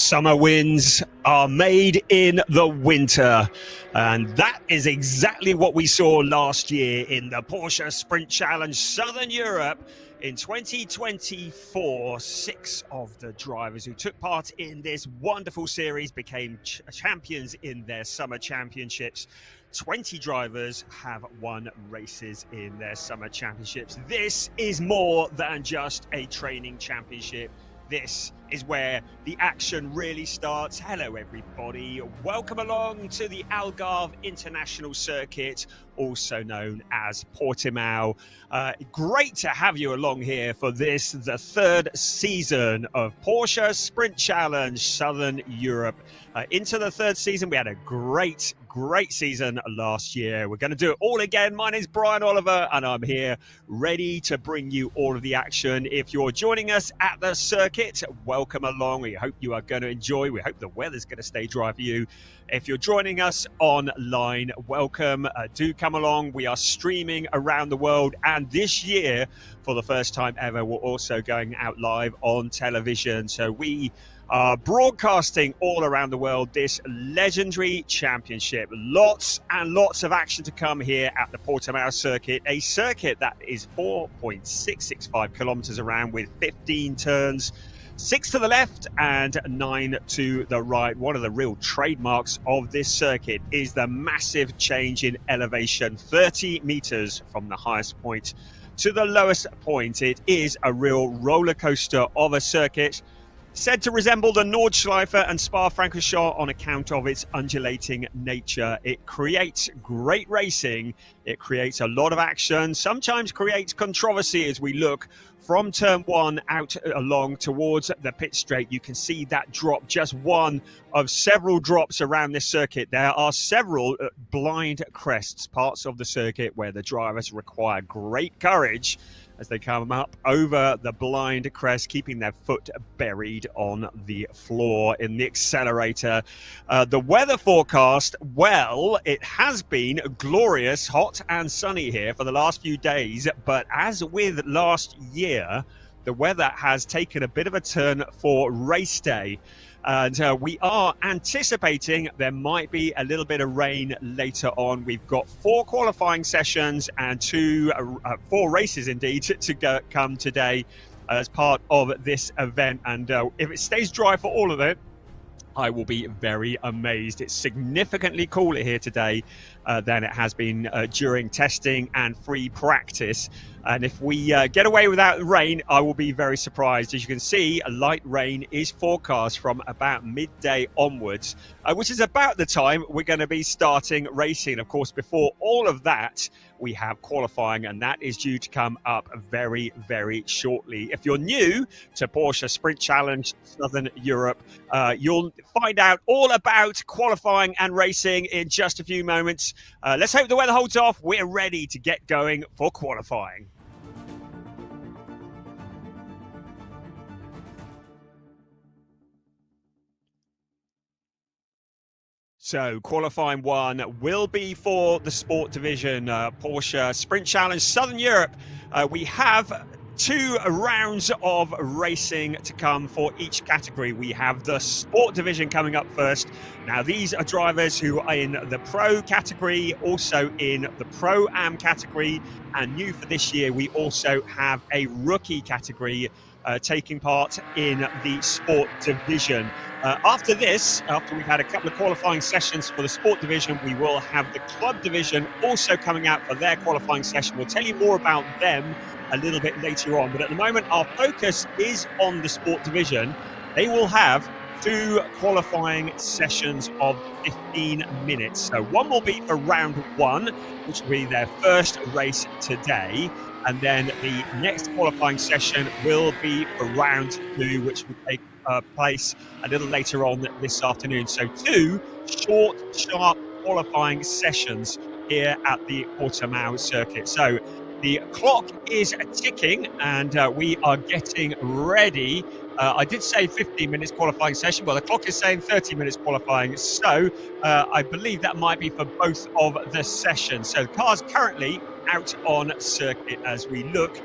Summer wins are made in the winter, and that is exactly what we saw last year in the Porsche Sprint Challenge Southern Europe. In 2024, 6 of the drivers who took part in this wonderful series became champions in their summer championships. 20 drivers have won races in their summer championships. This is more than just a training championship. This is where the action really starts. Hello, everybody. Welcome along to the Algarve International Circuit, also known as Portimão. Great to have you along here for this, the third season of Porsche Sprint Challenge Southern Europe. Into the third season, we had a great season last year. We're going to do it all again. My name is Brian Oliver, and I'm here ready to bring you all of the action. If you're joining us at the circuit, welcome along. We hope you are going to enjoy. We hope the weather's going to stay dry for you. If you're joining us online, welcome. Do come along. We are streaming around the world, and this year, for the first time ever, we're also going out live on television. So we are broadcasting all around the world this legendary championship. Lots and lots of action to come here at the Portimão circuit, a circuit that is 4.665 kilometers around with 15 turns, 6 to the left and 9 to the right. One of the real trademarks of this circuit is the massive change in elevation, 30 meters from the highest point to the lowest point. It is a real roller coaster of a circuit, said to resemble the Nordschleife and Spa-Francorchamps on account of its undulating nature. It creates great racing. It creates a lot of action, sometimes creates controversy as we look from turn one out along towards the pit straight. You can see that drop, just one of several drops around this circuit. There are several blind crests, parts of the circuit where the drivers require great courage as they come up over the blind crest, keeping their foot buried on the floor in the accelerator. The weather forecast, well, it has been glorious, hot and sunny here for the last few days, but as with last year, the weather has taken a bit of a turn for race day. And we are anticipating there might be a little bit of rain later on. We've got 4 qualifying sessions and 4 races indeed to come today as part of this event. And if it stays dry for all of it, I will be very amazed. It's significantly cooler here today than it has been during testing and free practice. And if we get away without rain, I will be very surprised. As you can see, a light rain is forecast from about midday onwards, which is about the time we're going to be starting racing. Of course, before all of that, we have qualifying, and that is due to come up very, very shortly. If you're new to Porsche Sprint Challenge Southern Europe, you'll find out all about qualifying and racing in just a few moments. Let's hope the weather holds off. We're ready to get going for qualifying. So qualifying 1 will be for the sport division, Porsche Sprint Challenge Southern Europe. We have 2 rounds of racing to come for each category. We have the sport division coming up first. Now, these are drivers who are in the pro category, also in the pro-am category, and new for this year, we also have a rookie category taking part in the sport division. After this, after we've had a couple of qualifying sessions for the sport division, we will have the club division also coming out for their qualifying session. We'll tell you more about them a little bit later on, but at the moment our focus is on the sport division. They will have 2 qualifying sessions of 15 minutes. So one will be for round 1, which will be their first race today, and then the next qualifying session will be for round 2, which will take place a little later on this afternoon. So 2 short, sharp qualifying sessions here at the Portimão circuit. So the clock is ticking, and we are getting ready. I did say 15 minutes qualifying session, but the clock is saying 30 minutes qualifying. So I believe that might be for both of the sessions. So the car's currently out on circuit as we look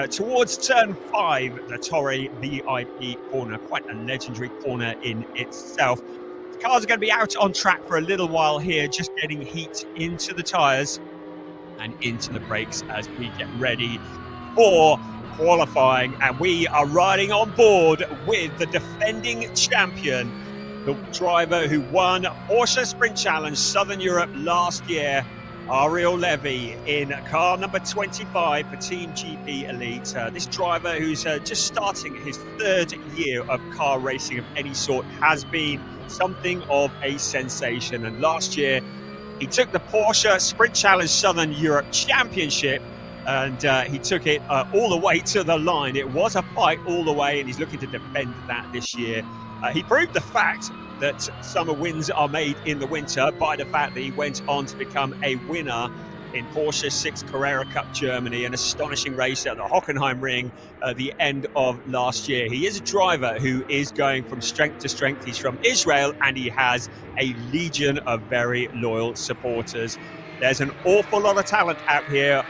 towards turn 5, the Torre VIP corner, quite a legendary corner in itself. The cars are going to be out on track for a little while here, just getting heat into the tyres and into the brakes as we get ready for qualifying. And we are riding on board with the defending champion, the driver who won Porsche Sprint Challenge Southern Europe last year, Ariel Levy, in car number 25 for Team GP Elite. This driver, who's just starting his 3rd year of car racing of any sort, has been something of a sensation. And last year, he took the Porsche Sprint Challenge Southern Europe Championship, and he took it all the way to the line. It was a fight all the way, and he's looking to defend that this year. He proved the fact that summer wins are made in the winter by the fact that he went on to become a winner in Porsche 6 Carrera Cup Germany, an astonishing race at the Hockenheim Ring at the end of last year. He is a driver who is going from strength to strength. He's from Israel, and he has a legion of very loyal supporters. There's an awful lot of talent out here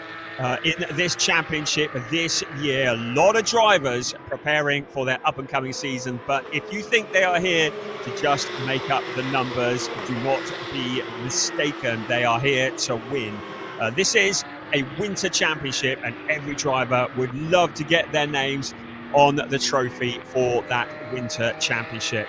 in this championship this year. A lot of drivers preparing for their up-and-coming season, but if you think they are here to just make up the numbers, do not be mistaken. They are here to win. This is a winter championship, and every driver would love to get their names on the trophy for that winter championship.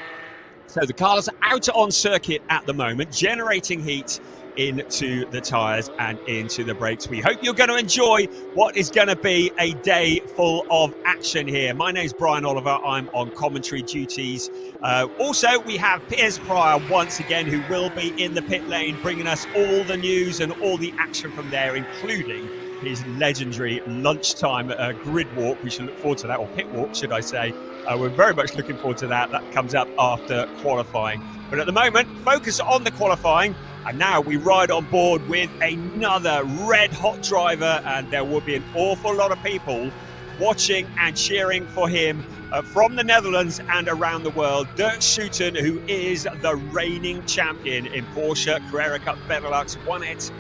So the cars are out on circuit at the moment, generating heat into the tyres and into the brakes. We hope you're going to enjoy what is going to be a day full of action here. My name's Brian Oliver. I'm on commentary duties. Also, we have Piers Pryor once again, who will be in the pit lane, bringing us all the news and all the action from there, including his legendary lunchtime grid walk. We should look forward to that, or pit walk, should I say. We're very much looking forward to that. That comes up after qualifying. But at the moment, focus on the qualifying. And now we ride on board with another red-hot driver, and there will be an awful lot of people watching and cheering for him from the Netherlands and around the world. Dirk Schouten, who is the reigning champion in Porsche Carrera Cup Benelux, won it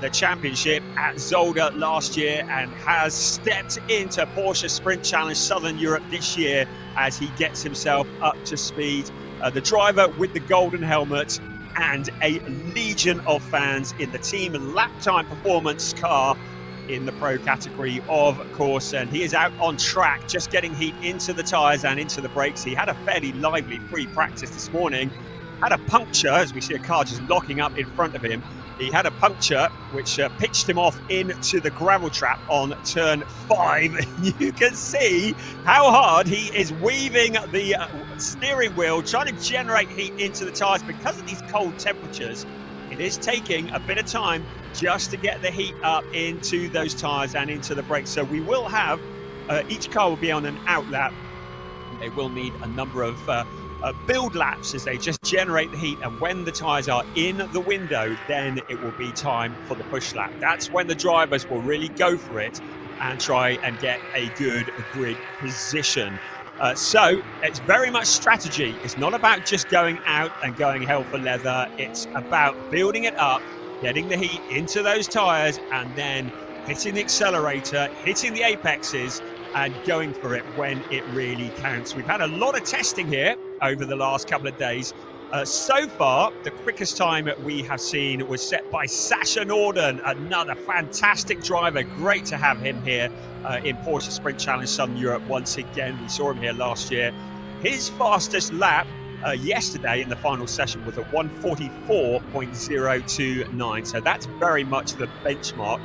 the championship at Zolder last year, and has stepped into Porsche Sprint Challenge Southern Europe this year as he gets himself up to speed. The driver with the golden helmet and a legion of fans in the team lap time performance car in the pro category, of course. And he is out on track, just getting heat into the tyres and into the brakes. He had a fairly lively free practice this morning, had a puncture, as we see a car just locking up in front of him. He had a puncture which pitched him off into the gravel trap on turn 5. You can see how hard he is weaving the steering wheel, trying to generate heat into the tyres. Because of these cold temperatures, it is taking a bit of time just to get the heat up into those tyres and into the brakes. So we will have, each car will be on an out lap. They will need a number of build laps as they just generate the heat, and when the tyres are in the window, then it will be time for the push lap. That's when the drivers will really go for it and try and get a good grid position. So it's very much strategy. It's not about just going out and going hell for leather. It's about building it up, getting the heat into those tyres, and then hitting the accelerator, hitting the apexes, and going for it when it really counts. We've had a lot of testing here over the last couple of days. So far, the quickest time we have seen was set by Sasha Norden, another fantastic driver. Great to have him here in Porsche Sprint Challenge Southern Europe once again. We saw him here last year. His fastest lap yesterday in the final session was a 1:44.029. So that's very much the benchmark.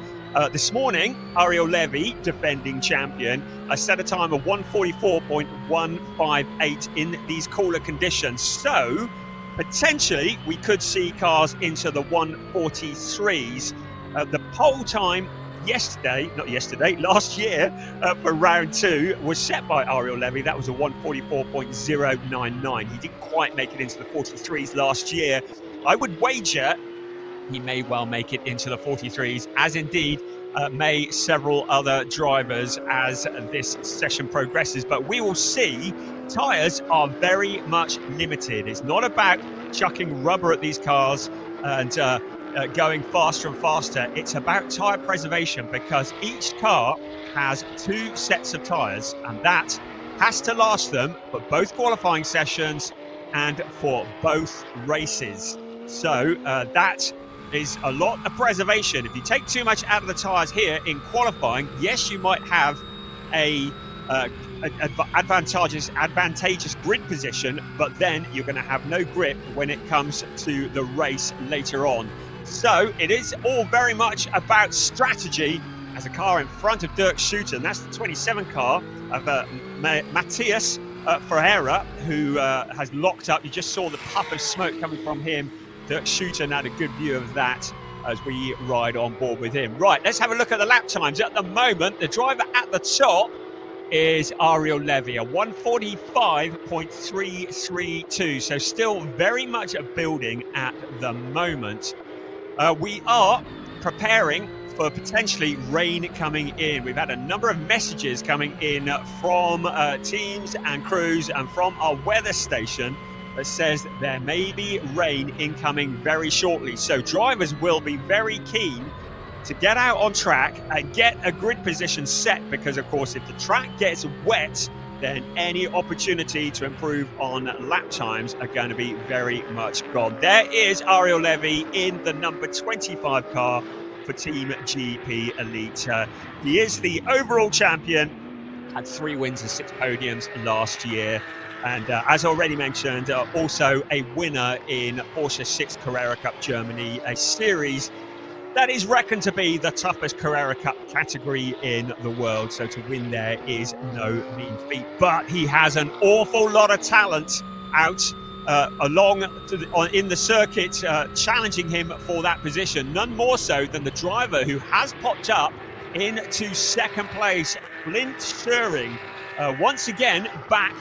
This morning, Ariel Levy, defending champion, set a time of 1:44.158 in these cooler conditions. So potentially we could see cars into the 1:43s. The pole time last year for round 2 was set by Ariel Levy. That was a 1:44.099. He didn't quite make it into the 43s last year. I would wager he may well make it into the 43s, as indeed may several other drivers as this session progresses. But we will see. Tyres are very much limited. It's not about chucking rubber at these cars and going faster and faster. It's about tyre preservation, because each car has 2 sets of tyres, and that has to last them for both qualifying sessions and for both races. So that is a lot of preservation. If you take too much out of the tyres here in qualifying, yes, you might have a advantageous grid position, but then you're going to have no grip when it comes to the race later on. So it is all very much about strategy. As a car in front of Dirk Schutter, and that's the 27 car of Matthias Ferreira, who has locked up. You just saw the puff of smoke coming from him. Dirk Schutter had a good view of that as we ride on board with him. Right, let's have a look at the lap times. At the moment, the driver at the top is Ariel Levy, a 145.332. So still very much a building at the moment. We are preparing for potentially rain coming in. We've had a number of messages coming in from teams and crews and from our weather station that says there may be rain incoming very shortly. So drivers will be very keen to get out on track and get a grid position set, because of course if the track gets wet, then any opportunity to improve on lap times are going to be very much gone. There is Ariel Levy in the number 25 car for Team GP Elite. He is the overall champion, had 3 wins and 6 podiums last year, and as already mentioned, also a winner in Porsche 6 Carrera Cup Germany, a series that is reckoned to be the toughest Carrera Cup category in the world. So to win there is no mean feat, but he has an awful lot of talent out in the circuit, challenging him for that position. None more so than the driver who has popped up into second place, Flint Schering, once again back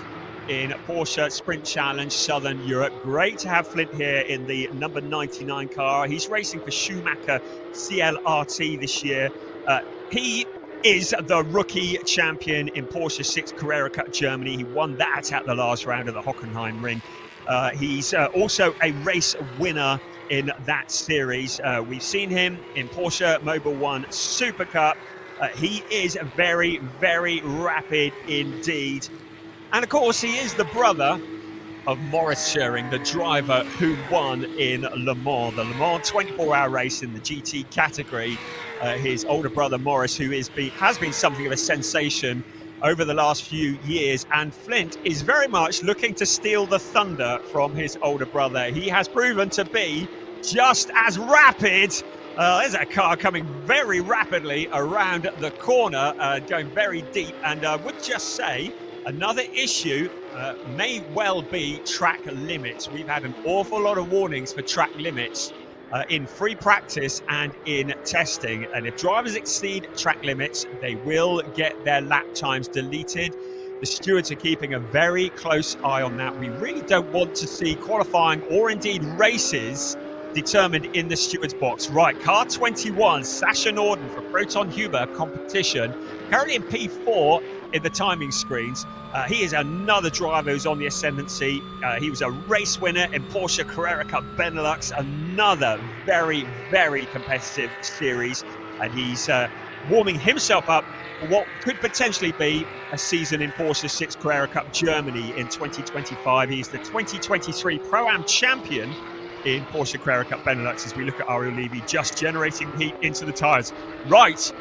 in Porsche Sprint Challenge Southern Europe. Great to have Flint here in the number 99 car. He's racing for Schumacher CLRT this year. He is the rookie champion in Porsche 6 Carrera Cup Germany. He won that at the last round of the Hockenheim Ring. He's also a race winner in that series. We've seen him in Porsche Mobil 1 Super Cup. He is very, very rapid indeed. And of course, he is the brother of Maurice Schering, the driver who won in Le Mans, the Le Mans 24-hour race in the GT category. His older brother, Maurice, who has been something of a sensation over the last few years. And Flint is very much looking to steal the thunder from his older brother. He has proven to be just as rapid. There's a car coming very rapidly around the corner, going very deep. And I would just say, another issue may well be track limits. We've had an awful lot of warnings for track limits in free practice and in testing. And if drivers exceed track limits, they will get their lap times deleted. The stewards are keeping a very close eye on that. We really don't want to see qualifying or indeed races determined in the stewards box. Right, car 21, Sasha Norden for Proton Huber competition, currently in P4 in the timing screens. He is another driver who's on the ascendancy. He was a race winner in Porsche Carrera Cup Benelux, another very, very competitive series. And he's warming himself up for what could potentially be a season in Porsche 6 Carrera Cup Germany in 2025. He's the 2023 Pro-Am champion in Porsche Carrera Cup Benelux, as we look at Ariel Levy just generating heat into the tyres. Right,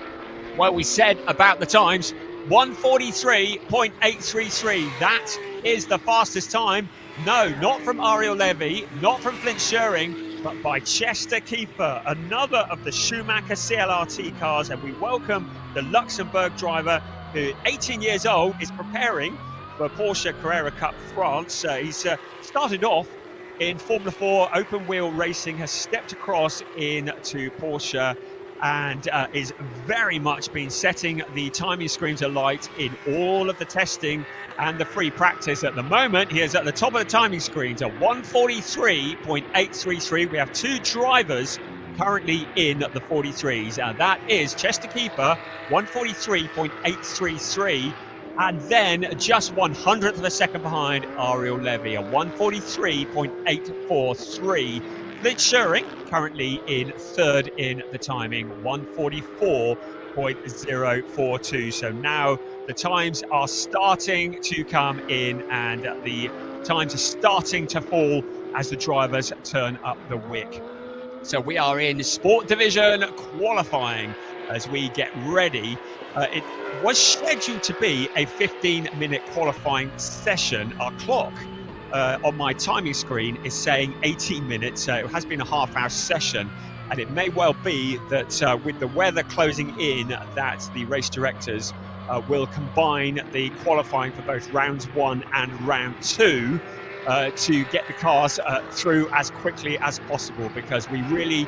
well, we said about the times, 143.833. That is the fastest time. No, not from Ariel Levy, not from Flint Schering, but by Chester Kiefer, another of the Schumacher CLRT cars. And we welcome the Luxembourg driver, who 18 years old, is preparing for Porsche Carrera Cup France. He's started off in Formula 4 open wheel racing, has stepped across into Porsche, and is very much been setting the timing screens alight in all of the testing and the free practice. At the moment, he is at the top of the timing screens at 143.833. We have 2 drivers currently in the 43s, and that is Chester Kiefer, 143.833, and then just 100th of a second behind Ariel Levy, a 143.843. Flint Schering currently in 3rd in the timing, 144.833. 1:30.042. So now the times are starting to come in, and the times are starting to fall as the drivers turn up the wick. So we are in Sport Division qualifying as we get ready. It was scheduled to be a 15-minute qualifying session. Our clock on my timing screen is saying 18 minutes. It has been a half-hour session, and it may well be that with the weather closing in, that the race directors will combine the qualifying for both rounds 1 and round 2 to get the cars through as quickly as possible, because we really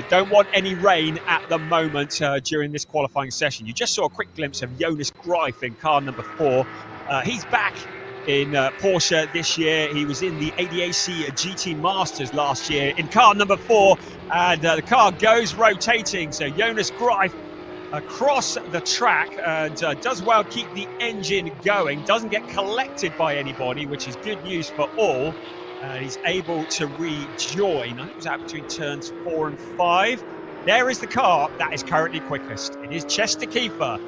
don't want any rain at the moment during this qualifying session. You just saw a quick glimpse of Jonas Greif in car number 4. He's back in Porsche this year. He was in the ADAC GT Masters last year in car number 4, and the car goes rotating. So Jonas Greif across the track and does well keep the engine going, doesn't get collected by anybody, which is good news for all. He's able to rejoin. I think it was out between turns 4 and 5. There is the car that is currently quickest. It is Chester Kiefer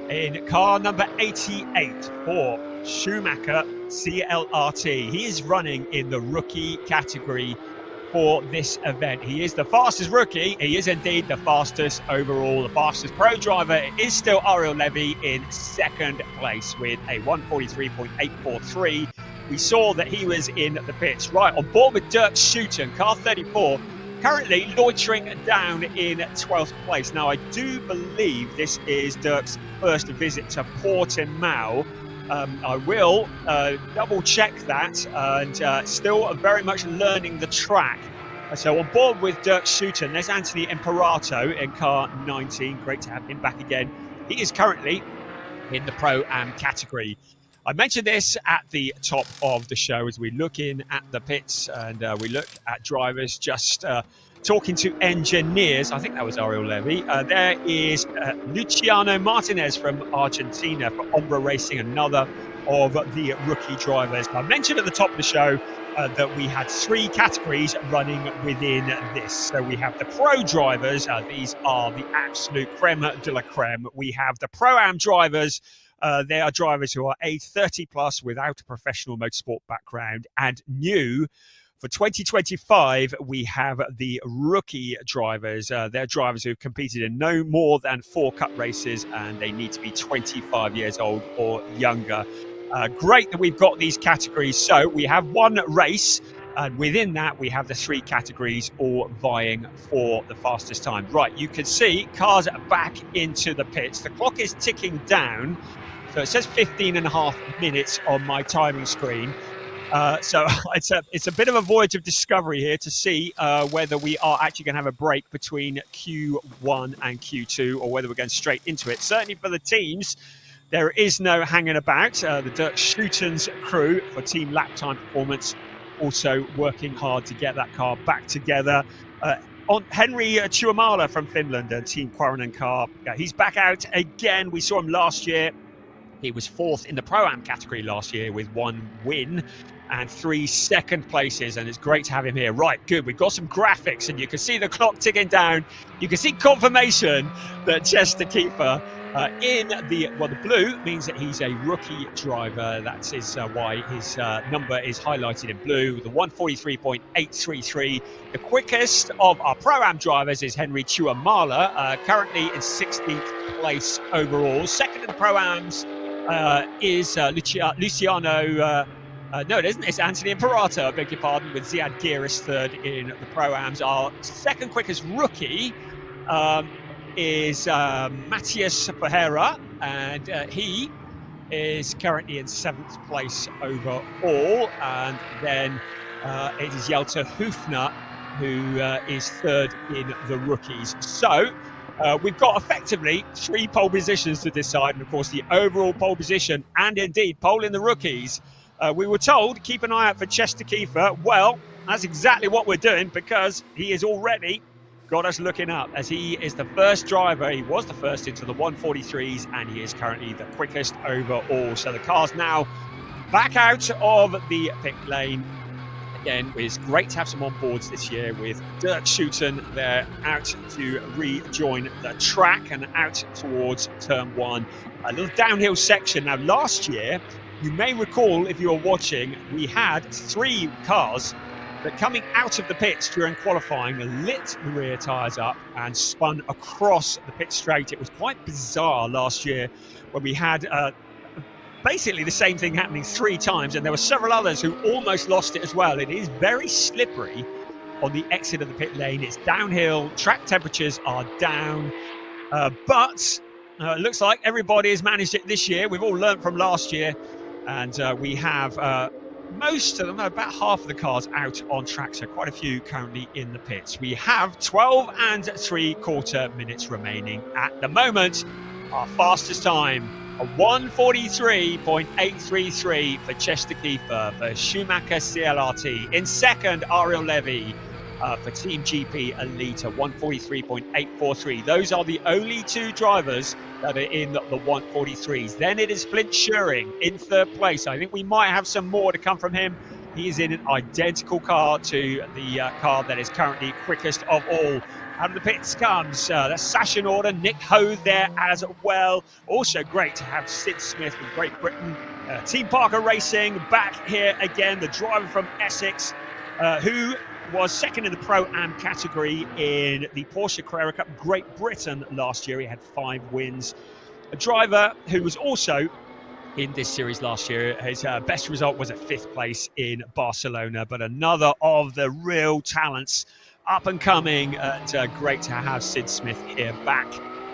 in car number 88 for Schumacher CLRT. He is running in the rookie category for this event. He is the fastest rookie. He is indeed the fastest overall, the fastest pro driver. It is still Ariel Levy in second place with a 1:43.843. We saw that he was in the pits. Right, on board with Dirk Schouten, car 34, currently loitering down in 12th place. Now, I do believe this is Dirk's first visit to Portimão. I will double check that, and still very much learning the track. So on board with Dirk Schouten, there's Anthony Imperato in car 19. Great to have him back again. He is currently in the Pro-Am category. I mentioned this at the top of the show as we look in at the pits and we look at drivers just talking to engineers. I think that was Ariel Levy. There is Luciano Martinez from Argentina for Ombra Racing, another of the rookie drivers. I mentioned at the top of the show that we had 3 categories running within this. So we have the pro drivers. These are the absolute creme de la creme. We have the Pro-Am drivers. They are drivers who are age 30 plus without a professional motorsport background and new. For 2025, we have the rookie drivers. They're drivers who have competed in no more than 4 cup races, and they need to be 25 years old or younger. Great that we've got these categories. So we have 1 race, and within that, we have the 3 categories all vying for the fastest time. Right, you can see cars back into the pits. The clock is ticking down. So it says 15.5 minutes on my timing screen. So it's a bit of a voyage of discovery here to see whether we are actually going to have a break between Q1 and Q2, or whether we're going straight into it. Certainly for the teams, there is no hanging about. The Dirk Schouten's crew for Team Lap Time Performance also working hard to get that car back together. On Henry Tuomala from Finland and Team Quarren car, he's back out again. We saw him last year. He was 4th in the Pro-Am category last year with 1 win and 3 second places, and it's great to have him here. Right, good. We've got some graphics, and you can see the clock ticking down. You can see confirmation that Chester Kiefer in the blue means that he's a rookie driver. That is why his number is highlighted in blue, the 1:43.833. The quickest of our Pro-Am drivers is Henry Tuomala, currently in 16th place overall. Second in the Pro-Ams is Luciano. No, it isn't. It's Anthony Imperato, I beg your pardon, with Ziad Giris 3rd in the Pro-Ams. Our second quickest rookie is Matthias Ferreira, and he is currently in 7th place overall. And then it is Jelte Hoefner, who is 3rd in the rookies. So we've got effectively 3 pole positions to decide, and of course the overall pole position, and indeed pole in the rookies. We were told keep an eye out for Chester Kiefer. Well, that's exactly what we're doing, because he has already got us looking up, as he is the first driver. He was the first into the 143s, and he is currently the quickest overall. So the car's now back out of the pit lane. again, it's great to have some on boards this year with Dirk Schouten. They're out to rejoin the track and out towards turn one. A little downhill section. Now, last year, you may recall, if you were watching, we had 3 cars that coming out of the pits during qualifying lit the rear tyres up and spun across the pit straight. It was quite bizarre last year when we had basically the same thing happening 3 times, and there were several others who almost lost it as well. It is very slippery on the exit of the pit lane. It's downhill, track temperatures are down, but it looks like everybody has managed it this year. We've all learned from last year, and we have most of them, about half of the cars out on track, so quite a few currently in the pits. We have 12 and 3/4 minutes remaining at the moment. Our fastest time, a 1:43.833 for Chester Kiefer for Schumacher CLRT. In second, Ariel Levy for Team GP Elite, 1:43.843. Those are the only 2 drivers that are in the 1:43s. Then it is Flint Schuring in third place. I think we might have some more to come from him. He is in an identical car to the car that is currently quickest of all. Out of the pits comes that's Sasha Norden, Nick Ho there as well. Also great to have Sid Smith from Great Britain. Team Parker Racing back here again, the driver from Essex, who was second in the Pro-Am category in the Porsche Carrera Cup Great Britain last year. He had 5 wins. A driver who was also in this series last year. His best result was a 5th place in Barcelona, but another of the real talents up and coming. Great to have Sid Smith here back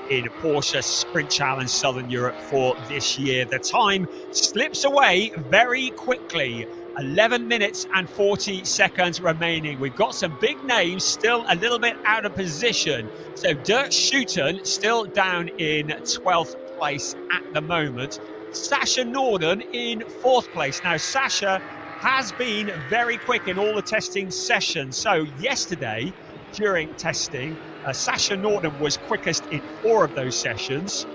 in Porsche Sprint Challenge Southern Europe for this year. The time slips away very quickly. 11 minutes and 40 seconds remaining. We've got some big names still a little bit out of position. So Dirk Schouten still down in 12th place at the moment. Sasha Norden in 4th place. Now, Sasha has been very quick in all the testing sessions. So yesterday, during testing, Sasha Norden was quickest in 4 of those sessions.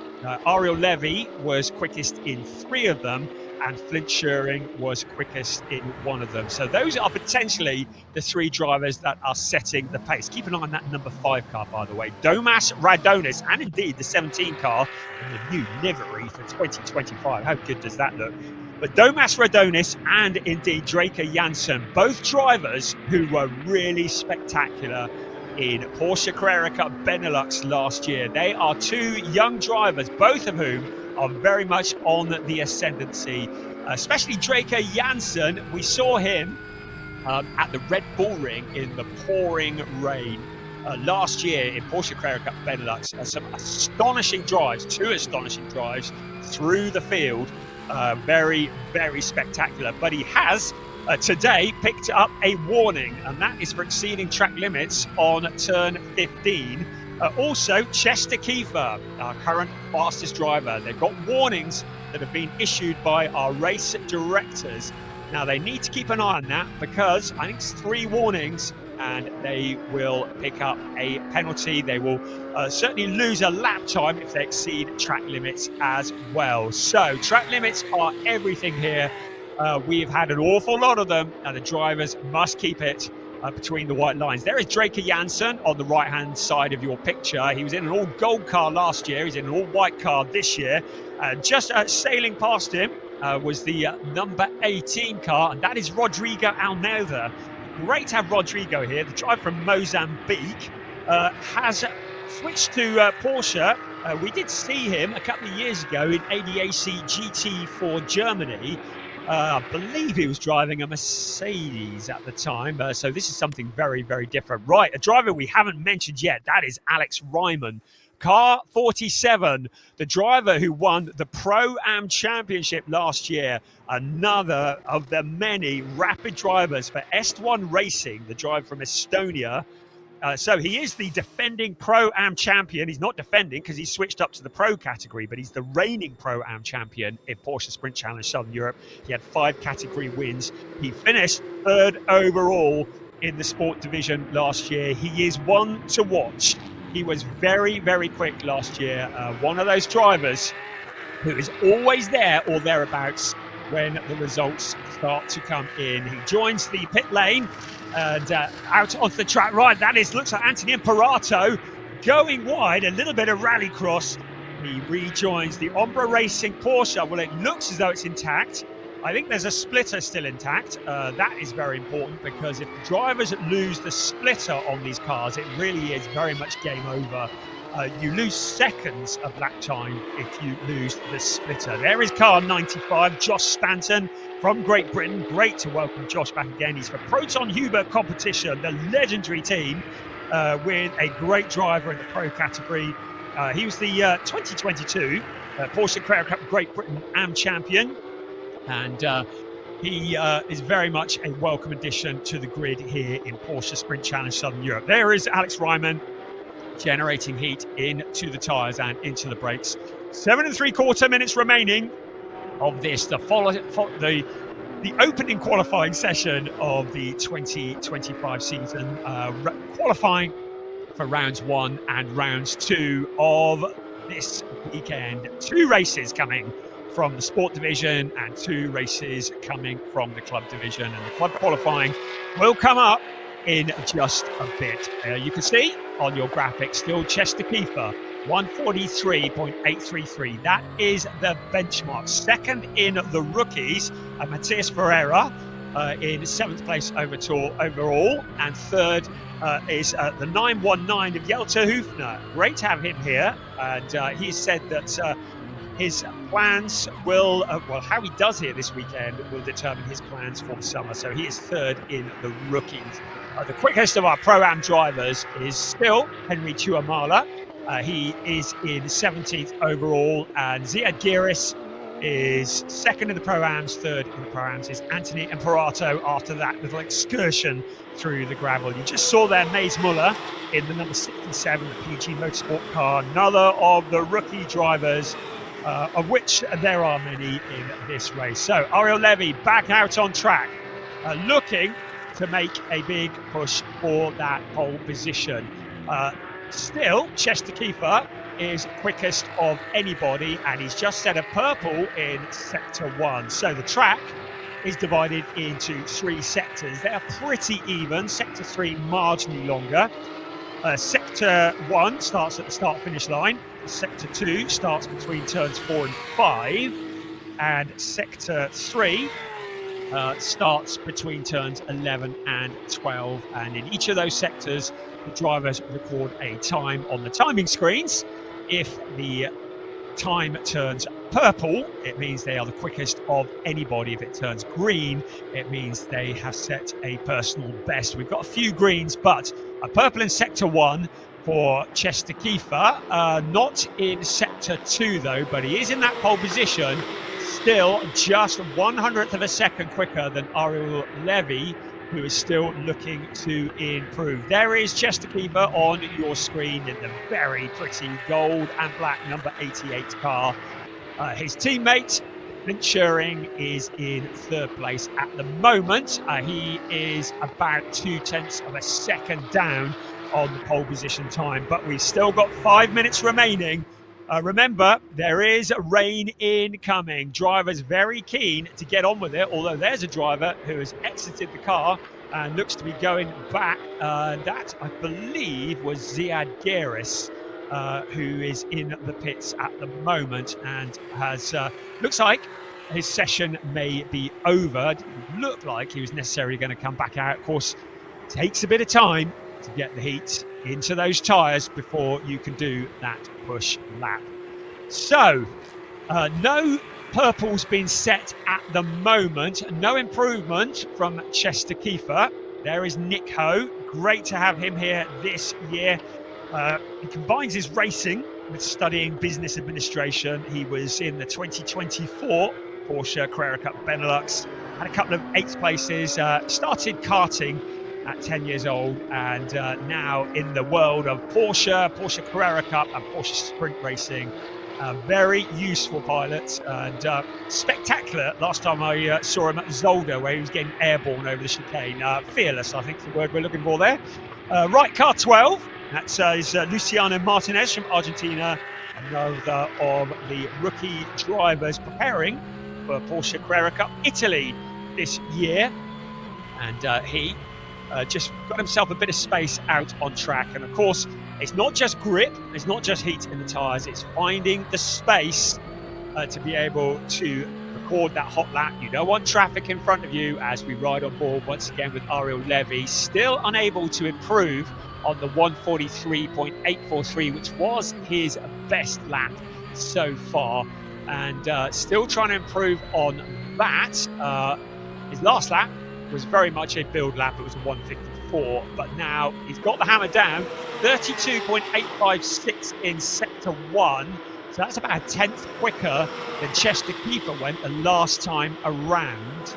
Ariel Levy was quickest in 3 of them, and Flint Schuring was quickest in 1 of them. So those are potentially the 3 drivers that are setting the pace. Keep an eye on that number 5 car, by the way. Domas Radonis, and indeed the 17 car in the new livery for 2025. How good does that look? But Domas Radonis and indeed Draker Janssen, both drivers who were really spectacular in Porsche Carrera Cup Benelux last year. They are 2 young drivers, both of whom are very much on the ascendancy, especially Draker Janssen. We saw him at the Red Bull Ring in the pouring rain last year in Porsche Carrera Cup Benelux. Some astonishing drives, 2 astonishing drives through the field. Very, very spectacular. But he has today picked up a warning, and that is for exceeding track limits on turn 15. Also, Chester Kiefer, our current fastest driver. They've got warnings that have been issued by our race directors. Now, they need to keep an eye on that because I think it's 3 warnings and they will pick up a penalty. They will certainly lose a lap time if they exceed track limits as well. So, track limits are everything here. We've had an awful lot of them, and the drivers must keep it between the white lines. There is Draker Janssen on the right-hand side of your picture. He was in an all-gold car last year. He's in an all-white car this year. Just sailing past him was the number 18 car, and that is Rodrigo Almeida. Great to have Rodrigo here. The driver from Mozambique has switched to Porsche. We did see him a couple of years ago in ADAC GT for Germany. I believe he was driving a Mercedes at the time. So this is something very, very different. Right, a driver we haven't mentioned yet. That is Alex Ryman. Car 47, the driver who won the Pro-Am Championship last year. Another of the many rapid drivers for Est1 Racing, the driver from Estonia. So he is the defending Pro-Am champion. He's not defending because he's switched up to the Pro category, but he's the reigning Pro-Am champion in Porsche Sprint Challenge Southern Europe. He had 5 category wins. He finished 3rd overall in the Sport division last year. He is one to watch. He was very, very quick last year. One of those drivers who is always there or thereabouts when the results start to come in. He joins the pit lane and out onto the track. Right, looks like Anthony Imperato going wide, a little bit of rallycross. He rejoins the Ombra Racing Porsche. Well, it looks as though it's intact. I think there's a splitter still intact. That is very important, because if drivers lose the splitter on these cars, it really is very much game over. You lose seconds of lap time if you lose the splitter. There is car 95, Josh Stanton from Great Britain. Great to welcome Josh back again. He's for Proton Hubert Competition, the legendary team, with a great driver in the pro category. He was the 2022 Porsche Carrera Cup Great Britain AM champion, and he is very much a welcome addition to the grid here in Porsche Sprint Challenge Southern Europe. There is Alex Ryman generating heat into the tyres and into the brakes. 7 3/4 minutes remaining of this, the opening qualifying session of the 2025 season, qualifying for rounds 1 and rounds 2 of this weekend. 2 races coming from the sport division and 2 races coming from the club division, and the club qualifying will come up in just a bit. You can see on your graphic still Chester Kiefer 143.833. That is the benchmark. Second in the rookies, Matthias Ferreira in 7th place overall, and third is the 919 of Jelter Hoofner. Great to have him here, and he said that his plans will, how he does here this weekend will determine his plans for the summer. So he is third in the rookies. The quickest of our Pro-Am drivers is still Henry Tuamala. He is in 17th overall, and Ziad Giris is second in the Pro-Ams. Third in the Pro-Ams is Anthony Imperato after that little excursion through the gravel. You just saw there Maze Muller in the number 67, the PG Motorsport car, another of the rookie drivers, of which there are many in this race. So Ariel Levy back out on track, looking to make a big push for that pole position. Still, Chester Kiefer is quickest of anybody, and he's just set a purple in sector 1. So the track is divided into 3 sectors. They are pretty even. Sector 3 marginally longer. Sector 1 starts at the start-finish line. Sector 2 starts between turns 4 and 5, and Sector 3 starts between turns 11 and 12. And in each of those sectors, the drivers record a time on the timing screens. If the time turns purple, it means they are the quickest of anybody. If it turns green, it means they have set a personal best. We've got a few greens, but a purple in sector 1 for Chester Kiefer. Not in sector 2 though, but he is in that pole position, still just 1/100th of a second quicker than Ariel Levy, who is still looking to improve. There is Chester Kiefer on your screen in the very pretty gold and black number 88 car. His teammate, Clint Schuring, is in 3rd place at the moment. He is about 0.2 of a second down on the pole position time, but we've still got 5 minutes remaining. Remember, there is rain incoming. Drivers very keen to get on with it, although there's a driver who has exited the car and looks to be going back. That, I believe, was Ziad Giris, who is in the pits at the moment and has looks like his session may be over. It didn't look like he was necessarily going to come back out. Of course, it takes a bit of time to get the heat into those tyres before you can do that push lap. So no purple's been set at the moment. No improvement from Chester Kiefer. There is Nick Ho. Great to have him here this year. He combines his racing with studying business administration. He was in the 2024 Porsche Carrera Cup Benelux, had a couple of 8th places, started karting at 10 years old, and now in the world of Porsche Carrera Cup and Porsche Sprint Racing. Very useful pilot and spectacular. Last time I saw him at Zolder, where he was getting airborne over the chicane. Fearless, I think is the word we're looking for there. Right, car 12. That's Luciano Martinez from Argentina, another of the rookie drivers preparing for Porsche Carrera Cup Italy this year. And he just got himself a bit of space out on track. And of course, it's not just grip, it's not just heat in the tyres, it's finding the space to be able to record that hot lap. You don't want traffic in front of you as we ride on board once again with Ariel Levy, still unable to improve on the 143.843, which was his best lap so far, and still trying to improve on that. His last lap was very much a build lap. It was a 154, but now he's got the hammer down. 32.856 in sector 1, so that's about a tenth quicker than Chester Keeper went the last time around.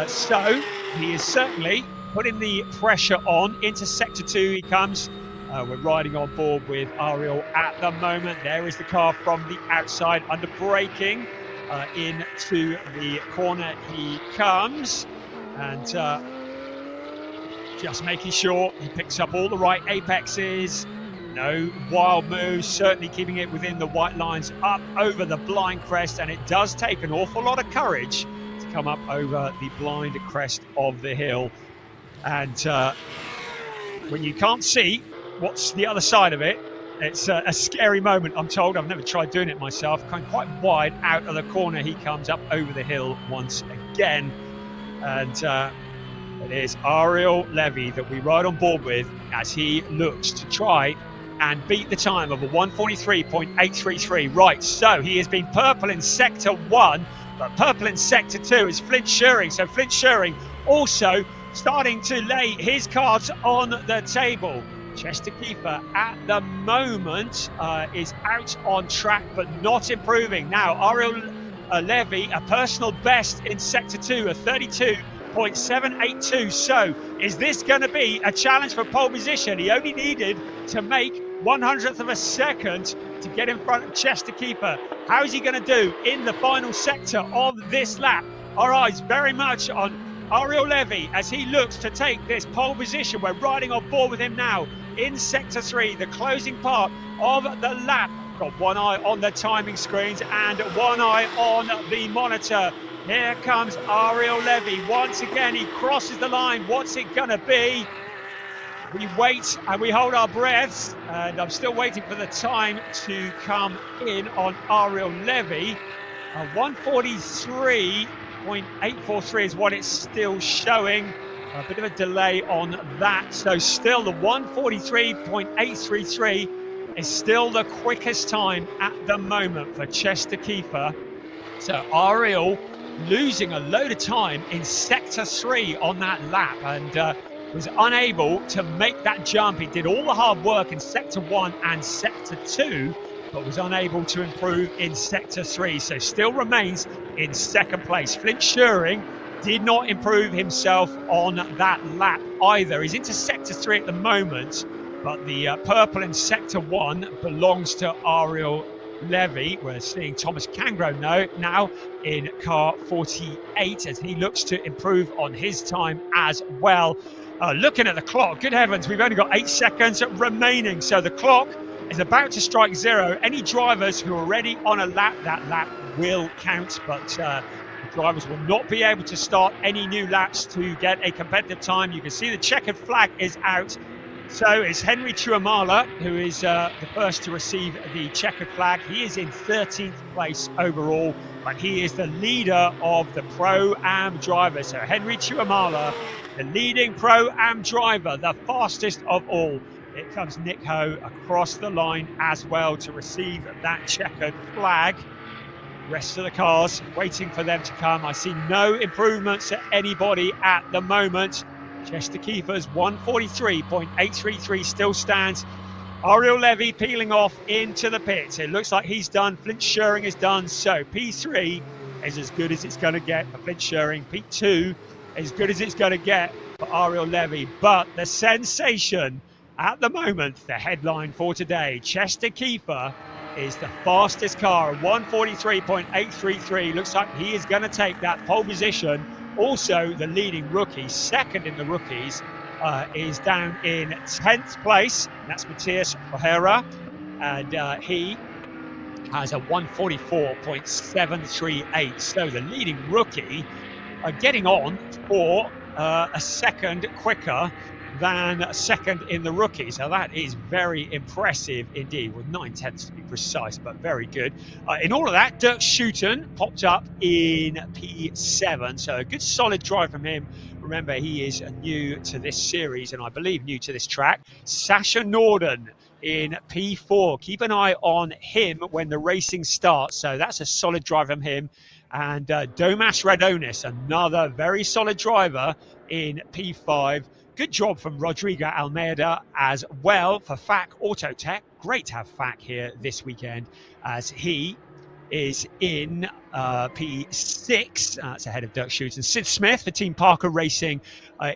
So he is certainly putting the pressure on. Into sector 2 he comes. We're riding on board with Ariel at the moment. There is the car from the outside under braking. Into the corner he comes, and just making sure he picks up all the right apexes. No wild moves, certainly keeping it within the white lines up over the blind crest, and it does take an awful lot of courage to come up over the blind crest of the hill. And when you can't see what's the other side of it, it's a scary moment, I'm told. I've never tried doing it myself. Coming quite wide out of the corner, he comes up over the hill once again. And it is Ariel Levy that we ride on board with as he looks to try and beat the time of a 143.833. Right, so he has been purple in sector 1, but purple in sector 2 is Flint Schuring. So Flint Schuring also starting to lay his cards on the table. Chester Keeper at the moment is out on track, but not improving. Now, Ariel Levy, a personal best in sector 2, a 32.782. So is this going to be a challenge for pole position? He only needed to make 1/100th of a second to get in front of Chester Keeper. How is he going to do in the final sector of this lap? Our eyes very much on Ariel Levy as he looks to take this pole position. We're riding on board with him now in sector 3, the closing part of the lap. Got one eye on the timing screens and one eye on the monitor. Here comes Ariel Levy. Once again, he crosses the line. What's it going to be? We wait and we hold our breaths, and I'm still waiting for the time to come in on Ariel Levy. 143.843 is what it's still showing. A bit of a delay on that. So still the 143.833 is still the quickest time at the moment for Chester Keeper. So Ariel losing a load of time in sector 3 on that lap, and was unable to make that jump. He did all the hard work in sector 1 and sector 2, but was unable to improve in sector 3. So still remains in second place. Flint Schuring did not improve himself on that lap either. He's into sector 3 at the moment, but the purple in sector 1 belongs to Ariel Levy. We're seeing Thomas Cangro now in car 48 as he looks to improve on his time as well. Looking at the clock, good heavens, we've only got 8 seconds remaining. So the clock is about to strike 0. Any drivers who are already on a lap, that lap will count, but the drivers will not be able to start any new laps to get a competitive time. You can see the checkered flag is out. So it's Henry Chuamala who is the first to receive the checkered flag. He is in 13th place overall, but he is the leader of the Pro-Am driver. So Henry Chuamala, the leading Pro-Am driver, the fastest of all. It comes Nick Ho across the line as well to receive that checkered flag. Rest of the cars waiting for them to come. I see no improvements at anybody at the moment. Chester Keeper's 143.833 still stands. Ariel Levy peeling off into the pits. It looks like he's done. Flint Schuring is done. So P3 is as good as it's going to get for Flint Schuring. P2 is as good as it's going to get for Ariel Levy. But the sensation at the moment, the headline for today, Chester Keeper is the fastest car, 143.833. Looks like he is going to take that pole position. Also, the leading rookie, second in the rookies, is down in 10th place. That's Matthias Ferreira, and he has a 144.738. So the leading rookie getting on for a second quicker than second in the rookie. So that is very impressive indeed, with 9/10 to be precise, but very good. In all of that, Dirk Schouten popped up in P7, so a good solid drive from him. Remember, he is new to this series and I believe new to this track. Sasha Norden in P4. Keep an eye on him when the racing starts. So that's a solid drive from him. And Domas Radonis, another very solid driver in P5. Good job from Rodrigo Almeida as well for FAC Autotech. Great to have FAC here this weekend as he is in P6. That's ahead of Dirk Schouten. Sid Smith for Team Parker Racing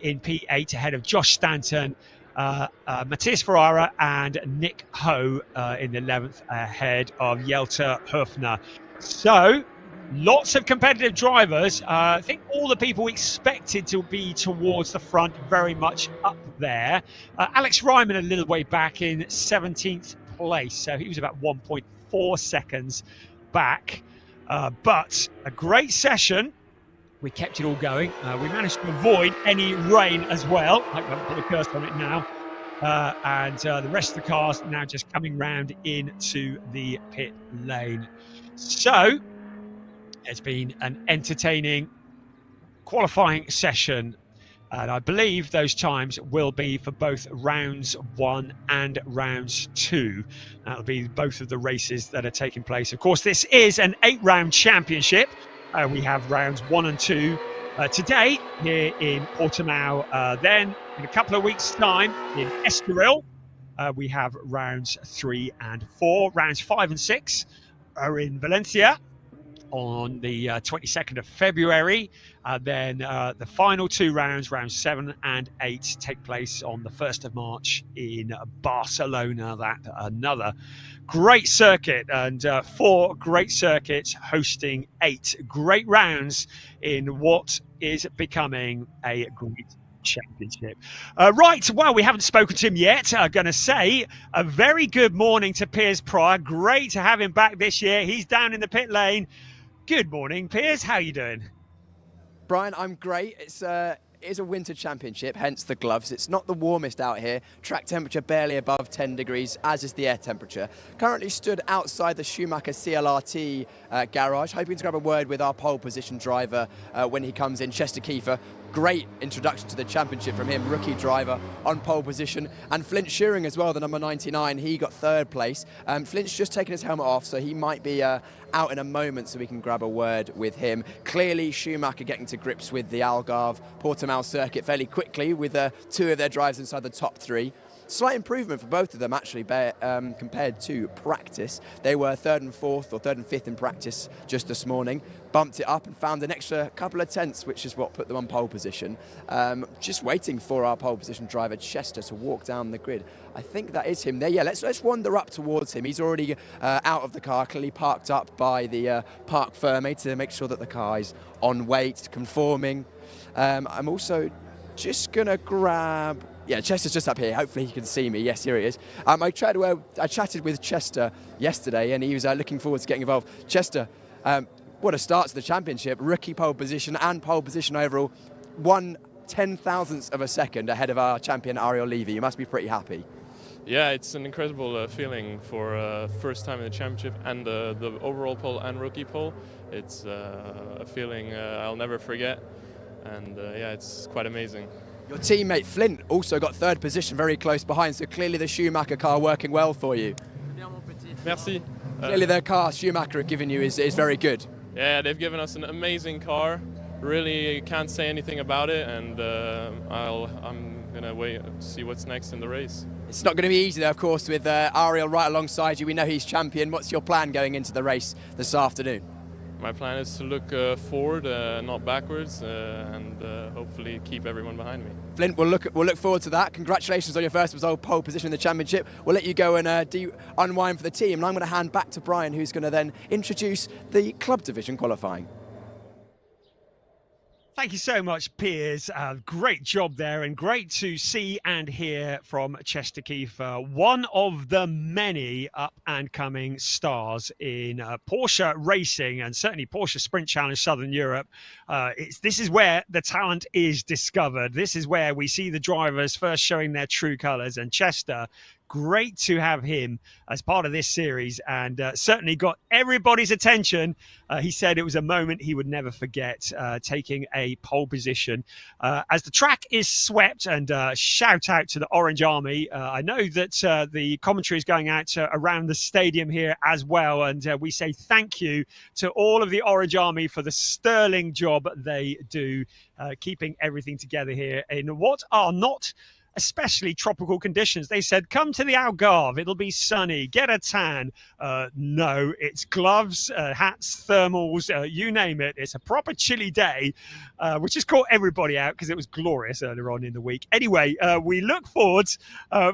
in P8 ahead of Josh Stanton. Matthias Ferrara and Nick Ho in the 11th ahead of Jelter Höfner. So lots of competitive drivers. I think all the people expected to be towards the front, very much up there. Alex Ryman a little way back in 17th place, so he was about 1.4 seconds back. But a great session. We kept it all going. We managed to avoid any rain as well. I won't put a curse on it now. And the rest of the cars now just coming round into the pit lane. So it's been an entertaining qualifying session, and I believe those times will be for both rounds 1 and rounds 2. That'll be both of the races that are taking place. Of course, this is an 8-round championship. We have rounds 1 and 2 today here in Portimão. Then in a couple of weeks' time in Estoril, we have rounds 3 and 4. Rounds 5 and 6 are in Valencia on the 22nd of February. Then the final 2 rounds, rounds 7 and 8, take place on the 1st of March in Barcelona. That another great circuit, and 4 great circuits hosting 8 great rounds in what is becoming a great championship. Right, well, we haven't spoken to him yet. I'm going to say a very good morning to Piers Pryor. Great to have him back this year. He's down in the pit lane. Good morning, Piers. How are you doing? Brian, I'm great. It's a winter championship, hence the gloves. It's not the warmest out here. Track temperature barely above 10 degrees, as is the air temperature. Currently stood outside the Schumacher CLRT garage, hoping to grab a word with our pole position driver when he comes in, Chester Kiefer. Great introduction to the championship from him, rookie driver on pole position. And Flint Shearing as well, the number 99, he got 3rd place. Flint's just taken his helmet off, so he might be out in a moment, so we can grab a word with him. Clearly, Schumacher getting to grips with the Algarve Portimão circuit fairly quickly, with 2 of their drives inside the top 3. Slight improvement for both of them, actually, compared to practice. They were 3rd and 4th, or 3rd and 5th in practice just this morning. Bumped it up and found an extra couple of tenths, which is what put them on pole position. Just waiting for our pole position driver, Chester, to walk down the grid. I think that is him there. Yeah, let's wander up towards him. He's already out of the car, clearly parked up by the Parc Fermé to make sure that the car is on weight, conforming. I'm also just going to grab... Yeah, Chester's just up here. Hopefully he can see me. Yes, here he is. I chatted with Chester yesterday, and he was looking forward to getting involved. Chester, what a start to the championship. Rookie pole position and pole position overall. 1/10,000th of a second ahead of our champion, Ariel Levy. You must be pretty happy. Yeah, it's an incredible feeling for first time in the championship and the overall pole and rookie pole. It's a feeling I'll never forget. And yeah, it's quite amazing. Your teammate Flint also got 3rd position, very close behind, so clearly the Schumacher car working well for you. Merci. Clearly the car Schumacher have given you is very good. Yeah, they've given us an amazing car. Really can't say anything about it, and I'm going to wait and see what's next in the race. It's not going to be easy though, of course, with Ariel right alongside you. We know he's champion. What's your plan going into the race this afternoon? My plan is to look forward, not backwards, and hopefully keep everyone behind me. Flint, we'll look forward to that. Congratulations on your first result, pole position in the championship. We'll let you go and unwind for the team, and I'm going to hand back to Brian, who's going to then introduce the club division qualifying. Thank you so much, Piers. Great job there, and great to see and hear from Chester Kiefer, one of the many up and coming stars in Porsche racing, and certainly Porsche Sprint Challenge Southern Europe. This is where the talent is discovered. This is where we see the drivers first showing their true colours, and Chester, great to have him as part of this series, and certainly got everybody's attention. He said it was a moment he would never forget, taking a pole position as the track is swept. And shout out to the Orange Army. I know that the commentary is going out around the stadium here as well, and we say thank you to all of the Orange Army for the sterling job they do, keeping everything together here in what are not especially tropical conditions. They said, come to the Algarve, it'll be sunny, get a tan. No, it's gloves, hats, thermals, you name it. It's a proper chilly day, which has caught everybody out because it was glorious earlier on in the week. Anyway, we look forward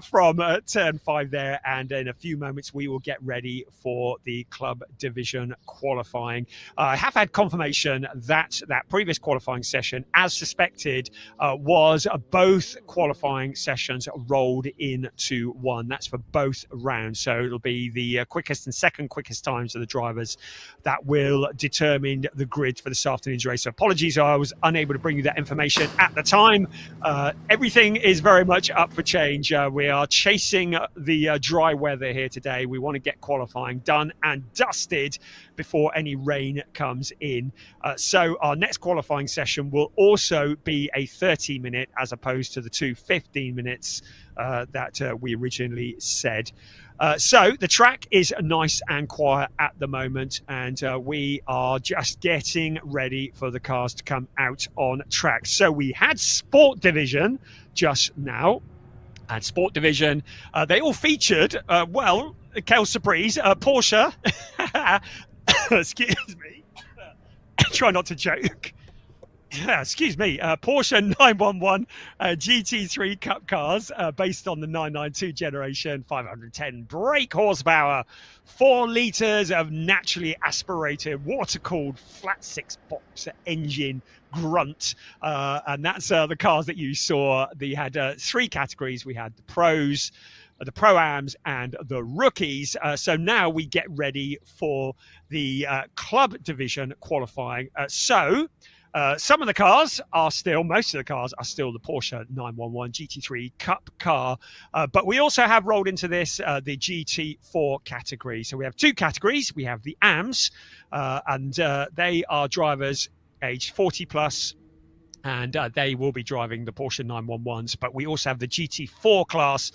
from turn 5 there, and in a few moments we will get ready for the club division qualifying. I have had confirmation that that previous qualifying session, as suspected, was both qualifying sessions rolled into one. That's for both rounds, so it'll be the quickest and second quickest times of the drivers that will determine the grid for this afternoon's race. So apologies, I was unable to bring you that information at the time. Everything is very much up for change. We are chasing the dry weather here today. We want to get qualifying done and dusted before any rain comes in. So our next qualifying session will also be a 30-minute as opposed to the 15 minutes that we originally said. So the track is nice and quiet at the moment, and we are just getting ready for the cars to come out on track. So we had Sport Division just now, and Sport Division, they all featured, well, quelle surprise, Porsche, excuse me, try not to joke. Excuse me, Porsche 911 GT3 Cup cars based on the 992 generation, 510 brake horsepower, 4 litres of naturally aspirated water-cooled flat 6-box engine grunt. And that's the cars that you saw. They had 3 categories. We had the pros, the Pro-Ams and the rookies. So now we get ready for the club division qualifying. Some of the cars are still, most of the cars are still the Porsche 911 GT3 Cup car. But we also have rolled into this the GT4 category. So we have 2 categories. We have the AMs, and they are drivers aged 40 plus, and they will be driving the Porsche 911s. But we also have the GT4 class.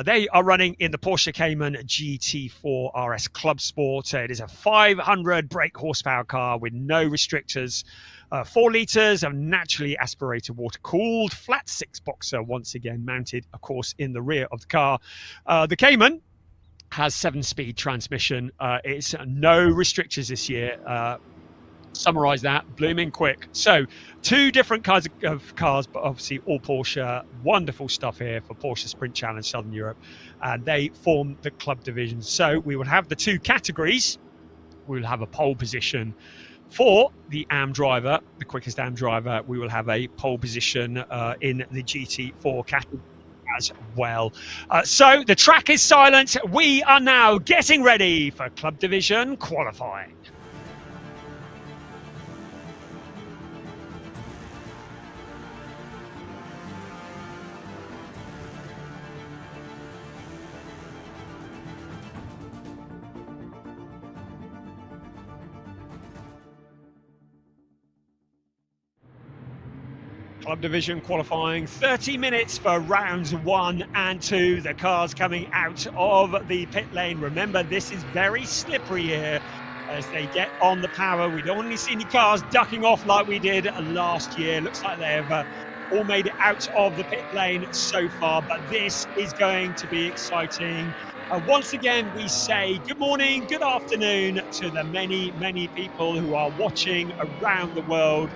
They are running in the Porsche Cayman GT4 RS Club Sport. It is a 500 brake horsepower car with no restrictors. 4 litres of naturally aspirated water-cooled flat 6-boxer, once again mounted, of course, in the rear of the car. The Cayman has 7-speed transmission. It's no restrictors this year. Summarize that blooming quick. So 2 different kinds of cars, but obviously all Porsche. Wonderful stuff here for Porsche Sprint Challenge Southern Europe, and they form the club division. So we will have the 2 categories. We will have a pole position for the AM driver, the quickest AM driver. We will have a pole position in the GT4 category as well. So the track is silent. We are now getting ready for club division qualifying. Club division qualifying, 30 minutes for rounds 1 and 2. The cars coming out of the pit lane. Remember, this is very slippery here as they get on the power. We don't want to see any cars ducking off like we did last year. Looks like they've all made it out of the pit lane so far, but this is going to be exciting. Once again, we say good morning, good afternoon to the many, many people who are watching around the world.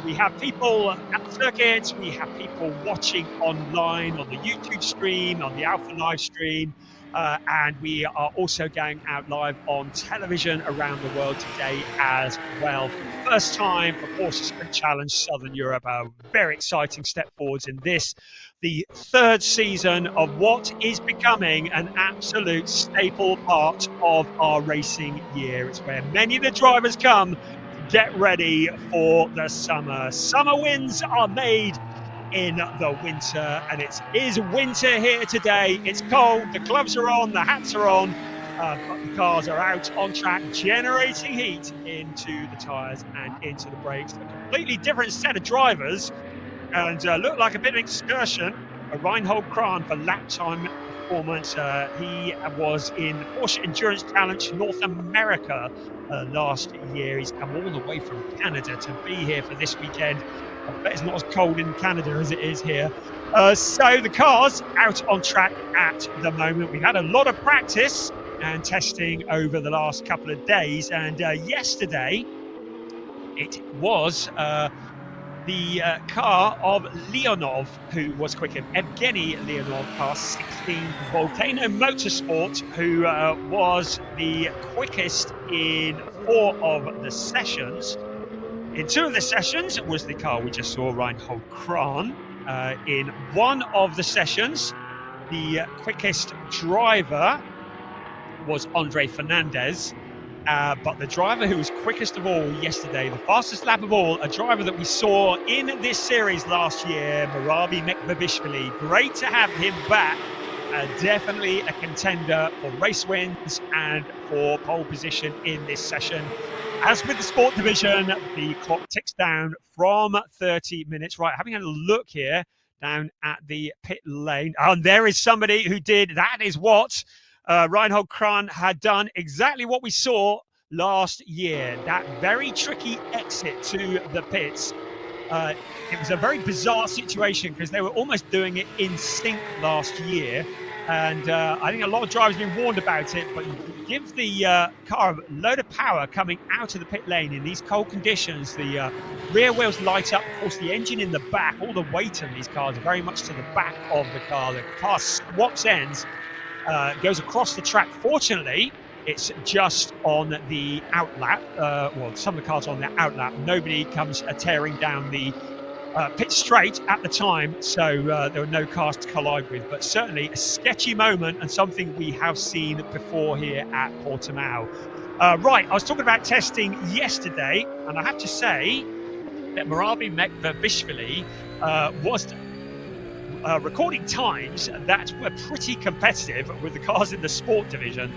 We have people at the circuit, we have people watching online on the YouTube stream, on the Alpha live stream. And we are also going out live on television around the world today as well. For the first time, the Porsche Sprint Challenge Southern Europe, a very exciting step forwards in this, the third season of what is becoming an absolute staple part of our racing year. It's where many of the drivers come to get ready for the summer. Summer wins are made in the winter, and it is winter here today. It's cold, the gloves are on, the hats are on, but the cars are out on track generating heat into the tyres and into the brakes. A completely different set of drivers, and looked like a bit of an excursion. Reinhold Kran for lap time performance. He was in the Porsche Endurance Challenge North America last year. He's come all the way from Canada to be here for this weekend. I bet it's not as cold in Canada as it is here. So the car's out on track at the moment. We've had a lot of practice and testing over the last couple of days. And yesterday, it was the car of Leonov, who was quicker. Evgeny Leonov, car 16, Volcano Motorsport, who was the quickest in 4 of the sessions. In 2 of the sessions was the car we just saw, Reinhold Kran. In 1 of the sessions, the quickest driver was Andre Fernandez. But the driver who was quickest of all yesterday, the fastest lap of all, a driver that we saw in this series last year, Marabi Mekbabishvili. Great to have him back. Definitely a contender for race wins and for pole position in this session. As with the sport division, the clock ticks down from 30 minutes. Right, having a look here down at the pit lane. And there is somebody who did, that is what Reinhold Kran had done, exactly what we saw last year. That very tricky exit to the pits. It was a very bizarre situation because they were almost doing it in sync last year. And I think a lot of drivers have been warned about it, but you give the car a load of power coming out of the pit lane in these cold conditions. The rear wheels light up, of course, the engine in the back, all the weight of these cars are very much to the back of the car. The car swaps ends, goes across the track. Fortunately, it's just on the outlap. Well, some of the cars on the outlap. Nobody comes tearing down the pit straight at the time, so there were no cars to collide with, but certainly a sketchy moment and something we have seen before here at Portimão. Right, I was talking about testing yesterday, and I have to say that Marabi Mekbabishvili was recording times that were pretty competitive with the cars in the sport division.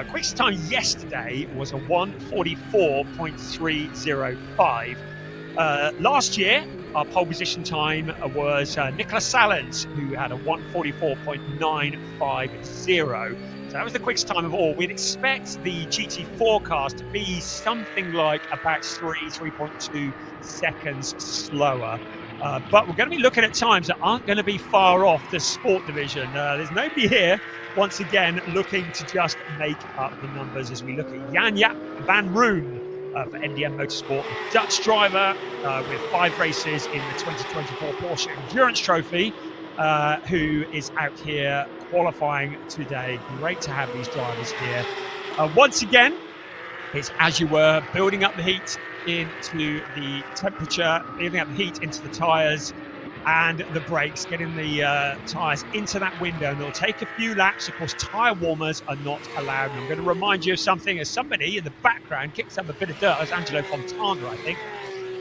Quickest time yesterday was a 1:44.305. Last year, our pole position time was Nicolas Salens, who had a 1:44.950. So that was the quickest time of all. We'd expect the GT4 cars to be something like about 3.2 seconds slower. But we're going to be looking at times that aren't going to be far off the sport division. There's nobody here, once again, looking to just make up the numbers as we look at Jan-Jaap van Roon for MDM Motorsport, the Dutch driver with 5 races in the 2024 Porsche Endurance Trophy, who is out here qualifying today. Great to have these drivers here. Once again, it's as you were, building up the heat into the temperature, building up the heat into the tyres and the brakes, getting the tyres into that window, and it'll take a few laps. Of course, tyre warmers are not allowed. And I'm going to remind you of something as somebody in the background kicks up a bit of dirt. That's Angelo Fontana, I think.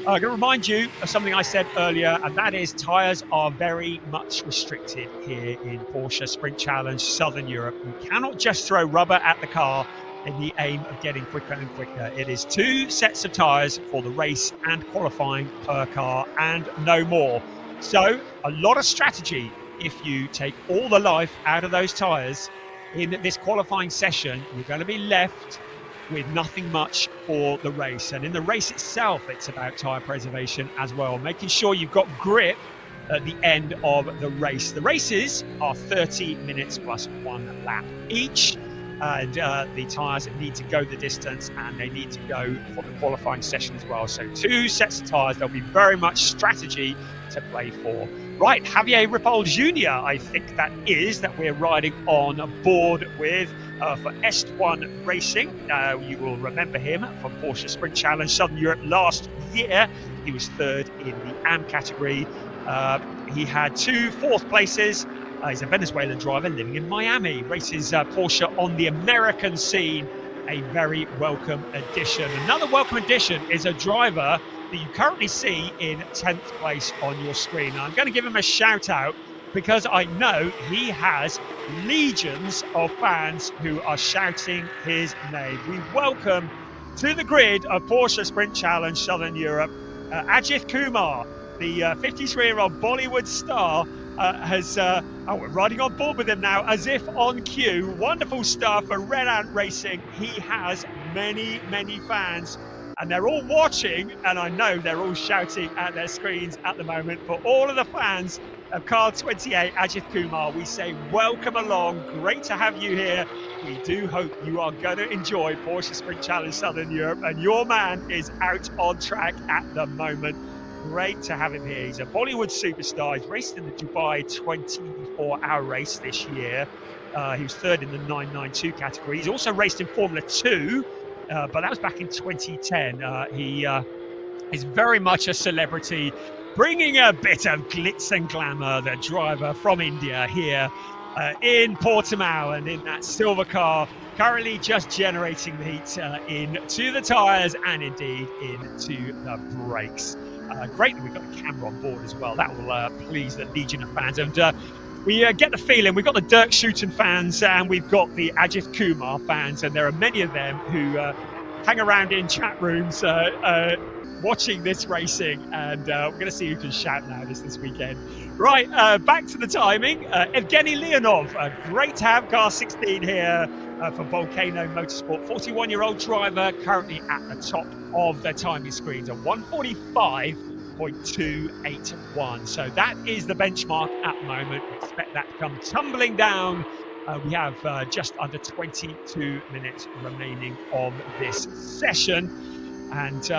I'm going to remind you of something I said earlier, and that is tyres are very much restricted here in Porsche Sprint Challenge Southern Europe. You cannot just throw rubber at the car in the aim of getting quicker and quicker. It is 2 sets of tyres for the race and qualifying per car and no more. So a lot of strategy if you take all the life out of those tyres in this qualifying session. You're going to be left with nothing much for the race. And in the race itself, it's about tyre preservation as well, making sure you've got grip at the end of the race. The races are 30 minutes plus 1 lap each. And the tyres need to go the distance, and they need to go for the qualifying session as well. So 2 sets of tyres. There'll be very much strategy to play for. Right, Javier Ripoll Jr., I think that we're riding on board with for S1 Racing. You will remember him from Porsche Sprint Challenge Southern Europe last year. He was third in the AM category. He had 2 fourth places. He's a Venezuelan driver living in Miami, races Porsche on the American scene. A very welcome addition. Another welcome addition is a driver that you currently see in 10th place on your screen. And I'm going to give him a shout out because I know he has legions of fans who are shouting his name. We welcome to the grid of Porsche Sprint Challenge Southern Europe, Ajith Kumar, the 53-year-old Bollywood star. We're riding on board with him now as if on cue. Wonderful stuff for Red Ant Racing. He has many, many fans. And they're all watching, and I know they're all shouting at their screens at the moment. For all of the fans of car 28, Ajith Kumar, we say welcome along. Great to have you here. We do hope you are going to enjoy Porsche Sprint Challenge Southern Europe, and your man is out on track at the moment. Great to have him here. He's a Bollywood superstar. He's raced in the Dubai 24-hour race this year. He was third in the 992 category. He's also raced in Formula 2. But that was back in 2010. He is very much a celebrity, bringing a bit of glitz and glamour. The driver from India here in Portimão and in that silver car, currently just generating the heat into the tyres and indeed into the brakes. Great that we've got the camera on board as well. That will please the legion of fans. And we get the feeling we've got the Dirk Schuten fans and we've got the Ajith Kumar fans, and there are many of them who hang around in chat rooms watching this racing, and we're going to see who can shout loudest this weekend. Right, back to the timing. Evgeny Leonov, great to have car 16 here for Volcano Motorsport. 41-year-old driver, currently at the top of the timing screens, a 1:45.281. So that is the benchmark at the moment. We expect that to come tumbling down. We have just under 22 minutes remaining on this session, and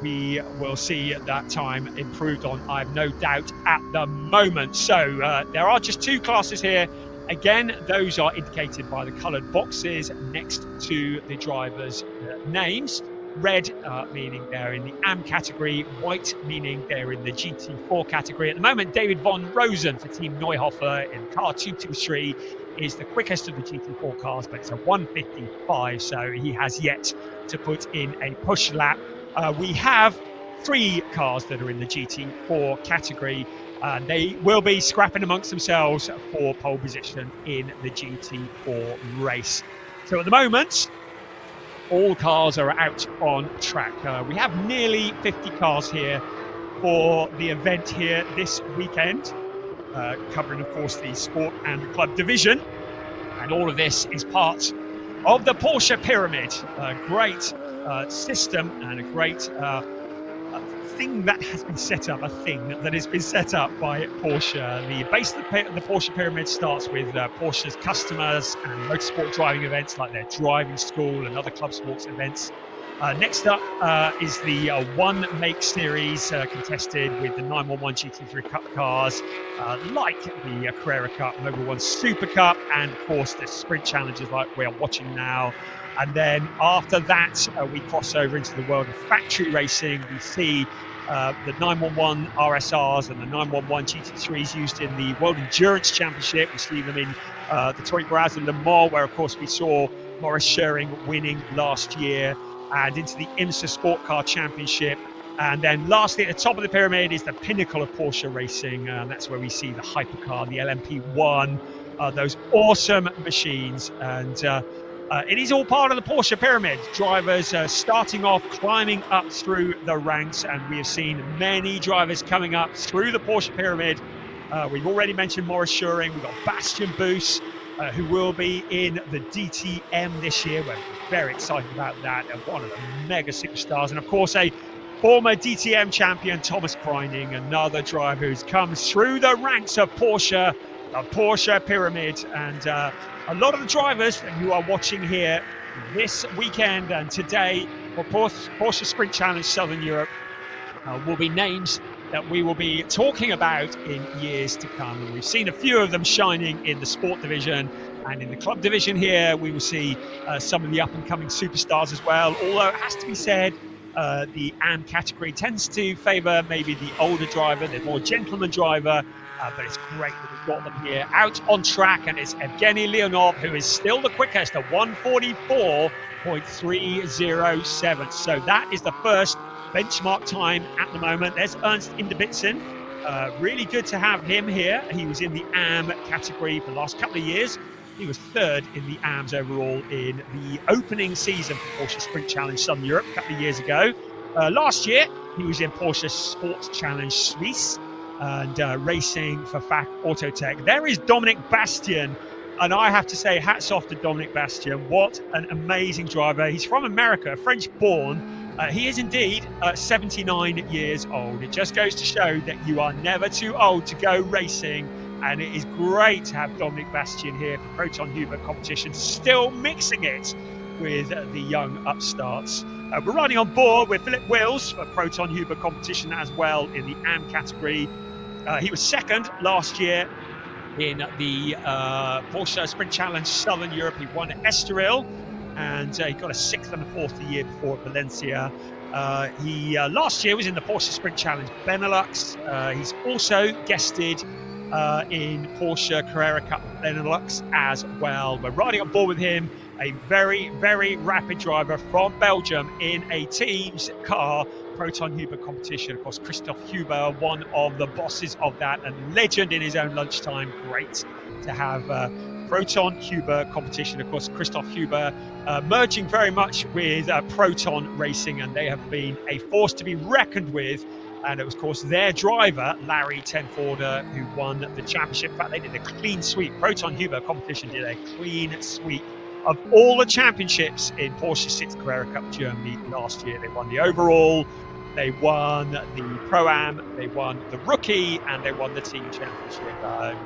we will see that time improved on, I have no doubt, at the moment. So there are just 2 classes here. Again, those are indicated by the coloured boxes next to the drivers' names. Red meaning they're in the AM category, white meaning they're in the GT4 category. At the moment, David von Rosen for Team Neuhofer in car 223 is the quickest of the GT4 cars, but it's a 1:55, so he has yet to put in a push lap. We have 3 cars that are in the GT4 category. They will be scrapping amongst themselves for pole position in the GT4 race. So at the moment, all cars are out on track. We have nearly 50 cars here for the event here this weekend, covering, of course, the sport and the club division. And all of this is part of the Porsche Pyramid. A great system and a great thing that has been set up, by Porsche. The base of the Porsche Pyramid starts with Porsche's customers and motorsport driving events like their driving school and other club sports events. Next up is the One Make Series contested with the 911 GT3 Cup cars, like the Carrera Cup, Mobil 1 Super Cup, and of course the Sprint Challenges like we are watching now. And then after that, we cross over into the world of factory racing. We see the 911 RSRs and the 911 GT3s used in the World Endurance Championship. We see them in the 24 Hours of Le Mans, where of course we saw Maurice Schering winning last year, and into the IMSA Sport Car Championship. And then lastly, at the top of the pyramid is the pinnacle of Porsche racing. That's where we see the hypercar, the LMP1, those awesome machines. And it is all part of the Porsche Pyramid. Drivers starting off, climbing up through the ranks, and we have seen many drivers coming up through the Porsche Pyramid. We've already mentioned Maurice Schering. We've got Bastian Boos, who will be in the DTM this year. We're very excited about that, and one of the mega superstars. And of course, a former DTM champion, Thomas Preining, another driver who's come through the ranks of Porsche, the Porsche Pyramid. And a lot of the drivers that you are watching here this weekend and today for Porsche Sprint Challenge Southern Europe will be names that we will be talking about in years to come. And we've seen a few of them shining in the sport division and in the club division here. We will see some of the up-and-coming superstars as well, although it has to be said, the AM category tends to favour maybe the older driver, the more gentleman driver, but it's great that we've got them here out on track, and it's Evgeny Leonov who is still the quickest at 1:44.307. So that is the first benchmark time at the moment. There's Ernst Inderbitsen. Really good to have him here. He was in the AM category for the last couple of years. He was third in the AMs overall in the opening season for Porsche Sprint Challenge Southern Europe a couple of years ago. Last year, he was in Porsche Sports Challenge Suisse and racing for FAC Autotech. There is Dominic Bastien, and I have to say hats off to Dominic Bastien. What an amazing driver. He's from America, French-born. He is indeed 79 years old. It just goes to show that you are never too old to go racing. And it is great to have Dominic Bastien here for Proton Huber competition, still mixing it with the young upstarts. We're riding on board with Philip Wills for Proton Huber competition as well in the AM category. He was second last year in the Porsche Sprint Challenge Southern Europe. He won at Estoril, and he got a 6th and a 4th the year before at Valencia. He last year was in the Porsche Sprint Challenge Benelux. He's also guested in Porsche Carrera Cup Benelux as well. We're riding on board with him, a very, very rapid driver from Belgium in a team's car, Proton Huber competition. Of course, Christoph Huber, one of the bosses of that and legend in his own lunchtime. Great to have Proton Huber competition. Of course, Christoph Huber merging very much with Proton Racing, and they have been a force to be reckoned with. And it was, of course, their driver, Larry Tenforder, who won the championship. In fact, they did a clean sweep. Proton Huber competition did a clean sweep of all the championships in Porsche 6 Carrera Cup Germany last year. They won the overall, they won the Pro-Am, they won the rookie, and they won the team championship.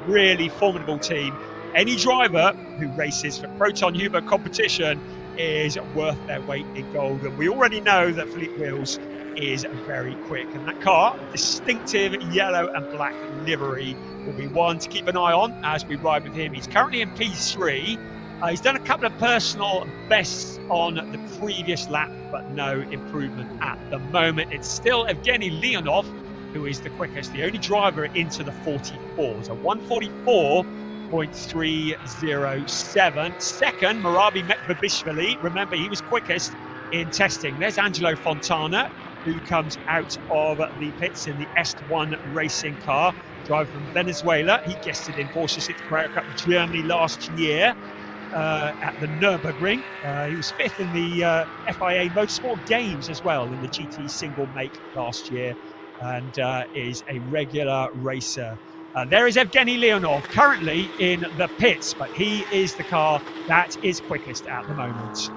Really formidable team. Any driver who races for Proton Huber competition is worth their weight in gold. And we already know that Philippe Wills is very quick, and that car, distinctive yellow and black livery, will be one to keep an eye on as we ride with him. He's currently in P3. He's done a couple of personal bests on the previous lap, but no improvement at the moment. It's still Evgeny Leonov who is the quickest, the only driver into the 44s, a 1:44.307. Second, Marabi Mekbabishvili. Remember, he was quickest in testing. There's Angelo Fontana, who comes out of the pits in the Est1 racing car, driver from Venezuela. He guested in Porsche 6 Carrera Cup Germany last year at the Nürburgring. He was 5th in the FIA Motorsport Games as well in the GT single make last year, and is a regular racer. There is Evgeny Leonov currently in the pits, but he is the car that is quickest at the moment.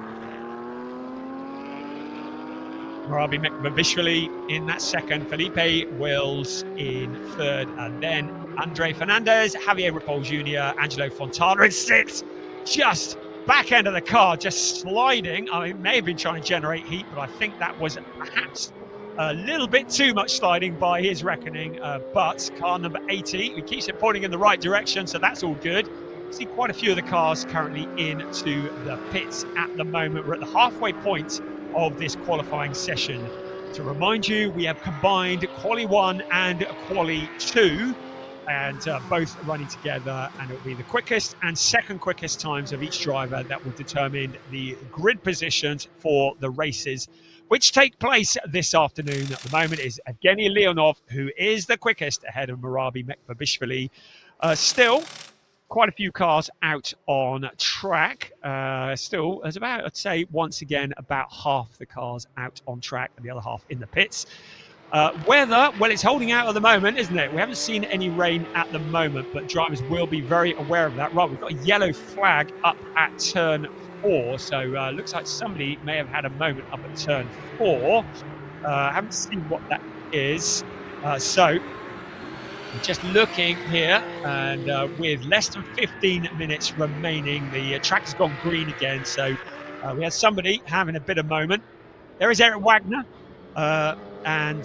Marabi Mekbabishvili in that second, Felipe Wills in third, and then Andre Fernandez, Javier Ripoll Jr., Angelo Fontana in sixth. Just back end of the car, just sliding. I mean, may have been trying to generate heat, but I think that was perhaps a little bit too much sliding by his reckoning. But car number 80, he keeps it pointing in the right direction, so that's all good. See quite a few of the cars currently into the pits at the moment. We're at the halfway point of this qualifying session. To remind you, we have combined Quali 1 and Quali 2, and both running together, and it will be the quickest and second quickest times of each driver that will determine the grid positions for the races, which take place this afternoon. At the moment is Evgeny Leonov, who is the quickest ahead of Marabi Mekbabishvili. Still quite a few cars out on track. Still, there's about, I'd say, once again, about half the cars out on track and the other half in the pits. Weather, well, it's holding out at the moment, isn't it? We haven't seen any rain at the moment, but drivers will be very aware of that. Right, we've got a yellow flag up at turn 4, so looks like somebody may have had a moment up at turn 4. Haven't seen what that is. So just looking here, and with less than 15 minutes remaining, the track has gone green again. So we had somebody having a bit of moment. There is Eric Wagner, and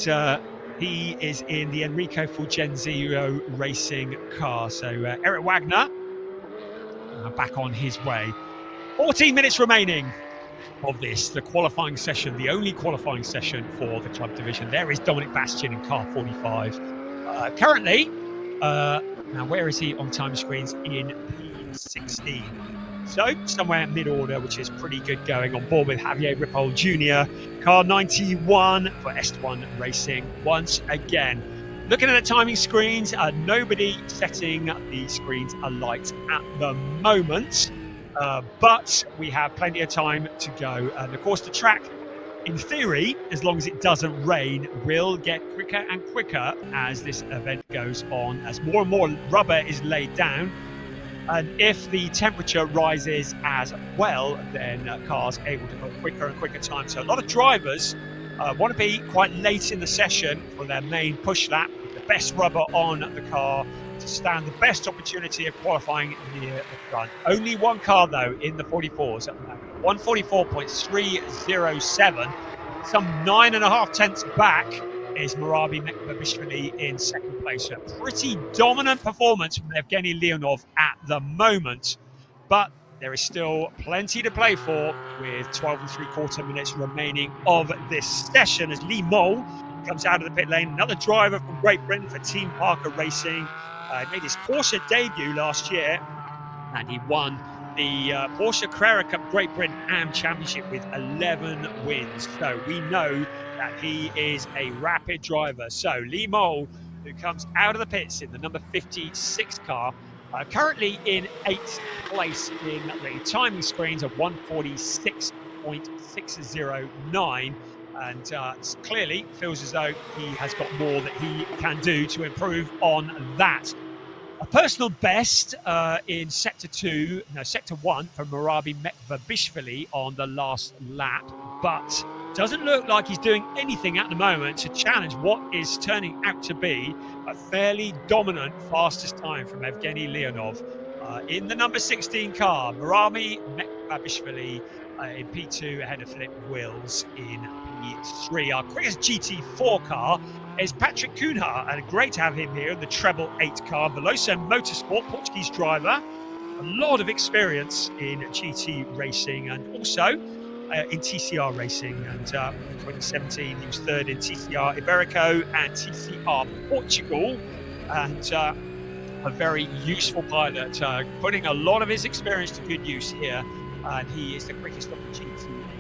He is in the Enrico Fulgenzio racing car. So Eric Wagner back on his way. 14 minutes remaining of this, the qualifying session, the only qualifying session for the club division. There is Dominic Bastian in car 45. Currently, now where is he on time screens? In P16. So somewhere mid-order, which is pretty good going, on board with Javier Ripoll Jr. Car 91 for Est1 Racing once again. Looking at the timing screens, nobody setting the screens alight at the moment. But we have plenty of time to go. And of course, the track, in theory, as long as it doesn't rain, will get quicker and quicker as this event goes on, as more and more rubber is laid down. And if the temperature rises as well, then cars are able to go quicker and quicker time. So a lot of drivers want to be quite late in the session for their main push lap, with the best rubber on the car to stand the best opportunity of qualifying near the front. Only one car, though, in the 44s at the moment. 144.307, some 9.5 tenths back is Murabi Mekbabishvili in second place. A pretty dominant performance from Evgeny Leonov at the moment, but there is still plenty to play for, with 12 3/4 minutes remaining of this session as Lee Mole comes out of the pit lane. Another driver from Great Britain for Team Parker Racing. He made his Porsche debut last year, and he won the Porsche Carrera Cup Great Britain AM Championship with 11 wins. So we know that he is a rapid driver. So Lee Mole, who comes out of the pits in the number 56 car, currently in 8th place in the timing screens of 146.609. And clearly feels as though he has got more that he can do to improve on that. A personal best in sector 1 for Murabi Mekbabishvili on the last lap, but doesn't look like he's doing anything at the moment to challenge what is turning out to be a fairly dominant fastest time from Evgeny Leonov. In the number 16 car, Murabi Mekbabishvili in P2 ahead of Philip Wills in P3. Our quickest GT4 car is Patrick Cunha, and great to have him here in the treble 8 car. Veloso Motorsport, Portuguese driver, a lot of experience in GT racing and also in TCR racing. And in 2017, he was third in TCR Iberico and TCR Portugal, and a very useful pilot, putting a lot of his experience to good use here. And he is the quickest of the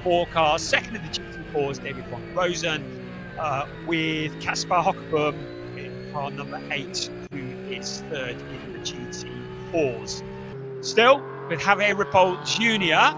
GT4 cars. Second in the GT4 is David von Rosen, with Kaspar Hockeboom in car number 8, who is third in the GT4s. Still, with Javier Ripoll Jr.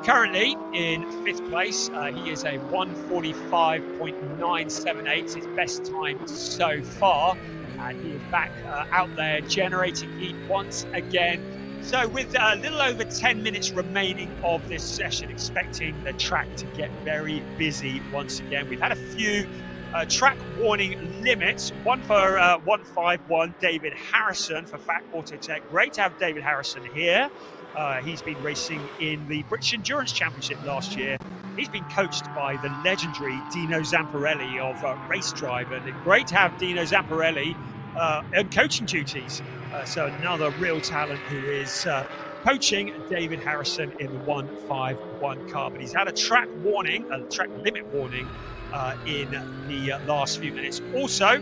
Currently in 5th place. He is a 145.978, his best time so far. And he is back out there generating heat once again. So with a little over 10 minutes remaining of this session, expecting the track to get very busy once again. We've had a few track warning limits. One for 151, David Harrison for FAC Autotech. Great to have David Harrison here. He's been racing in the British Endurance Championship last year. He's been coached by the legendary Dino Zamparelli of Race Drive, and great to have Dino Zamparelli on coaching duties. So another real talent who is coaching David Harrison in the 151 car. But he's had a track warning, a track limit warning in the last few minutes. Also,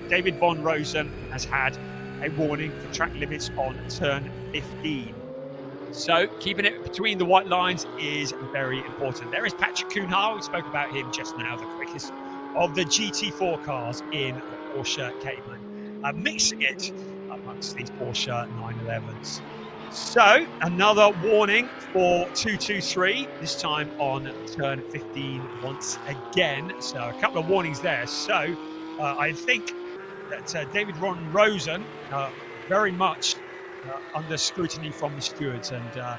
David von Rosen has had a warning for track limits on turn 15. So keeping it between the white lines is very important. There is Patrick Cunha. We spoke about him just now, the quickest of the GT4 cars in the Porsche Cayman. Mixing it amongst these Porsche 911s. So another warning for 223, this time on turn 15 once again. So a couple of warnings there. So I think that David von Rosen very much under scrutiny from the stewards, and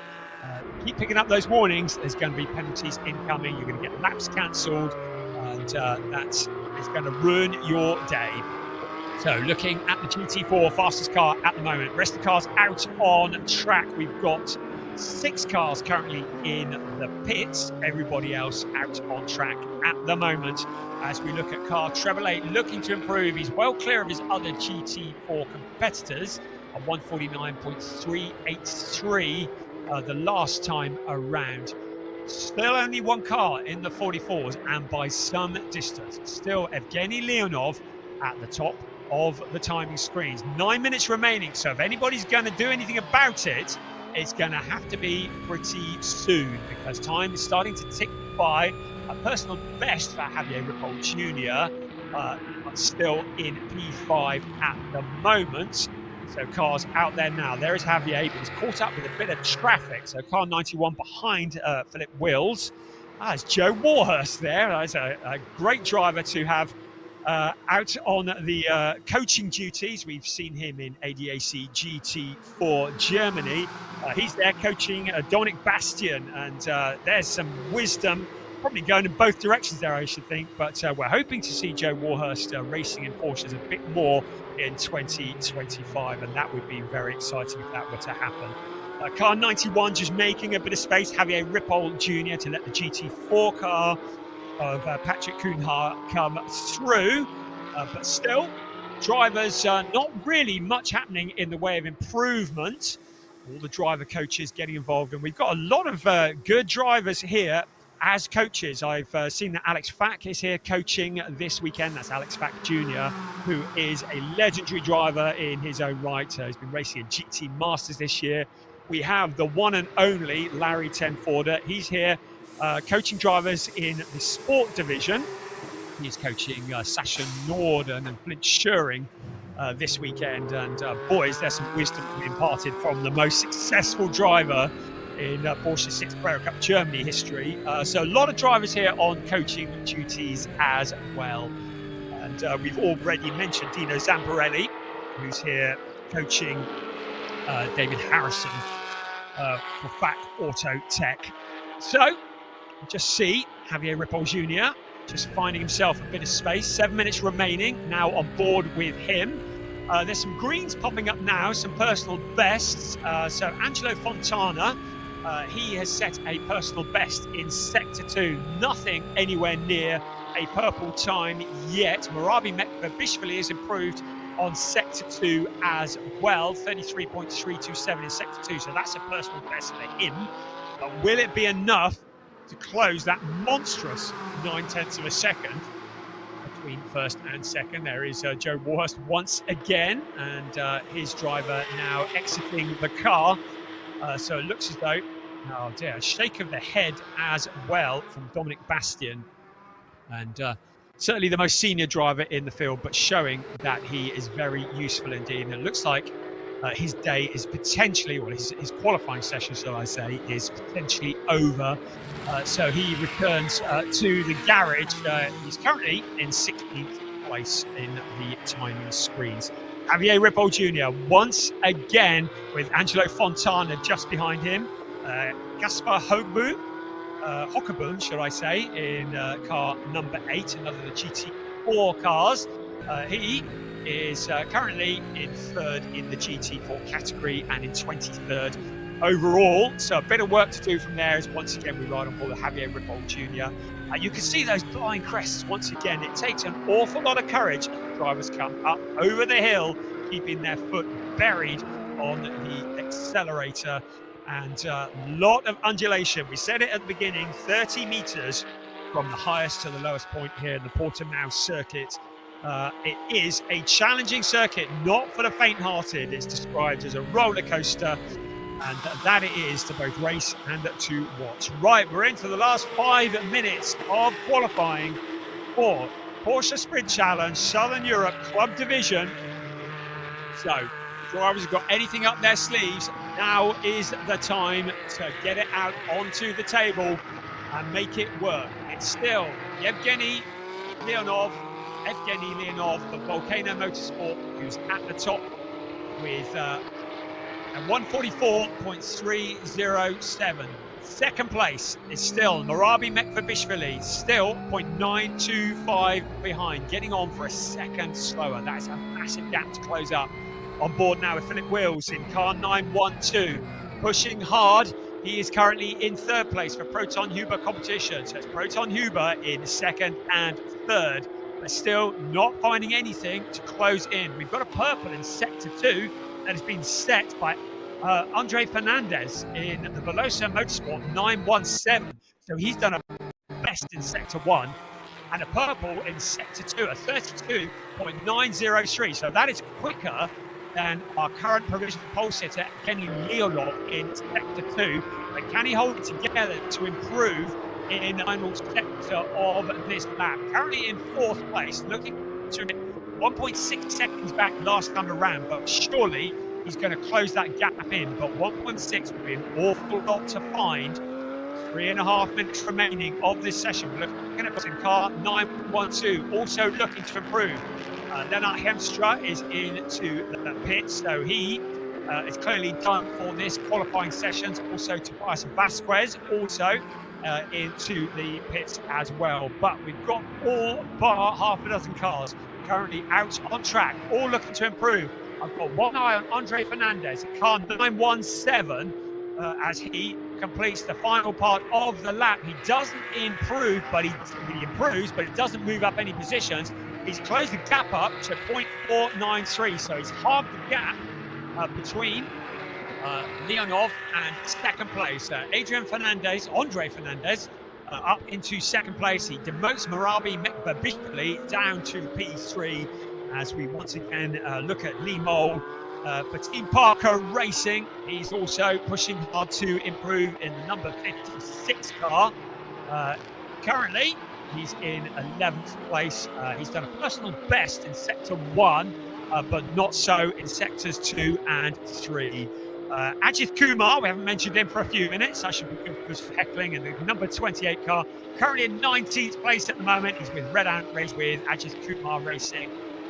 keep picking up those warnings. There's going to be penalties incoming. You're going to get laps cancelled, and that is going to ruin your day. So looking at the GT4 fastest car at the moment, rest of the cars out on track. We've got 6 cars currently in the pits. Everybody else out on track at the moment. As we look at car treble 8, looking to improve. He's well clear of his other GT4 competitors at 149.383 the last time around. Still only 1 car in the 44s, and by some distance. Still Evgeny Leonov at the top of the timing screens. 9 minutes remaining, so if anybody's going to do anything about it, it's going to have to be pretty soon, because time is starting to tick by. A personal best for Javier Ripoll Jr., but still in P5 at the moment. So cars out there now. There is Javier, but he's caught up with a bit of traffic. So car 91 behind Philip Wills. It's Joe Warhurst there. That's a great driver to have out on the coaching duties. We've seen him in ADAC GT4 Germany. He's there coaching Dominic Bastian, and there's some wisdom probably going in both directions there, I should think. But we're hoping to see Joe Warhurst racing in Porsches a bit more in 2025, and that would be very exciting if that were to happen. Car 91 just making a bit of space. Javier Ripoll Jr. to let the GT4 car of Patrick Kuhnhart come through, but still drivers not really much happening in the way of improvement. All the driver coaches getting involved, and we've got a lot of good drivers here as coaches. I've seen that Alex Fack is here coaching this weekend. That's Alex Fack Jr., who is a legendary driver in his own right. He's been racing in GT Masters this year. We have the one and only Larry Tenforder. He's here coaching drivers in the sport division. He's coaching Sasha Norden and Flint Schuring this weekend. And boys, there's some wisdom to be imparted from the most successful driver in Porsche 6 Carrera Cup Germany history. So a lot of drivers here on coaching duties as well. And we've already mentioned Dino Zamparelli, who's here coaching David Harrison for FAC Auto Tech. So just see Javier Ripoll Jr. just finding himself a bit of space. 7 minutes remaining now on board with him. There's some greens popping up now, some personal bests. So Angelo Fontana, he has set a personal best in Sector 2. Nothing anywhere near a purple time yet. Marabi Mekbishvili has improved on Sector 2 as well. 33.327 in Sector 2. So that's a personal best for him. But will it be enough to close that monstrous 9/10 of a second between first and second? There is Joe Warhurst once again, and his driver now exiting the car. So it looks as though, oh dear, a shake of the head as well from Dominic Bastian. And certainly the most senior driver in the field, but showing that he is very useful indeed. And it looks like his day is potentially, or his qualifying session, shall I say, is potentially over. So he returns to the garage. He's currently in 16th place in the timing screens. Javier Ripoll Jr. once again with Angelo Fontana just behind him. Gaspar Hockeboom, should I say, in car number 8, another of the GT4 cars. He is currently in 3rd in the GT4 category and in 23rd overall. So a bit of work to do from there as once again we ride on board with Javier Ripoll Jr. You can see those blind crests once again. It takes an awful lot of courage as the drivers come up over the hill, keeping their foot buried on the accelerator. And a lot of undulation. We said it at the beginning, 30 meters from the highest to the lowest point here in the Portimão circuit. It is a challenging circuit, not for the faint-hearted. It's described as a roller coaster, and that it is to both race and to watch. Right, we're into the last 5 minutes of qualifying for Porsche Sprint Challenge Southern Europe Club Division. So, drivers have got anything up their sleeves. Now is the time to get it out onto the table and make it work. It's still Evgeny Leonov for Volcano Motorsport, who's at the top with a 144.307. Second place is still Marabi Mekbishvili, still 0.925 behind, getting on for a second slower. That's a massive gap to close up. On board now with Philip Wills in car 912, pushing hard he is currently in third place for Proton Huber competition. So it's Proton Huber in second and third, but still not finding anything to close in. We've got a purple in sector 2 that has been set by Andre Fernandez in the Velosa Motorsport 917. So he's done a best in sector 1, and a purple in sector 2, a 32.903. So that is quicker than our current provisional pole sitter, Kenny Leonov, in sector 2. But can he hold it together to improve in the final sector of this lap? Currently in fourth place, looking to 1.6 seconds back last time around, but surely he's going to close that gap in. But 1.6 would be an awful lot to find. 3.5 minutes remaining of this session. We're looking at in car 912, also looking to improve. Lennart Hemstra is into the pits, so he is clearly done for this qualifying sessions. Also Tobias Vasquez also into the pits as well. But we've got all bar half a dozen cars currently out on track, all looking to improve. I've got one eye on Andre Fernandez, car 917, as he completes the final part of the lap. He doesn't improve, but he improves, but it doesn't move up any positions. He's closed the gap up to 0.493, so he's halved the gap between Leonov and second place. Andre Fernandez, up into second place. He demotes Marabi Mekbabishvili down to P3 as we once again look at Lee Mole. For Team Parker Racing, he's also pushing hard to improve in the number 56 car. Currently, he's in 11th place. He's done a personal best in sector 1, but not so in sectors 2 and 3. Ajith Kumar, we haven't mentioned him for a few minutes. I should be good for heckling in the number 28 car. Currently in 19th place at the moment. He's with Red Ant Race with Ajith Kumar Racing.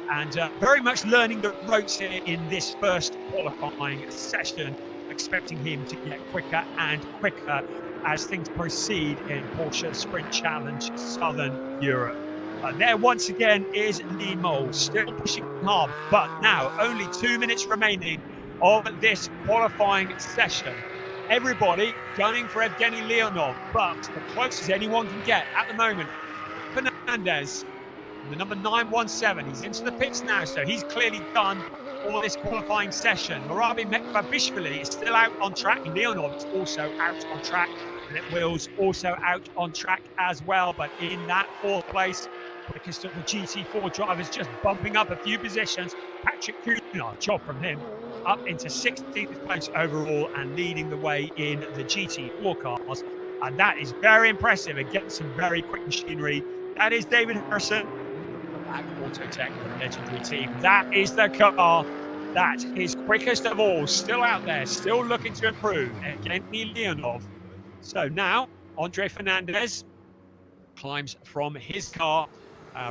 And very much learning the ropes here in this first qualifying session, expecting him to get quicker and quicker as things proceed in Porsche Sprint Challenge Southern Europe. There once again is Lee Mole, still pushing hard, but now only 2 minutes remaining of this qualifying session. Everybody gunning for Evgeny Leonov, but the closest anyone can get at the moment, Fernandez, the number 917, he's into the pits now, so he's clearly done for this qualifying session. Marabi Mekbabishvili is still out on track. Leonov is also out on track. Will's also out on track as well, but in that fourth place, quickest of the GT4 drivers, just bumping up a few positions. Patrick Kuhner, job from him, up into 16th place overall and leading the way in the GT4 cars. And that is very impressive against some very quick machinery. That is David Harrison. Autotech, the legendary team. That is the car that is quickest of all, still out there, still looking to improve. Evgeny Leonov. So now, Andre Fernandez climbs from his car,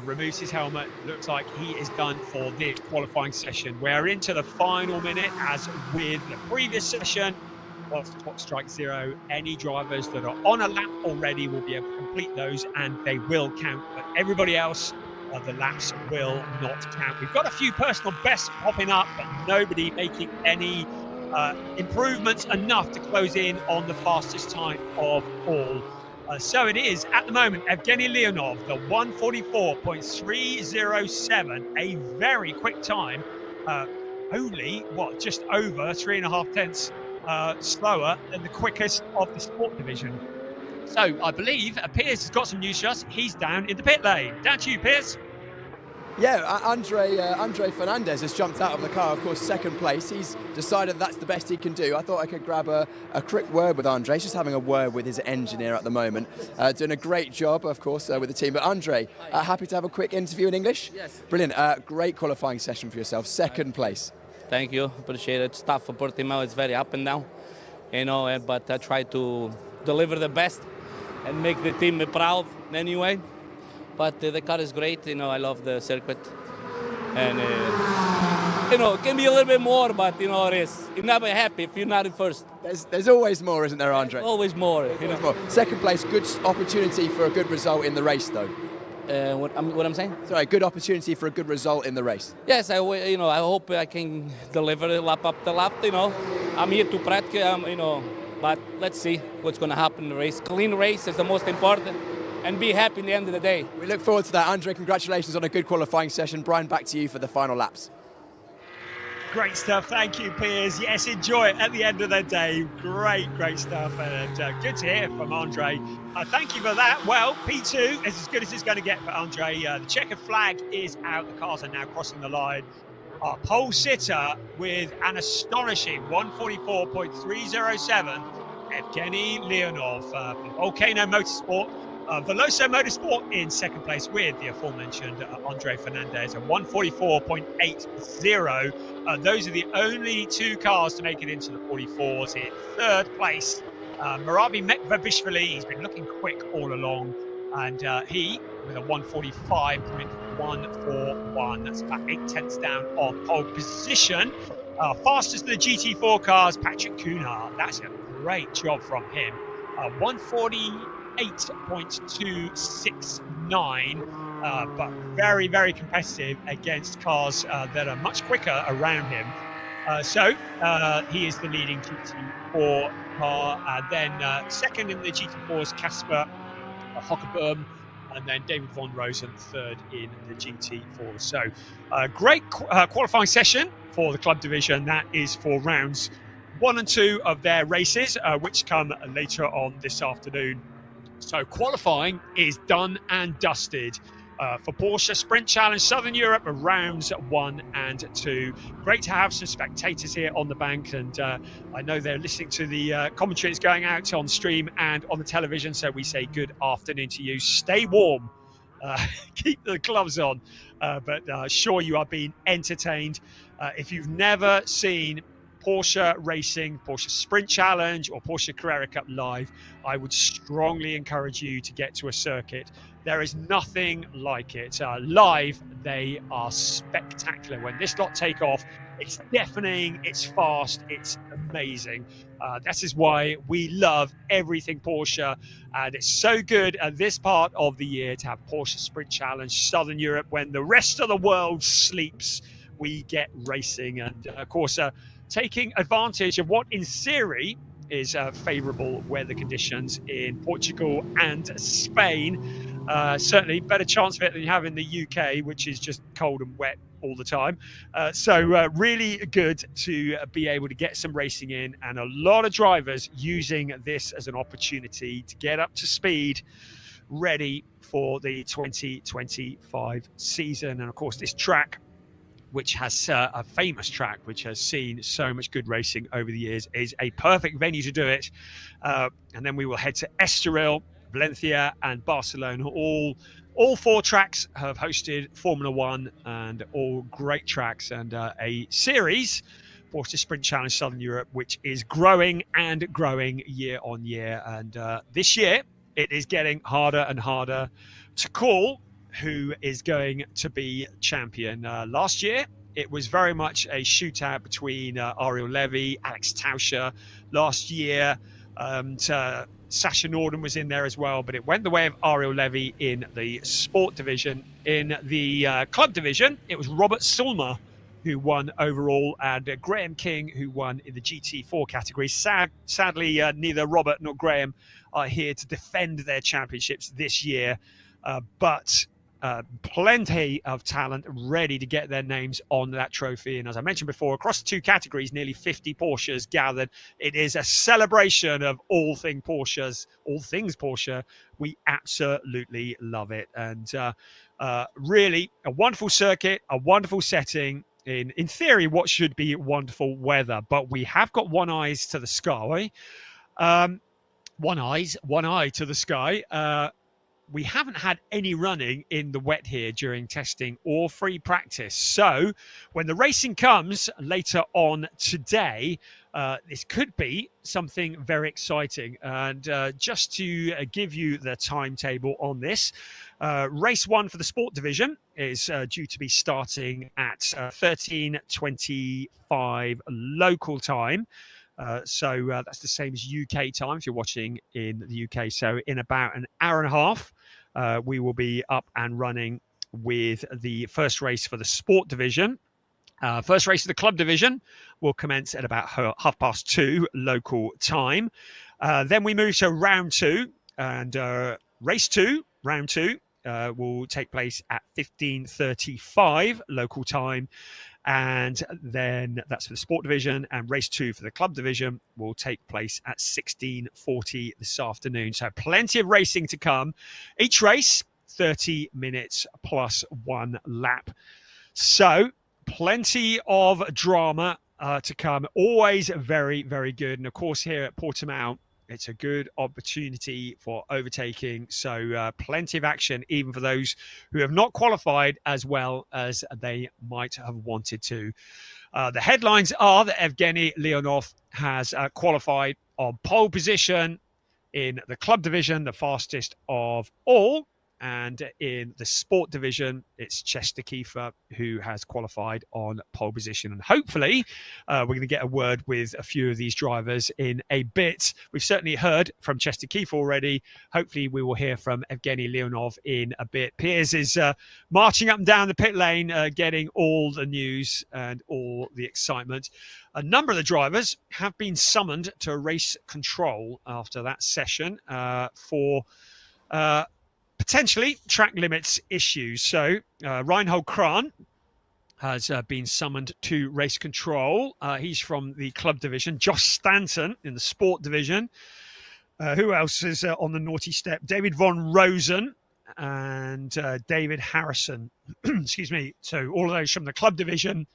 removes his helmet. Looks like he is done for this qualifying session. We're into the final minute, as with the previous session. Whilst the clock strikes 0, any drivers that are on a lap already will be able to complete those, and they will count. But everybody else, the laps will not count. We've got a few personal bests popping up, but nobody making any improvements enough to close in on the fastest time of all. So it is, at the moment, Evgeny Leonov, the 144.307, a very quick time, only, just over 3.5 tenths slower than the quickest of the sport division. So I believe Piers has got some news for us. He's down in the pit lane. Down to you, Piers. Yeah, Andre Fernandez has jumped out of the car, of course, second place. He's decided that's the best he can do. I thought I could grab a quick word with Andre. He's just having a word with his engineer at the moment. Doing a great job, of course, with the team. But Andre, happy to have a quick interview in English? Yes. Brilliant. Great qualifying session for yourself. Second place. Thank you. Appreciate it. It's tough for Portimão. It's very up and down, but I try to deliver the best and make the team proud anyway. But the car is great. I love the circuit. And, it can be a little bit more, but, it is. You're never happy if you're not in first. There's always more, isn't there, Andre? Always more. Always more. Second place, good opportunity for a good result in the race, though. What I'm saying? Sorry, good opportunity for a good result in the race. Yes, I hope I can deliver lap up the lap. I'm here to practice. But let's see what's going to happen in the race. Clean race is the most important, and be happy in the end of the day. We look forward to that. Andre, congratulations on a good qualifying session. Brian, back to you for the final laps. Great stuff. Thank you, Piers. Yes, enjoy it at the end of the day. Great stuff. And good to hear from Andre. Thank you for that. Well, P2 is as good as it's going to get for Andre. The checkered flag is out. The cars are now crossing the line. Our pole sitter with an astonishing 144.307, Evgeny Leonov from Volcano Motorsport. Veloso Motorsport in second place with the aforementioned Andre Fernandez at 144.80. Those are the only two cars to make it into the 44s. In third place, Marabi Mekvabishvili. He's been looking quick all along, and he with a 145.141. That's about 8/10 down on pole position. Fastest of the GT4 cars, Patrick Cunha. That's a great job from him. 148.269, but very competitive against cars that are much quicker around him. So he is the leading GT4 car. Then second in the GT4s, Casper Hockerboom, and then David Von Rosen third in the GT4. So great qualifying session for the club division. That is for rounds 1 and 2 of their races, which come later on this afternoon. So qualifying is done and dusted for Porsche Sprint Challenge Southern Europe rounds 1 and 2. Great to have some spectators here on the bank, and I know they're listening to the commentary that's going out on stream and on the television, so we say good afternoon to you. Stay warm, keep the gloves on, but sure you are being entertained. If you've never seen Porsche racing, Porsche Sprint Challenge or Porsche Carrera Cup live, I would strongly encourage you to get to a circuit. There is nothing like it. Live, they are spectacular. When this lot take off, it's deafening, it's fast, it's amazing. That is why we love everything Porsche, and it's so good at this part of the year to have Porsche Sprint Challenge Southern Europe. When the rest of the world sleeps, we get racing, and of course taking advantage of what in theory is favourable weather conditions in Portugal and Spain. Certainly better chance of it than you have in the UK, which is just cold and wet all the time. So really good to be able to get some racing in, and a lot of drivers using this as an opportunity to get up to speed, ready for the 2025 season. And of course, this track, which has a famous track, which has seen so much good racing over the years, is a perfect venue to do it. And then we will head to Estoril, Valencia and Barcelona. All 4 tracks have hosted Formula One, and all great tracks, and a series, Porsche Sprint Challenge Southern Europe, which is growing and growing year on year. And this year, it is getting harder and harder to call who is going to be champion. Last year, it was very much a shootout between Ariel Levy, Alex Tauscher. Last year, Sasha Norden was in there as well, but it went the way of Ariel Levy in the sport division. In the club division, it was Robert Sulmer who won overall, and Graham King who won in the GT4 category. Sadly, neither Robert nor Graham are here to defend their championships this year, but plenty of talent ready to get their names on that trophy. And as I mentioned before, across the 2 categories, nearly 50 Porsches gathered. It is a celebration of all things Porsche. We absolutely love it. And really a wonderful circuit, a wonderful setting. In theory, what should be wonderful weather, but we have got one eye to the sky. One eye to the sky. We haven't had any running in the wet here during testing or free practice. So when the racing comes later on today, this could be something very exciting. And just to give you the timetable on this, race 1 for the sport division is due to be starting at 13:25 local time. So that's the same as UK time if you're watching in the UK. So in about an hour and a half, we will be up and running with the first race for the sport division. First race of the club division will commence at about 2:30 local time. Then we move to round 2, and race 2, round 2, will take place at 15:35 local time. And then that's for the sport division, and race 2 for the club division will take place at 16:40 this afternoon. So plenty of racing to come. Each race, 30 minutes plus 1 lap. So plenty of drama to come. Always very, very good. And of course, here at Portimão, it's a good opportunity for overtaking. So plenty of action, even for those who have not qualified as well as they might have wanted to. The headlines are that Evgeny Leonov has qualified on pole position in the club division, the fastest of all. And in the sport division, it's Chester Kiefer who has qualified on pole position. And hopefully, we're going to get a word with a few of these drivers in a bit. We've certainly heard from Chester Kiefer already. Hopefully, we will hear from Evgeny Leonov in a bit. Piers is marching up and down the pit lane, getting all the news and all the excitement. A number of the drivers have been summoned to race control after that session for potentially track limits issues. So Reinhold Kran has been summoned to race control. He's from the club division. Josh Stanton in the sport division. Who else is on the naughty step? David von Rosen and David Harrison. Excuse me. So all of those from the club division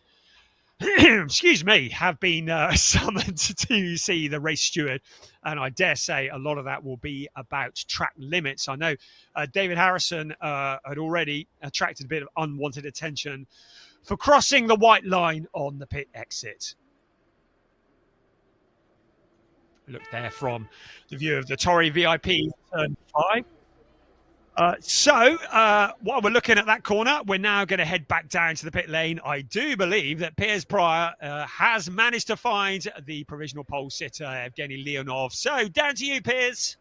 excuse me, have been summoned to see the race steward. And I dare say a lot of that will be about track limits. I know David Harrison had already attracted a bit of unwanted attention for crossing the white line on the pit exit. Look there from the view of the Torre VIP turn 5. While we're looking at that corner, we're now going to head back down to the pit lane. I do believe that Piers Pryor has managed to find the provisional pole sitter, Evgeny Leonov. So down to you, Piers.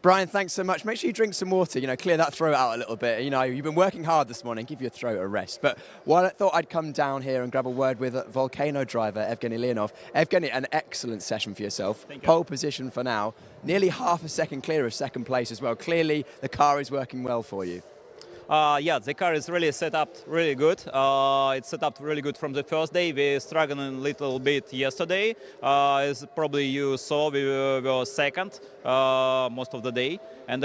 Brian, thanks so much. Make sure you drink some water, clear that throat out a little bit. You've been working hard this morning, give your throat a rest. But while I thought I'd come down here and grab a word with Volcano driver Evgeny Leonov. Evgeny, an excellent session for yourself. Pole position for now. Nearly half a second clear of second place as well. Clearly, the car is working well for you. Yeah, the car is really set up really good. It's set up really good from the first day. We struggled a little bit yesterday. As probably you saw, we were second most of the day. And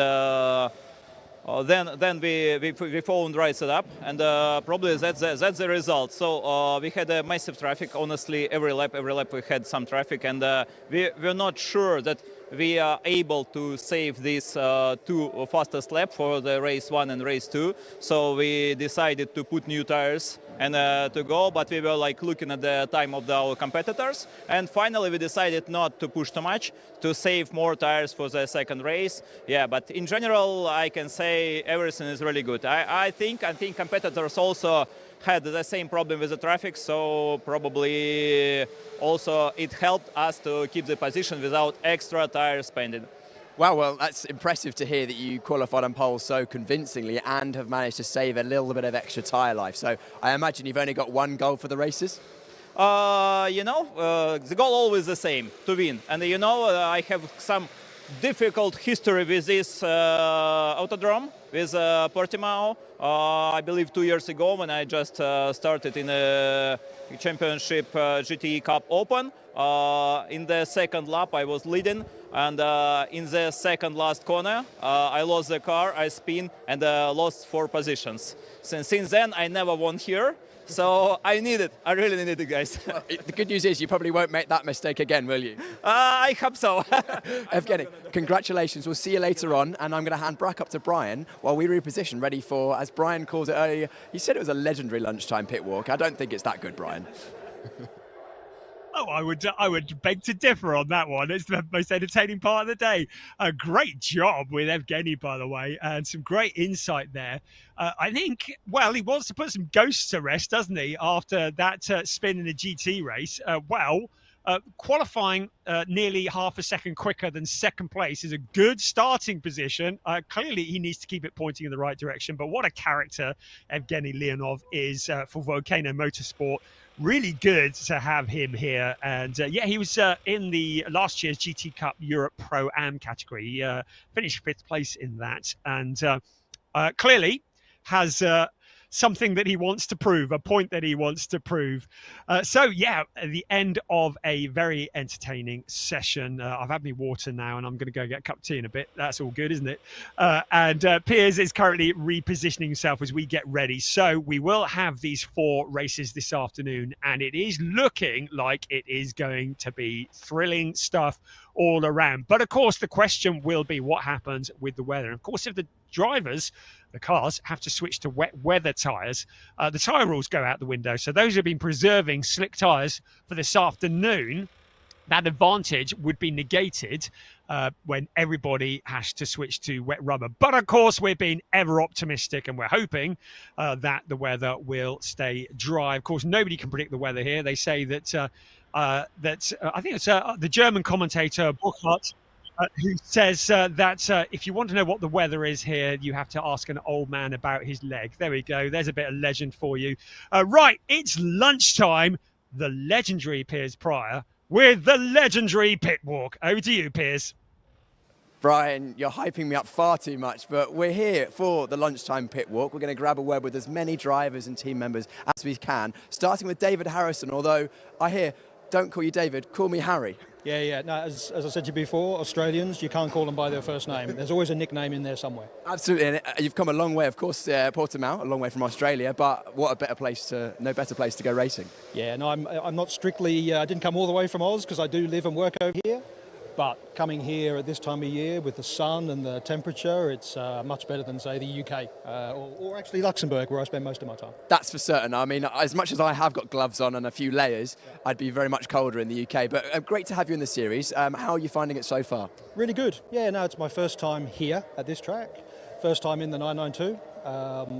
then we found right setup, and probably that's the result. So we had a massive traffic. Honestly, every lap we had some traffic, and we're not sure that we are able to save these 2 fastest lap for the race 1 and race 2. So we decided to put new tires and to go, but we were looking at the time of our competitors, and finally we decided not to push too much, to save more tires for the second race. Yeah, but in general I can say everything is really good. I think competitors also had the same problem with the traffic, so probably also it helped us to keep the position without extra tire spending. Wow, well, that's impressive to hear that you qualified on pole so convincingly and have managed to save a little bit of extra tyre life. So I imagine you've only got one goal for the races? The goal always the same, to win. And I have some difficult history with this autodrome, with Portimão. I believe 2 years ago when I just started in a championship GTE Cup Open. In the second lap I was leading, and in the second last corner I lost the car, I spin and lost 4 positions. Since then I never won here. So I really need it, guys. Well, the good news is you probably won't make that mistake again, will you? I hope so. Evgeny, congratulations. We'll see you later on. And I'm going to hand back up to Brian while we reposition, ready for, as Brian called it earlier, he said it was a legendary lunchtime pit walk. I don't think it's that good, Brian. Oh, I would beg to differ on that one. It's the most entertaining part of the day. A great job with Evgeny, by the way, and some great insight there. I think, well, he wants to put some ghosts to rest, doesn't he, after that spin in the GT race? Qualifying nearly half a second quicker than second place is a good starting position. Clearly, he needs to keep it pointing in the right direction. But what a character Evgeny Leonov is for Volcano Motorsport. Really good to have him here. And yeah, he was in the last year's GT Cup Europe Pro Am category. He finished 5th place in that. And clearly has something that he wants to prove, a point that he wants to prove. So yeah, at the end of a very entertaining session. I've had my water now and I'm going to go get a cup of tea in a bit. That's all good, isn't it? And Piers is currently repositioning himself as we get ready. So we will have these 4 races this afternoon, and it is looking like it is going to be thrilling stuff all around. But of course, the question will be what happens with the weather. And of course, if the drivers, the cars, have to switch to wet weather tyres, the tyre rules go out the window. So those who have been preserving slick tyres for this afternoon, that advantage would be negated when everybody has to switch to wet rubber. But of course, we're being ever optimistic and we're hoping that the weather will stay dry. Of course, nobody can predict the weather here. They say that I think it's the German commentator Burkhardt, who says that if you want to know what the weather is here, you have to ask an old man about his leg. There we go. There's a bit of legend for you. Right, it's lunchtime. The legendary Piers Pryor with the legendary pit walk. Over to you, Piers. Brian, you're hyping me up far too much, but we're here for the lunchtime pit walk. We're going to grab a word with as many drivers and team members as we can, starting with David Harrison, although I hear, don't call you David, call me Harry. Yeah. No, as I said to you before, Australians, you can't call them by their first name. There's always a nickname in there somewhere. Absolutely, and you've come a long way, of course, Portimão, a long way from Australia, but what a better place no better place to go racing. Yeah, no, I'm not strictly, I didn't come all the way from Oz because I do live and work over here. But coming here at this time of year with the sun and the temperature, it's much better than, say, the UK or actually Luxembourg, where I spend most of my time. That's for certain. I mean, as much as I have got gloves on and a few layers, I'd be very much colder in the UK. But great to have you in the series. How are you finding it so far? Really good. Yeah, no, it's my first time here at this track. First time in the 992,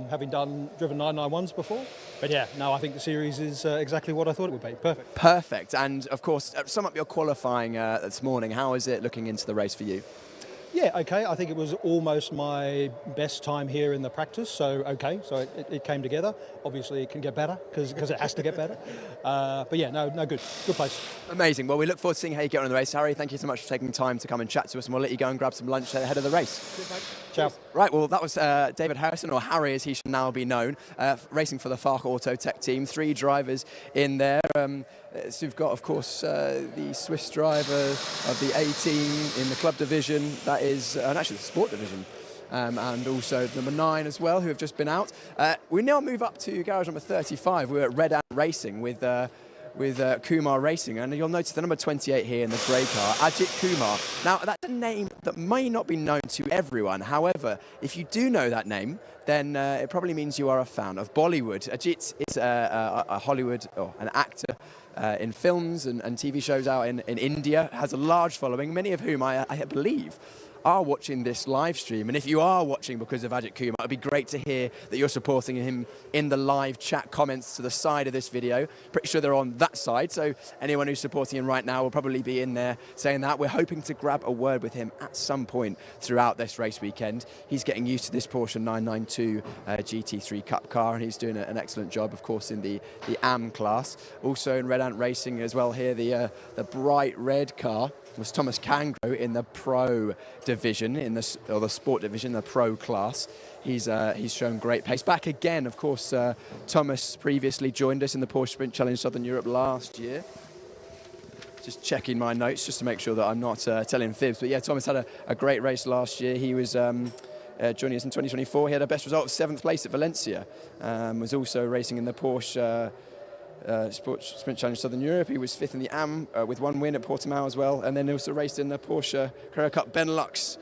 having driven 991s before. But yeah, no, I think the series is exactly what I thought it would be. Perfect. Perfect. And of course, sum up your qualifying this morning. How is it looking into the race for you? Yeah, okay. I think it was almost my best time here in the practice, so okay. So it came together. Obviously, it can get better because it has to get better. But yeah, no, good place. Amazing. Well, we look forward to seeing how you get on in the race. Harry, thank you so much for taking time to come and chat to us, and we'll let you go and grab some lunch ahead of the race. Ciao. Right, well, that was David Harrison, or Harry as he should now be known, racing for the Fark Auto Tech team. 3 drivers in there. So we've got, of course, the Swiss driver of the A team in the club division, that is, and actually the sport division, and also number 9 as well, who have just been out. We now move up to garage number 35. We're at Red Ant Racing with Kumar Racing, and you'll notice the number 28 here in the grey car, Ajit Kumar. Now, that's a name that may not be known to everyone. However, if you do know that name, then it probably means you are a fan of Bollywood. Ajit is a Hollywood, or an actor in films and TV shows out in India, has a large following, many of whom I believe are watching this live stream. And if you are watching because of Ajit Kumar, it'd be great to hear that you're supporting him in the live chat comments to the side of this video. Pretty sure they're on that side, so anyone who's supporting him right now will probably be in there saying that. We're hoping to grab a word with him at some point throughout this race weekend. He's getting used to this Porsche 992 GT3 Cup car, and he's doing an excellent job, of course, in the AM class. Also in Red Ant Racing as well here, the bright red car was Thomas Cangro in the Pro division, or the Sport division, the Pro class. He's shown great pace. Back again, of course, Thomas previously joined us in the Porsche Sprint Challenge Southern Europe last year. Just checking my notes just to make sure that I'm not telling fibs. But yeah, Thomas had a great race last year. He was joining us in 2024. He had a best result of 7th place at Valencia. Was also racing in the Porsche Sports Sprint Challenge Southern Europe. He was 5th in the AM with 1 win at Portimão as well, and then also raced in the Porsche Carrera Cup Benelux,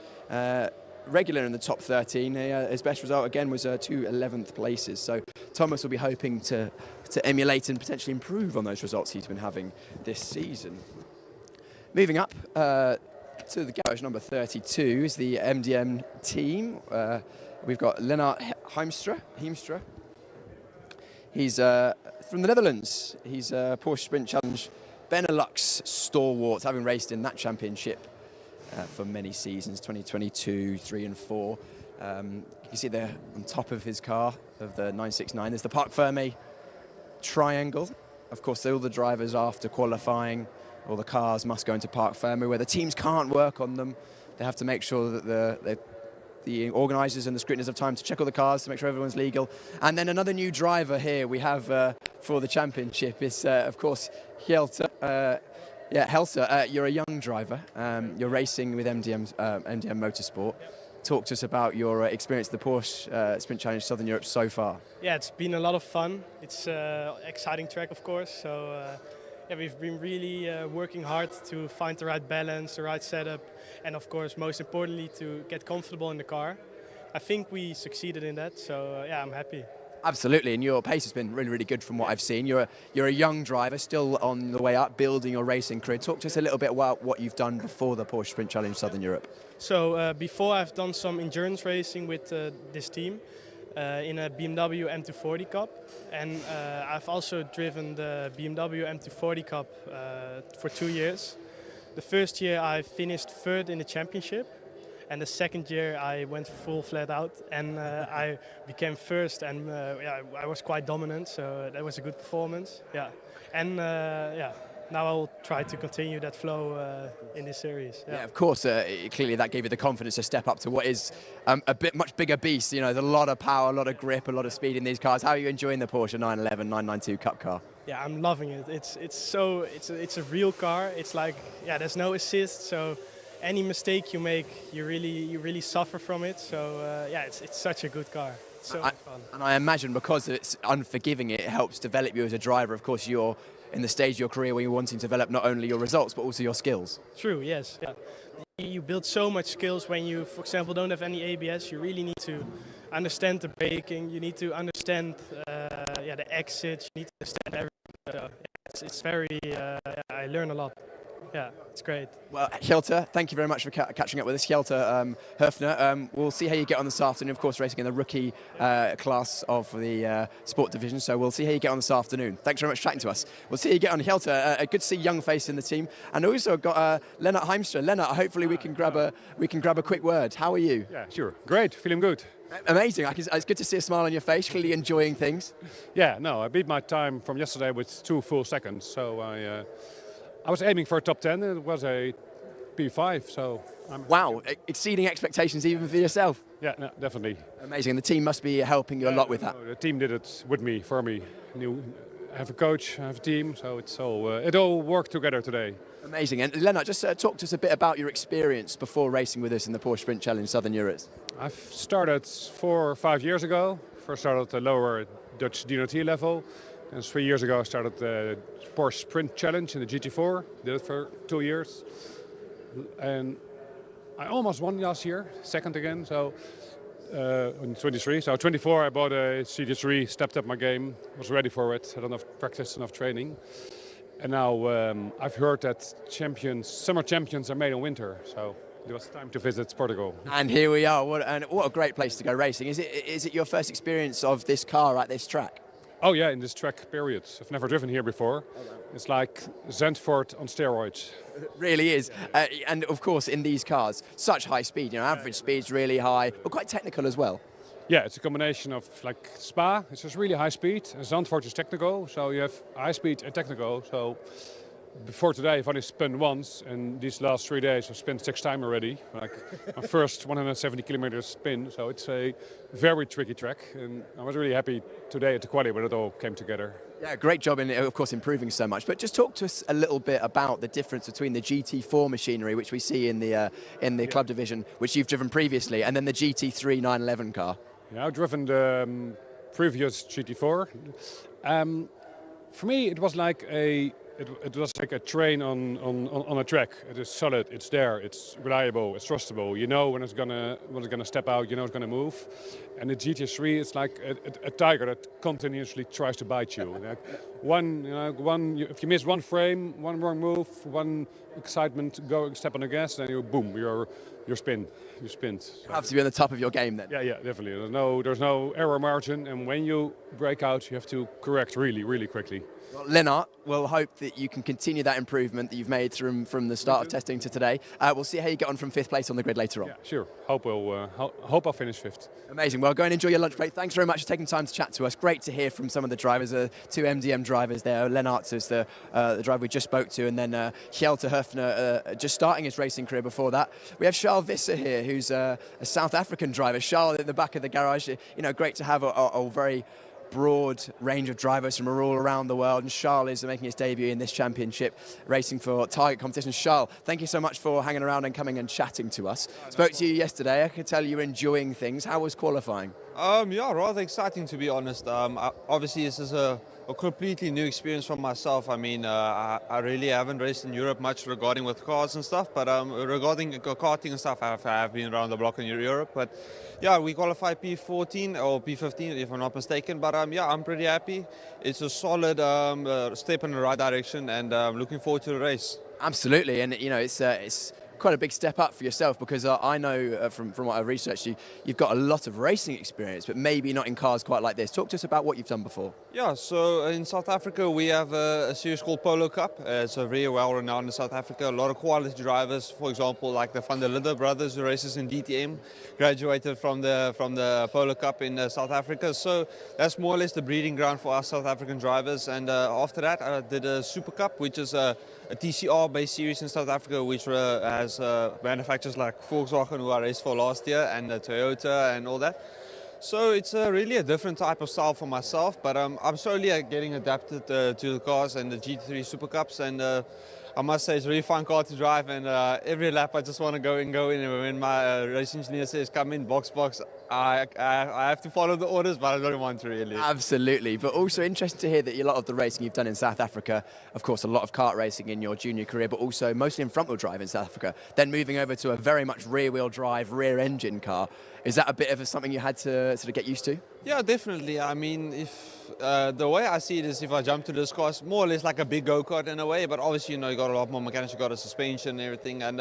regular in the top 13. His best result again was 2 11th places. So Thomas will be hoping to emulate and potentially improve on those results he's been having this season. Moving up to the garage number 32 is the MDM team. We've got Lennart Heemstra. He's from the Netherlands. He's a Porsche Sprint Challenge Benelux stalwarts, having raced in that championship for many seasons, 2022, 3 and 4. You can see there on top of his car, of the 969, there's the Parc Fermé triangle. Of course, all the drivers after qualifying, all the cars must go into Parc Fermé, where the teams can't work on them. They have to make sure that the organisers and the scrutineers have time to check all the cars to make sure everyone's legal. And then another new driver here we have for the championship is, of course, Hjelte. Hjelte, you're a young driver. You're racing with MDM Motorsport. Talk to us about your experience at the Porsche Sprint Challenge Southern Europe so far. Yeah, it's been a lot of fun. It's an exciting track, of course. So we've been really working hard to find the right balance, the right setup, and of course, most importantly, to get comfortable in the car. I think we succeeded in that. So yeah, I'm happy. Absolutely, and your pace has been really, really good from what I've seen. You're a young driver, still on the way up, building your racing career. Talk to us a little bit about what you've done before the Porsche Sprint Challenge Southern Europe. So before, I've done some endurance racing with this team in a BMW M240 Cup, and I've also driven the BMW M240 Cup for 2 years. The first year I finished third in the championship. And the second year I went full flat out and I became first, and I was quite dominant, so that was a good performance. Yeah, and now I'll try to continue that flow in this series. Yeah, of course. Clearly, that gave you the confidence to step up to what is a much bigger beast. You know, there's a lot of power, a lot of grip, a lot of speed in these cars. How are you enjoying the Porsche 911, 992 Cup car? Yeah, I'm loving it. It's a real car. It's like, yeah, there's no assist, so any mistake you make, you really suffer from it. So it's such a good car. It's so much fun. And I imagine because it's unforgiving, it helps develop you as a driver. Of course, you're in the stage of your career where you're wanting to develop not only your results but also your skills. True. Yes. Yeah. You build so much skills when you, for example, don't have any ABS. You really need to understand the braking. You need to understand the exits. You need to understand everything. So it's very. I learn a lot. Yeah, it's great. Well, Hjelte, thank you very much for catching up with us. Hjelte Höfner, we'll see how you get on this afternoon, of course, racing in the rookie class of the sport division, so we'll see how you get on this afternoon. Thanks very much for chatting to us. We'll see how you get on. Hjelte, good to see young face in the team. And also got Lennart Heimstra. Lennart, hopefully we can grab a quick word. How are you? Yeah, sure. Great, feeling good. Amazing. It's good to see a smile on your face, clearly enjoying things. Yeah, no, I beat my time from yesterday with 2 full seconds, so I was aiming for a top 10, and it was a P5, so... Wow, exceeding expectations even for yourself. Yeah, no, definitely. Amazing, the team must be helping you a lot with that. No, the team did it with me, for me. I have a coach, I have a team, so it all worked together today. Amazing, and Lennart, just talk to us a bit about your experience before racing with us in the Porsche Sprint Challenge Southern Europe. I've started 4 or 5 years ago. First started at the lower Dutch DNT level. And 3 years ago I started the Porsche Sprint Challenge in the GT4, did it for 2 years. And I almost won last year, second again, so in 23. So 24 I bought a GT3, stepped up my game, was ready for it, had enough practice, enough training. And now I've heard that summer champions are made in winter, so it was time to visit Portugal. And here we are, what a great place to go racing. Is it your first experience of this car at this track? Oh yeah, in this track period. I've never driven here before. Oh, wow. It's like Zandvoort on steroids. It really is. And of course, in these cars, such high speed. You know, average speed's really high, but quite technical as well. Yeah, it's a combination of like Spa, it's just really high speed, and Zandvoort is technical, so you have high speed and technical. So before today I've only spun once, and these last 3 days I've spun 6 times already. Like my first 170 kilometers spin, so it's a very tricky track, and I was really happy today at the quali when it all came together. Yeah, great job in, of course, improving so much. But just talk to us a little bit about the difference between the GT4 machinery, which we see in the club division, which you've driven previously, and then the GT3 911 car. Yeah, I've driven the previous GT4. For me, it was like a train on a track. It is solid, it's there, it's reliable, it's trustable. You know when it's gonna step out, you know it's gonna move. And the GT3 is like a tiger that continuously tries to bite you. Like if you miss one frame, one wrong move, one excitement, step on the gas, then you boom, you're spinned. You spinned. You have to be on the top of your game then. Yeah, definitely. There's no error margin, and when you break out, you have to correct really, really quickly. Well, Lennart, we'll hope that you can continue that improvement that you've made from the start of testing to today. We'll see how you get on from 5th place on the grid later on. Yeah, sure. Hope I'll finish 5th. Amazing. Well, go and enjoy your lunch break. Thanks very much for taking time to chat to us. Great to hear from some of the drivers, 2 MDM drivers there. Lennart is the driver we just spoke to, and then Hjelte Höfner just starting his racing career before that. We have Charles Visser here, who's a South African driver. Charles at the back of the garage. You know, great to have a very broad range of drivers from all around the world, and Charles is making his debut in this championship, racing for Target competition. Charles, thank you so much for hanging around and coming and chatting to us. Spoke to you yesterday. I could tell you were enjoying things. How was qualifying? Yeah, rather exciting, to be honest. Obviously, this is a completely new experience for myself. I mean, I really haven't raced in Europe much regarding with cars and stuff, but regarding karting and stuff, I have been around the block in Europe. But yeah, we qualified P14 or P15, if I'm not mistaken. But yeah, I'm pretty happy. It's a solid step in the right direction, and looking forward to the race. Absolutely, and you know, it's quite a big step up for yourself, because I know from what I've researched, you've got a lot of racing experience, but maybe not in cars quite like this. Talk to us about what you've done before. Yeah, so in South Africa we have a series called Polo Cup. It's very well renowned in South Africa. A lot of quality drivers, for example, like the Van der Linde brothers who races in DTM, graduated from the Polo Cup in South Africa. So that's more or less the breeding ground for us South African drivers. And after that I did a Super Cup, which is a TCR based series in South Africa, which has manufacturers like Volkswagen, who I raced for last year, and Toyota and all that. So it's really a different type of style for myself, but I'm slowly getting adapted to the cars and the GT3 Super Cups, and I must say it's a really fun car to drive, and every lap I just want to go in, and when my race engineer says come in, box, I have to follow the orders, but I don't want to really. Absolutely, but also interesting to hear that a lot of the racing you've done in South Africa, of course a lot of kart racing in your junior career, but also mostly in front wheel drive in South Africa, then moving over to a very much rear wheel drive, rear engine car. Is that a bit of something you had to sort of get used to? Yeah, definitely. I mean, if the way I see it is, if I jump to this car, it's more or less like a big go-kart in a way, but obviously, you know, you got a lot more mechanics, you got a suspension and everything, and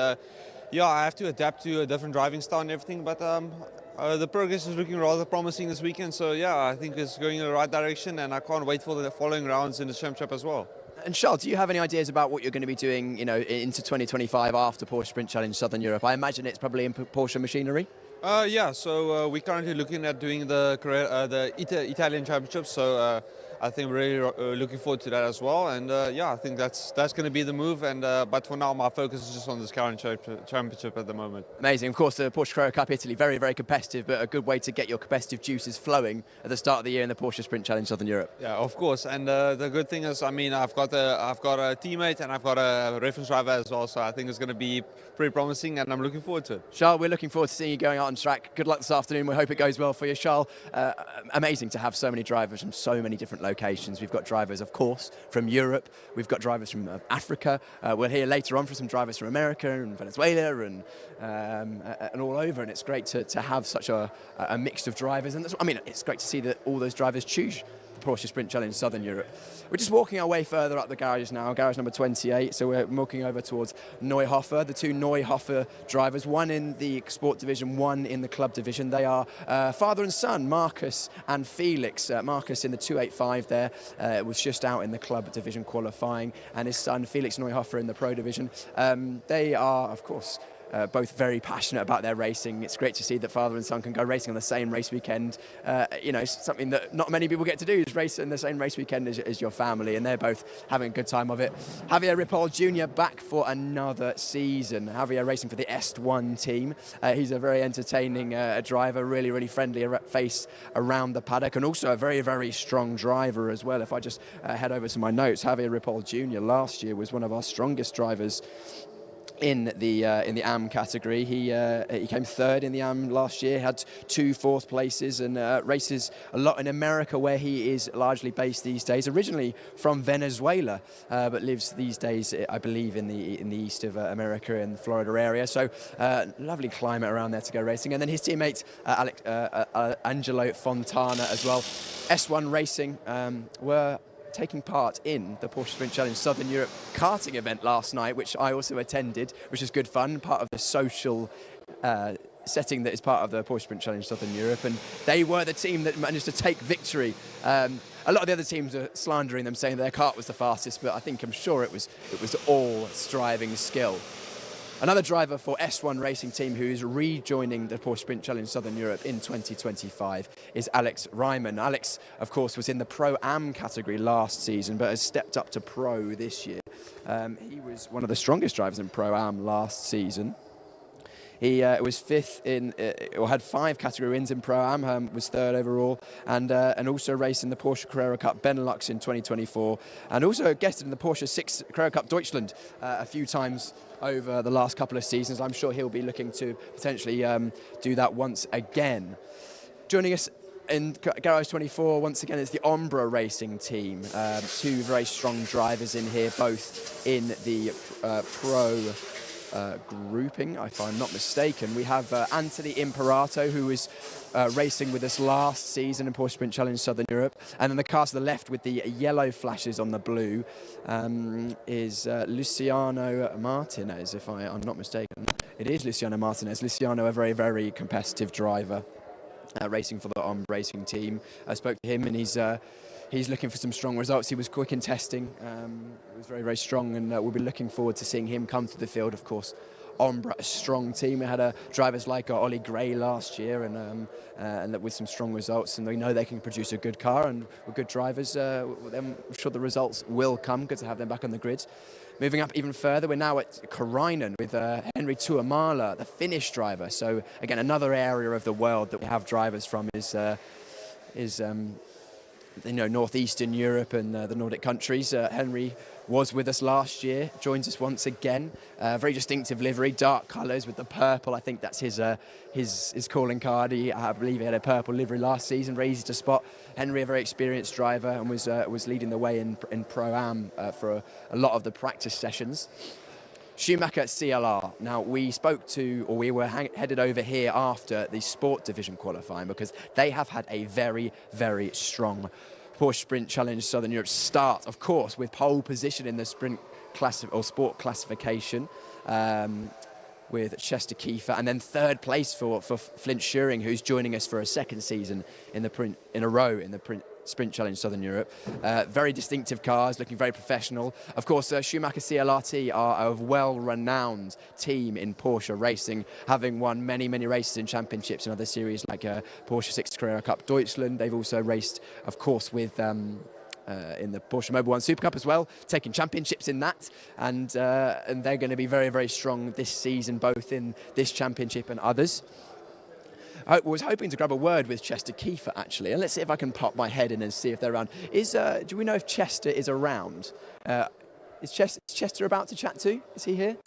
yeah, I have to adapt to a different driving style and everything, but the progress is looking rather promising this weekend, so yeah, I think it's going in the right direction, and I can't wait for the following rounds in the championship as well. And Charles, do you have any ideas about what you're going to be doing, you know, into 2025 after Porsche Sprint Challenge Southern Europe? I imagine it's probably in Porsche machinery. Yeah, so we're currently looking at doing the Italian Championship, so I think we're really looking forward to that as well. And yeah, I think that's going to be the move. And but for now, my focus is just on this current championship at the moment. Amazing. Of course, the Porsche Carrera Cup Italy, very, very competitive, but a good way to get your competitive juices flowing at the start of the year in the Porsche Sprint Challenge Southern Europe. Yeah, of course. And the good thing is, I mean, I've got a teammate and I've got a reference driver as well. So I think it's going to be pretty promising, and I'm looking forward to it. Charles, we're looking forward to seeing you going out on track. Good luck this afternoon. We hope it goes well for you, Charles. Amazing to have so many drivers from so many different locations. We've got drivers, of course, from Europe. We've got drivers from Africa. We'll hear later on from some drivers from America and Venezuela and all over. And it's great to have such a mix of drivers. And I mean, it's great to see that all those drivers choose the Porsche Sprint Challenge Southern Europe. We're just walking our way further up the garages now, garage number 28, so we're walking over towards Neuhofer, the two Neuhofer drivers, one in the sport division, one in the club division. They are father and son, Marcus and Felix. Marcus in the 285 there, was just out in the club division qualifying, and his son Felix Neuhofer in the pro division. They are, of course, both very passionate about their racing. It's great to see that father and son can go racing on the same race weekend. You know, something that not many people get to do is race in the same race weekend as your family, and they're both having a good time of it. Javier Ripoll Jr. back for another season. Javier racing for the Est1 team. He's a very entertaining driver, really, really friendly face around the paddock, and also a very, very strong driver as well. If I just head over to my notes, Javier Ripoll Jr. last year was one of our strongest drivers in the AM category. He came third in the AM last year, had 2 fourth places, and races a lot in America, where he is largely based these days. Originally from Venezuela, but lives these days, I believe, in the east of America, in the Florida area. So lovely climate around there to go racing. And then his teammate Angelo Fontana as well. S1 Racing were taking part in the Porsche Sprint Challenge Southern Europe karting event last night, which I also attended, which was good fun, part of the social setting that is part of the Porsche Sprint Challenge Southern Europe, and they were the team that managed to take victory. A lot of the other teams are slandering them, saying their kart was the fastest, but I'm sure it was all striving skill. Another driver for S1 Racing Team who is rejoining the Porsche Sprint Challenge Southern Europe in 2025 is Alex Ryman. Alex, of course, was in the Pro-Am category last season, but has stepped up to Pro this year. He was one of the strongest drivers in Pro-Am last season. He was fifth or had 5 category wins in Pro-Am, was third overall, and also raced in the Porsche Carrera Cup Benelux in 2024, and also guested in the Porsche 6 Carrera Cup Deutschland a few times over the last couple of seasons. I'm sure he'll be looking to potentially do that once again. Joining us in Garage 24 once again is the Ombra Racing Team. 2 very strong drivers in here, both in the Pro grouping, if I'm not mistaken. We have Anthony Imperato, who was racing with us last season in Porsche Sprint Challenge Southern Europe, and then the car to the left with the yellow flashes on the blue is Luciano Martinez, if I'm not mistaken. It is Luciano Martinez. Luciano, a very, very competitive driver, racing for the Ombra Racing Team. I spoke to him, and he's looking for some strong results. He was quick in testing. It was very, very strong, and we'll be looking forward to seeing him come to the field. Of course, Ombra, a strong team. We had drivers like Ollie Gray last year, and with some strong results, and we know they can produce a good car, and with good drivers, I'm sure the results will come. Good to have them back on the grid. Moving up even further, we're now at Karainen with Henri Tuomala, the Finnish driver. So again, another area of the world that we have drivers from is northeastern Europe and the Nordic countries. Henry was with us last year, joins us once again. Very distinctive livery, dark colours with the purple. I think that's his calling card. I believe he had a purple livery last season, very easy to spot. Henry, a very experienced driver, and was leading the way in Pro-Am for a lot of the practice sessions. Schumacher CLR. Now, we were headed over here after the Sport Division qualifying, because they have had a very, very strong Porsche Sprint Challenge Southern Europe start, of course, with pole position in the sprint class or sport classification with Chester Kiefer, and then third place for Flint Schuring, who's joining us for a second season in a row in the Sprint Challenge Southern Europe. Very distinctive cars, looking very professional. Of course, Schumacher CLRT are a well-renowned team in Porsche racing, having won many, many races in championships and other series like Porsche 6 Carrera Cup Deutschland. They've also raced, of course, with in the Porsche Mobil 1 Super Cup as well, taking championships in that, and they're going to be very, very strong this season, both in this championship and others. I was hoping to grab a word with Chester Kiefer, actually, and let's see if I can pop my head in and see if they're around. Do we know if Chester is around? Is Chester about to chat to? Is he here?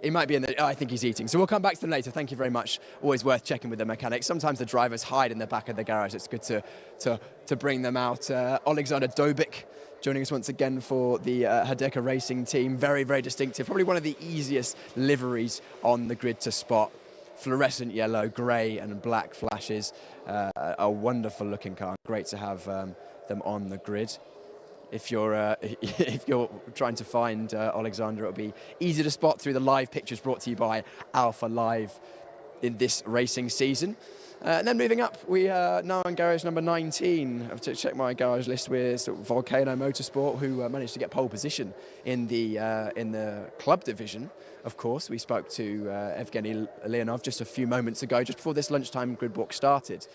He might be in the... Oh, I think he's eating. So we'll come back to them later. Thank you very much. Always worth checking with the mechanics. Sometimes the drivers hide in the back of the garage. It's good to bring them out. Alexander Dobik joining us once again for the Hideka Racing Team. Very, very distinctive. Probably one of the easiest liveries on the grid to spot. Fluorescent yellow, grey and black flashes. A wonderful looking car. Great to have them on the grid. If you're trying to find Alexander, it'll be easy to spot through the live pictures brought to you by Alpha Live in this racing season. And then moving up, we are now on garage number 19. I have to check my garage list with Volcano Motorsport, who managed to get pole position in the club division. Of course, we spoke to Evgeny Leonov just a few moments ago, just before this lunchtime grid walk started.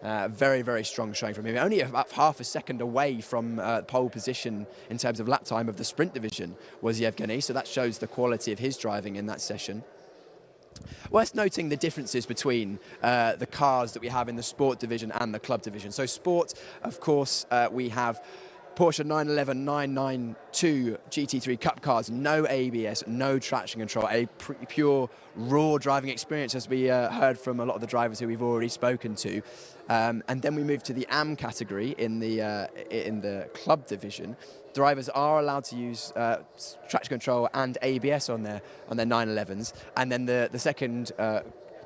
Very, very strong showing from him. Only about half a second away from pole position in terms of lap time of the sprint division was Yevgeny, so that shows the quality of his driving in that session. Worth noting the differences between the cars that we have in the sport division and the club division. So sport, of course, we have Porsche 911, 992 GT3 Cup cars, no ABS, no traction control, a pure raw driving experience, as we heard from a lot of the drivers who we've already spoken to. And then we move to the AM category in the club division. Drivers are allowed to use traction control and ABS on their 911s, and then the second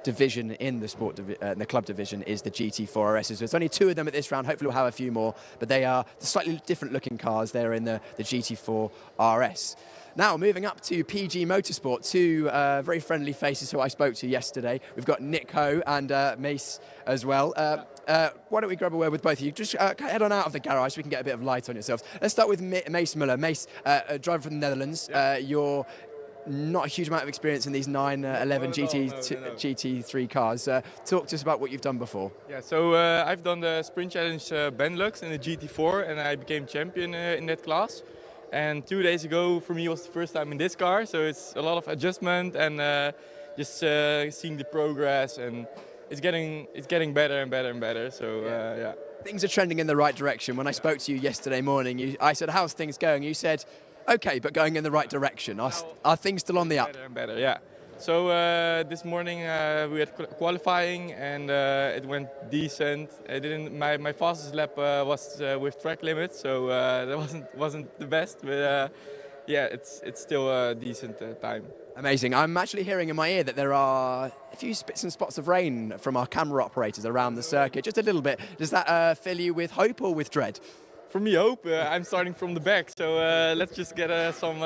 division in the the club division is the GT4 RS. There's only 2 of them at this round. Hopefully we'll have a few more, but they are the slightly different looking cars. They're in the GT4 RS. Now, moving up to PG Motorsport, 2 very friendly faces who I spoke to yesterday. We've got Nick Ho and Mace as well. Why don't we grab a word with both of you? Just head on out of the garage so we can get a bit of light on yourselves. Let's start with Mace Muller. Mace, a driver from the Netherlands. You're not a huge amount of experience in these 911 GT3 cars. Talk to us about what you've done before. Yeah, so I've done the Sprint Challenge Benelux in the GT4 and I became champion in that class. And 2 days ago for me was the first time in this car, so it's a lot of adjustment and just seeing the progress, and it's getting better and better and better. So yeah. Things are trending in the right direction. When I spoke to you yesterday morning, I said, "How's things going?" You said, "Okay, but going in the right direction." Are things still on the up? Better and better, yeah. So this morning we had qualifying and it went decent. My fastest lap was with track limits, so that wasn't the best, but yeah, it's still a decent time. Amazing. I'm actually hearing in my ear that there are a few spits and spots of rain from our camera operators around the circuit, just a little bit. Does that fill you with hope or with dread? For me, hope. I'm starting from the back, so let's just get some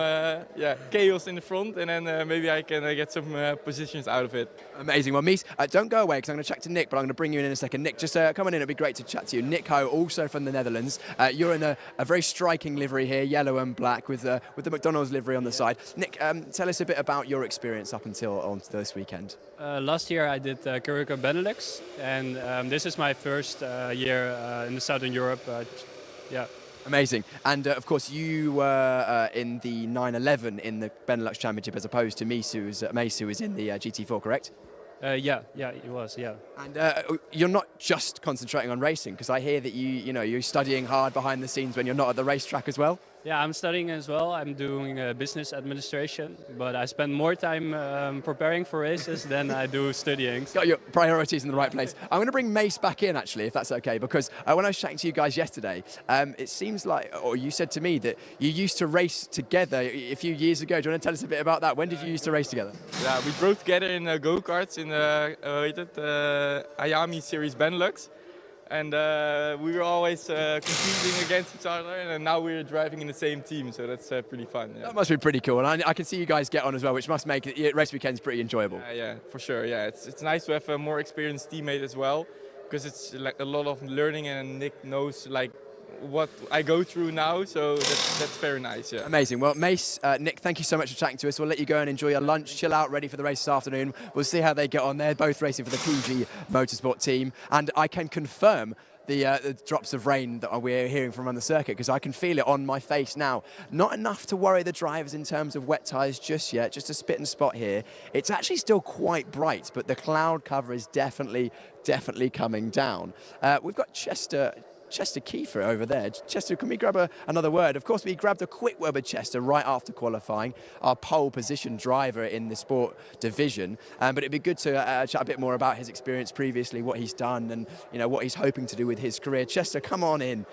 chaos in the front, and then maybe I can get some positions out of it. Amazing. Well, Mies, don't go away because I'm going to chat to Nick, but I'm going to bring you in a second. Nick, just come on in. It'd be great to chat to you. Nick Ho, also from the Netherlands. You're in a very striking livery here, yellow and black, with the McDonald's livery on the side. Nick, tell us a bit about your experience up until this weekend. Last year I did Currica Benelux, and this is my first year in the Southern Europe. Yeah. Amazing. And of course, you were in the 911 in the Benelux Championship as opposed to Mace, who was in the GT4, correct? Yeah, he was, yeah. And you're not just concentrating on racing, because I hear that you're studying hard behind the scenes when you're not at the racetrack as well. Yeah, I'm studying as well. I'm doing business administration, but I spend more time preparing for races than I do studying. Got your priorities in the right place. I'm going to bring Mace back in, actually, if that's okay, because when I was chatting to you guys yesterday, it seems like, or you said to me that you used to race together a few years ago. Do you want to tell us a bit about that? When did you used to race together? Yeah, we drove together in go-karts in Ayami Series Benelux. And we were always competing against each other, and now we're driving in the same team, so that's pretty fun. Yeah. That must be pretty cool, and I can see you guys get on as well, which must make race weekends pretty enjoyable. Yeah, for sure. Yeah, it's nice to have a more experienced teammate as well, because it's like a lot of learning, and Nick knows like what I go through now, so that's very nice. Yeah. Amazing. Well, Mace, Nick, thank you so much for chatting to us. We'll let you go and enjoy your lunch, chill out, ready for the race this afternoon. We'll see how they get on. They're both racing for the PG Motorsport team, and I can confirm the drops of rain that we're hearing from on the circuit, because I can feel it on my face now. Not enough to worry the drivers in terms of wet tyres just yet, just a spit and spot here. It's actually still quite bright, but the cloud cover is definitely coming down. We've got Chester Kiefer over there. Chester, can we grab another word? Of course, we grabbed a quick word with Chester right after qualifying, our pole position driver in the sport division. But it'd be good to chat a bit more about his experience previously, what he's done, and what he's hoping to do with his career. Chester, come on in.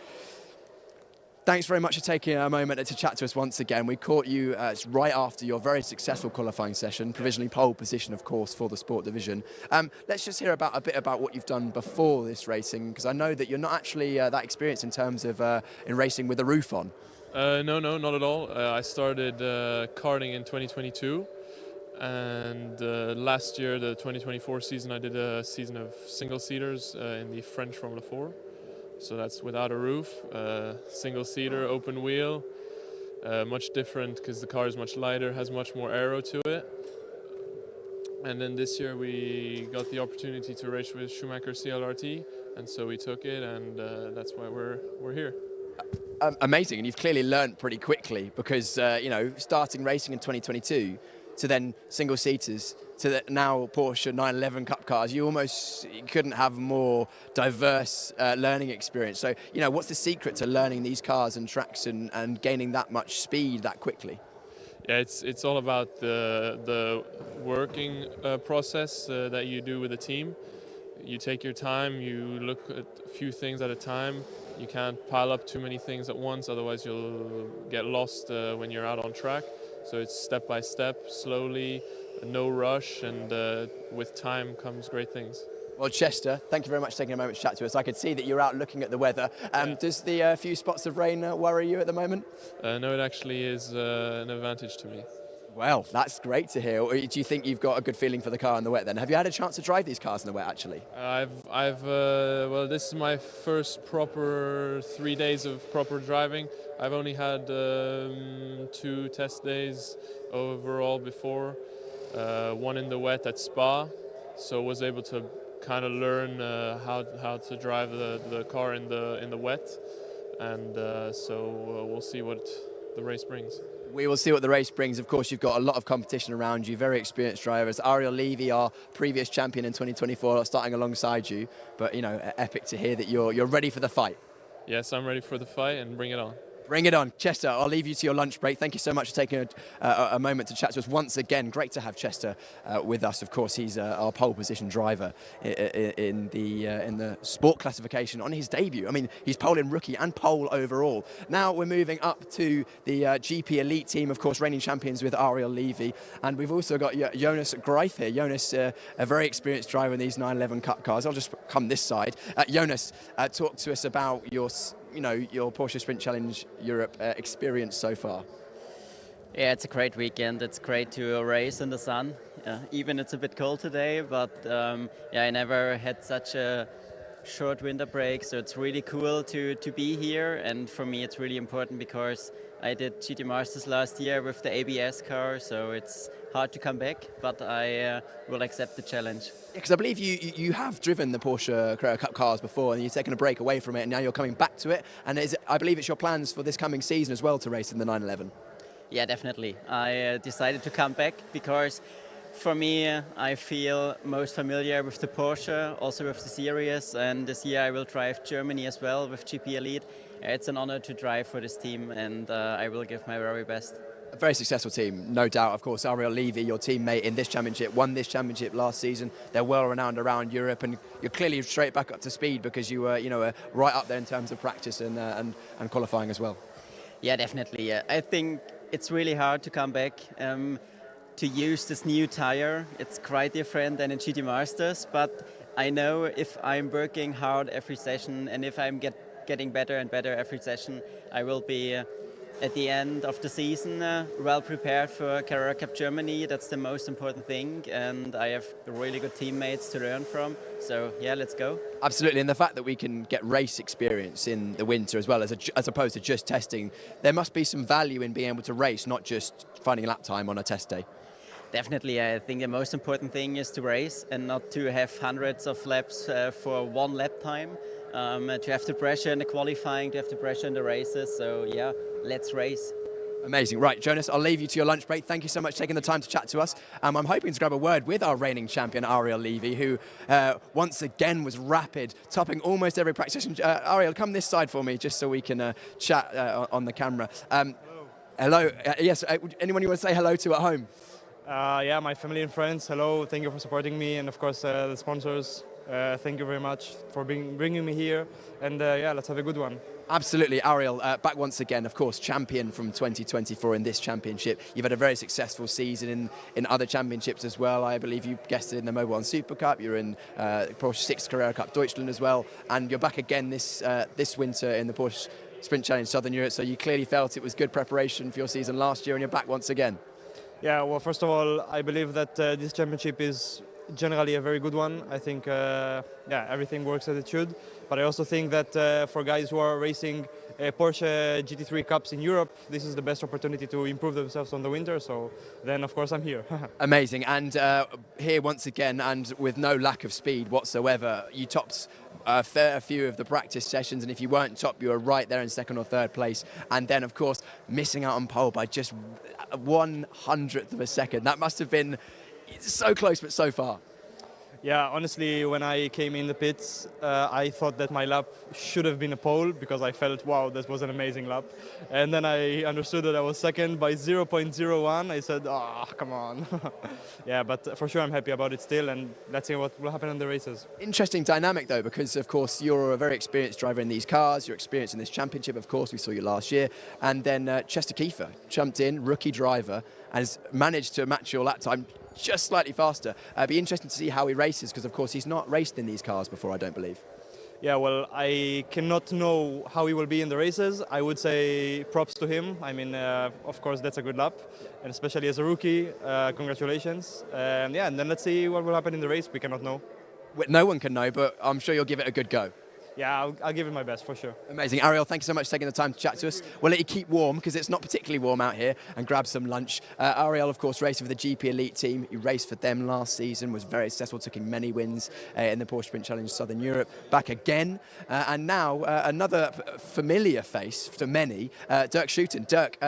Thanks very much for taking a moment to chat to us once again. We caught you right after your very successful qualifying session, provisionally pole position, of course, for the sport division. Let's just hear a bit about what you've done before this racing, because I know that you're not actually that experienced in terms of in racing with a roof on. No, not at all. I started karting in 2022, and last year, the 2024 season, I did a season of single-seaters in the French Formula 4. So that's without a roof, single-seater, open wheel, much different because the car is much lighter, has much more aero to it. And then this year we got the opportunity to race with Schumacher CLRT, and so we took it, and that's why we're here. Amazing, and you've clearly learned pretty quickly, because starting racing in 2022 to then single-seaters to now Porsche 911 Cup cars, you couldn't have more diverse learning experience. So, what's the secret to learning these cars and tracks and gaining that much speed that quickly? Yeah, it's all about the working process that you do with a team. You take your time, you look at a few things at a time. You can't pile up too many things at once, otherwise you'll get lost when you're out on track. So it's step by step, slowly, no rush, and with time comes great things. Well, Chester, thank you very much for taking a moment to chat to us. I could see that you're out looking at the weather. Does the few spots of rain worry you at the moment? No, it actually is an advantage to me. Well, that's great to hear. Do you think you've got a good feeling for the car in the wet then? Have you had a chance to drive these cars in the wet actually? Well, this is my first proper 3 days of proper driving. I've only had 2 test days overall before, one in the wet at Spa, so was able to kind of learn how to drive the car in the wet, and so we'll see what the race brings. We will see what the race brings. Of course, you've got a lot of competition around you, very experienced drivers. Ariel Levy, our previous champion in 2024, starting alongside you. But, you know, epic to hear that you're ready for the fight. Yes, I'm ready for the fight, and bring it on. Bring it on. Chester, I'll leave you to your lunch break. Thank you so much for taking a moment to chat to us once again. Great to have Chester with us. Of course, he's our pole position driver in the sport classification on his debut. I mean, he's pole in rookie and pole overall. Now we're moving up to the GP Elite team, of course, reigning champions with Ariel Levy. And we've also got Jonas Greif here. Jonas, a very experienced driver in these 911 Cup cars. I'll just come this side. Jonas, talk to us about your Porsche Sprint Challenge Europe experience so far. Yeah, it's a great weekend. It's great to race in the sun. Even it's a bit cold today, but yeah, I never had such a short winter break, so it's really cool to be here. And for me, it's really important because I did GT Masters last year with the ABS car, so it's hard to come back, but I will accept the challenge. Because I believe you have driven the Porsche Carrera Cup cars before, and you've taken a break away from it, and now you're coming back to it. And I believe it's your plans for this coming season as well to race in the 911. Yeah, definitely. I decided to come back because for me, I feel most familiar with the Porsche, also with the series, and this year I will drive Germany as well with GP Elite. It's an honor to drive for this team, and I will give my very best. A very successful team, no doubt. Of course, Ariel Levy, your teammate in this championship, won this championship last season. They're well renowned around Europe, and you're clearly straight back up to speed because you were, right up there in terms of practice and qualifying as well. Yeah, definitely. Yeah. I think it's really hard to come back. To use this new tire, it's quite different than in GT Masters, but I know if I'm working hard every session and if I'm getting better and better every session, I will be at the end of the season well prepared for Carrera Cup Germany. That's the most important thing, and I have really good teammates to learn from. So yeah, let's go. Absolutely, and the fact that we can get race experience in the winter as well as opposed to just testing, there must be some value in being able to race, not just finding lap time on a test day. Definitely, I think the most important thing is to race and not to have hundreds of laps for one lap time. To have the pressure in the qualifying, to have the pressure in the races. So yeah, let's race. Amazing. Right, Jonas, I'll leave you to your lunch break. Thank you so much for taking the time to chat to us. I'm hoping to grab a word with our reigning champion, Ariel Levy, who once again was rapid, topping almost every practice session. Ariel, come this side for me, just so we can chat on the camera. Hello. Yes, anyone you want to say hello to at home? Yeah, my family and friends, hello, thank you for supporting me, and of course the sponsors, thank you very much for bringing me here, and yeah, let's have a good one. Absolutely. Ariel, back once again, of course, champion from 2024 in this championship. You've had a very successful season in other championships as well. I believe you guessed it in the Mobile One Super Cup, you're in Porsche 6 Carrera Cup Deutschland as well, and you're back again this winter in the Porsche Sprint Challenge Southern Europe, so you clearly felt it was good preparation for your season last year, and you're back once again. Yeah, well, first of all, I believe that this championship is generally a very good one. I think, yeah, everything works as it should. But I also think that for guys who are racing Porsche GT3 Cups in Europe, this is the best opportunity to improve themselves on the winter. So then, of course, I'm here. Amazing. And here once again, and with no lack of speed whatsoever, you topped a fair few of the practice sessions, and if you weren't top, you were right there in second or third place. And then, of course, missing out on pole by just 1/100th of a second. That must have been so close, but so far. Yeah, honestly, when I came in the pits, I thought that my lap should have been a pole because I felt, wow, that was an amazing lap. And then I understood that I was second by 0.01. I said, come on. Yeah, but for sure I'm happy about it still, and let's see what will happen in the races. Interesting dynamic, though, because, of course, you're a very experienced driver in these cars. You're experienced in this championship, of course. We saw you last year. And then Chester Kiefer jumped in, rookie driver, and has managed to match your lap time just slightly faster. It'd be interesting to see how he races, because of course he's not raced in these cars before, I don't believe. Yeah, well, I cannot know how he will be in the races. I would say props to him. I mean, of course, that's a good lap, and especially as a rookie, congratulations. And yeah, and then let's see what will happen in the race. We cannot know. No one can know, but I'm sure you'll give it a good go. Yeah, I'll give it my best for sure. Amazing. Ariel, thank you so much for taking the time to chat to us. We'll let you keep warm because it's not particularly warm out here, and grab some lunch. Ariel, of course, racing for the GP Elite team. He raced for them last season, was very successful, took in many wins in the Porsche Sprint Challenge Southern Europe. Back again, and now another familiar face to many, Dirk Schouten. Dirk,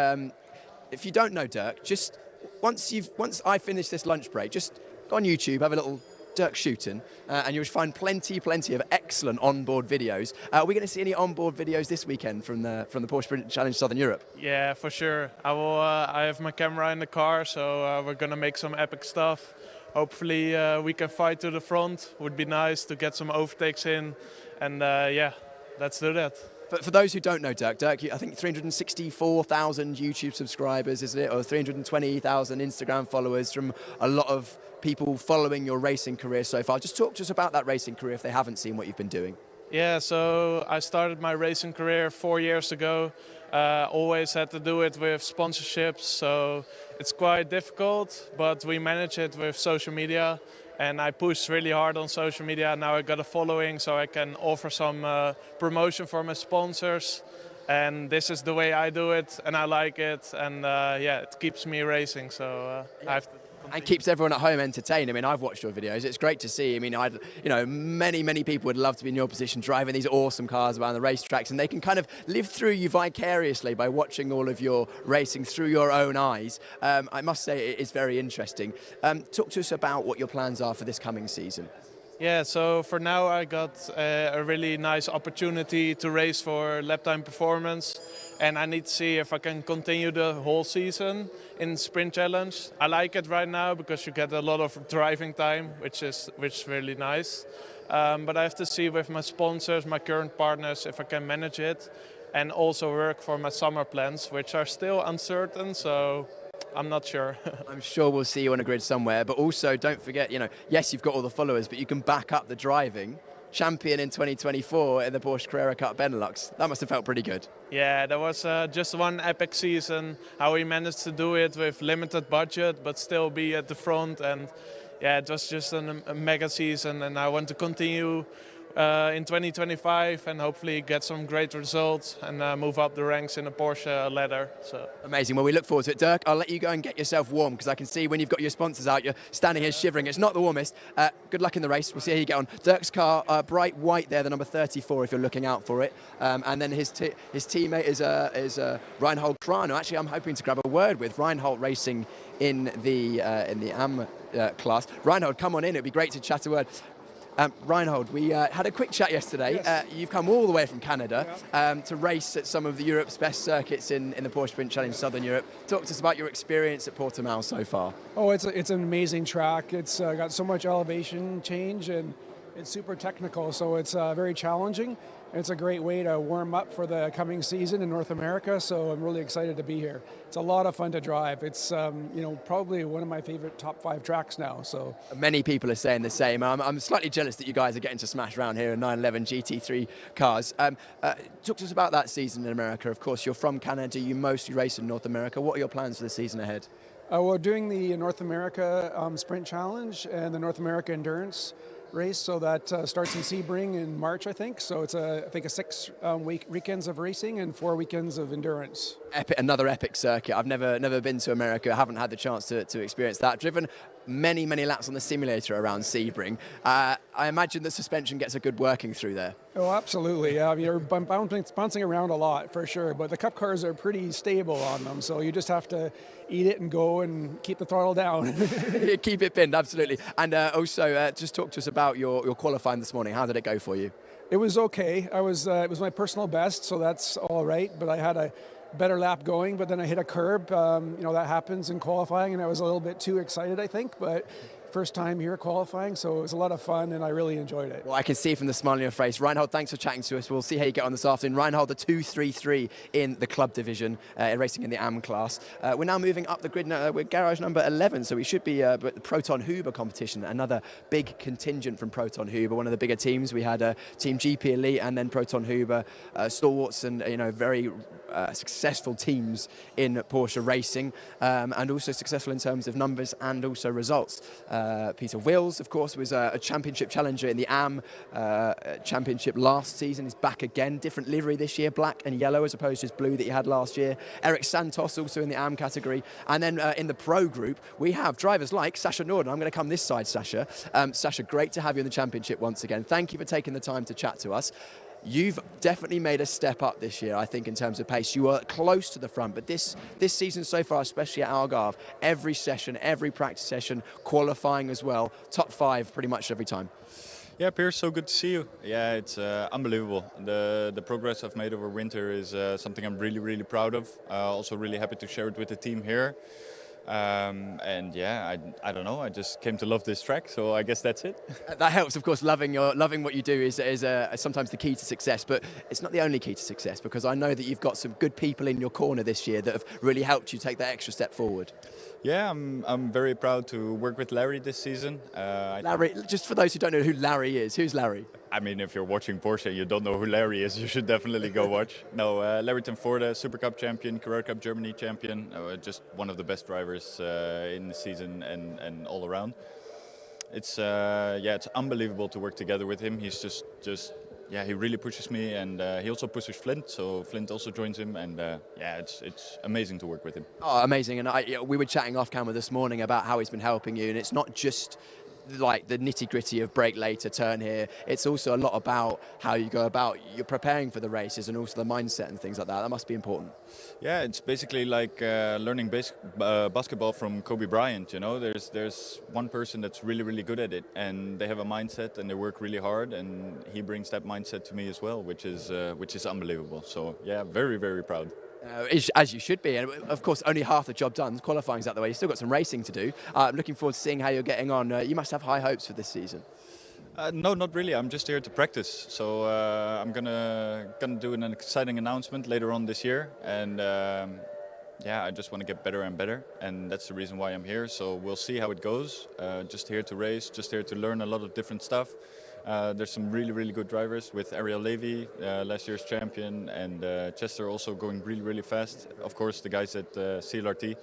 if you don't know Dirk, just once I finish this lunch break, just go on YouTube, have a little Dirk Schouten, and you'll find plenty of excellent onboard videos. Are we going to see any onboard videos this weekend from the Porsche Sprint Challenge Southern Europe? Yeah, for sure. I have my camera in the car, so we're gonna make some epic stuff. Hopefully we can fight to the front. Would be nice to get some overtakes in, and yeah, let's do that. For those who don't know Dirk, I think 364,000 YouTube subscribers, is it? Or 320,000 Instagram followers, from a lot of people following your racing career so far. Just talk to us about that racing career if they haven't seen what you've been doing. Yeah, so I started my racing career 4 years ago. Always had to do it with sponsorships, so it's quite difficult, but we manage it with social media. And I push really hard on social media. Now I got a following, so I can offer some promotion for my sponsors. And this is the way I do it, and I like it. And yeah, it keeps me racing, so I have to. And keeps everyone at home entertained. I mean, I've watched your videos. It's great to see. I mean, many people would love to be in your position, driving these awesome cars around the racetracks, and they can kind of live through you vicariously by watching all of your racing through your own eyes. I must say it is very interesting. Talk to us about what your plans are for this coming season. Yeah, so for now I got a really nice opportunity to race for lap time performance, and I need to see if I can continue the whole season in Sprint Challenge. I like it right now because you get a lot of driving time, which is really nice. But I have to see with my sponsors, my current partners, if I can manage it, and also work for my summer plans, which are still uncertain. So I'm not sure. I'm sure we'll see you on a grid somewhere, but also don't forget, yes, you've got all the followers, but you can back up the driving. Champion in 2024 in the Porsche Carrera Cup Benelux. That must have felt pretty good. Yeah, that was just one epic season. How we managed to do it with limited budget, but still be at the front. And yeah, it was just a mega season, and I want to continue in 2025 and hopefully get some great results and move up the ranks in the Porsche ladder. So amazing. Well, we look forward to it. Dirk, I'll let you go and get yourself warm, because I can see when you've got your sponsors out, you're standing here shivering. It's not the warmest. Good luck in the race. We'll see how you get on. Dirk's car, bright white there, the number 34 if you're looking out for it. And then his teammate is Reinhold Krano. Actually, I'm hoping to grab a word with Reinhold, racing in the AM class. Reinhold, come on in. It'd be great to chat a word. Reinhold, we had a quick chat yesterday. Yes. You've come all the way from Canada to race at some of the Europe's best circuits in the Porsche Sprint Challenge Southern Europe. Talk to us about your experience at Portimão so far. Oh, it's an amazing track. It's got so much elevation change, and it's super technical, so it's very challenging. And it's a great way to warm up for the coming season in North America, so I'm really excited to be here. It's a lot of fun to drive. It's probably one of my favorite top 5 tracks now. So many people are saying the same. I'm slightly jealous that you guys are getting to smash around here in 911 GT3 cars. Talk to us about that season in America. Of course, you're from Canada. You mostly race in North America. What are your plans for the season ahead? We're doing the North America Sprint Challenge and the North America Endurance race, so that starts in Sebring in March, I think. So it's I think a 6 weekends of racing and 4 weekends of endurance. Another epic circuit. I've never been to America. I haven't had the chance to experience that. Driven many laps on the simulator around Sebring. I imagine the suspension gets a good working through there. Oh, absolutely. Yeah, you're bouncing around a lot for sure, but the Cup cars are pretty stable on them, so you just have to eat it and go and keep the throttle down. Keep it pinned, absolutely. And also, just talk to us about your qualifying this morning. How did it go for you? It was okay. It was my personal best, so that's all right, but I had a better lap going, but then I hit a curb. That happens in qualifying, and I was a little bit too excited, I think, but first time here qualifying, so it was a lot of fun and I really enjoyed it. Well, I can see from the smile on your face. Reinhold, thanks for chatting to us. We'll see how you get on this afternoon. Reinhold, the 233 in the club division, racing in the AM class. We're now moving up the grid. We're garage number 11, so we should be at the Proton Huber competition. Another big contingent from Proton Huber, one of the bigger teams. We had Team GP Elite and then Proton Huber, stalwarts and very successful teams in Porsche racing, and also successful in terms of numbers and also results. Peter Wills, of course, was a championship challenger in the AM championship last season. He's back again, different livery this year, black and yellow as opposed to his blue that he had last year. Eric Santos also in the AM category. And then in the pro group, we have drivers like Sasha Norden. I'm going to come this side, Sasha. Sasha, great to have you in the championship once again. Thank you for taking the time to chat to us. You've definitely made a step up this year, I think, in terms of pace. You were close to the front, but this season so far, especially at Algarve, every session, every practice session, qualifying as well, top 5 pretty much every time. Yeah, Piers, so good to see you. Yeah, it's unbelievable. The progress I've made over winter is something I'm really, really proud of. Also really happy to share it with the team here. And yeah, I don't know, I just came to love this track, so I guess that's it. That helps, of course. Loving what you do is sometimes the key to success, but it's not the only key to success, because I know that you've got some good people in your corner this year that have really helped you take that extra step forward. Yeah, I'm very proud to work with Larry this season. Larry, just for those who don't know who Larry is, who's Larry? I mean, if you're watching Porsche and you don't know who Larry is, you should definitely go watch. No, Larry Tenforde, Super Cup champion, Carrera Cup Germany champion, just one of the best drivers in the season and all around. It's it's unbelievable to work together with him. He's just he really pushes me, and he also pushes Flint, so Flint also joins him, and it's amazing to work with him. Oh, amazing! And we were chatting off camera this morning about how he's been helping you, and it's not just like the nitty-gritty of brake later, turn here. It's also a lot about how you go about you're preparing for the races and also the mindset and things like that. That must be important. Yeah, it's basically like learning basic basketball from Kobe Bryant. You know, there's one person that's really, really good at it, and they have a mindset and they work really hard, and he brings that mindset to me as well, which is unbelievable. So yeah, very, very proud. As you should be, and of course only half the job done. Qualifying's out the way. You've still got some racing to do. I'm looking forward to seeing how you're getting on. You must have high hopes for this season. No, not really. I'm just here to practice. So I'm gonna do an exciting announcement later on this year, and I just want to get better and better, and that's the reason why I'm here. So we'll see how it goes. Just here to race, just here to learn a lot of different stuff. There's some really, really good drivers with Ariel Levy, last year's champion, and Chester also going really, really fast. Of course, the guys at CLRT.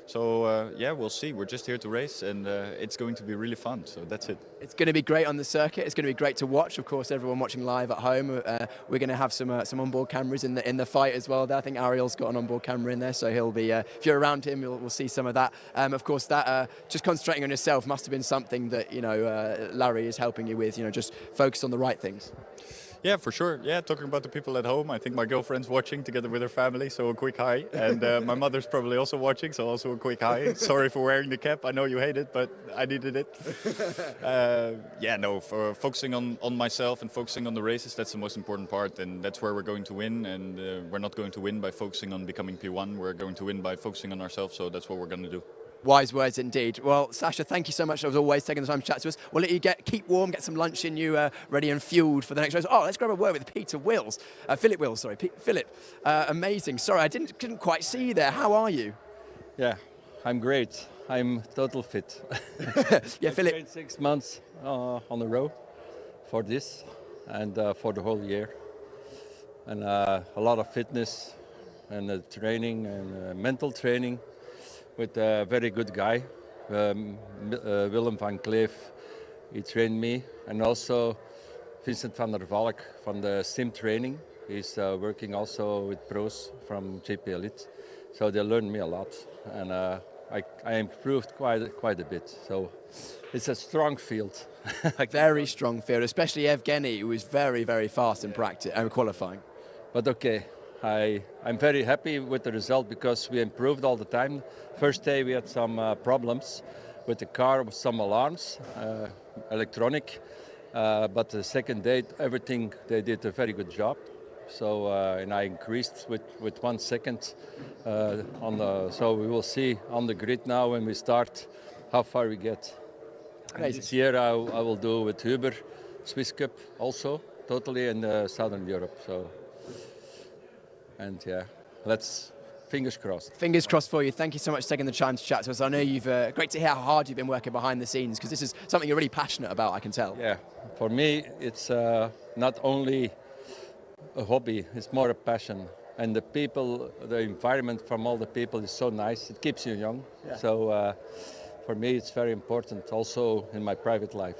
So we'll see. We're just here to race, and it's going to be really fun. So that's it. It's going to be great on the circuit. It's going to be great to watch. Of course, everyone watching live at home. We're going to have some onboard cameras in the fight as well. I think Ariel's got an onboard camera in there, so he'll be. If you're around him, we'll see some of that. Of course, that just concentrating on yourself must have been something that Larry is helping you with. Just focus on the right things. Yeah, for sure. Yeah, talking about the people at home. I think my girlfriend's watching together with her family, so a quick hi. And my mother's probably also watching, so also a quick hi. Sorry for wearing the cap. I know you hate it, but I needed it. For focusing on myself and focusing on the races, that's the most important part, and that's where we're going to win. And we're not going to win by focusing on becoming P1. We're going to win by focusing on ourselves, so that's what we're going to do. Wise words indeed. Well, Sasha, thank you so much as always taking the time to chat to us. We'll let you keep warm, get some lunch in you, ready and fueled for the next race. Oh, let's grab a word with Peter Wills. Philip Wills, sorry. Philip, amazing. Sorry, I couldn't quite see you there. How are you? Yeah, I'm great. I'm total fit. Yeah, Philip. I've trained 6 months on the road for this and for the whole year. And a lot of fitness and training and mental training. With a very good guy, Willem van Kleef, he trained me, and also Vincent van der Valk from the sim training. He's working also with pros from JP Elite, so they learned me a lot, and I improved quite a bit. So it's a strong field. Very strong field, especially Evgeny, who was very, very fast in practice and qualifying. But okay. I'm very happy with the result because we improved all the time. First day we had some problems with the car, with some alarms, electronic. But the second day, everything, they did a very good job. So, and I increased with 1 second so we will see on the grid now when we start how far we get. And this year I will do with Huber, Swiss Cup also, totally in Southern Europe. So, and yeah, let's fingers crossed. Fingers crossed for you. Thank you so much for taking the time to chat to us. I know you've great to hear how hard you've been working behind the scenes, because this is something you're really passionate about, I can tell. Yeah, for me it's not only a hobby, it's more a passion. And the people, the environment from all the people is so nice. It keeps you young. Yeah. So for me, it's very important also in my private life.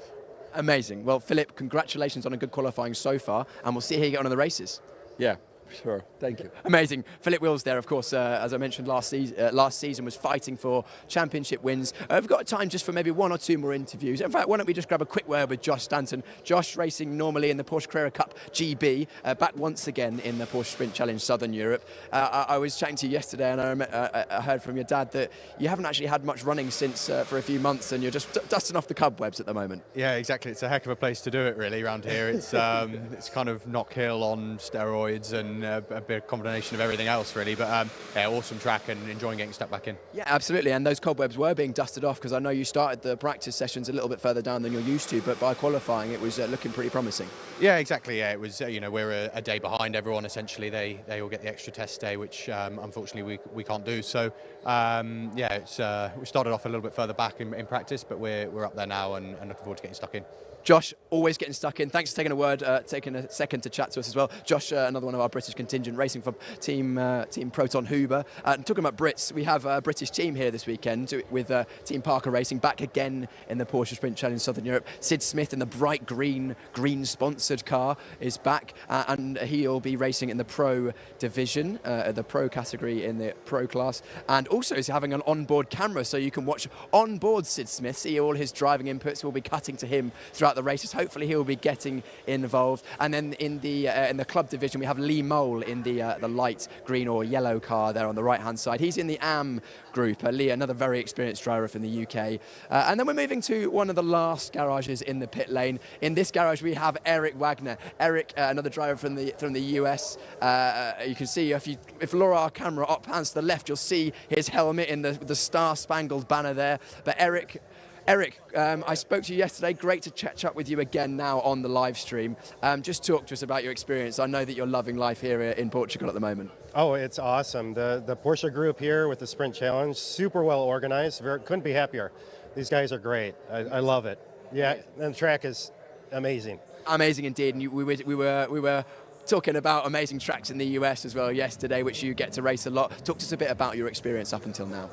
Amazing. Well, Philip, congratulations on a good qualifying so far, and we'll see how you get on in the races. Yeah. Sure, thank you. Amazing. Philip Wills there, of course, as I mentioned last season, was fighting for championship wins. We've got time just for maybe one or two more interviews. In fact, why don't we just grab a quick word with Josh Stanton. Josh racing normally in the Porsche Carrera Cup GB, back once again in the Porsche Sprint Challenge Southern Europe. I was chatting to you yesterday, and I heard from your dad that you haven't actually had much running since for a few months, and you're just dusting off the cobwebs at the moment. Yeah, exactly. It's a heck of a place to do it, really, around here. It's it's kind of knock hill on steroids and a bit of combination of everything else, really. But yeah, awesome track and enjoying getting stuck back in. Yeah, absolutely. And those cobwebs were being dusted off, because I know you started the practice sessions a little bit further down than you're used to, but by qualifying it was looking pretty promising. Yeah, exactly. Yeah, it was. You know, we're a day behind everyone. Essentially, they all get the extra test day, which unfortunately we can't do. So yeah, it's we started off a little bit further back in practice, but we're up there now and looking forward to getting stuck in. Josh, always getting stuck in. Thanks for taking a second to chat to us as well. Josh, another one of our British contingent, racing for Team Proton Huber. Talking about Brits, we have a British team here this weekend with Team Parker Racing back again in the Porsche Sprint Challenge Southern Europe. Sid Smith in the bright green sponsored car is back, and he'll be racing in the Pro division, the Pro category in the Pro class, and also is having an onboard camera, so you can watch onboard Sid Smith, see all his driving inputs. We'll be cutting to him throughout the races. Hopefully he will be getting involved. And then in the club division we have Lee Mole in the light green or yellow car there on the right hand side. He's in the AM group. Lee, another very experienced driver from the UK. And then we're moving to one of the last garages in the pit lane. In this garage we have Eric Wagner. Eric, another driver from the US. You can see if Laura, our camera up pans to the left, you'll see his helmet in the star-spangled banner there. But Eric, I spoke to you yesterday. Great to catch up with you again now on the live stream. Just talk to us about your experience. I know that you're loving life here in Portugal at the moment. Oh, it's awesome. The Porsche group here with the Sprint Challenge, super well organized. Couldn't be happier. These guys are great. I love it. Yeah, and the track is amazing. Amazing indeed. And we were talking about amazing tracks in the US as well yesterday, which you get to race a lot. Talk to us a bit about your experience up until now.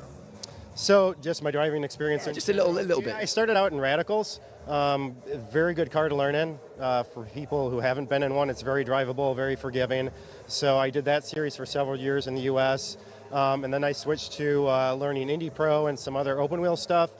So just my driving experience. Yeah, just a little bit. I started out in Radicals. Very good car to learn in. For people who haven't been in one, it's very drivable, very forgiving. So I did that series for several years in the US. And then I switched to learning Indy Pro and some other open wheel stuff.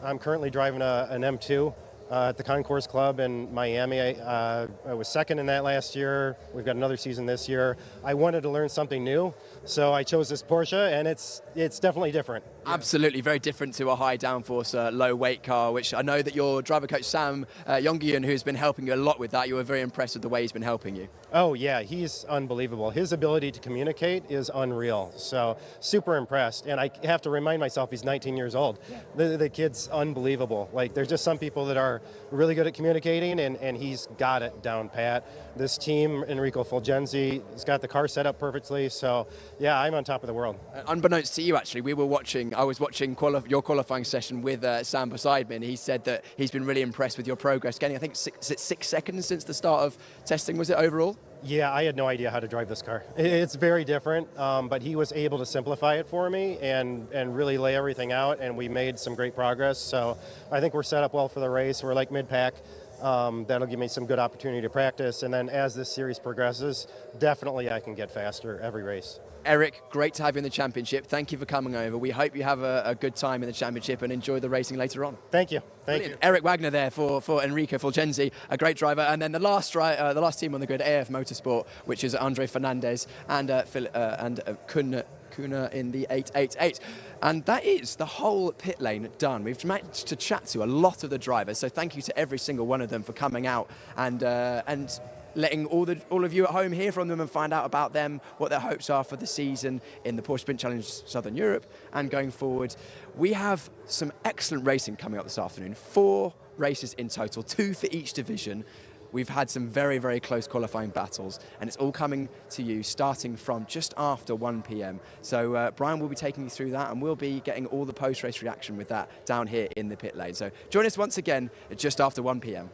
I'm currently driving an M2 at the Concourse Club in Miami. I was second in that last year. We've got another season this year. I wanted to learn something new, so I chose this Porsche, and it's definitely different. Absolutely, very different to a high downforce, low weight car, which I know that your driver coach Sam Yongian, who's been helping you a lot with that, you were very impressed with the way he's been helping you. Oh yeah, he's unbelievable. His ability to communicate is unreal. So super impressed. And I have to remind myself he's 19 years old. Yeah. The kid's unbelievable. Like, there's just some people that are really good at communicating, and he's got it down pat. This team, Enrico Fulgenzi, has got the car set up perfectly. So yeah, I'm on top of the world. Unbeknownst to you, actually, I was watching your qualifying session with Sam beside me, and he said that he's been really impressed with your progress. Getting, I think, 6 seconds since the start of testing, was it overall? Yeah, I had no idea how to drive this car. It's very different, but he was able to simplify it for me and really lay everything out, and we made some great progress. So I think we're set up well for the race. We're like mid-pack. That'll give me some good opportunity to practice, and then as this series progresses, definitely I can get faster every race. Eric, great to have you in the championship. Thank you for coming over. We hope you have a good time in the championship and enjoy the racing later on. Thank you. Thank you. Eric Wagner there for Enrico Fulgenzi, a great driver. And then the last team on the grid, AF Motorsport, which is Andre Fernandez and Kuna in the 888. And that is the whole pit lane done. We've managed to chat to a lot of the drivers, so thank you to every single one of them for coming out and letting all of you at home hear from them and find out about them, what their hopes are for the season in the Porsche Sprint Challenge Southern Europe and going forward. We have some excellent racing coming up this afternoon. 4 races in total, 2 for each division. We've had some very, very close qualifying battles, and it's all coming to you starting from just after 1 p.m. So Brian will be taking you through that, and we'll be getting all the post-race reaction with that down here in the pit lane. So join us once again at just after 1 p.m.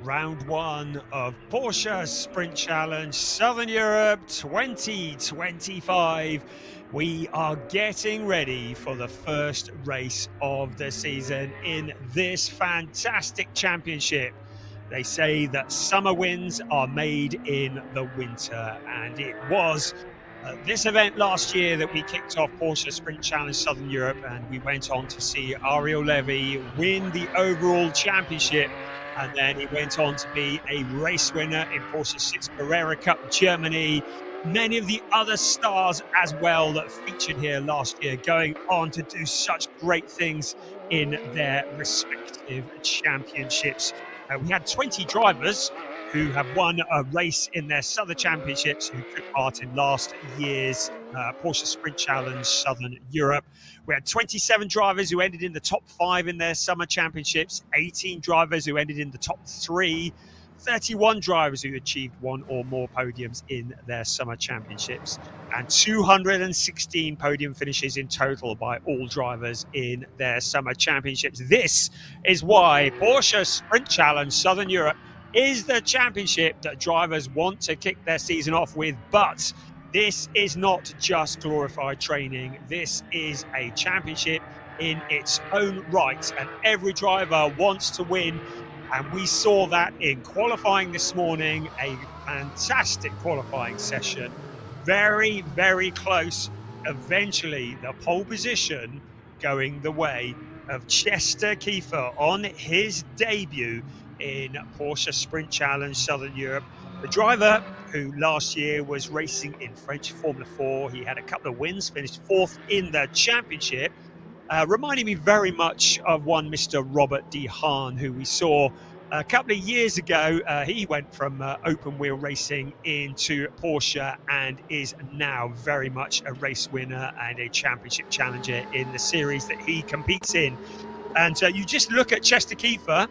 Round one of Porsche Sprint Challenge Southern Europe 2025. We are getting ready for the first race of the season in this fantastic championship. They say that summer wins are made in the winter, and it was this event last year that we kicked off Porsche Sprint Challenge Southern Europe, and we went on to see Ariel Levy win the overall championship. And then he went on to be a race winner in Porsche 6 Carrera Cup Germany. Many of the other stars as well that featured here last year going on to do such great things in their respective championships. We had 20 drivers who have won a race in their Southern Championships who took part in last year's Porsche Sprint Challenge Southern Europe. We had 27 drivers who ended in the top 5 in their Summer Championships, 18 drivers who ended in the top 3, 31 drivers who achieved one or more podiums in their Summer Championships, and 216 podium finishes in total by all drivers in their Summer Championships. This is why Porsche Sprint Challenge Southern Europe is the championship that drivers want to kick their season off with. But this is not just glorified training. This is a championship in its own right, and every driver wants to win. And we saw that in qualifying this morning, a fantastic qualifying session. Very, very close. Eventually, the pole position going the way of Chester Kiefer on his debut in Porsche Sprint Challenge Southern Europe. The driver who last year was racing in French Formula 4, he had a couple of wins, finished 4th in the championship, reminding me very much of one Mr. Robert De Haan, who we saw a couple of years ago. He went from open wheel racing into Porsche and is now very much a race winner and a championship challenger in the series that he competes in. And you just look at Chester Kiefer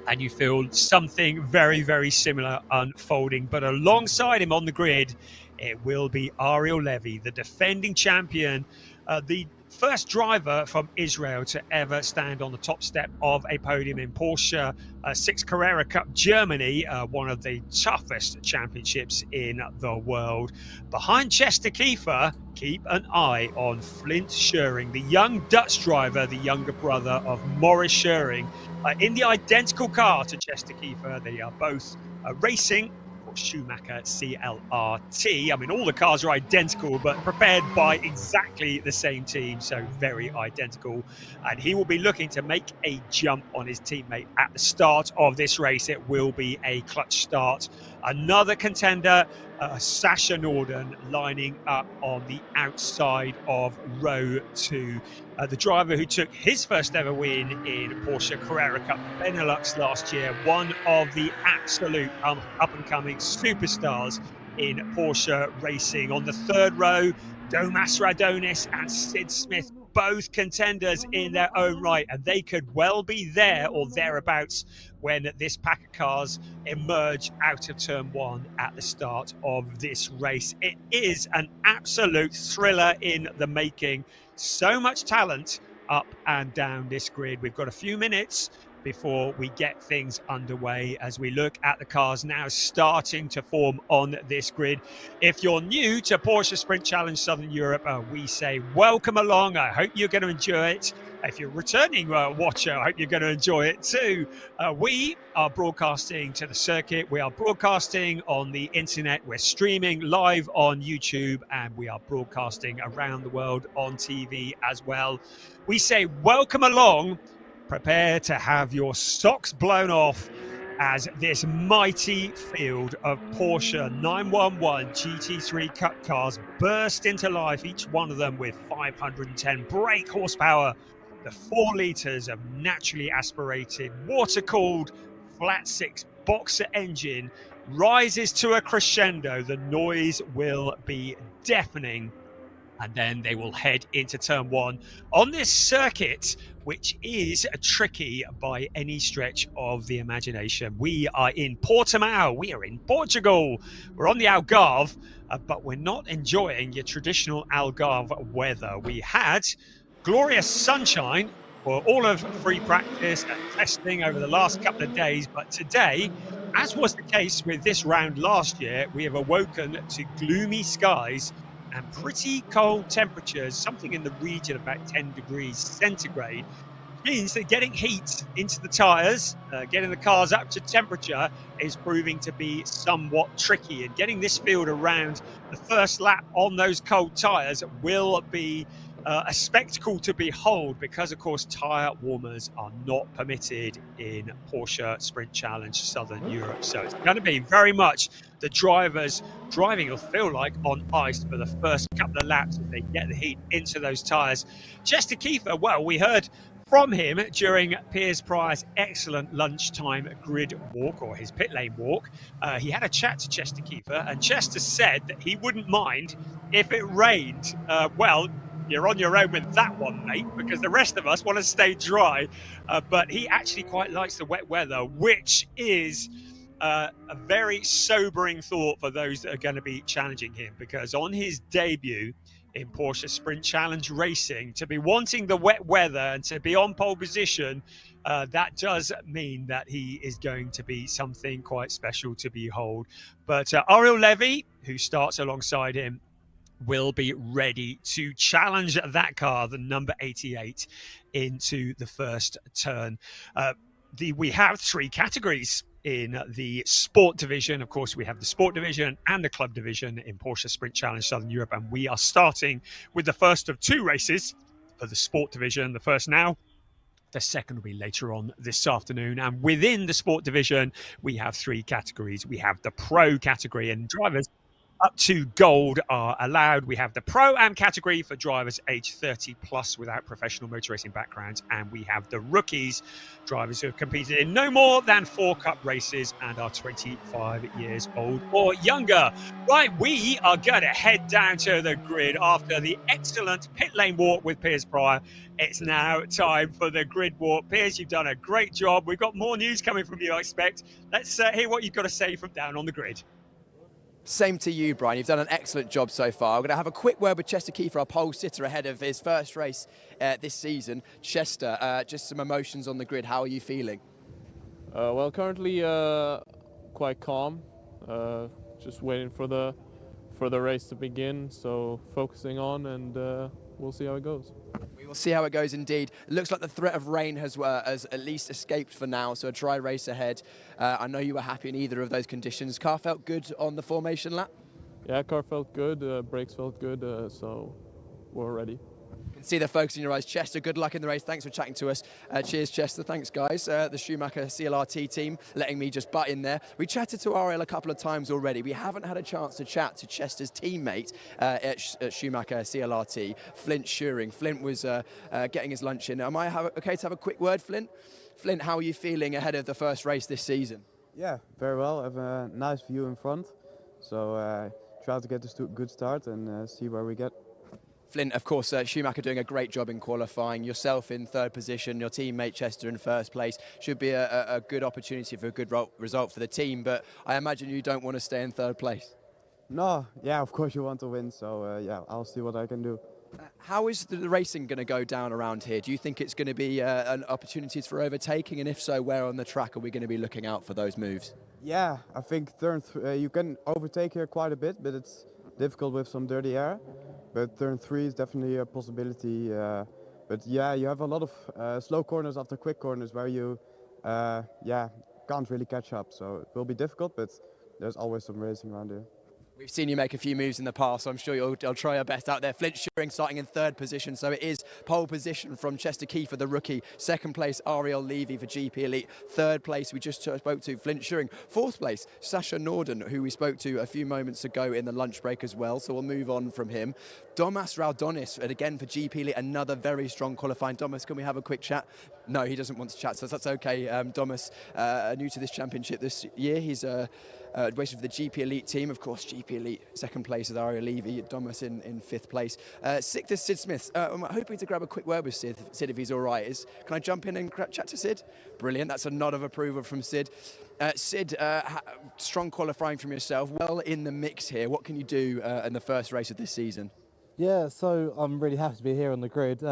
and you feel something very, very similar unfolding. But alongside him on the grid, it will be Ariel Levy, the defending champion, the first driver from Israel to ever stand on the top step of a podium in Porsche 6 Carrera Cup Germany, one of the toughest championships in the world. Behind Chester Kiefer, keep an eye on Flint Scheuring, the young Dutch driver, the younger brother of Maurice Scheuring, in the identical car to Chester Kiefer. They are both racing Schumacher CLRT. I mean, all the cars are identical, but prepared by exactly the same team, so very identical. And he will be looking to make a jump on his teammate at the start of this race. It will be a clutch start. Another contender, Sasha Norden, lining up on the outside of row 2. The driver who took his first ever win in Porsche Carrera Cup Benelux last year, one of the absolute up-and-coming superstars in Porsche racing. On the 3rd row, Domas Radonis and Sid Smith, both contenders in their own right, and they could well be there or thereabouts when this pack of cars emerge out of turn 1 at the start of this race. It is an absolute thriller in the making. So much talent up and down this grid. We've got a few minutes before we get things underway as we look at the cars now starting to form on this grid. If you're new to Porsche Sprint Challenge Southern Europe, we say welcome along. I hope you're going to enjoy it. If you're a returning watcher, I hope you're going to enjoy it too. We are broadcasting to the circuit. We are broadcasting on the internet. We're streaming live on YouTube, and we are broadcasting around the world on TV as well. We say welcome along. Prepare to have your socks blown off as this mighty field of Porsche 911 GT3 Cup cars burst into life, each one of them with 510 brake horsepower. The 4 litres of naturally aspirated, water-cooled, flat-6 boxer engine rises to a crescendo. The noise will be deafening. And then they will head into turn 1 on this circuit, which is tricky by any stretch of the imagination. We are in Portimão. We are in Portugal. We're on the Algarve, but we're not enjoying your traditional Algarve weather. We had glorious sunshine for all of free practice and testing over the last couple of days. But today, as was the case with this round last year, we have awoken to gloomy skies and pretty cold temperatures, something in the region of about 10 degrees centigrade, means that getting heat into the tyres, getting the cars up to temperature is proving to be somewhat tricky. And getting this field around the first lap on those cold tyres will be a spectacle to behold because, of course, tyre warmers are not permitted in Porsche Sprint Challenge Southern Europe. So it's going to be very much the drivers driving, you'll feel like, on ice for the first couple of laps as they get the heat into those tyres. Chester Kiefer, well, we heard from him during Piers Pryor's excellent lunchtime grid walk, or his pit lane walk. He had a chat to Chester Kiefer, and Chester said that he wouldn't mind if it rained. Well, you're on your own with that one, mate, because the rest of us want to stay dry. But he actually quite likes the wet weather, which is a very sobering thought for those that are going to be challenging him, because on his debut in Porsche Sprint Challenge racing, to be wanting the wet weather and to be on pole position, that does mean that he is going to be something quite special to behold. But Ariel Levy, who starts alongside him, will be ready to challenge that car, the number 88, into the first turn. We have three categories in the sport division. Of course, we have the sport division and the club division in Porsche Sprint Challenge Southern Europe, and we are starting with the first of two races for the sport division. The first now, the second will be later on this afternoon. And within the sport division, we have three categories. We have the pro category, and drivers up to gold are allowed. We have the Pro-Am category for drivers aged 30 plus without professional motor racing backgrounds. And we have the rookies, drivers who have competed in no more than 4 cup races and are 25 years old or younger. Right, we are going to head down to the grid after the excellent pit lane walk with Piers Pryor. It's now time for the grid walk. Piers, you've done a great job. We've got more news coming from you, I expect. Let's hear what you've got to say from down on the grid. Same to you, Brian. You've done an excellent job so far. I'm going to have a quick word with Chester Kiefer, our pole sitter, ahead of his first race this season. Chester, just some emotions on the grid. How are you feeling? Well, currently quite calm. Just waiting for the race to begin. So focusing on, and we'll see how it goes. We will see how it goes indeed. It looks like the threat of rain has at least escaped for now, so a dry race ahead. I know you were happy in either of those conditions. Car felt good on the formation lap? Yeah, car felt good, brakes felt good, so we're ready. Can see the focus in your eyes. Chester, good luck in the race. Thanks for chatting to us. Cheers, Chester. Thanks, guys. The Schumacher CLRT team letting me just butt in there. We chatted to Ariel a couple of times already. We haven't had a chance to chat to Chester's teammate at Schumacher CLRT, Flint Schuring. Flint was getting his lunch in. Am I okay to have a quick word, Flint? Flint, how are you feeling ahead of the first race this season? Yeah, very well. I have a nice view in front. So try to get a good start and see where we get. Flint, of course, Schumacher doing a great job in qualifying. Yourself in third position, your teammate Chester in first place. Should be a good opportunity for a good result for the team, but I imagine you don't want to stay in third place. No, yeah, of course you want to win, so yeah, I'll see what I can do. How is the racing going to go down around here? Do you think it's going to be an opportunities for overtaking, and if so, where on the track are we going to be looking out for those moves? Yeah, I think you can overtake here quite a bit, but it's difficult with some dirty air. But turn 3 is definitely a possibility. But yeah, you have a lot of slow corners after quick corners where you can't really catch up. So it will be difficult, but there's always some racing around here. We've seen you make a few moves in the past, so I'm sure you'll try your best out there. Flint Schuring starting in third position, so it is pole position from Chester Kiefer, the rookie. Second place, Ariel Levy for GP Elite. Third place, we just spoke to Flint Schuring. Fourth place, Sasha Norden, who we spoke to a few moments ago in the lunch break as well, so we'll move on from him. Domas Raudonis, and again for GP Elite, another very strong qualifying. Domas, can we have a quick chat? No, he doesn't want to chat, so that's okay. Domas, new to this championship this year. He's racing for the GP Elite team. Of course, GP Elite second place with Ariel Levy, Domas in fifth place. Sixth is Sid Smith. I'm hoping to grab a quick word with Sid if he's all right. Can I jump in and chat to Sid? Brilliant. That's a nod of approval from Sid. Sid, strong qualifying from yourself. Well in the mix here. What can you do in the first race of this season? Yeah, so I'm really happy to be here on the grid.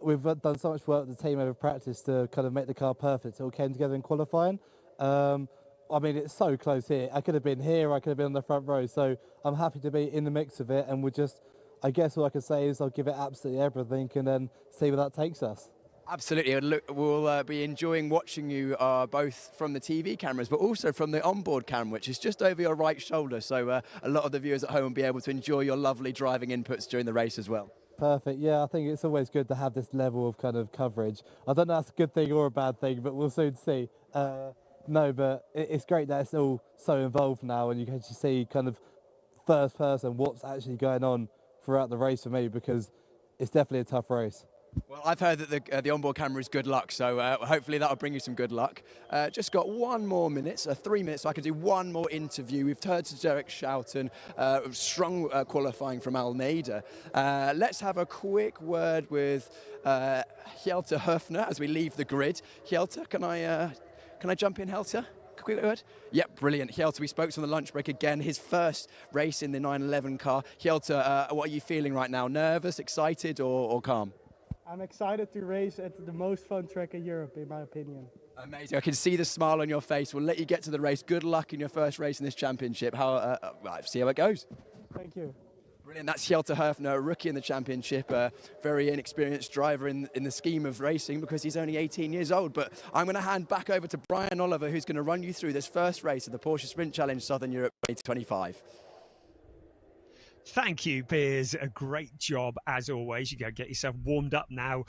we've done so much work with the team over practice to kind of make the car perfect. It all came together in qualifying. I mean, it's so close here. I could have been here, I could have been on the front row. So I'm happy to be in the mix of it, and we'll just, I guess all I can say is I'll give it absolutely everything and then see where that takes us. Absolutely. And look, we'll be enjoying watching you both from the TV cameras, but also from the onboard camera, which is just over your right shoulder. So a lot of the viewers at home will be able to enjoy your lovely driving inputs during the race as well. Perfect. Yeah, I think it's always good to have this level of kind of coverage. I don't know if that's a good thing or a bad thing, but we'll soon see. No, but it's great that it's all so involved now, and you can just see kind of first person what's actually going on throughout the race for me, because it's definitely a tough race. Well, I've heard that the onboard camera is good luck, so hopefully that'll bring you some good luck. Just got 1 more minute, 3 minutes, so I can do one more interview. We've heard to Derek Schouten, strong qualifying from Almeida. Let's have a quick word with Hjelte Höfner as we leave the grid. Hjelte, can I jump in, Hjelte? Quick word? Yep, brilliant. Hjelte, we spoke on the lunch break again, his first race in the 911 car. Hjelte, what are you feeling right now? Nervous, excited, or calm? I'm excited to race at the most fun track in Europe, in my opinion. Amazing. I can see the smile on your face. We'll let you get to the race. Good luck in your first race in this championship. See how it goes. Thank you. Brilliant. That's Hjelte Höfner, a rookie in the championship, a very inexperienced driver in the scheme of racing because he's only 18 years old. But I'm going to hand back over to Brian Oliver, who's going to run you through this first race of the Porsche Sprint Challenge Southern Europe 2025. Thank you, Piers. A great job as always. You go get yourself warmed up now.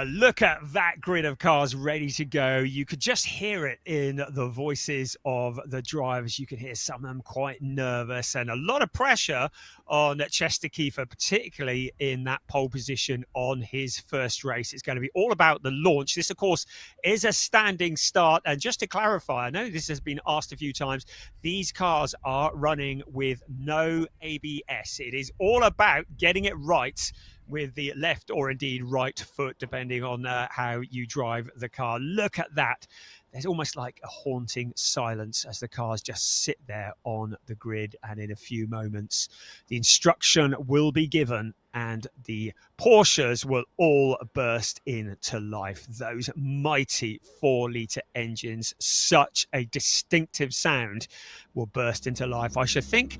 Look at that grid of cars ready to go. You could just hear it in the voices of the drivers. You can hear some of them quite nervous and a lot of pressure on Chester Kiefer, particularly in that pole position on his first race. It's going to be all about the launch. This, of course, is a standing start. And just to clarify, I know this has been asked a few times, these cars are running with no ABS. It is all about getting it right with the left or indeed right foot, depending on how you drive the car. Look at that. There's almost like a haunting silence as the cars just sit there on the grid, and in a few moments the instruction will be given and the Porsches will all burst into life. Those mighty 4-litre engines, such a distinctive sound, will burst into life. I should think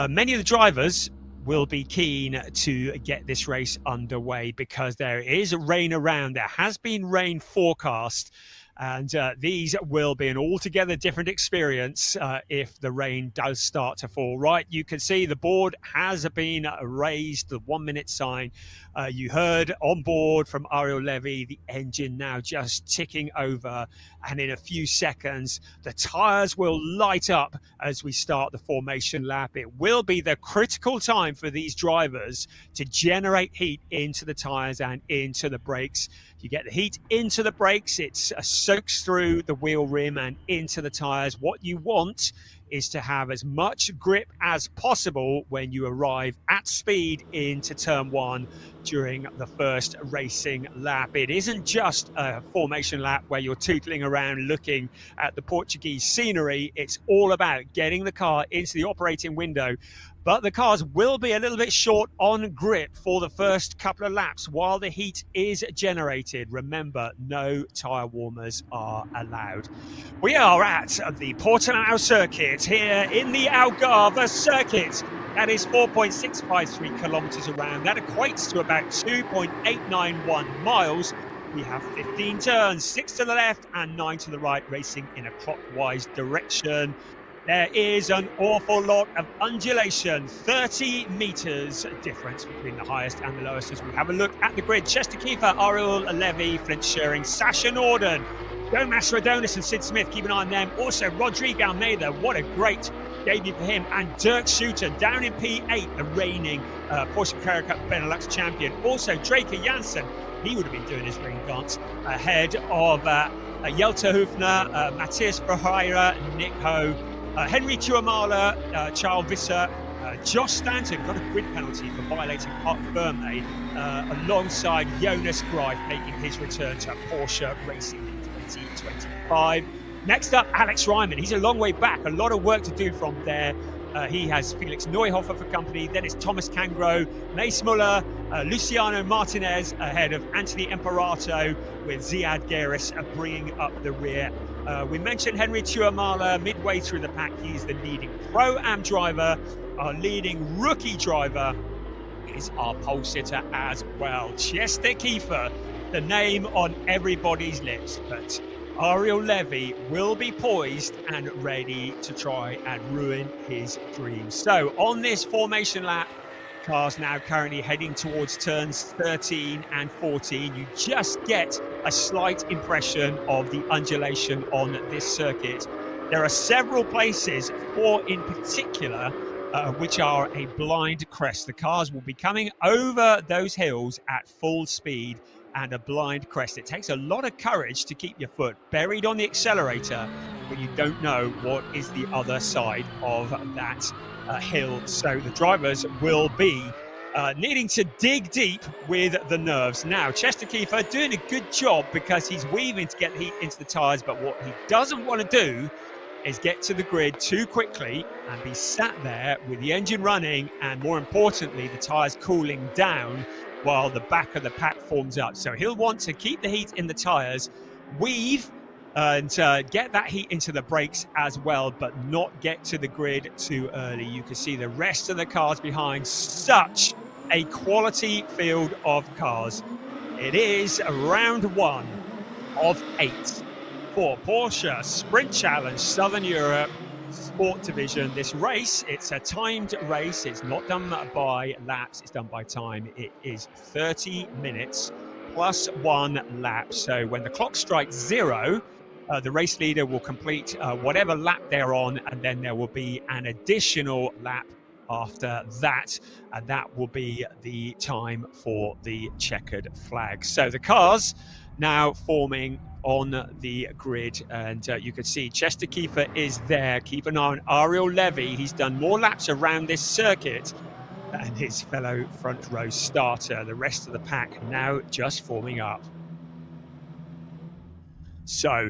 many of the drivers will be keen to get this race underway because there is rain around. There has been rain forecast, and these will be an altogether different experience if the rain does start to fall. Right, you can see the board has been raised, the 1 minute sign. You heard on board from Ariel Levy, the engine now just ticking over, and in a few seconds the tyres will light up as we start the formation lap. It will be the critical time for these drivers to generate heat into the tyres and into the brakes. You get the heat into the brakes, it soaks through the wheel rim and into the tyres. What you want is to have as much grip as possible when you arrive at speed into turn one during the first racing lap. It isn't just a formation lap where you're tootling around looking at the Portuguese scenery. It's all about getting the car into the operating window. But the cars will be a little bit short on grip for the first couple of laps while the heat is generated. Remember, no tyre warmers are allowed. We are at the Portimão circuit here in the Algarve circuit. That is 4.653 kilometres around. That equates to about 2.891 miles. We have 15 turns, 6 to the left and 9 to the right, racing in a clockwise direction. There is an awful lot of undulation, 30 metres difference between the highest and the lowest as we have a look at the grid. Chester Kiefer, Ariel Levy, Flint Schering, Sasha Norden, Joe Mastrodonis and Sid Smith, keep an eye on them. Also, Rodrigo Almeida, what a great debut for him. And Dirk Shooter down in P8, the reigning Porsche Carrera Cup Benelux champion. Also, Draker Janssen, he would have been doing his ring dance ahead of Hjelte Höfner, Matthias Ferreira, Nick Ho, Henry Tuamala, Charles Visser, Josh Stanton got a grid penalty for violating Park Ferme alongside Jonas Greif making his return to Porsche Racing in 2025. Next up, Alex Ryman. He's a long way back. A lot of work to do from there. He has Felix Neuhofer for company. Then it's Thomas Cangro, Mace Muller, Luciano Martinez ahead of Anthony Imperato, with Ziad Gueris bringing up the rear. We mentioned Henry Tuamala midway through the pack. He's the leading Pro-Am driver. Our leading rookie driver is our pole sitter as well. Chester Kiefer, the name on everybody's lips, but Ariel Levy will be poised and ready to try and ruin his dreams. So on this formation lap, cars now currently heading towards turns 13 and 14. You just get a slight impression of the undulation on this circuit. There are several places, 4 in particular, which are a blind crest. The cars will be coming over those hills at full speed and a blind crest. It takes a lot of courage to keep your foot buried on the accelerator when you don't know what is the other side of that hill. So the drivers will be needing to dig deep with the nerves. Now, Chester Kiefer doing a good job because he's weaving to get the heat into the tyres, but what he doesn't want to do is get to the grid too quickly and be sat there with the engine running and, more importantly, the tyres cooling down while the back of the pack forms up. So he'll want to keep the heat in the tyres, weave and get that heat into the brakes as well, but not get to the grid too early. You can see the rest of the cars behind. Such a quality field of cars. It is round 1 of 8 for Porsche Sprint Challenge Southern Europe Sport Division. This race, it's a timed race. It's not done by laps, it's done by time. It is 30 minutes plus 1 lap. So when the clock strikes 0, the race leader will complete whatever lap they're on, and then there will be an additional lap after that, and that will be the time for the checkered flag. So the cars now forming on the grid, and you can see Chester Kiefer is there. Keep an eye on Ariel Levy. He's done more laps around this circuit than his fellow front row starter. The rest of the pack now just forming up. So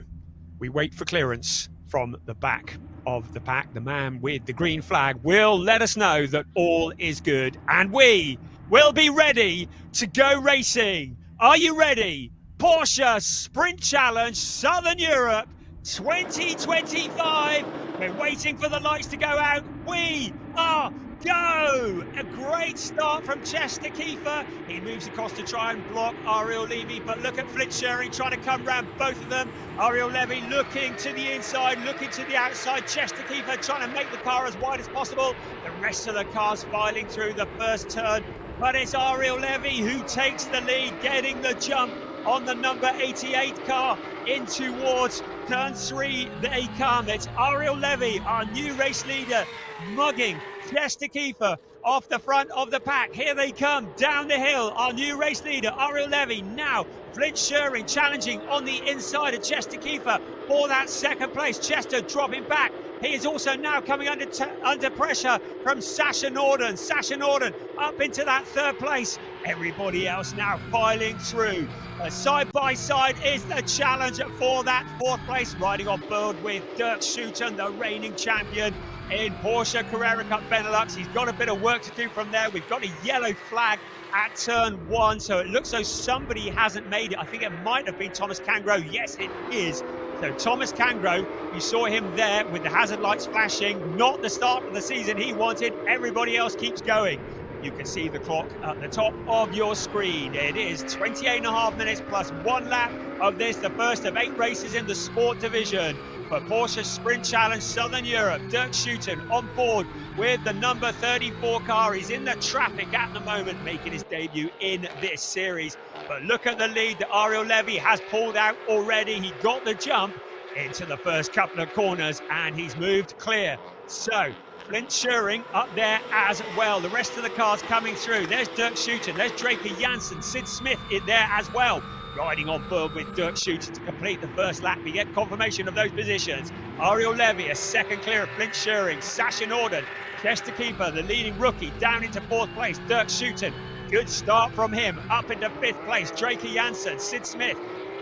we wait for clearance from the back of the pack. The man with the green flag will let us know that all is good, and we will be ready to go racing. Are you ready? Porsche Sprint Challenge Southern Europe 2025. We're waiting for the lights to go out. We are go! A great start from Chester Kiefer. He moves across to try and block Ariel Levy, but look at Flint Schering trying to come round both of them. Ariel Levy looking to the inside, looking to the outside. Chester Kiefer trying to make the car as wide as possible. The rest of the cars filing through the first turn, but it's Ariel Levy who takes the lead, getting the jump on the number 88 car in towards turn 3. They come. It's Ariel Levy, our new race leader, mugging Chester Kiefer off the front of the pack. Here they come down the hill. Our new race leader, Ariel Levy. Now Flint Schering challenging on the inside of Chester Kiefer for that second place. Chester dropping back. He is also now coming under pressure from Sasha Norden. Sasha Norden up into that third place. Everybody else now filing through. Side by side is the challenge for that fourth place. Riding on board with Dirk Schutten, the reigning champion in Porsche Carrera Cup Benelux. He's got a bit of work to do from there. We've got a yellow flag at turn 1, so it looks like somebody hasn't made it. I think it might have been Thomas Cangro. Yes, it is. So Thomas Cangro, you saw him there with the hazard lights flashing. Not the start of the season he wanted. Everybody else keeps going. You can see the clock at the top of your screen. It is 28.5 minutes plus 1 lap of this, the first of 8 races in the sport division for Porsche Sprint Challenge Southern Europe. Dirk Schutten on board with the number 34 car. He's in the traffic at the moment, making his debut in this series. But look at the lead that Ariel Levy has pulled out already. He got the jump into the first couple of corners and he's moved clear. So Flint Schering up there as well. The rest of the cars coming through. There's Dirk Schutten. There's Draper Janssen. Sid Smith in there as well. Riding on board with Dirk Schutten to complete the first lap. We get confirmation of those positions. Ariel Levy, a second clear of Flint Schering. Sasha Norden, Chester Kiefer, the leading rookie, down into 4th place. Dirk Schutten, good start from him. Up into 5th place. Draper Janssen, Sid Smith.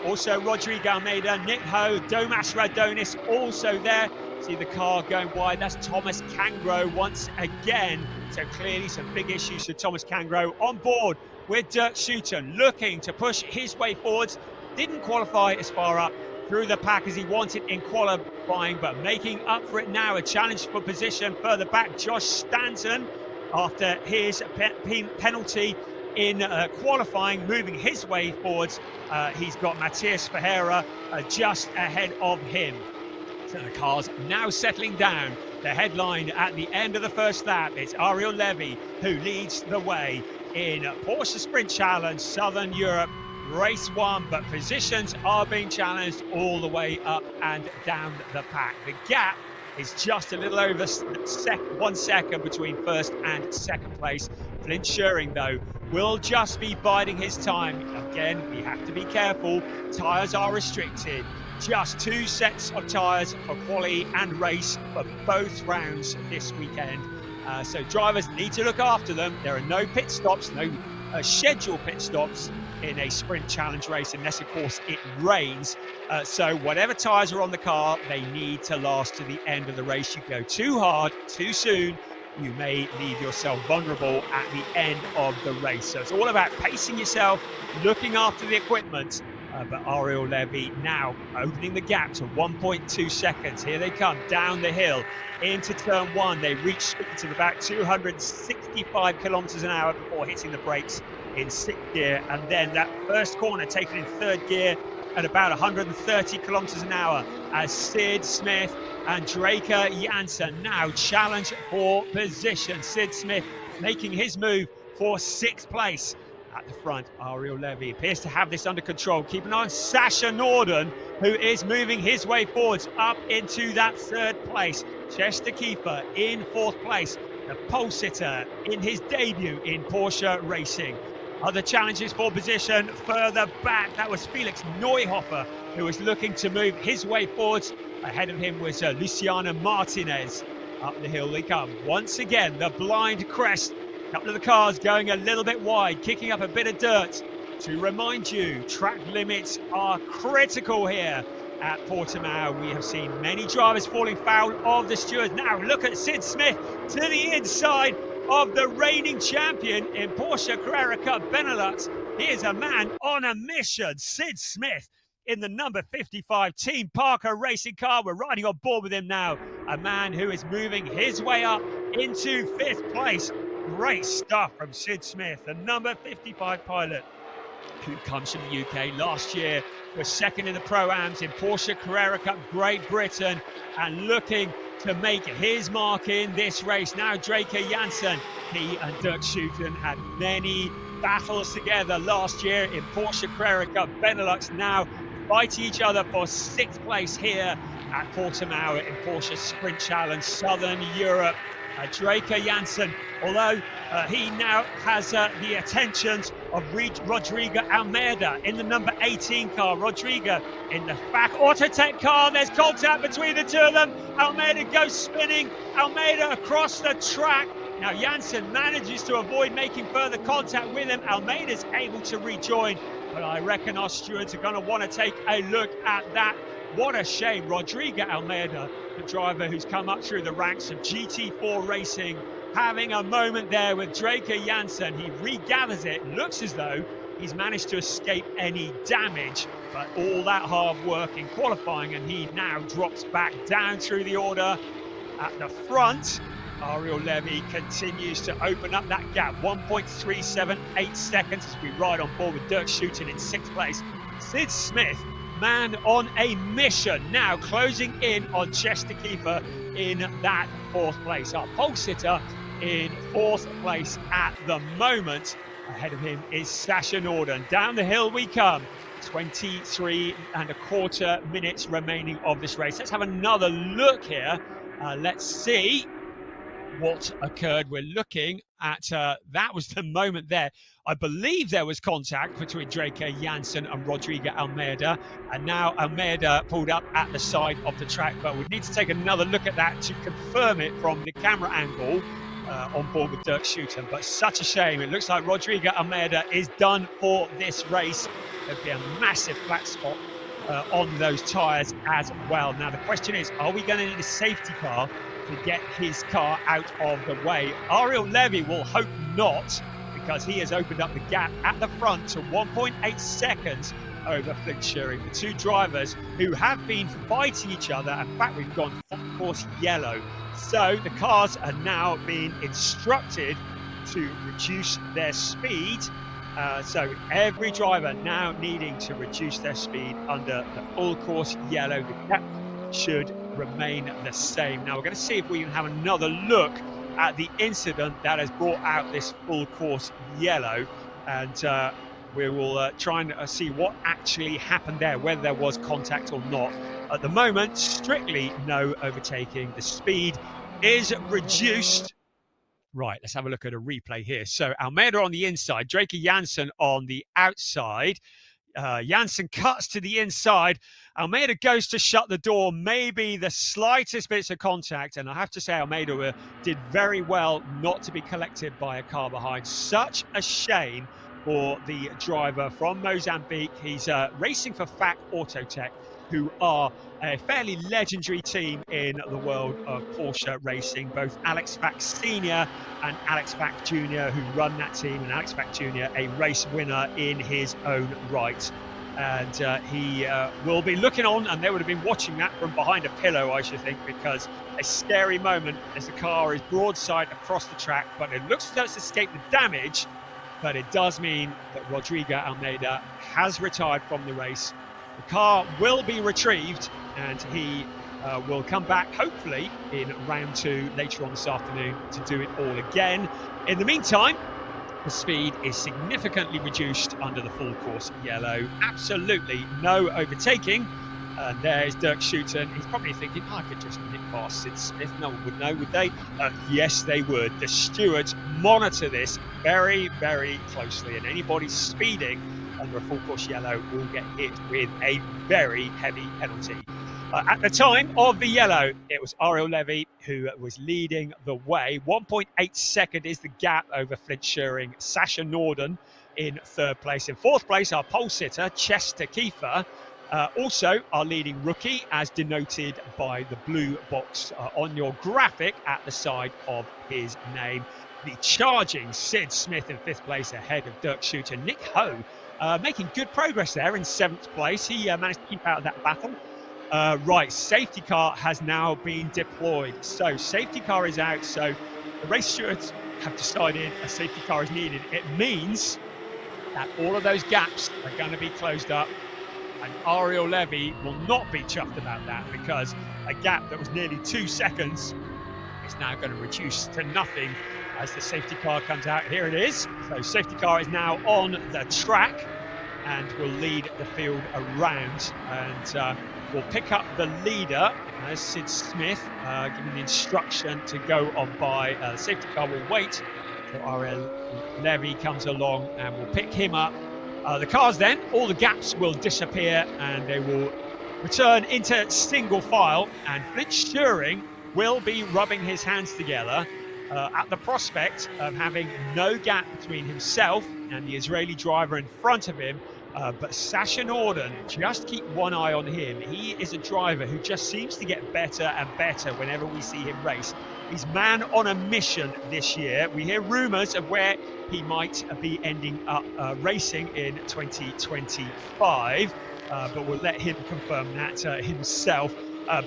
Also Rodrigo Almeida, Nick Ho, Domas Radonis also there. See the car going wide. That's Thomas Cangro once again. So clearly some big issues for Thomas Cangro on board with Dirk Schuiten, looking to push his way forwards. Didn't qualify as far up through the pack as he wanted in qualifying, but making up for it now. A challenge for position further back. Josh Stanton, after his penalty in qualifying, moving his way forwards. He's got Matthias Ferreira just ahead of him. So the car's now settling down. The headline at the end of the first lap, it's Ariel Levy who leads the way in Porsche Sprint Challenge Southern Europe Race 1, but positions are being challenged all the way up and down the pack. The gap is just a little over 1 second between first and second place. Flint Schuring, though, will just be biding his time. Again, we have to be careful. Tyres are restricted. Just 2 sets of tyres for quali and race for both rounds this weekend. So drivers need to look after them. There are no pit stops, no scheduled pit stops in a sprint challenge race, unless of course it rains. So whatever tyres are on the car, they need to last to the end of the race. You go too hard, too soon, you may leave yourself vulnerable at the end of the race. So it's all about pacing yourself, looking after the equipment. But Ariel Levy now opening the gap to 1.2 seconds. Here they come down the hill into turn 1. They reach speed to about 265 kilometers an hour before hitting the brakes in 6th gear. And then that first corner taken in 3rd gear at about 130 kilometers an hour as Sid Smith and Draker Janssen now challenge for position. Sid Smith making his move for 6th place. At the front, Ariel Levy appears to have this under control. Keep an eye on Sasha Norden, who is moving his way forwards up into that 3rd place. Chester Kiefer in 4th place, the pole sitter in his debut in Porsche racing. Other challenges for position further back. That was Felix Neuhofer, who was looking to move his way forwards. Ahead of him was Luciano Martinez. Up the hill they come. Once again, the blind crest. A couple of the cars going a little bit wide, kicking up a bit of dirt. To remind you, track limits are critical here at Portimão. We have seen many drivers falling foul of the stewards. Now look at Sid Smith to the inside of the reigning champion in Porsche Carrera Cup Benelux. He is a man on a mission. Sid Smith in the number 55 Team Parker racing car. We're riding on board with him now. A man who is moving his way up into 5th place. Great stuff from Sid Smith, the number 55 pilot who comes from the UK. Last year was 2nd in the Pro-Ams in Porsche Carrera Cup Great Britain and looking to make his mark in this race. Now Draker Janssen, he and Dirk Schuiten had many battles together last year in Porsche Carrera Cup Benelux, now fighting each other for 6th place here at Portimão in Porsche Sprint Challenge Southern Europe. Draker Janssen, although he now has the attentions of Rodrigo Almeida in the number 18 car. Rodrigo in the back Autotech car. There's contact between the two of them. Almeida goes spinning. Almeida across the track. Now Janssen manages to avoid making further contact with him. Almeida's able to rejoin, but I reckon our stewards are going to want to take a look at that. What a shame. Rodrigo Almeida, the driver who's come up through the ranks of GT4 racing, having a moment there with Draker Janssen. He regathers it. Looks as though he's managed to escape any damage, but all that hard work in qualifying, and he now drops back down through the order. At the front, Ariel Levy continues to open up that gap. 1.378 seconds as we ride on board with Dirk Schuiten in 6th place. Sid Smith, man on a mission, now closing in on Chester Kiefer in that 4th place. Our pole sitter in 4th place at the moment. Ahead of him is Sasha Norden. Down the hill we come. 23.25 minutes remaining of this race. Let's have another look here. Let's see what occurred. We're looking at that was the moment there. I believe there was contact between Draker Janssen and Rodrigo Almeida, and now Almeida pulled up at the side of the track, but we need to take another look at that to confirm it from the camera angle on board with Dirk Schuiten. But such a shame. It looks like Rodrigo Almeida is done for this race. There'd be a massive flat spot on those tyres as well. Now, the question is, are we going to need a safety car to get his car out of the way? Ariel Levy will hope not, because he has opened up the gap at the front to 1.8 seconds over Flint Schuring. The two drivers who have been fighting each other. In fact, we've gone full course yellow. So the cars are now being instructed to reduce their speed. So every driver now needing to reduce their speed under the full course yellow. The gap should remain the same. Now we're going to see if we can have another look at the incident that has brought out this full course yellow, and we will try and see what actually happened there, whether there was contact or not. At the moment, strictly no overtaking. The speed is reduced. Right, let's have a look at a replay here. So Almeida on the inside, Draker Janssen on the outside. Janssen cuts to the inside. Almeida goes to shut the door, maybe the slightest bits of contact. And I have to say, Almeida did very well not to be collected by a car behind. Such a shame for the driver from Mozambique. He's racing for FAC Autotech, who are a fairly legendary team in the world of Porsche racing. Both Alex Fack Sr. and Alex Fack Jr., who run that team, and Alex Fack Jr., a race winner in his own right. And he will be looking on, and they would have been watching that from behind a pillow, I should think, because a scary moment as the car is broadside across the track, but it looks as though it's escaped the damage. But it does mean that Rodrigo Almeida has retired from the race. The car will be retrieved, and he will come back, hopefully, in round 2 later on this afternoon to do it all again. In the meantime, the speed is significantly reduced under the full course yellow. Absolutely no overtaking. And there's Dirk Schutten. He's probably thinking, I could just nick past Sid Smith. No one would know, would they? Yes, they would. The stewards monitor this very, very closely, and anybody speeding under a full course yellow will get hit with a very heavy penalty. At the time of the yellow, it was Ariel Levy who was leading the way. 1.8 second is the gap over Flint Schuring. Sasha Norden in 3rd place. In 4th place, our pole sitter, Chester Kiefer. Also, our leading rookie, as denoted by the blue box on your graphic at the side of his name. The charging Sid Smith in 5th place ahead of Dirk Schutter. Nick Ho making good progress there in 7th place. He managed to keep out of that battle. Right, safety car has now been deployed. So safety car is out. So the race stewards have decided a safety car is needed. It means that all of those gaps are going to be closed up. And Ariel Levy will not be chuffed about that, because a gap that was nearly 2 seconds is now going to reduce to nothing as the safety car comes out. Here it is. So safety car is now on the track and will lead the field around, and will pick up the leader as Sid Smith giving the instruction to go on by. The safety car will wait till Ariel Levy comes along and will pick him up. The cars then, all the gaps will disappear and they will return into single file, and Flint Schuring will be rubbing his hands together at the prospect of having no gap between himself and the Israeli driver in front of him. But Sasha Norden, just keep one eye on him. He is a driver who just seems to get better and better whenever we see him race. He's man on a mission this year. We hear rumours of where he might be ending up racing in 2025, but we'll let him confirm that himself.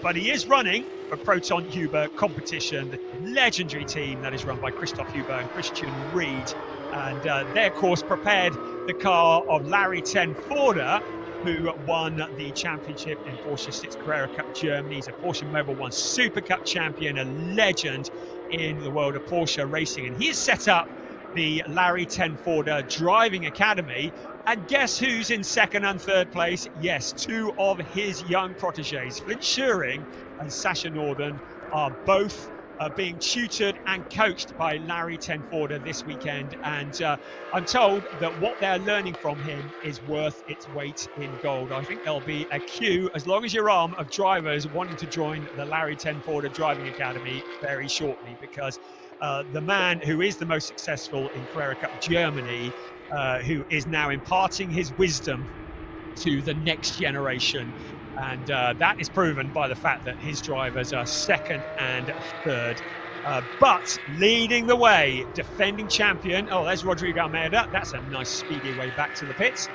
But he is running for Proton Huber Competition, the legendary team that is run by Christoph Huber and Christian Reed. And they, of course, prepared the car of Larry Tenforder, who won the championship in Porsche 6 Carrera Cup Germany. He's a Porsche Mobil 1 Super Cup champion, a legend in the world of Porsche racing. And he has set up the Larry Tenforder Driving Academy. And guess who's in 2nd and 3rd place? Yes, 2 of his young proteges, Flint Schuring and Sasha Norden, are both being tutored and coached by Larry Tenforder this weekend. And I'm told that what they're learning from him is worth its weight in gold. I think there'll be a queue, as long as your arm, of drivers wanting to join the Larry Tenforder Driving Academy very shortly, because the man who is the most successful in Carrera Cup Germany, who is now imparting his wisdom to the next generation. And that is proven by the fact that his drivers are second and third. But leading the way, defending champion. Oh, there's Rodrigo Almeida. That's a nice speedy way back to the pits.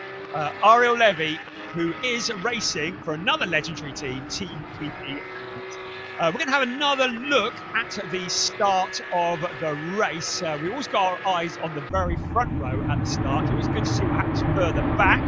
Ariel Levy, who is racing for another legendary team, Team GP. We're going to have another look at the start of the race. We always got our eyes on the very front row at the start. It was good to see what happens further back.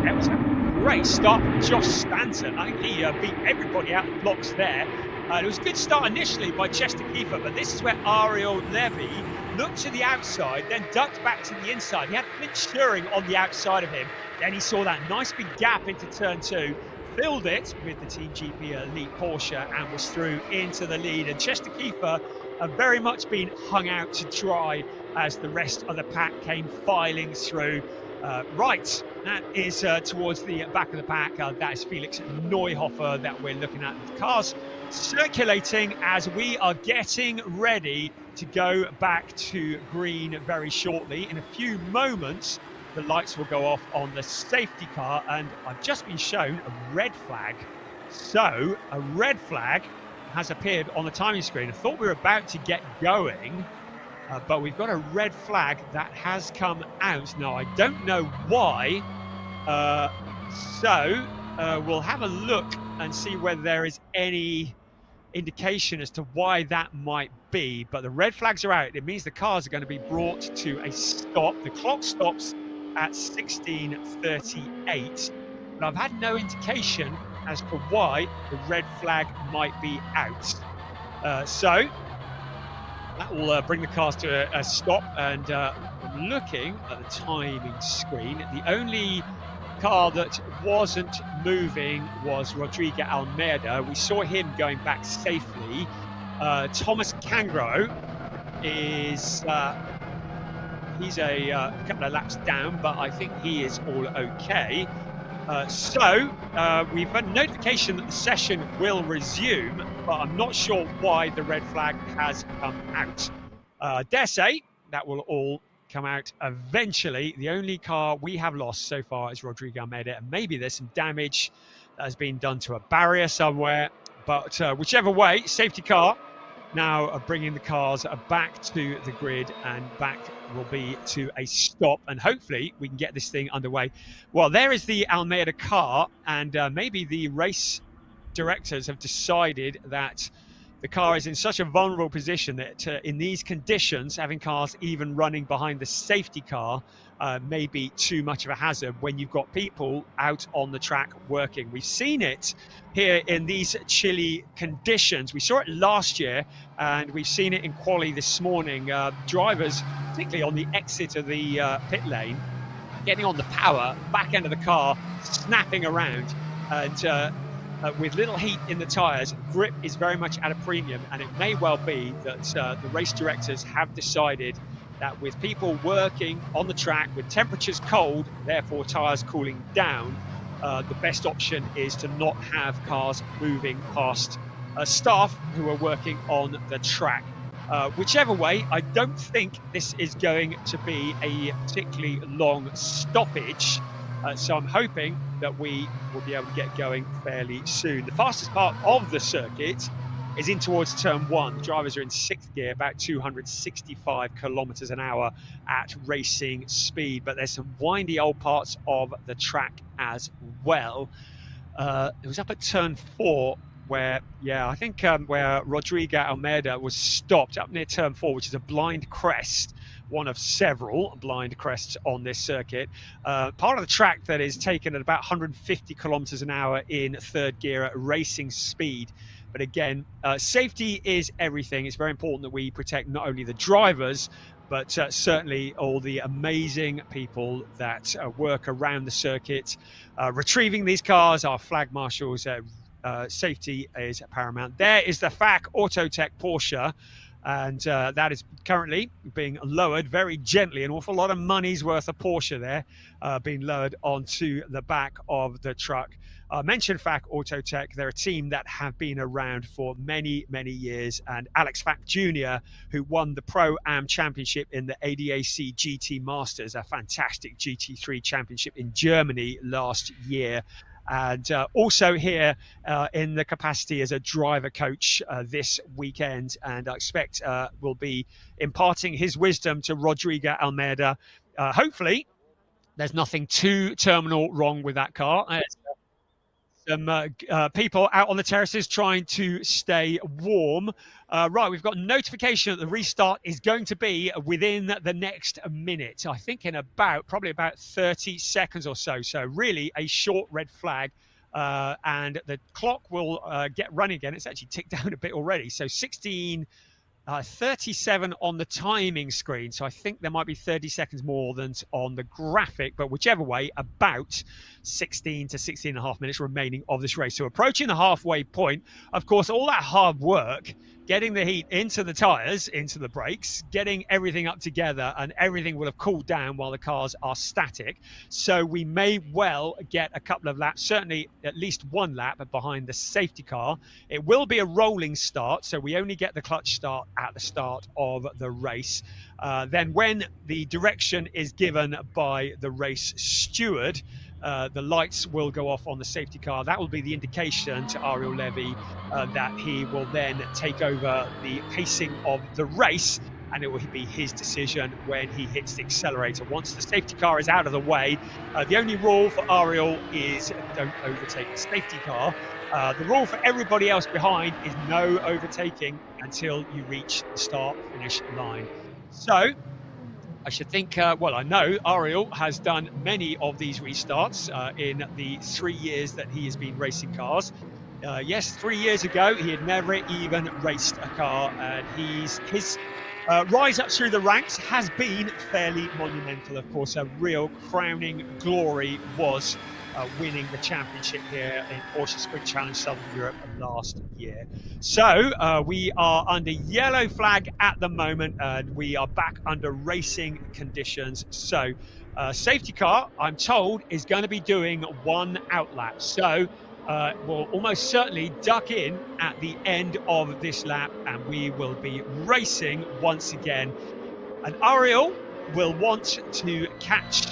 It was a great start from Josh Stanton. I think he beat everybody out of the blocks there. It was a good start initially by Chester Kiefer, but this is where Ariel Levy looked to the outside, then ducked back to the inside. He had Flint Schuring on the outside of him. Then he saw that nice big gap into turn 2. Filled it with the Team GP Elite Porsche and was through into the lead. And Chester Kiefer very much been hung out to dry as the rest of the pack came filing through. Right, that is towards the back of the pack. That is Felix Neuhofer that we're looking at. The cars circulating as we are getting ready to go back to green very shortly. In a few moments, the lights will go off on the safety car, and I've just been shown a red flag. So a red flag has appeared on the timing screen. I thought we were about to get going, but we've got a red flag that has come out. Now, I don't know why, so we'll have a look and see whether there is any indication as to why that might be. But the red flags are out. It means the cars are going to be brought to a stop. The clock stops at 16:38, but I've had no indication as to why the red flag might be out. So that will bring the cars to a stop, and looking at the timing screen, the only car that wasn't moving was Rodrigo Almeida. We saw him going back safely. Thomas Cangro is he's a couple of laps down, but I think he is all okay. So we've had notification that the session will resume, but I'm not sure why the red flag has come out. Dare say that will all come out eventually. The only car we have lost so far is Rodrigo Almeida, and maybe there's some damage that has been done to a barrier somewhere. But whichever way, safety car now bringing the cars back to the grid, and back will be to a stop, and hopefully we can get this thing underway. Well, there is the Almeida car, and maybe the race directors have decided that the car is in such a vulnerable position that in these conditions, having cars even running behind the safety car may be too much of a hazard when you've got people out on the track working. We've seen it here in these chilly conditions. We saw it last year, and we've seen it in quali this morning. Drivers, particularly on the exit of the pit lane, getting on the power, back end of the car, snapping around, and with little heat in the tyres, grip is very much at a premium, and it may well be that the race directors have decided that with people working on the track, with temperatures cold, therefore tyres cooling down, the best option is to not have cars moving past staff who are working on the track. Whichever way, I don't think this is going to be a particularly long stoppage. So I'm hoping that we will be able to get going fairly soon. The fastest part of the circuit is in towards turn 1. The drivers are in 6th gear, about 265 kilometers an hour at racing speed. But there's some windy old parts of the track as well. It was up at turn 4 where, I think where Rodrigo Almeida was stopped up near turn 4, which is a blind crest, one of several blind crests on this circuit. Part of the track that is taken at about 150 kilometers an hour in 3rd gear at racing speed. But again, safety is everything. It's very important that we protect not only the drivers, but certainly all the amazing people that work around the circuit, retrieving these cars. Our flag marshals, safety is paramount. There is the FAC Autotech Porsche. And that is currently being lowered very gently. An awful lot of money's worth of Porsche there being lowered onto the back of the truck. Mention FAC Autotech. They're a team that have been around for many, many years. And Alex FAC Jr., who won the Pro-Am Championship in the ADAC GT Masters, a fantastic GT3 championship in Germany last year. And also here in the capacity as a driver coach this weekend, and I expect will be imparting his wisdom to Rodrigo Almeida. Hopefully, there's nothing too terminal wrong with that car. Some people out on the terraces trying to stay warm. Right, we've got notification that the restart is going to be within the next minute. I think in probably about 30 seconds or so. So really a short red flag. And the clock will get running again. It's actually ticked down a bit already. So 37 on the timing screen. So I think there might be 30 seconds more than on the graphic, but whichever way, about 16 to 16 and a half minutes remaining of this race. So approaching the halfway point, of course, all that hard work, getting the heat into the tyres, into the brakes, getting everything up together, and everything will have cooled down while the cars are static. So we may well get a couple of laps, certainly at least one lap behind the safety car. It will be a rolling start, so we only get the clutch start at the start of the race. Then when the direction is given by the race steward, the lights will go off on the safety car. That will be the indication to Ariel Levy that he will then take over the pacing of the race, and it will be his decision when he hits the accelerator. Once the safety car is out of the way, the only rule for Ariel is don't overtake the safety car. The rule for everybody else behind is no overtaking until you reach the start-finish line. So I should think, well, I know Ariel has done many of these restarts in the 3 years that he has been racing cars. Yes, 3 years ago, he had never even raced a car, and his rise up through the ranks has been fairly monumental. Of course, a real crowning glory was winning the championship here in Porsche Sprint Challenge Southern Europe last year. So we are under yellow flag at the moment, and we are back under racing conditions. So safety car, I'm told, is going to be doing one outlap. So will almost certainly duck in at the end of this lap, and we will be racing once again. And Ariel will want to catch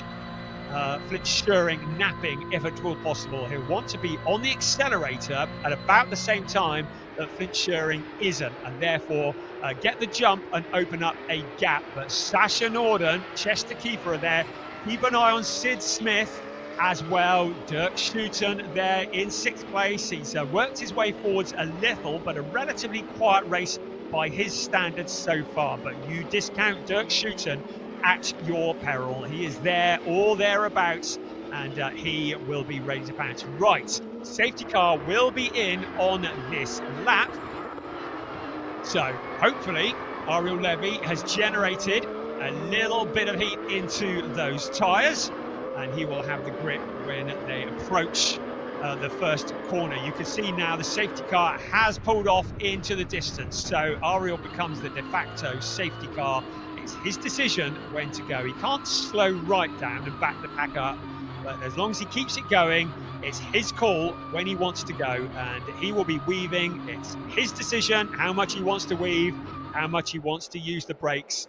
Flitz Schuring napping if at all possible. He'll want to be on the accelerator at about the same time that Flitz Schuring isn't, and therefore get the jump and open up a gap. But Sasha Norden, Chester keeper there, keep an eye on Sid Smith as well. Dirk Schuten there in 6th place. He's worked his way forwards a little, but a relatively quiet race by his standards so far. But you discount Dirk Schuten at your peril. He is there or thereabouts, and he will be ready to bounce. Right, safety car will be in on this lap. So hopefully Ariel Levy has generated a little bit of heat into those tyres, and he will have the grip when they approach the first corner. You can see now the safety car has pulled off into the distance, so Ariel becomes the de facto safety car. It's his decision when to go. He can't slow right down and back the pack up, but as long as he keeps it going, it's his call when he wants to go, and he will be weaving. It's his decision how much he wants to weave, how much he wants to use the brakes.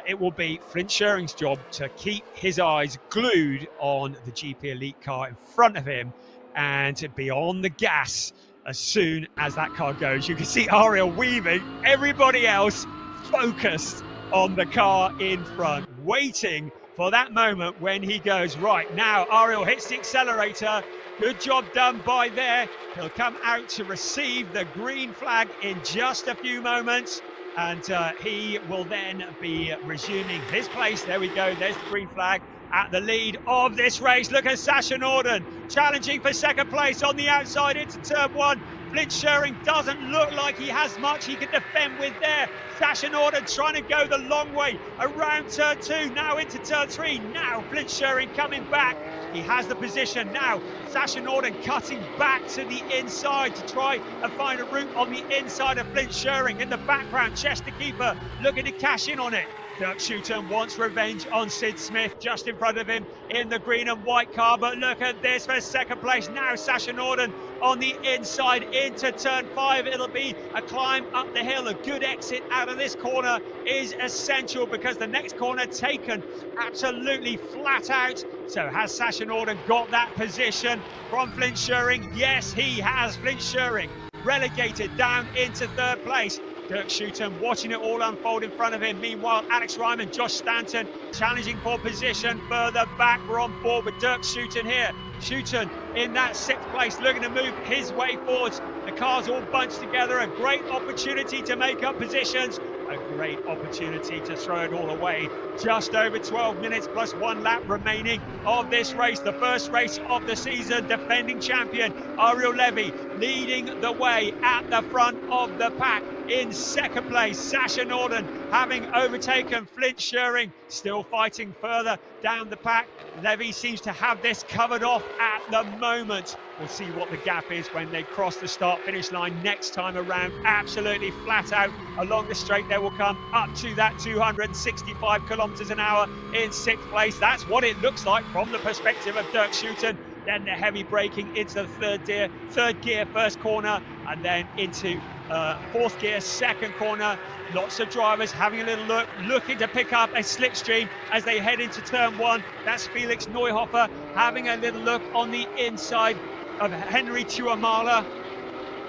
It will be Flint Schuring's job to keep his eyes glued on the GP Elite car in front of him and to be on the gas as soon as that car goes. You can see Ariel weaving, everybody else focused on the car in front, waiting for that moment when he goes, right, now Ariel hits the accelerator. Good job done by there. He'll come out to receive the green flag in just a few moments, and he will then be resuming his place. There we go, there's the green flag at the lead of this race. Look at Sasha Norden challenging for second place on the outside into turn one. Flint Schuring doesn't look like he has much he can defend with there. Sasha Norden trying to go the long way around turn two, now into turn three. Now Flint Schuring coming back He has the position now. Sasha Norden cutting back to the inside to try and find a route on the inside of Flint Schering. In the background, Chester Keeper looking to cash in on it. Dirk Schutten wants revenge on Sid Smith just in front of him in the green and white car. But look at this for second place. Now Sasha Norden on the inside into turn 5. It'll be a climb up the hill. A good exit out of this corner is essential because the next corner taken absolutely flat out. So has Sasha Norden got that position from Flint Schering? Yes, he has. Flint Schering relegated down into third place. Dirk Schutten watching it all unfold in front of him. Meanwhile, Alex Ryman, Josh Stanton challenging for position further back. We're on board with Dirk Schutten here. Schutten in that 6th place, looking to move his way forwards. The cars all bunched together. A great opportunity to make up positions. A great opportunity to throw it all away. Just over 12 minutes plus 1 lap remaining of this race. The first race of the season. Defending champion Ariel Levy leading the way at the front of the pack. In 2nd place, Sasha Norden having overtaken Flint Schering, still fighting further down the pack. Levy seems to have this covered off at the moment. We'll see what the gap is when they cross the start-finish line next time around. Absolutely flat out along the straight. They will come up to that 265 kilometers an hour in 6th place. That's what it looks like from the perspective of Dirk Schutten. Then the heavy braking into the third gear, first corner, and then into 4th gear, second corner. Lots of drivers having a little look, looking to pick up a slipstream as they head into turn 1. That's Felix Neuhofer having a little look on the inside of Henry Tuamala.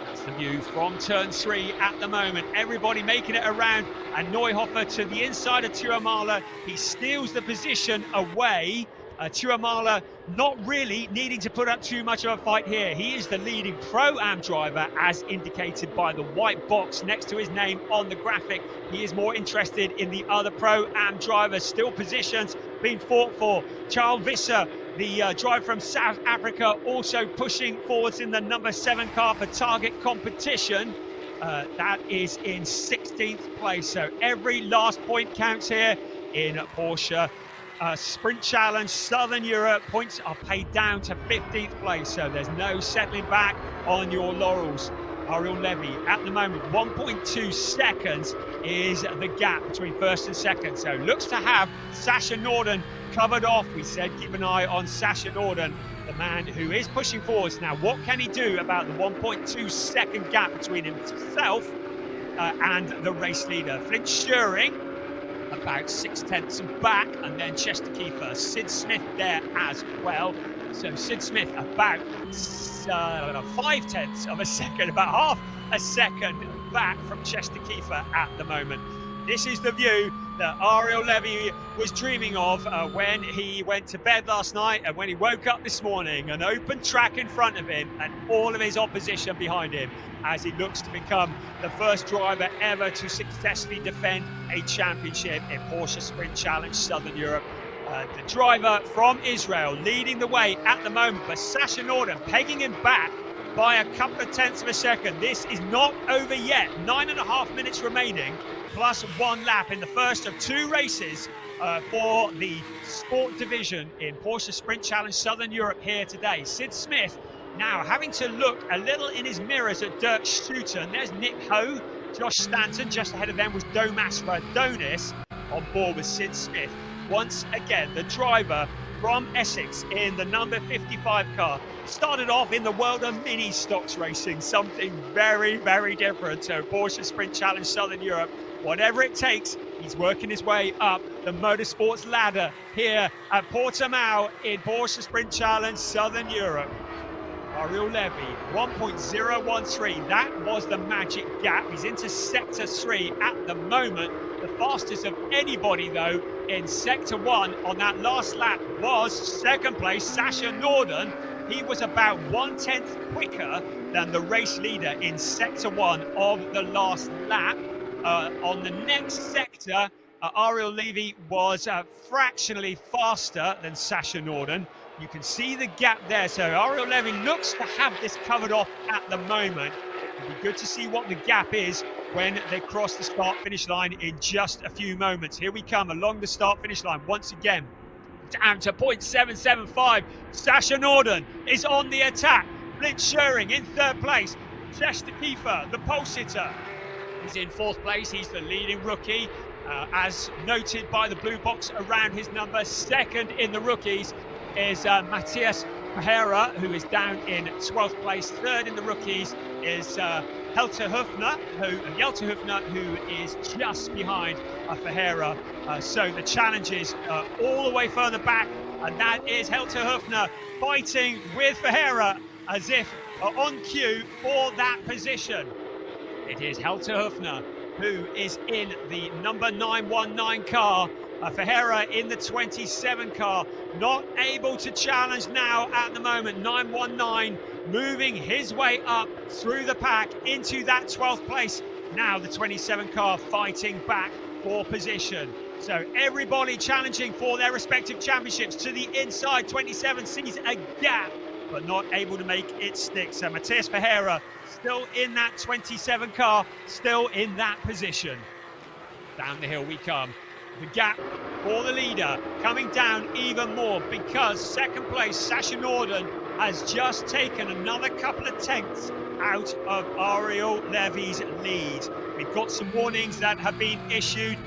That's the view from turn 3 at the moment. Everybody making it around, and Neuhofer to the inside of Tuamala. He steals the position away. Tuamala not really needing to put up too much of a fight here. He is the leading Pro-Am driver, as indicated by the white box next to his name on the graphic. He is more interested in the other Pro-Am drivers. Still positions being fought for. Charles Visser, the driver from South Africa, also pushing forwards in the number 7 car for target competition. That is in 16th place. So every last point counts here in Porsche Sprint Challenge Southern Europe. Points are paid down to 15th place, so there's no settling back on your laurels. Ariel Levy at the moment 1.2 seconds is the gap between first and second, so looks to have Sasha Norden covered off. We said keep an eye on Sasha Norden, the man who is pushing forwards. Now what can he do about the 1.2 second gap between himself and the race leader? Flint Schering about 6/10 back, and then Chester Keefer, Sid Smith there as well. So Sid Smith about 5/10 of a second, about half a second back from Chester Keefer at the moment. This is the view that Ariel Levy was dreaming of when he went to bed last night and when he woke up this morning. An open track in front of him and all of his opposition behind him as he looks to become the first driver ever to successfully defend a championship in Porsche Sprint Challenge Southern Europe. The driver from Israel leading the way at the moment, but Sasha Norden pegging him back by a couple of tenths of a second. This is not over yet. 9.5 minutes remaining, plus 1 lap in the first of 2 races for the sport division in Porsche Sprint Challenge Southern Europe here today. Sid Smith now having to look a little in his mirrors at Dirk Schutten. There's Nick Ho, Josh Stanton. Just ahead of them was Domas Radonis on board with Sid Smith. Once again, the driver from Essex in the number 55 car. Started off in the world of mini stocks racing, something very, very different. So Porsche Sprint Challenge Southern Europe, whatever it takes, he's working his way up the motorsports ladder here at Portimão in Porsche Sprint Challenge Southern Europe. Ariel Levy, 1.013, that was the magic gap. He's into sector 3 at the moment. The fastest of anybody though in sector 1 on that last lap was second place Sasha Norden. He was about 1/10 quicker than the race leader in sector 1 of the last lap. On the next sector, Ariel Levy was fractionally faster than Sasha Norden. You can see the gap there. So Ariel Levy looks to have this covered off at the moment. It'll be good to see what the gap is when they cross the start-finish line in just a few moments. Here we come along the start-finish line once again. down to 0.775. Sasha Norden is on the attack. Flint Schering in third place. Chester Kiefer, the pole sitter, is in fourth place. He's the leading rookie, as noted by the blue box around his number. Second in the rookies is Matthias Pereira, who is down in 12th place. Third in the rookies is Jelte Hufner, who is just behind Pereira. So the challenge is all the way further back, and that is Jelte Hufner fighting with Pereira as if on cue for that position. It is Jelte Hufner who is in the number 919 car. Ferreira in the 27 car, not able to challenge now at the moment. 919 moving his way up through the pack into that 12th place. Now the 27 car fighting back for position. So everybody challenging for their respective championships to the inside. 27 sees a gap, but not able to make it stick. So Matthias Ferreira still in that 27 car, still in that position. Down the hill we come. The gap for the leader coming down even more, because second place Sasha Norden has just taken another couple of tenths out of Ariel Levy's lead. We've got some warnings that have been issued.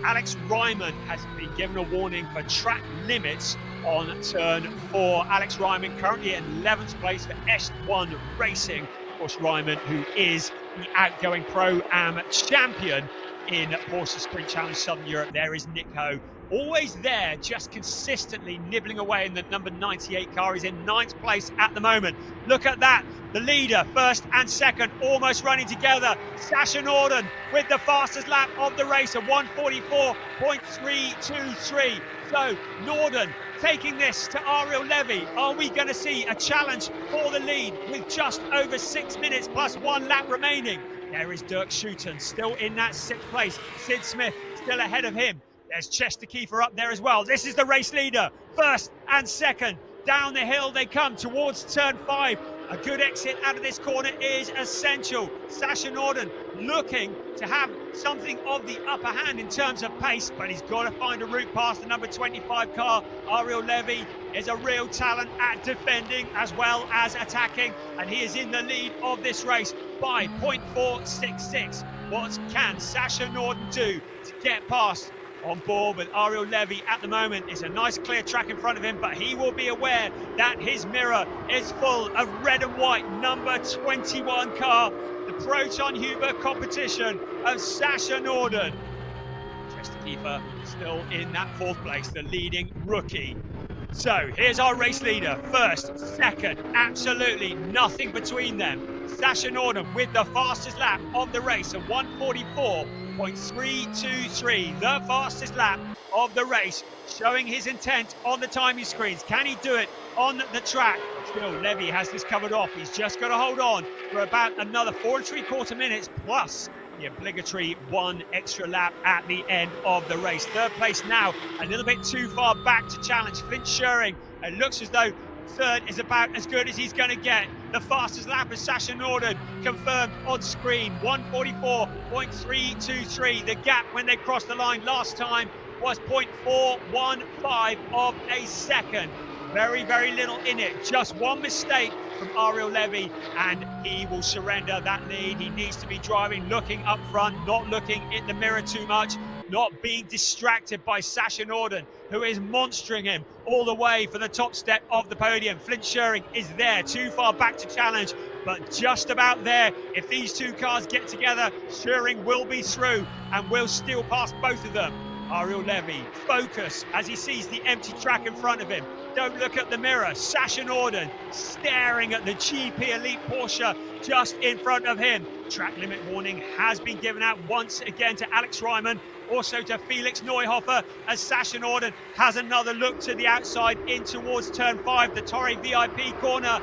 Alex Ryman has been given a warning for track limits on turn 4. Alex Ryman currently in 11th place for S1 Racing. Of course, Ryman, who is the outgoing Pro-Am champion in Porsche Sprint Challenge Southern Europe. There is Nick Ho, always there, just consistently nibbling away in the number 98 car. He's in 9th place at the moment. Look at that, the leader, first and second, almost running together. Sasha Norden with the fastest lap of the race, a 1:44.323. So Norden taking this to Ariel Levy. Are we going to see a challenge for the lead with just over 6 minutes plus 1 lap remaining? There is Dirk Schuten still in that 6th place. Sid Smith still ahead of him. There's Chester Kiefer up there as well. This is the race leader, first and second. Down the hill they come towards turn 5. A good exit out of this corner is essential. Sasha Norden looking to have something of the upper hand in terms of pace, but he's got to find a route past the number 25 car. Ariel Levy is a real talent at defending as well as attacking, and he is in the lead of this race by 0.466. What can Sasha Norden do to get past? On board with Ariel Levy at the moment. It's a nice clear track in front of him, but he will be aware that his mirror is full of red and white number 21 car, the Proton Huber competition of Sasha Norden. Chester Kiefer still in that 4th place, the leading rookie. So here's our race leader, first, second, absolutely nothing between them. Sasha Norden with the fastest lap of the race, a 1:44.323, the fastest lap of the race, showing his intent on the timing screens. Can he do it on the track? Still, Levy has this covered off. He's just got to hold on for about another 4 3/4 minutes plus the obligatory 1 extra lap at the end of the race. Third place now, a little bit too far back to challenge Flint Schering. It looks as though third is about as good as he's going to get. The fastest lap is Sasha Norden, confirmed on screen, 1:44.323. The gap when they crossed the line last time was 0.415 of a second. Very, very little in it. Just one mistake from Ariel Levy and he will surrender that lead. He needs to be driving, looking up front, not looking in the mirror too much, not being distracted by Sasha Norden, who is monstering him all the way for the top step of the podium. Flint Schering is there, too far back to challenge, but just about there. If these two cars get together, Schering will be through and will steal past both of them. Ariel Levy, focus as he sees the empty track in front of him. Don't look at the mirror. Sasha Norden staring at the GP Elite Porsche just in front of him. Track limit warning has been given out once again to Alex Ryman, also to Felix Neuhofer, as Sasha Norden has another look to the outside in towards turn 5, the Torre VIP corner.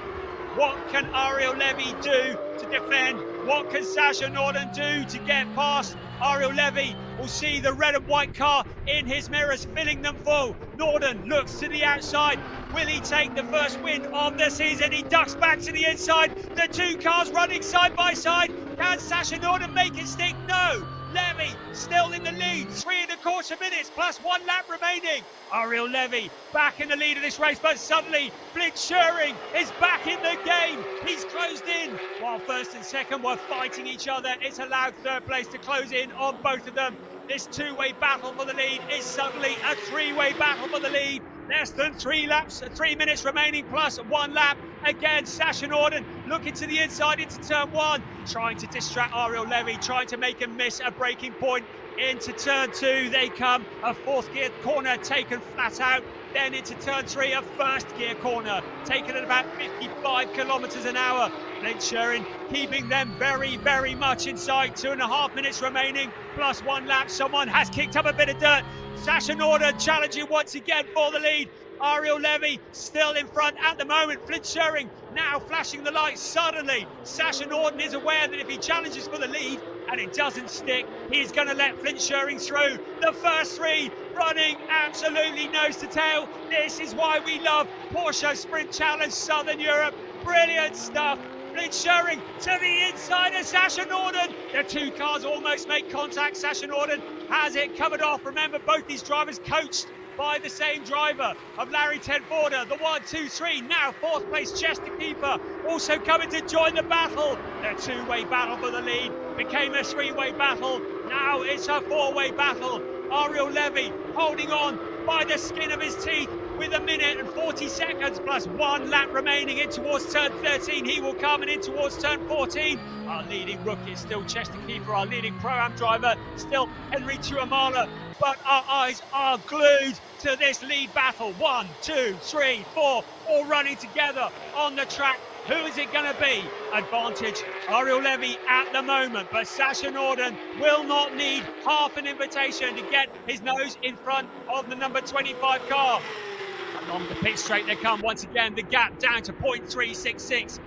What can Ariel Levy do to defend? What can Sasha Norden do to get past? Ariel Levy will see the red and white car in his mirrors, filling them full. Norden looks to the outside. Will he take the first win of the season? He ducks back to the inside. The two cars running side by side. Can Sasha Norden make it stick? No. Levy still in the lead, 3.25 minutes plus 1 lap remaining. Ariel Levy back in the lead of this race, but suddenly Flint Schuring is back in the game. He's closed in while first and second were fighting each other. It's allowed third place to close in on both of them. This two-way battle for the lead is suddenly a three-way battle for the lead. Less than 3 minutes remaining plus 1 lap. Again, Sasha Norden looking to the inside into turn 1, trying to distract Ariel Levy, trying to make him miss a braking point. Into turn 2 they come, a 4th gear corner taken flat out. Then into turn 3, a 1st gear corner taken at about 55 kilometers an hour. Flint Schuring keeping them very, very much in sight. 2.5 minutes remaining plus 1 lap. Someone has kicked up a bit of dirt. Sasha Norden challenging once again for the lead. Ariel Levy still in front at the moment. Flint Schuring now flashing the lights. Suddenly, Sasha Norden is aware that if he challenges for the lead and it doesn't stick, he's going to let Flint Schuring through. The first 3 running absolutely nose to tail. This is why we love Porsche Sprint Challenge Southern Europe. Brilliant stuff. Flint Schuring to the inside of Sasha Norden. The 2 cars almost make contact. Sasha Norden has it covered off. Remember, both these drivers coached by the same driver of Larry Tenforder. The 1, 2, 3, now 4th place Chester Keeper also coming to join the battle. The 2-way battle for the lead became a 3-way battle. Now it's a 4-way battle. Ariel Levy holding on by the skin of his teeth with 1 minute and 40 seconds plus 1 lap remaining. In towards turn 13 he will come, and in towards turn 14 our leading rookie is still Chester Keeper, our leading Pro-Am driver still Henry Tuamala. But our eyes are glued to this lead battle. 1, 2, 3, 4, all running together on the track. Who is it going to be? Advantage Ariel Levy at the moment, but Sasha Norden will not need half an invitation to get his nose in front of the number 25 car. Along the pit straight they come once again, the gap down to 0.366.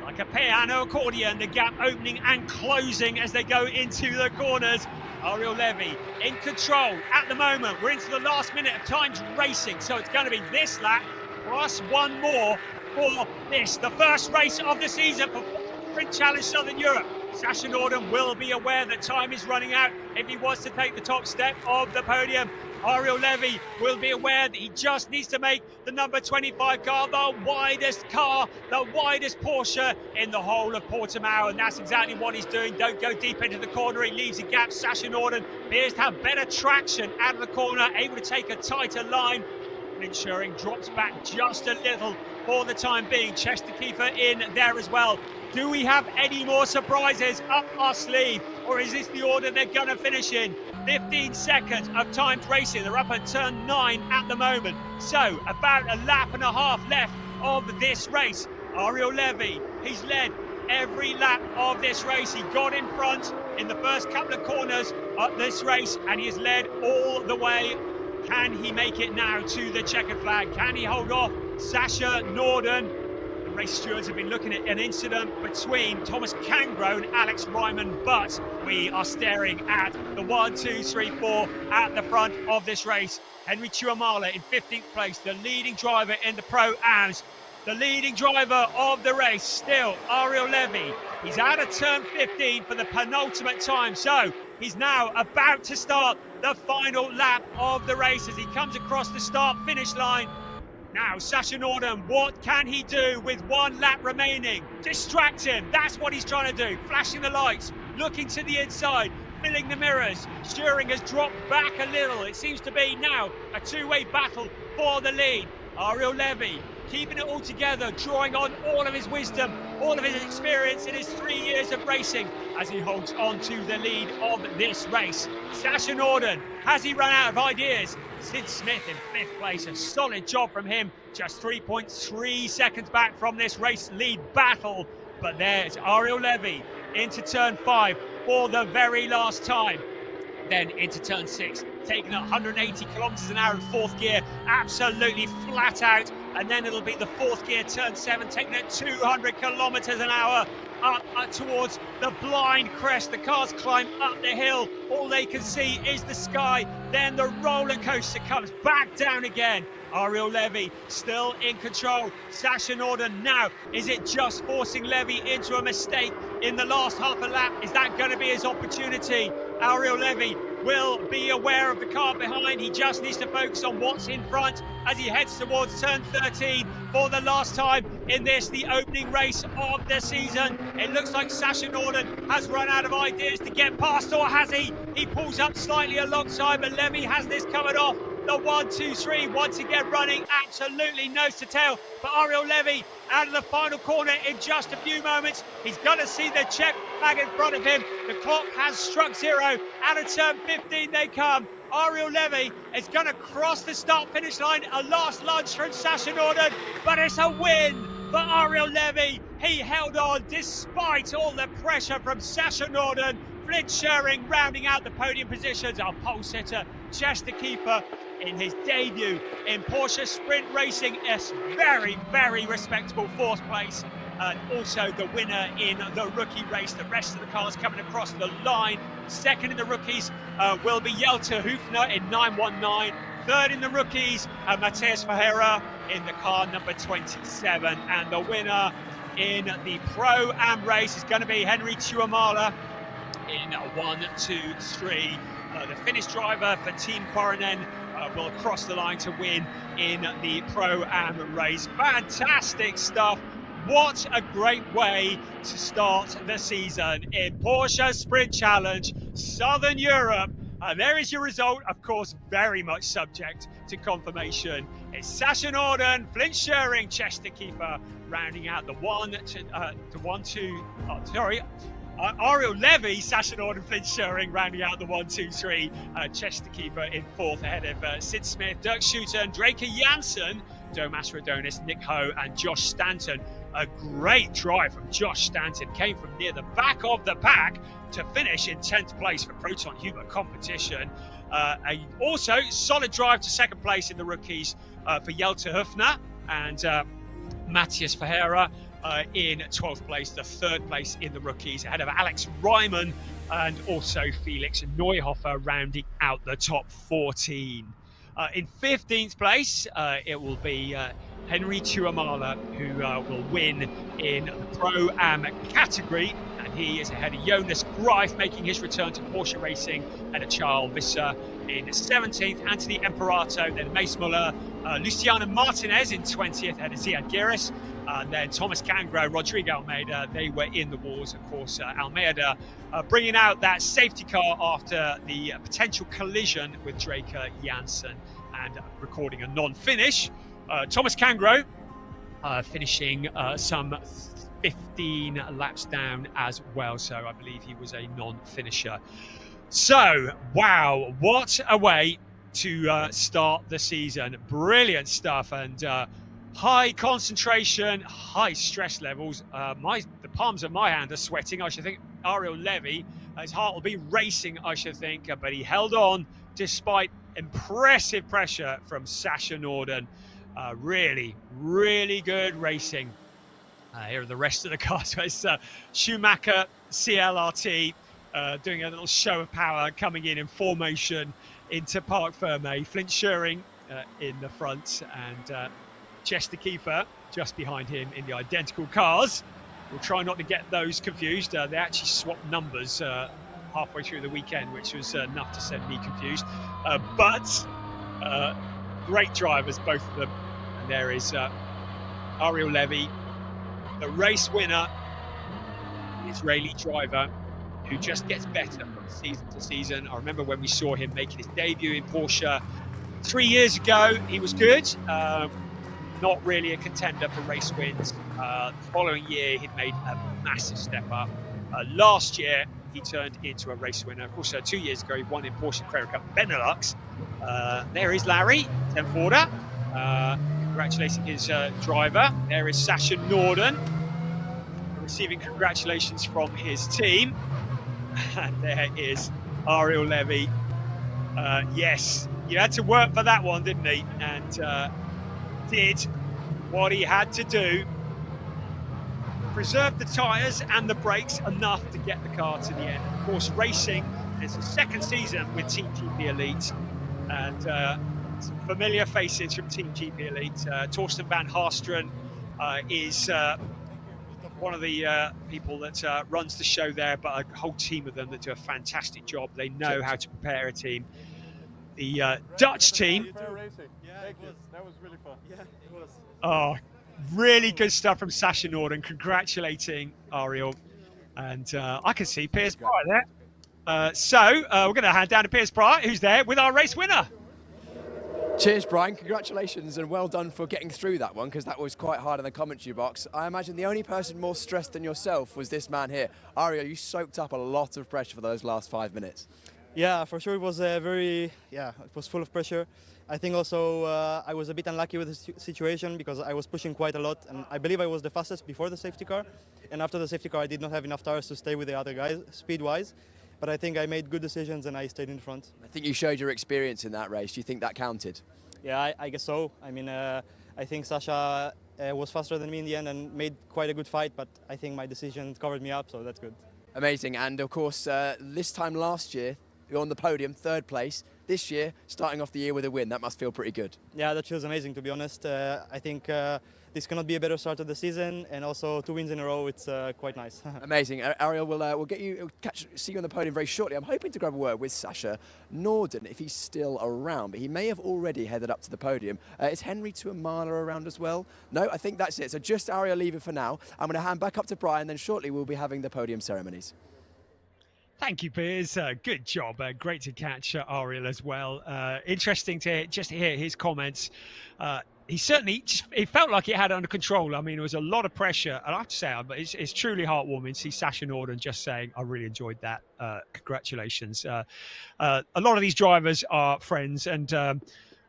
Like a piano accordion, the gap opening and closing as they go into the corners. Ariel Levy in control at the moment. We're into the last minute of timed racing, so it's going to be this lap plus 1 more for this, the first race of the season for Sprint Challenge Southern Europe. Sasha Norden will be aware that time is running out if he wants to take the top step of the podium. Ariel Levy will be aware that he just needs to make the number 25 car the widest Porsche in the whole of Portimão, and that's exactly what he's doing. Don't go deep into the corner, he leaves a gap. Sasha Norden appears to have better traction out of the corner, able to take a tighter line. Flint Schuring drops back just a little for the time being. Chester Keeper in there as well. Do we have any more surprises up our sleeve, or is this the order they're going to finish in? 15 seconds of timed racing. They're up at turn 9 at the moment. So about a lap and a half left of this race. Ariel Levy, he's led every lap of this race. He got in front in the first couple of corners of this race, and he has led all the way. Can he make it now to the checkered flag? Can he hold off Sasha Norden? The race stewards have been looking at an incident between Thomas Cangro and Alex Ryman, but we are staring at the 1, 2, 3, 4 at the front of this race. Henry Tuamala in 15th place, the leading driver in the Pro-Ams. The leading driver of the race still Ariel Levy. He's out of turn 15 for the penultimate time, so he's now about to start the final lap of the race as he comes across the start-finish line. Now, Sasha Norden, what can he do with 1 lap remaining? Distract him, that's what he's trying to do. Flashing the lights, looking to the inside, filling the mirrors. Schuring has dropped back a little. It seems to be now a 2-way battle for the lead. Ariel Levy keeping it all together, drawing on all of his wisdom, all of his experience in his 3 years of racing as he holds on to the lead of this race. Sasha Norden, has he run out of ideas? Sid Smith in 5th place, a solid job from him, just 3.3 seconds back from this race lead battle. But there's Ariel Levy into turn 5 for the very last time. Then into turn 6, taking 180 kilometers an hour in 4th gear, absolutely flat out. And then it'll be the 4th gear, turn 7, taking it 200 kilometers an hour up towards the blind crest. The cars climb up the hill. All they can see is the sky. Then the roller coaster comes back down again. Ariel Levy still in control. Sasha Norden now, is it just forcing Levy into a mistake in the last half a lap? Is that going to be his opportunity? Ariel Levy will be aware of the car behind. He just needs to focus on what's in front as he heads towards turn 13 for the last time in this, the opening race of the season. It looks like Sasha Norden has run out of ideas to get past, or has he? He pulls up slightly alongside, but Levy has this covered off. The 1, 2, 3 once again running absolutely nose to tail. But Ariel Levy out of the final corner in just a few moments. He's going to see the check flag in front of him. The clock has struck 0. Out of turn 15 they come. Ariel Levy is going to cross the start-finish line. A last lunge from Sasha Norden, but it's a win for Ariel Levy. He held on despite all the pressure from Sasha Norden. Flynn Schering rounding out the podium positions. Our pole sitter, Chester Keeper, in his debut in Porsche Sprint Racing, a very, very respectable 4th place. And also the winner in the rookie race. The rest of the cars coming across the line. Second in the rookies will be Jelte Hufner in 919. Third in the rookies, Matthias Ferreira in the car number 27. And the winner in the Pro-Am race is going to be Henry Tuamala in 1, 2, 3. The Finnish driver for Team Coronen will cross the line to win in the Pro-Am race. Fantastic stuff. What a great way to start the season in Porsche Sprint Challenge Southern Europe. And there is your result, of course, very much subject to confirmation. It's Sasha Norden, Flynn Schering, Chester Keeper, rounding out the Ariel Levy, Sasha Norden, Flynn Schering, rounding out the 1, 2, 3. Chester Keeper in 4th ahead of Sid Smith, Dirk Schutten, Draker Janssen, Domas Radonis, Nick Ho, and Josh Stanton. A great drive from Josh Stanton, came from near the back of the pack to finish in 10th place for Proton Huber competition. Also solid drive to 2nd place in the rookies for Jelte Hufner and Matthias Ferreira in 12th place, the 3rd place in the rookies, ahead of Alex Ryman and also Felix Neuhofer rounding out the top 14. In 15th place, it will be Henry Tuamala, who will win in the Pro-Am category. And he is ahead of Jonas Greif, making his return to Porsche Racing, and Charles Visser in 17th. Anthony Imperato, then Mace Muller, Luciano Martinez in 20th, ahead of Ziad Giris. And then Thomas Cangro, Rodrigo Almeida, they were in the wars. Of course, Almeida bringing out that safety car after the potential collision with Draker Janssen and recording a non-finish. Thomas Cangro finishing some 15 laps down as well. So I believe he was a non-finisher. So, wow, what a way to start the season. Brilliant stuff. And high concentration, high stress levels. The palms of my hand are sweating. I should think Ariel Levy, his heart will be racing, I should think, but he held on despite impressive pressure from Sasha Norden. Really, really good racing. Here are the rest of the cars. It's Schumacher, CLRT, doing a little show of power, coming in formation into Parc Fermé. Flint Schering in the front, and Chester Keeper just behind him in the identical cars. We'll try not to get those confused. They actually swapped numbers halfway through the weekend, which was enough to send me confused. But great drivers, both of them. And there is Ariel Levy, the race winner, Israeli driver, who just gets better from season to season. I remember when we saw him making his debut in Porsche 3 years ago, he was good. Not really a contender for race wins. The following year, he'd made a massive step up. Last year, he turned into a race winner. Of course, 2 years ago, he won in Porsche Carrera Cup Benelux. There is Larry Tenforda, congratulating his driver. There is Sasha Norden, receiving congratulations from his team. And there is Ariel Levy. Yes, you had to work for that one, didn't he? And did what he had to do. Preserved the tyres and the brakes enough to get the car to the end. Of course, racing is the second season with Team GP Elite, and some familiar faces from Team GP Elite. Torsten van Haasteren is one of the people that runs the show there, but a whole team of them that do a fantastic job. They know how to prepare a team. The Dutch team. Yeah, that was really fun. Yeah, it was. Oh, really good stuff from Sasha Norden, congratulating Ariel. And I can see Piers Pryor there. So we're going to hand down to Piers Pryor, who's there with our race winner. Cheers, Brian. Congratulations and well done for getting through that one, because that was quite hard in the commentary box. I imagine the only person more stressed than yourself was this man here. Ariel, you soaked up a lot of pressure for those last 5 minutes. Yeah, for sure it was it was full of pressure. I think also I was a bit unlucky with the situation because I was pushing quite a lot, and I believe I was the fastest before the safety car, and after the safety car I did not have enough tires to stay with the other guys speed-wise, but I think I made good decisions and I stayed in front. I think you showed your experience in that race. Do you think that counted? Yeah, I guess so. I mean, I think Sasha was faster than me in the end and made quite a good fight, but I think my decision covered me up, so that's good. Amazing, and of course this time last year you're on the podium, 3rd place. This year, starting off the year with a win, that must feel pretty good. Yeah, that feels amazing, to be honest. I think this cannot be a better start of the season, and also 2 wins in a row, it's quite nice. Amazing. Ariel, we'll see you on the podium very shortly. I'm hoping to grab a word with Sasha Norden if he's still around, but he may have already headed up to the podium. Is Henry Tuamala around as well? No, I think that's it. So just Ariel leaving for now. I'm going to hand back up to Brian, then shortly we'll be having the podium ceremonies. Thank you, Piers. Good job. Great to catch Ariel as well. Interesting to just hear his comments. He certainly, it felt like he had it under control. I mean, there was a lot of pressure. And I have to say, but it's truly heartwarming to see Sasha Norden just saying, I really enjoyed that. Congratulations. A lot of these drivers are friends, and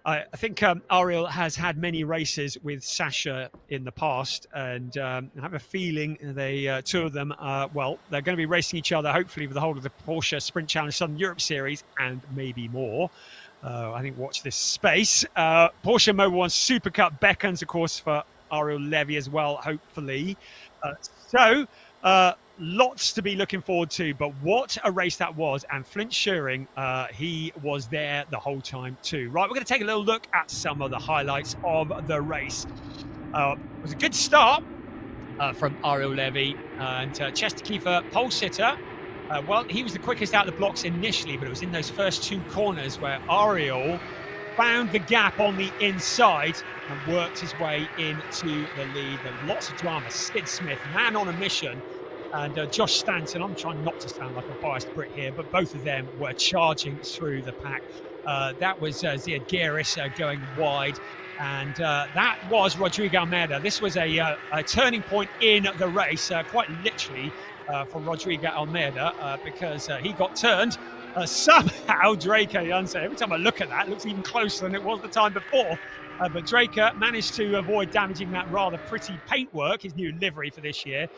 I think Ariel has had many races with Sasha in the past, and I have a feeling they, two of them, well, they're going to be racing each other, hopefully, for the whole of the Porsche Sprint Challenge Southern Europe Series, and maybe more. I think watch this space. Porsche Mobil 1 Super Cup beckons, of course, for Ariel Levy as well, hopefully. Lots to be looking forward to, but what a race that was. And Flint Schuring, he was there the whole time too. Right, we're going to take a little look at some of the highlights of the race. It was a good start from Ariel Levy, and Chester Kiefer, pole sitter. Well, he was the quickest out of the blocks initially, but it was in those first 2 corners where Ariel found the gap on the inside and worked his way into the lead. Lots of drama. Sid Smith, man on a mission, and Josh Stanton. I'm trying not to sound like a biased Brit here, but both of them were charging through the pack. That was Ziad Gieris going wide, and that was Rodrigo Almeida. This was a turning point in the race, quite literally, for Rodrigo Almeida, because he got turned. Somehow Draker Janse, every time I look at that, it looks even closer than it was the time before. But Draker managed to avoid damaging that rather pretty paintwork, his new livery for this year.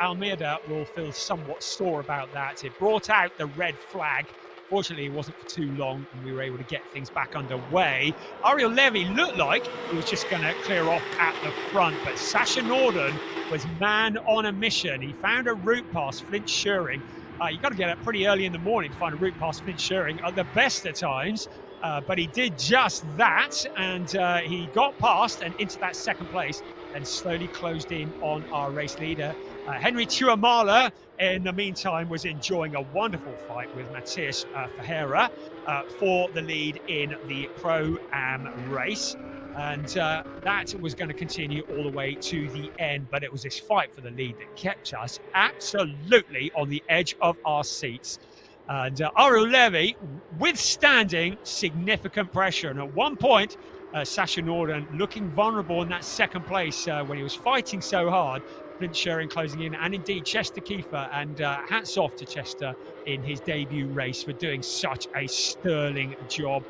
Almeida will feel somewhat sore about that. It brought out the red flag. Fortunately, it wasn't for too long, and we were able to get things back underway. Ariel Levy looked like he was just going to clear off at the front, but Sasha Norden was man on a mission. He found a route past Flint Schuring. You got to get up pretty early in the morning to find a route past Flint Schuring at the best of times. But he did just that, and he got past and into that 2nd place and slowly closed in on our race leader. Henry Tuamala, in the meantime, was enjoying a wonderful fight with Matthias Ferreira for the lead in the Pro-Am race. And that was going to continue all the way to the end. But it was this fight for the lead that kept us absolutely on the edge of our seats. And Ariel Levy withstanding significant pressure. And at one point, Sasha Norden looking vulnerable in that 2nd place when he was fighting so hard. Flint Schuring closing in, and indeed Chester Kiefer. And hats off to Chester in his debut race for doing such a sterling job.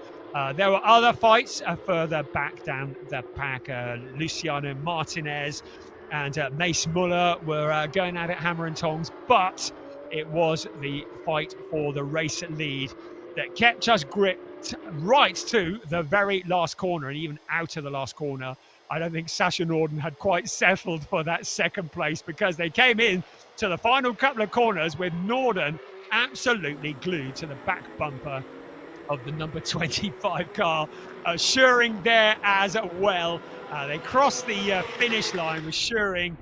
There were other fights further back down the pack. Luciano Martinez and Mace Muller were going at it hammer and tongs, but it was the fight for the race lead that kept us gripped right to the very last corner, and even out of the last corner. I don't think Sasha Norden had quite settled for that 2nd place, because they came in to the final couple of corners with Norden absolutely glued to the back bumper of the number 25 car. Schuring there as well. They crossed the finish line with Schuring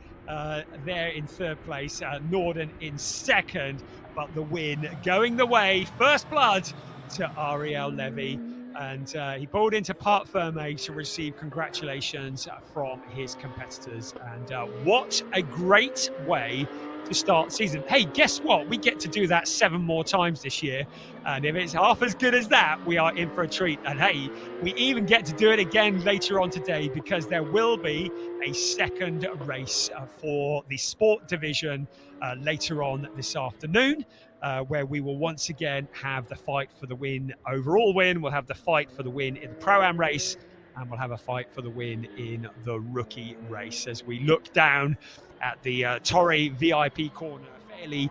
there in third place, Norden in second, but the win going the way, first blood, to Ariel Levy. And he pulled into Parc Ferme to receive congratulations from his competitors. And what a great way to start the season. Hey, guess what? We get to do that 7 more times this year. And if it's half as good as that, we are in for a treat. And hey, we even get to do it again later on today, because there will be a second race for the sport division later on this afternoon. Where we will once again have the fight for the win, overall win. We'll have the fight for the win in the Pro-Am race, and we'll have a fight for the win in the rookie race. As we look down at the Torre VIP corner, fairly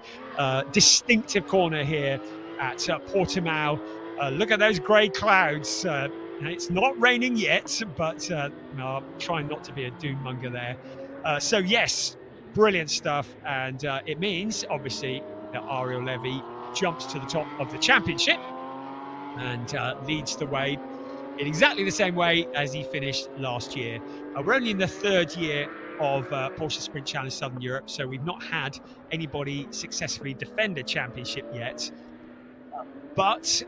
distinctive corner here at Portimão. Look at those grey clouds. It's not raining yet, but I'm trying not to be a doom-monger there. So yes, brilliant stuff, and it means, obviously, that Ariel Levy jumps to the top of the championship and leads the way in exactly the same way as he finished last year. We're only in the 3rd year of Porsche Sprint Challenge Southern Europe, so we've not had anybody successfully defend a championship yet. But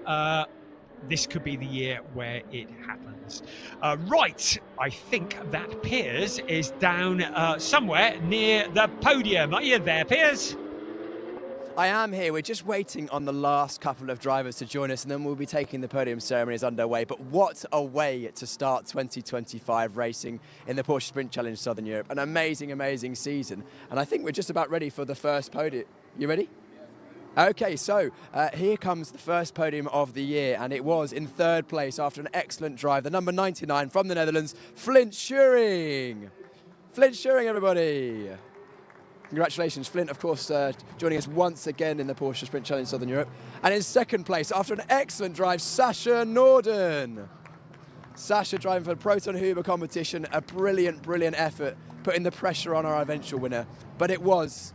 this could be the year where it happens. Right, I think that Piers is down somewhere near the podium. Are you there, Piers? I am here. We're just waiting on the last couple of drivers to join us, and then we'll be taking the podium ceremonies underway. But what a way to start 2025 racing in the Porsche Sprint Challenge Southern Europe. An amazing, amazing season. And I think we're just about ready for the first podium. You ready? Okay, so here comes the first podium of the year, and it was in 3rd place after an excellent drive. The number 99 from the Netherlands, Flint Schuring. Flint Schuring, everybody. Congratulations, Flint, of course, joining us once again in the Porsche Sprint Challenge Southern Europe. And in 2nd place, after an excellent drive, Sasha Norden. Sasha driving for the Proton Huber competition, a brilliant, brilliant effort, putting the pressure on our eventual winner. But it was,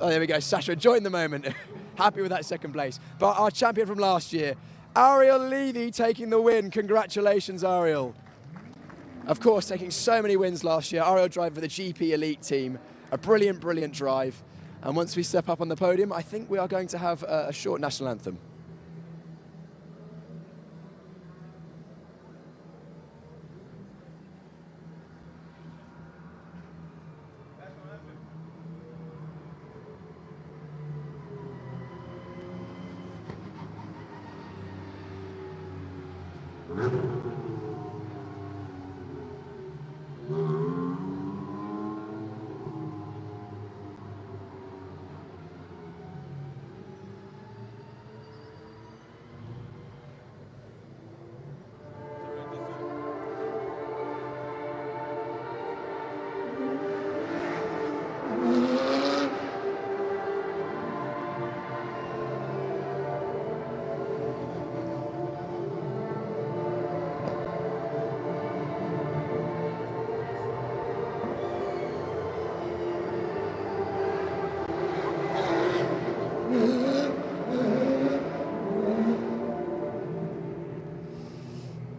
oh, there we go, Sasha, enjoying the moment. Happy with that 2nd place. But our champion from last year, Ariel Levy, taking the win. Congratulations, Ariel. Of course, taking so many wins last year. Ariel driving for the GP Elite team. A brilliant, brilliant drive. And once we step up on the podium, I think we are going to have a short national anthem.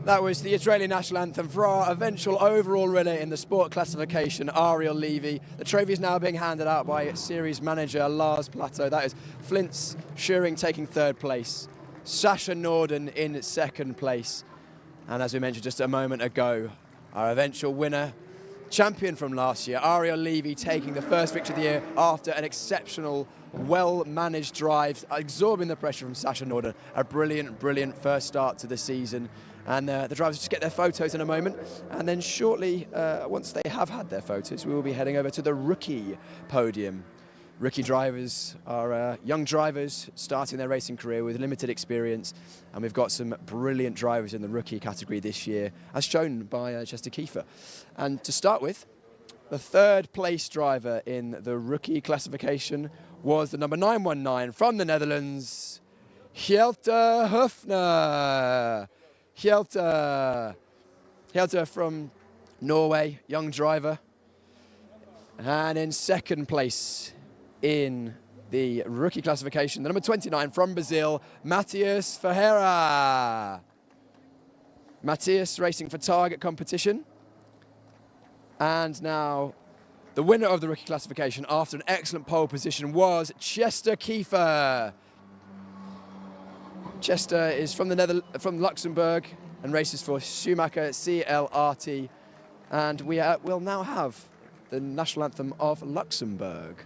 That was the Israeli national anthem for our eventual overall winner in the sport classification, Ariel Levy. The trophy is now being handed out by series manager Lars Plateau. That is Flint Schuring taking 3rd place, Sasha Norden in 2nd place. And as we mentioned just a moment ago, our eventual winner, champion from last year, Ariel Levy, taking the first victory of the year after an exceptional, well-managed drive, absorbing the pressure from Sasha Norden. A brilliant, brilliant first start to the season. And the drivers just get their photos in a moment. And then shortly, once they have had their photos, we will be heading over to the rookie podium. Rookie drivers are young drivers starting their racing career with limited experience. And we've got some brilliant drivers in the rookie category this year, as shown by Chester Kiefer. And to start with, the 3rd place driver in the rookie classification was the number 919 from the Netherlands, Hjelte Hufner. Hjelte from Norway, young driver. And in 2nd place in the rookie classification, the number 29 from Brazil, Matheus Ferreira. Matheus racing for Target competition. And now The winner of the rookie classification after an excellent pole position was Chester Kiefer. Chester is from Luxembourg and races for Schumacher CLRT. And we will now have the national anthem of Luxembourg.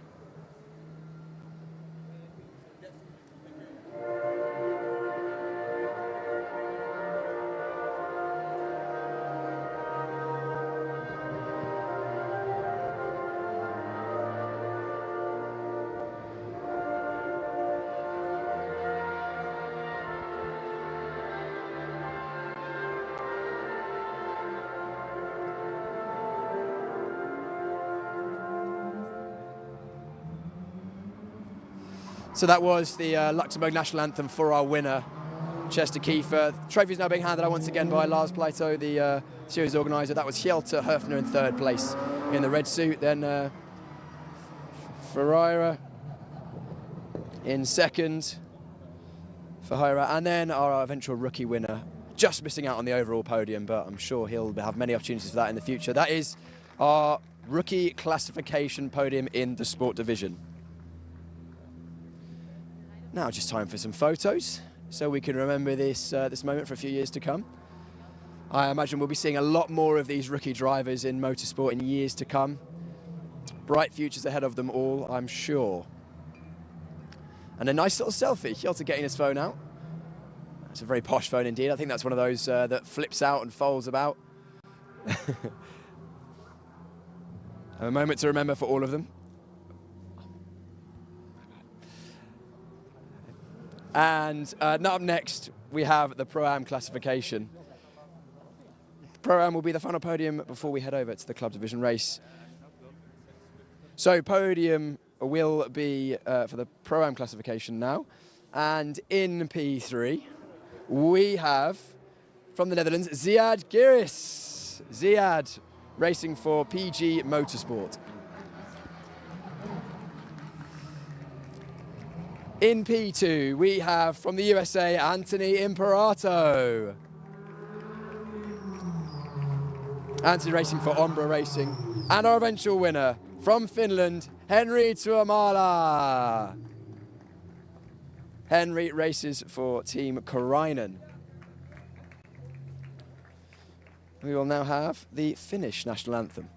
So that was the Luxembourg national anthem for our winner, Chester Kiefer. The trophy is now being handed out once again by Lars Plato, the series organiser. That was Hjelte Höfner in third place in the red suit. Then Ferreira in second. Ferreira, and then our eventual rookie winner, just missing out on the overall podium, but I'm sure he'll have many opportunities for that in the future. That is our rookie classification podium in the sport division. Now just time for some photos, so we can remember this moment for a few years to come. I imagine we'll be seeing a lot more of these rookie drivers in motorsport in years to come. Bright futures ahead of them all, I'm sure. And a nice little selfie, Hjelte getting his phone out. It's a very posh phone indeed. I think that's one of those that flips out and folds about. A moment to remember for all of them. And now up next, we have the Pro-Am classification. Pro-Am will be the final podium before we head over to the club division race. So podium will be for the Pro-Am classification now. And in P3, we have, from the Netherlands, Ziad Giris. Ziad racing for PG Motorsport. In P2, we have from the USA, Anthony Imperato. Anthony racing for Ombra Racing. And our eventual winner from Finland, Henri Tuomala. Henri races for Team Karainen. We will now have the Finnish national anthem.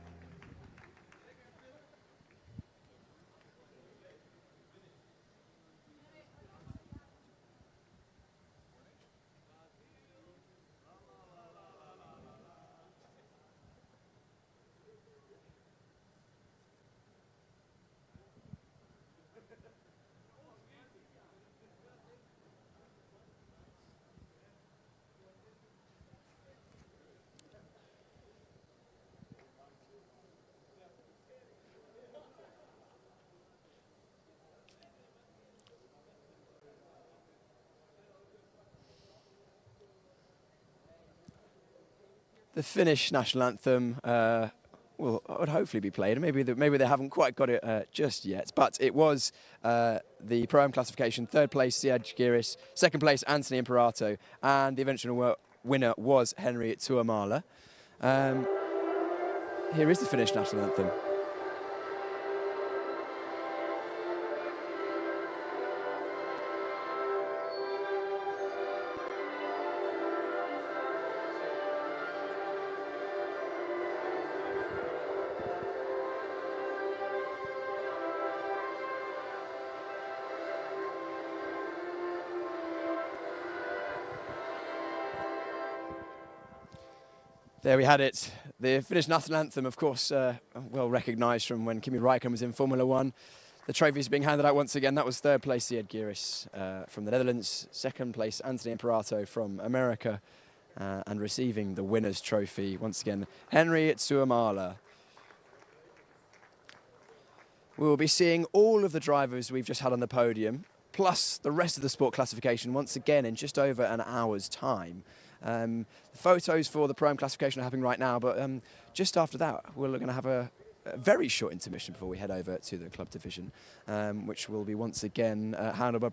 The Finnish national anthem would hopefully be played. Maybe they haven't quite got it just yet. But it was the Pro-Am classification. Third place, Ziad Giris. Second place, Anthony Imperato. And the eventual winner was Henri Tuomala. Here is the Finnish national anthem. There we had it. The Finnish national anthem, of course, well recognised from when Kimi Räikkönen was in Formula One. The trophy is being handed out once again. That was third place, Ziad Giris from the Netherlands. Second place, Anthony Imperato from America. And receiving the winner's trophy, once again, Henri Tuomala. We will be seeing all of the drivers we've just had on the podium, plus the rest of the sport classification, once again in just over an hour's time. The photos for the Pro-Am classification are happening right now, but just after that, we're going to have a very short intermission before we head over to the club division, which will be once again handled by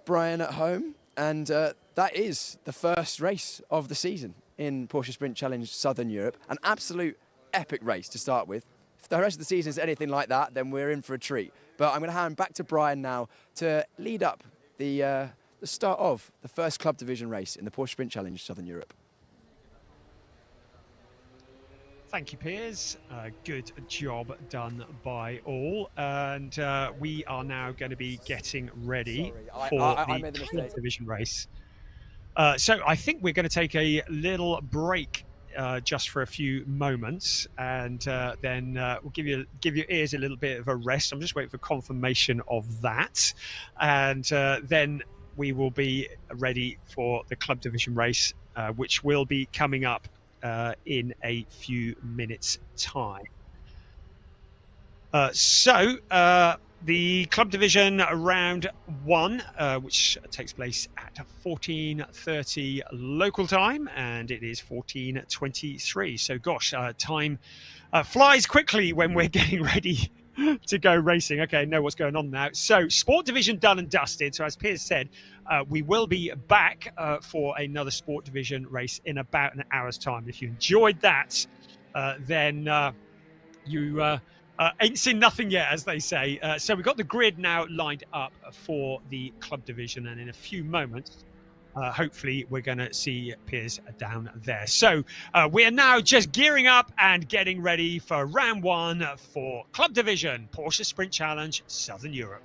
Brian at home. And that is the first race of the season in Porsche Sprint Challenge Southern Europe. An absolute epic race to start with. the rest of the season is anything like that, then we're in for a treat. But I'm going to hand back to Brian now to lead up the start of the first club division race in the Porsche Sprint Challenge Southern Europe. Thank you, Piers. Good job done by all. And we are now going to be getting ready for the club division race. So I think we're going to take a little break just for a few moments, and then we'll give your ears a little bit of a rest. I'm just waiting for confirmation of that, and then we will be ready for the club division race, which will be coming up in a few minutes' time. The club division round 1, which takes place at 14:30 local time, and it is 14:23. So, gosh, time flies quickly when we're getting ready to go racing. Okay, know what's going on now. So, sport division done and dusted. So, as Piers said, we will be back for another sport division race in about an hour's time. If you enjoyed that, then you ain't seen nothing yet, as they say. So we've got the grid now lined up for the club division, and in a few moments, hopefully, we're going to see Piers down there. So we are now just gearing up and getting ready for round 1 for club division, Porsche Sprint Challenge, Southern Europe.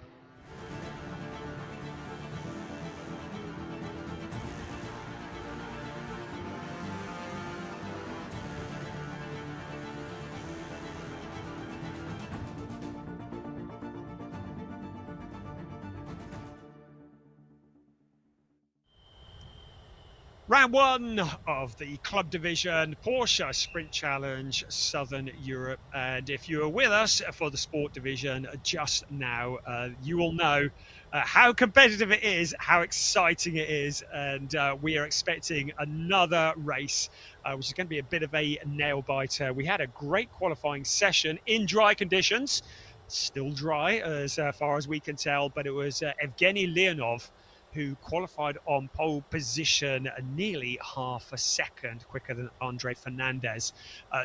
Round 1 of the club division, Porsche Sprint Challenge, Southern Europe. And if you were with us for the sport division just now, you will know how competitive it is, how exciting it is. And we are expecting another race, which is going to be a bit of a nail biter. We had a great qualifying session in dry conditions, still dry as far as we can tell, but it was Evgeny Leonov who qualified on pole position nearly half a second quicker than Andre Fernandez.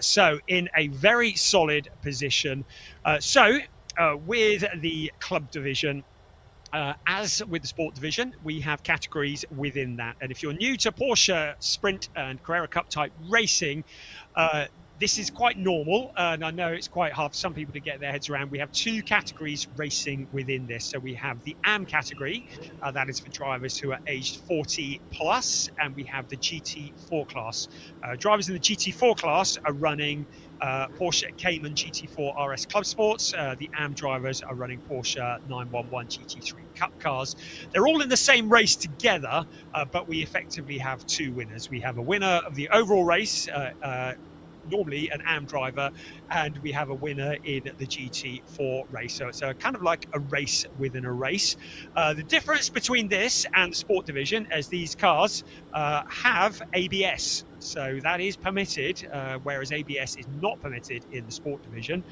So in a very solid position. With the club division, as with the sport division, we have categories within that. And if you're new to Porsche Sprint and Carrera Cup type racing, this is quite normal, and I know it's quite hard for some people to get their heads around. We have 2 categories racing within this. So we have the AM category, that is for drivers who are aged 40 plus, and we have the GT4 class. Drivers in the GT4 class are running Porsche Cayman GT4 RS Club Sports. The AM drivers are running Porsche 911 GT3 Cup cars. They're all in the same race together, but we effectively have 2 winners. We have a winner of the overall race, normally an AM driver, and we have a winner in the GT4 race. So it's kind of like a race within a race. The difference between this and the sport division is these cars have ABS. So that is permitted, whereas ABS is not permitted in the sport division.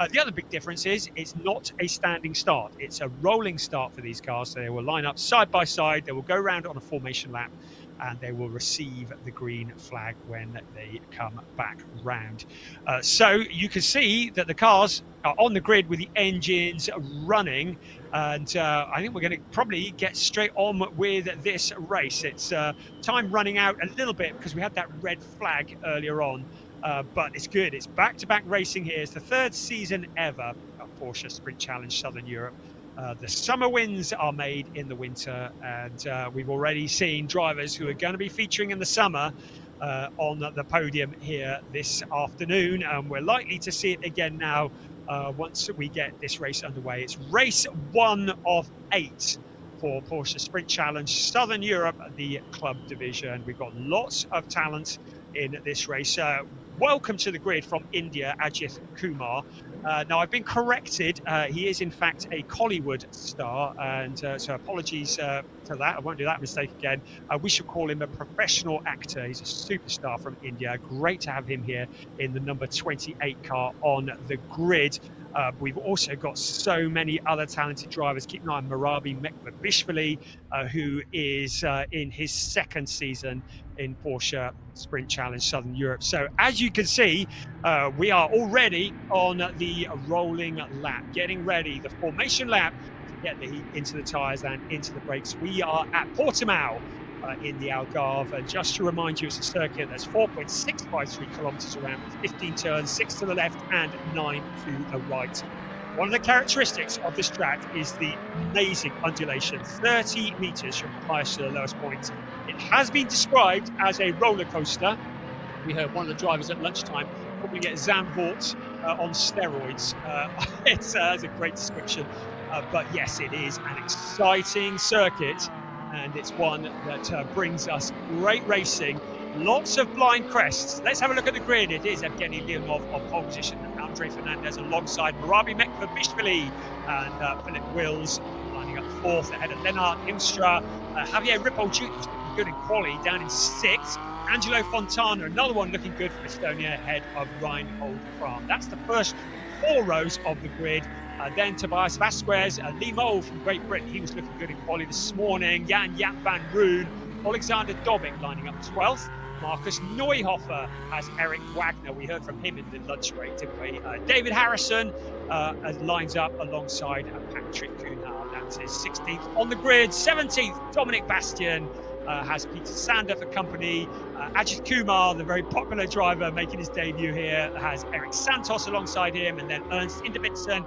The other big difference is it's not a standing start. It's a rolling start for these cars. So they will line up side by side. They will go around on a formation lap, and they will receive the green flag when they come back round. So you can see that the cars are on the grid with the engines running, and I think we're going to probably get straight on with this race. It's time running out a little bit because we had that red flag earlier on, but it's good. It's back-to-back racing here. It's the 3rd season ever of Porsche Sprint Challenge Southern Europe. The summer wins are made in the winter, and we've already seen drivers who are going to be featuring in the summer on the podium here this afternoon, and we're likely to see it again now once we get this race underway. It's race 1 of 8 for Porsche Sprint Challenge Southern Europe, the club division. We've got lots of talent in this race. Welcome to the grid from India, Ajit Kumar. Now, I've been corrected. He is, in fact, a Collywood star, and so apologies for that. I won't do that mistake again. We should call him a professional actor. He's a superstar from India. Great to have him here in the number 28 car on the grid. We've also got so many other talented drivers. Keep an eye on Marabi Mekbabishvili, who is in his second season in Porsche Sprint Challenge Southern Europe. So as you can see, we are already on the rolling lap, getting ready, the formation lap, to get the heat into the tyres and into the brakes. We are at Portimão in the Algarve. And just to remind you, it's a circuit that's 4.653 kilometers around, 15 turns, 6 to the left and 9 to the right. One of the characteristics of this track is the amazing undulation, 30 meters from the highest to the lowest point. It has been described as a roller coaster. We heard one of the drivers at lunchtime calling it Zandvoort on steroids. It's a great description. But yes, it is an exciting circuit, and it's one that brings us great racing. Lots of blind crests. Let's have a look at the grid. It is Evgeny Leonov on pole position, and Andre Fernandez alongside Marabi Mekbabishvili and Philip Wills lining up fourth ahead of Lennart Imstra. Javier Ripoll Jr. was looking good in quali, down in sixth. Angelo Fontana, another one looking good for Estonia, ahead of Reinhold Kram. That's the first 4 rows of the grid. Then Tobias Vasquez, Lee Mole from Great Britain, he was looking good in quali this morning. Jan Jaap van Roon, Alexander Dobbik lining up 12th. Marcus Neuhofer has Eric Wagner. We heard from him in the lunch break, didn't we? David Harrison lines up alongside Patrick Kuhnhaar. That's his 16th on the grid. 17th, Dominic Bastian has Peter Sander for company. Ajit Kumar, the very popular driver making his debut here, has Eric Santos alongside him, and then Ernst Inderbitzen,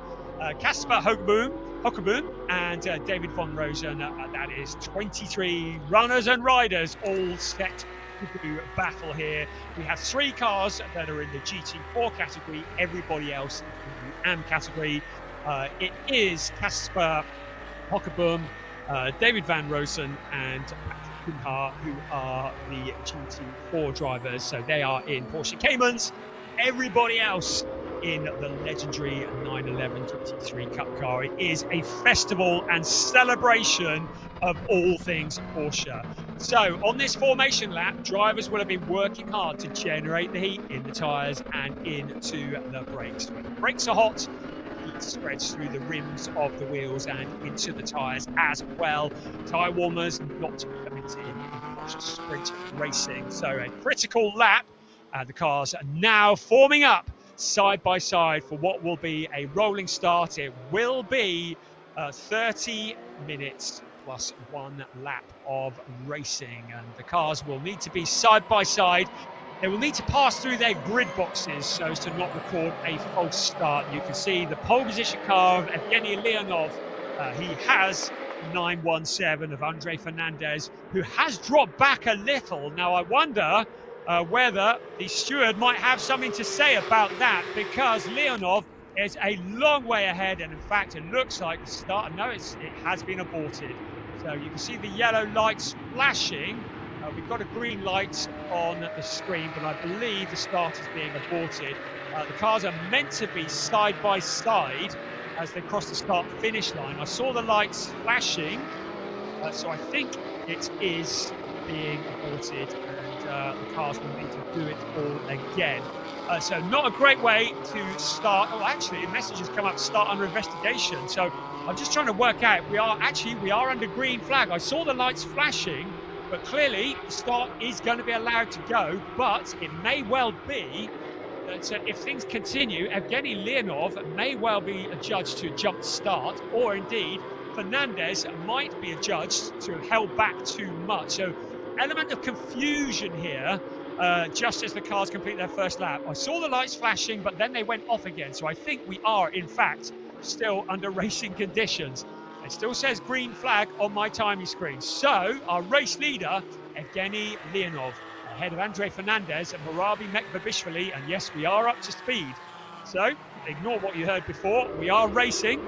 Kasper Hockeboom and David von Rosen. That is 23 runners and riders all set to battle here. We have 3 cars that are in the GT4 category, everybody else in the AM category. It is Kasper Hockeboom, David van Rosen and Patrick Kuhnhaar, who are the GT4 drivers. So they are in Porsche Caymans. Everybody else in the legendary 911 GT3 Cup car. It is a festival and celebration of all things Porsche. So on this formation lap, drivers will have been working hard to generate the heat in the tyres and into the brakes. When the brakes are hot, the heat spreads through the rims of the wheels and into the tyres as well. Tyre warmers not permitted in Porsche sprint racing. So a critical lap. The cars are now forming up side by side for what will be a rolling start. It will be 30 minutes plus 1 lap of racing, and the cars will need to be side by side. They will need to pass through their grid boxes so as to not record a false start. You can see the pole position car of Evgeny Leonov. He has 917 of Andre Fernandez, who has dropped back a little. Now I wonder whether the steward might have something to say about that, because Leonov is a long way ahead, and in fact it looks like the start, no, it has been aborted. So you can see the yellow lights flashing. We've got a green light on the screen, but I believe the start is being aborted. The cars are meant to be side by side as they cross the start-finish line. I saw the lights flashing, so I think it is being aborted, and the cars will need to do it all again. So not a great way to start. Oh, actually, a message has come up, start under investigation. So I'm just trying to work out, we are under green flag. I saw the lights flashing, but clearly the start is going to be allowed to go, but it may well be that if things continue, Evgeny Leonov may well be adjudged to jump start, or indeed Fernandez might be adjudged to have held back too much. So element of confusion here, just as the cars complete their first lap. I saw the lights flashing, but then they went off again. So I think we are, in fact, still under racing conditions. It still says green flag on my timing screen. So our race leader, Evgeny Leonov, ahead of Andre Fernandez and Marabi Mekbabishvili. And yes, we are up to speed. So ignore what you heard before. We are racing,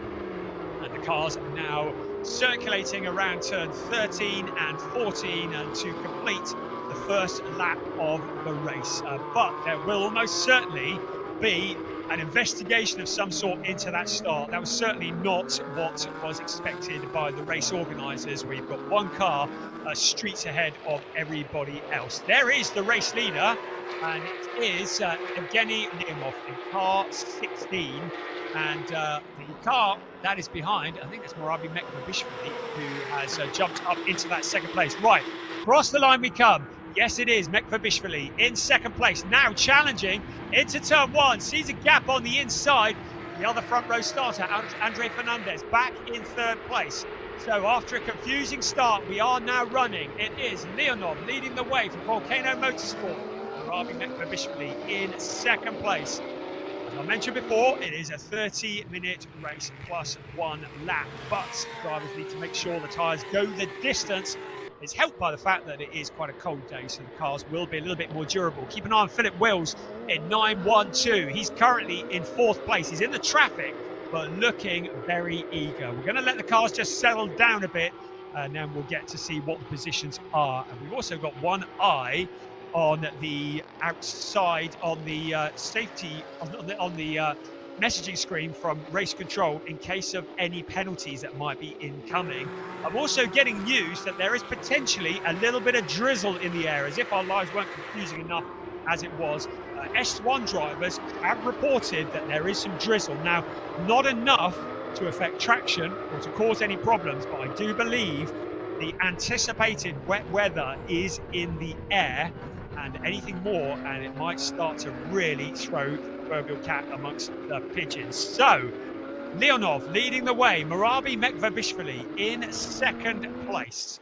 and the cars are now circulating around turn 13 and 14 and to complete the first lap of the race. But there will almost certainly be an investigation of some sort into that start. That was certainly not what was expected by the race organisers. We've got one car streets ahead of everybody else. There is the race leader, and is Evgeny Leonov in car 16. And the car that is behind, I think that's Murabi Mekvabishvili, who has jumped up into that second place. Right, across the line we come. Yes, it is Mekvabishvili in second place. Now challenging into turn one. Sees a gap on the inside. The other front row starter, Andre Fernandez, back in third place. So after a confusing start, we are now running. It is Leonov leading the way for Volcano Motorsport. Murabi Mekvabishvili in second place. As I mentioned before, it is a 30-minute race plus 1 lap, but drivers need to make sure the tyres go the distance. It's helped by the fact that it is quite a cold day, so the cars will be a little bit more durable. Keep an eye on Philip Wills in 9.12. He's currently in fourth place. He's in the traffic, but looking very eager. We're going to let the cars just settle down a bit, and then we'll get to see what the positions are. And we've also got one eye on the outside, on the safety, on the messaging screen from race control in case of any penalties that might be incoming. I'm also getting news that there is potentially a little bit of drizzle in the air, as if our lives weren't confusing enough as it was. S1 drivers have reported that there is some drizzle. Now, not enough to affect traction or to cause any problems, but I do believe the anticipated wet weather is in the air, and anything more and it might start to really throw the proverbial cat amongst the pigeons. So Leonov leading the way, Murabi Mekvabishvili in second place.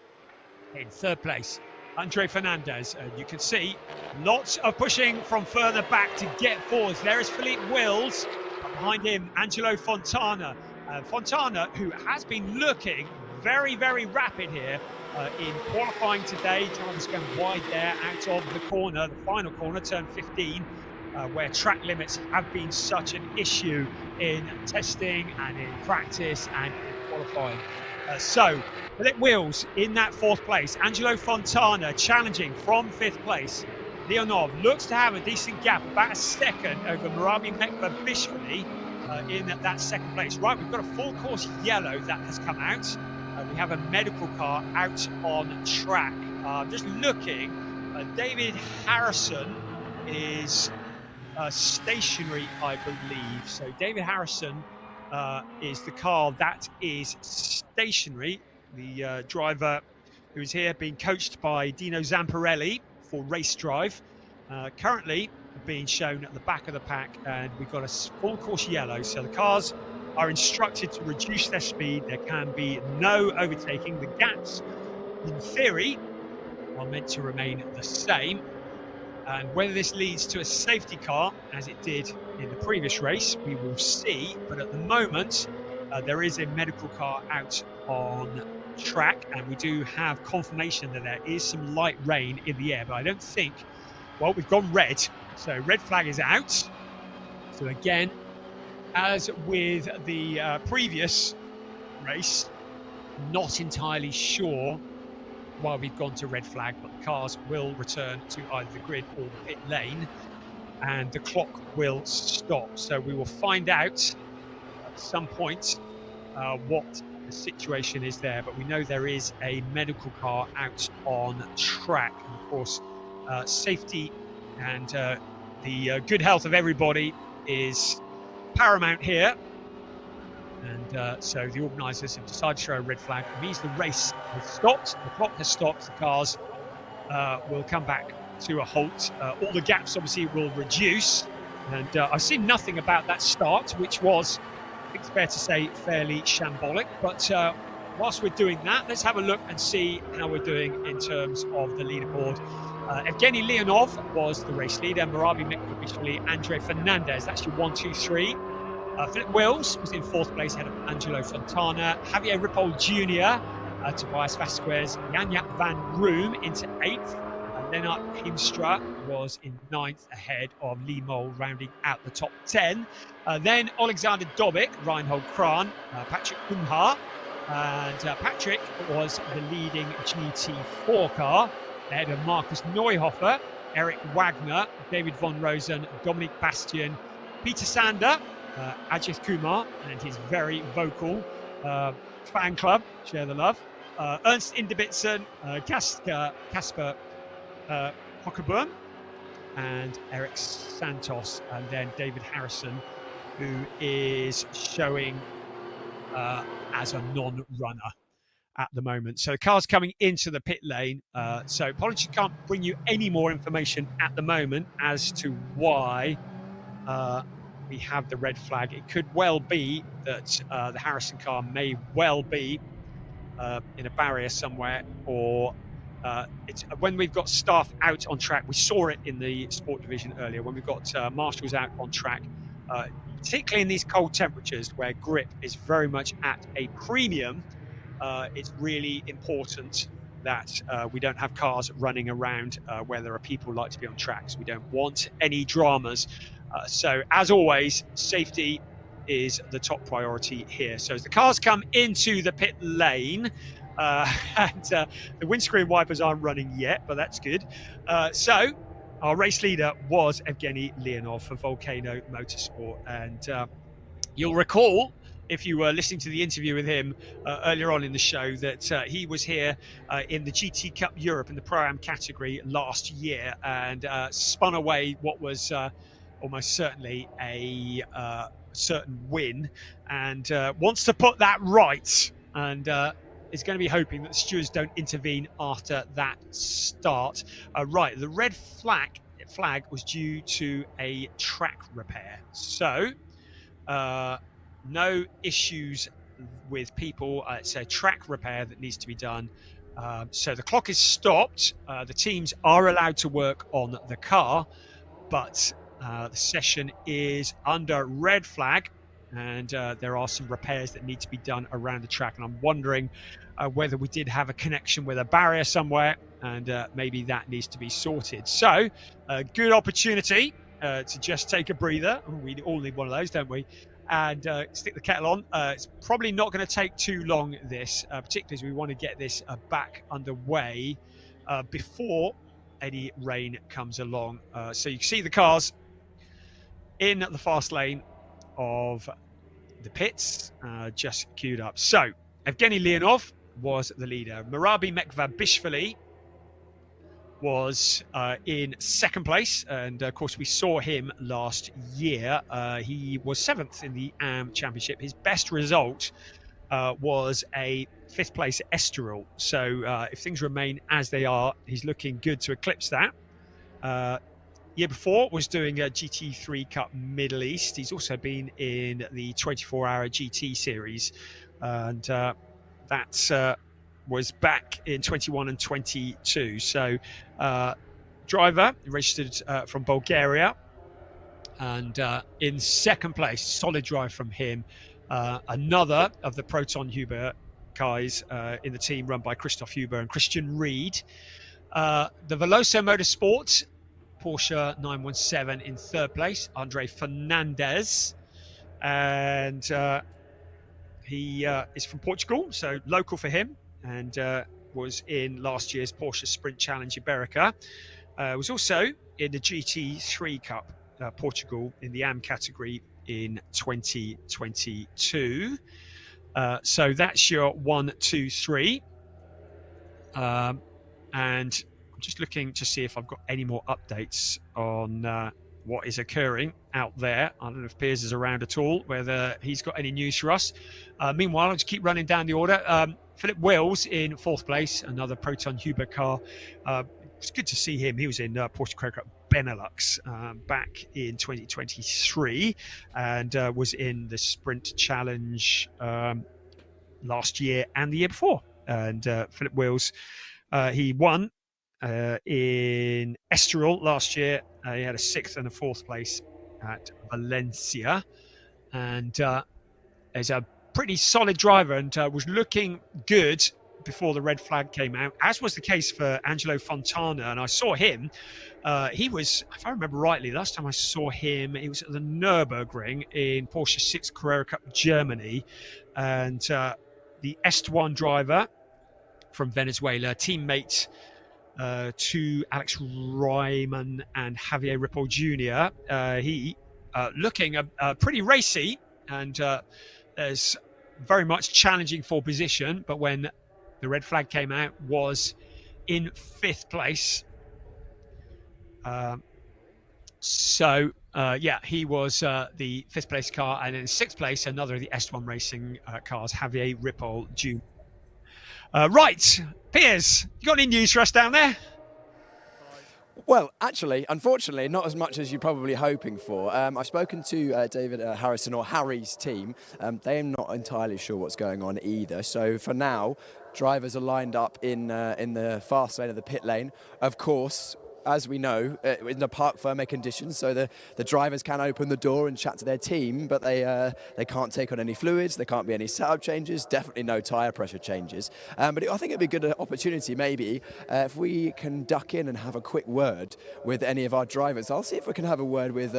In third place, Andre Fernandez. You can see lots of pushing from further back to get forwards. There is Philippe Wills, behind him Angelo Fontana. Fontana, who has been looking very, very rapid here in qualifying today. Drivers going wide there out of the corner, the final corner, turn 15, where track limits have been such an issue in testing and in practice and in qualifying. So, Philip Wills in that fourth place. Angelo Fontana challenging from fifth place. Leonov looks to have a decent gap, about a second over Murabi Mekvabishvili in that second place. Right, we've got a full course yellow that has come out. We have a medical car out on track. Just looking, David Harrison is stationary, I believe. So David Harrison is the car that is stationary. The driver who is here being coached by Dino Zamparelli for race drive. Currently being shown at the back of the pack, and we've got a full course yellow. So the cars are instructed to reduce their speed. There can be no overtaking. The gaps, in theory, are meant to remain the same. And whether this leads to a safety car, as it did in the previous race, we will see. But at the moment, there is a medical car out on track, and we do have confirmation that there is some light rain in the air. But I don't think, well, we've gone red. So red flag is out. So again, as with the previous race, not entirely sure why we've gone to red flag, but the cars will return to either the grid or the pit lane, and the clock will stop. So we will find out at some point what the situation is there, but we know there is a medical car out on track. And of course, safety and the good health of everybody is paramount here, and so the organisers have decided to throw a red flag. It means the race has stopped, the clock has stopped, the cars will come back to a halt. All the gaps obviously will reduce, and I've seen nothing about that start, which was, I think it's fair to say, fairly shambolic. But whilst we're doing that, let's have a look and see how we're doing in terms of the leaderboard. Evgeny Leonov was the race leader. Murabi Mekvabishvili, Andre Fernandez. That's your 1, 2, 3. Philip Wills was in fourth place ahead of Angelo Fontana. Javier Ripoll Jr., Tobias Vasquez, Janja van Room into 8th. Lennart Himstra was in 9th ahead of Lee Mole, rounding out the top 10. Then Alexander Dobik, Reinhold Kran, Patrick Unhar. And Patrick was the leading GT4 car, ahead of Markus Neuhofer, Eric Wagner, David von Rosen, Dominic Bastian, Peter Sander, Ajith Kumar and his very vocal fan club, share the love, Ernst Inderbitzen, Kasper Hockerburn, and Eric Santos, and then David Harrison, who is showing as a non-runner at the moment. So the car's coming into the pit lane. So apologies, can't bring you any more information at the moment as to why we have the red flag. It could well be that the Harrison car may well be in a barrier somewhere, or it's when we've got staff out on track. We saw it in the sport division earlier when we've got marshals out on track, particularly in these cold temperatures where grip is very much at a premium. It's really important that we don't have cars running around where there are people who like to be on tracks. We don't want any dramas. So as always, safety is the top priority here. So as the cars come into the pit lane, and the windscreen wipers aren't running yet, but that's good. So our race leader was Evgeny Leonov for Volcano Motorsport. And you'll recall, if you were listening to the interview with him earlier on in the show, that he was here in the GT Cup Europe in the Pro-Am category last year and spun away what was almost certainly a certain win, and wants to put that right, and is going to be hoping that the stewards don't intervene after that start. Right, the red flag was due to a track repair. So no issues with people. It's a track repair that needs to be done. So the clock is stopped. The teams are allowed to work on the car, but the session is under red flag, and there are some repairs that need to be done around the track. And I'm wondering whether we did have a connection with a barrier somewhere, and maybe that needs to be sorted. So a good opportunity to just take a breather. We all need one of those, don't we? And stick the kettle on. It's probably not going to take too long, this, particularly as we want to get this back underway before any rain comes along. So you can see the cars in the fast lane of the pits, just queued up. So Evgeny Leonov was the leader. Marabi Mekvabishvili was in second place, and of course we saw him last year. He was 7th in the AM Championship. His best result was a 5th place at Estoril. So if things remain as they are, he's looking good to eclipse that. Year before was doing a GT3 Cup Middle East. He's also been in the 24-hour GT series, and that was back in 21 and 22. So driver registered from Bulgaria, and in second place, solid drive from him. Another of the Proton Huber guys in the team run by Christoph Huber and Christian Reed. The Veloso Motorsport Porsche 917 in third place, Andre Fernandez, and he is from Portugal, so local for him, and was in last year's Porsche Sprint Challenge Iberica. Was also in the GT3 Cup Portugal in the AM category in 2022. So that's your 1, 2, 3. And I'm just looking to see if I've got any more updates on what is occurring out there. I don't know if Piers is around at all, whether he's got any news for us. Meanwhile, I'll just keep running down the order. Philip Wills in 4th place, another Proton Huber car. It's good to see him. He was in Porsche Carrera Cup Benelux back in 2023, and was in the Sprint Challenge last year and the year before. And Philip Wills, he won in Estoril last year. He had a 6th and a 4th place at Valencia, and is a pretty solid driver, and was looking good before the red flag came out, as was the case for Angelo Fontana. And I saw him, he was, if I remember rightly, last time I saw him, he was at the Nürburgring in Porsche 6 Carrera Cup Germany, and the Est1 driver from Venezuela, teammate to Alex Ryman and Javier Ripoll Jr. He looking pretty racy, and is very much challenging for position, but when the red flag came out, was in 5th place. So, yeah, he was the 5th place car, and in 6th place, another of the S1 Racing cars, Javier Ripoll Jr. Right, Piers, you got any news for us down there? Well, actually, unfortunately, not as much as you're probably hoping for. I've spoken to David Harrison, or Harry's team. They are not entirely sure what's going on either. So for now, drivers are lined up in the fast lane of the pit lane. Of course, as we know, in the parc fermé conditions, so the drivers can open the door and chat to their team, but they can't take on any fluids, there can't be any setup changes, definitely no tyre pressure changes. But I think it'd be a good opportunity maybe if we can duck in and have a quick word with any of our drivers. I'll see if we can have a word with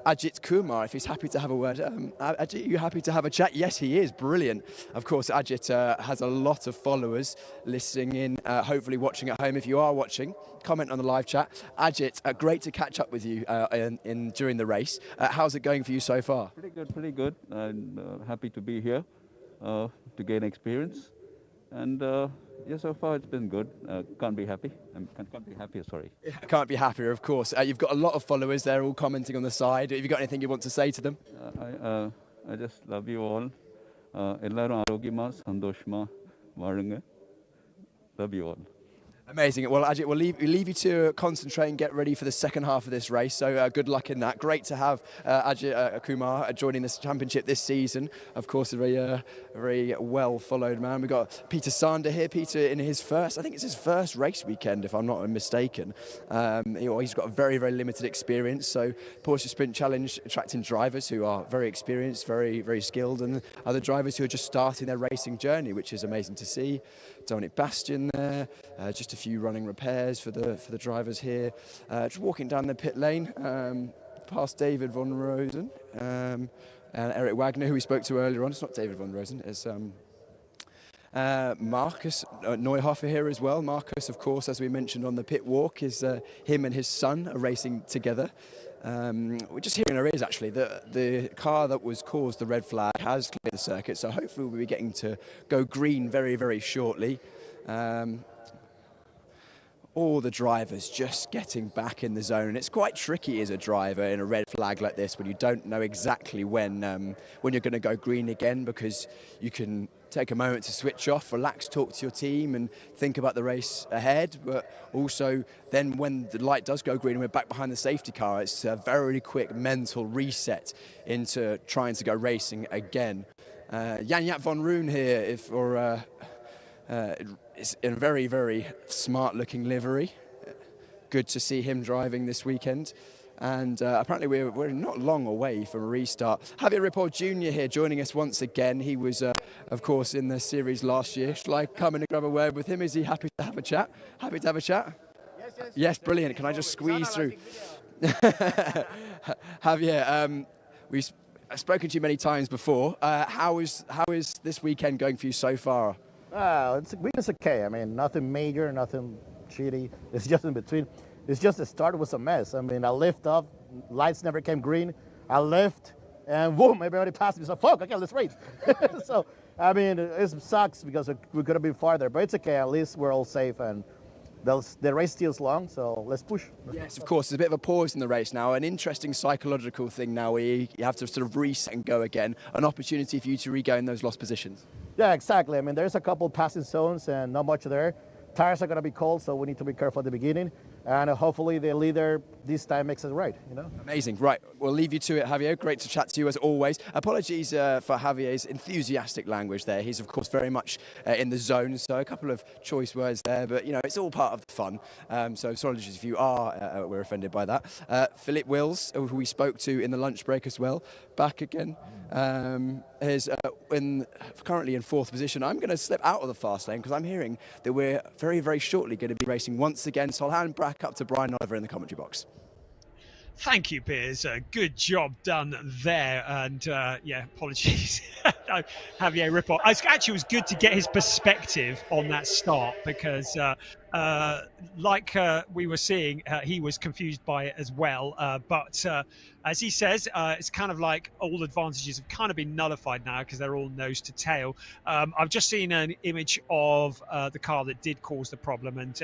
Ajit Kumar, if he's happy to have a word. Ajit, are you happy to have a chat? Yes, he is. Brilliant. Of course, Ajit has a lot of followers listening in, hopefully watching at home. If you are watching, comment on the live chat. Ajit, great to catch up with you during the race. How's it going for you so far? Pretty good. I'm happy to be here to gain experience. And yeah, so far it's been good. Can't be happy. Can't be happier, sorry. Can't be happier, of course. You've got a lot of followers. They're all commenting on the side. Have you got anything you want to say to them? I just love you all. Ellarum ஆரோக்கியமா சந்தோஷமா வாழுங்க. Love you all. Amazing. Well, Ajit, we'll leave you to concentrate and get ready for the second half of this race. So good luck in that. Great to have Ajit Kumar joining this championship this season. Of course, a very well-followed man. We've got Peter Sander here. Peter in his first, I think it's his first race weekend, if I'm not mistaken. He's got a very, very limited experience. So Porsche Sprint Challenge attracting drivers who are very experienced, very, very skilled, and other drivers who are just starting their racing journey, which is amazing to see. Dominic Bastian there, just a few running repairs for the drivers here. Just walking down the pit lane, past David von Rosen and Eric Wagner, who we spoke to earlier on. It's not David von Rosen, it's Marcus Neuhofer here as well. Marcus, of course, as we mentioned on the pit walk, is him and his son are racing together. We're just hearing there is actually the car that was caused the red flag has cleared the circuit, so hopefully we'll be getting to go green very, very shortly. All the drivers just getting back in the zone. It's quite tricky as a driver in a red flag like this when you don't know exactly when you're going to go green again, because you can take a moment to switch off, relax, talk to your team and think about the race ahead. But also then when the light does go green and we're back behind the safety car, it's a very quick mental reset into trying to go racing again. Jan-Jaap van Roon here is in a very, very smart looking livery. Good to see him driving this weekend. And apparently we're not long away from a restart. Javier Ripoll Jr. here joining us once again. He was, of course, in the series last year. Shall I come in and grab a word with him? Is he happy to have a chat? Happy to have a chat? Yes, brilliant. Can I just squeeze through? Javier, we've spoken to you many times before. How is this weekend going for you so far? It's okay. I mean, nothing major, nothing shitty. It's just in between. It's just the start was a mess. I mean, I lift up, lights never came green. I lift, and boom, everybody passed me. So, fuck, okay, let's race. So, I mean, it sucks because we could have been farther, but it's okay. At least we're all safe, and the race still is long, so let's push. Yes, of course. There's a bit of a pause in the race now. An interesting psychological thing now where you have to sort of reset and go again. An opportunity for you to regain those lost positions. Yeah, exactly. I mean, there's a couple passing zones and not much there. Tires are going to be cold, so we need to be careful at the beginning. And hopefully the leader this time makes it right, you know? Amazing. Right, we'll leave you to it, Javier. Great to chat to you as always. Apologies for Javier's enthusiastic language there. He's, of course, very much in the zone, so a couple of choice words there, but, you know, it's all part of the fun. So apologies if you were offended by that. Philip Wills, who we spoke to in the lunch break as well, back again. Is currently in 4th position. I'm going to slip out of the fast lane because I'm hearing that we're very, very shortly going to be racing once again. So I'll hand back up to Brian Oliver in the commentary box. Thank you, Piers. Good job done there. And yeah, apologies. Javier Ripoll. It actually was good to get his perspective on that start because like we were seeing, he was confused by it as well. But as he says, it's kind of like all advantages have kind of been nullified now because they're all nose to tail. I've just seen an image of the car that did cause the problem, and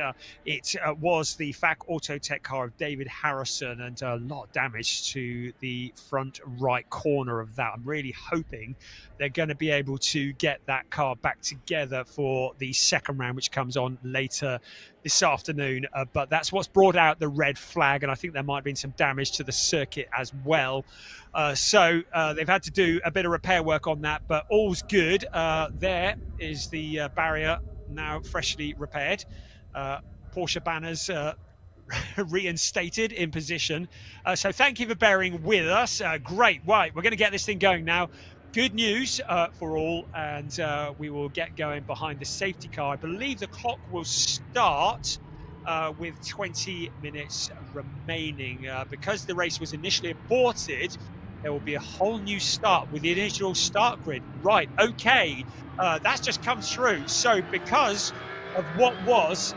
it was the FAC Autotech car of David Harrison, and a lot of damage to the front right corner of that. I'm really hoping they're going to be able to get that car back together for the second round, which comes on later this afternoon. But that's what's brought out the red flag, and I think there might have been some damage to the circuit as well. So they've had to do a bit of repair work on that, but all's good. There is the barrier now freshly repaired. Porsche banners reinstated in position. So thank you for bearing with us. Great. Right, we're going to get this thing going now. Good news for all, and we will get going behind the safety car. I believe the clock will start with 20 minutes remaining. Because the race was initially aborted, there will be a whole new start with the initial start grid. Right, okay, that's just come through. So because of what was,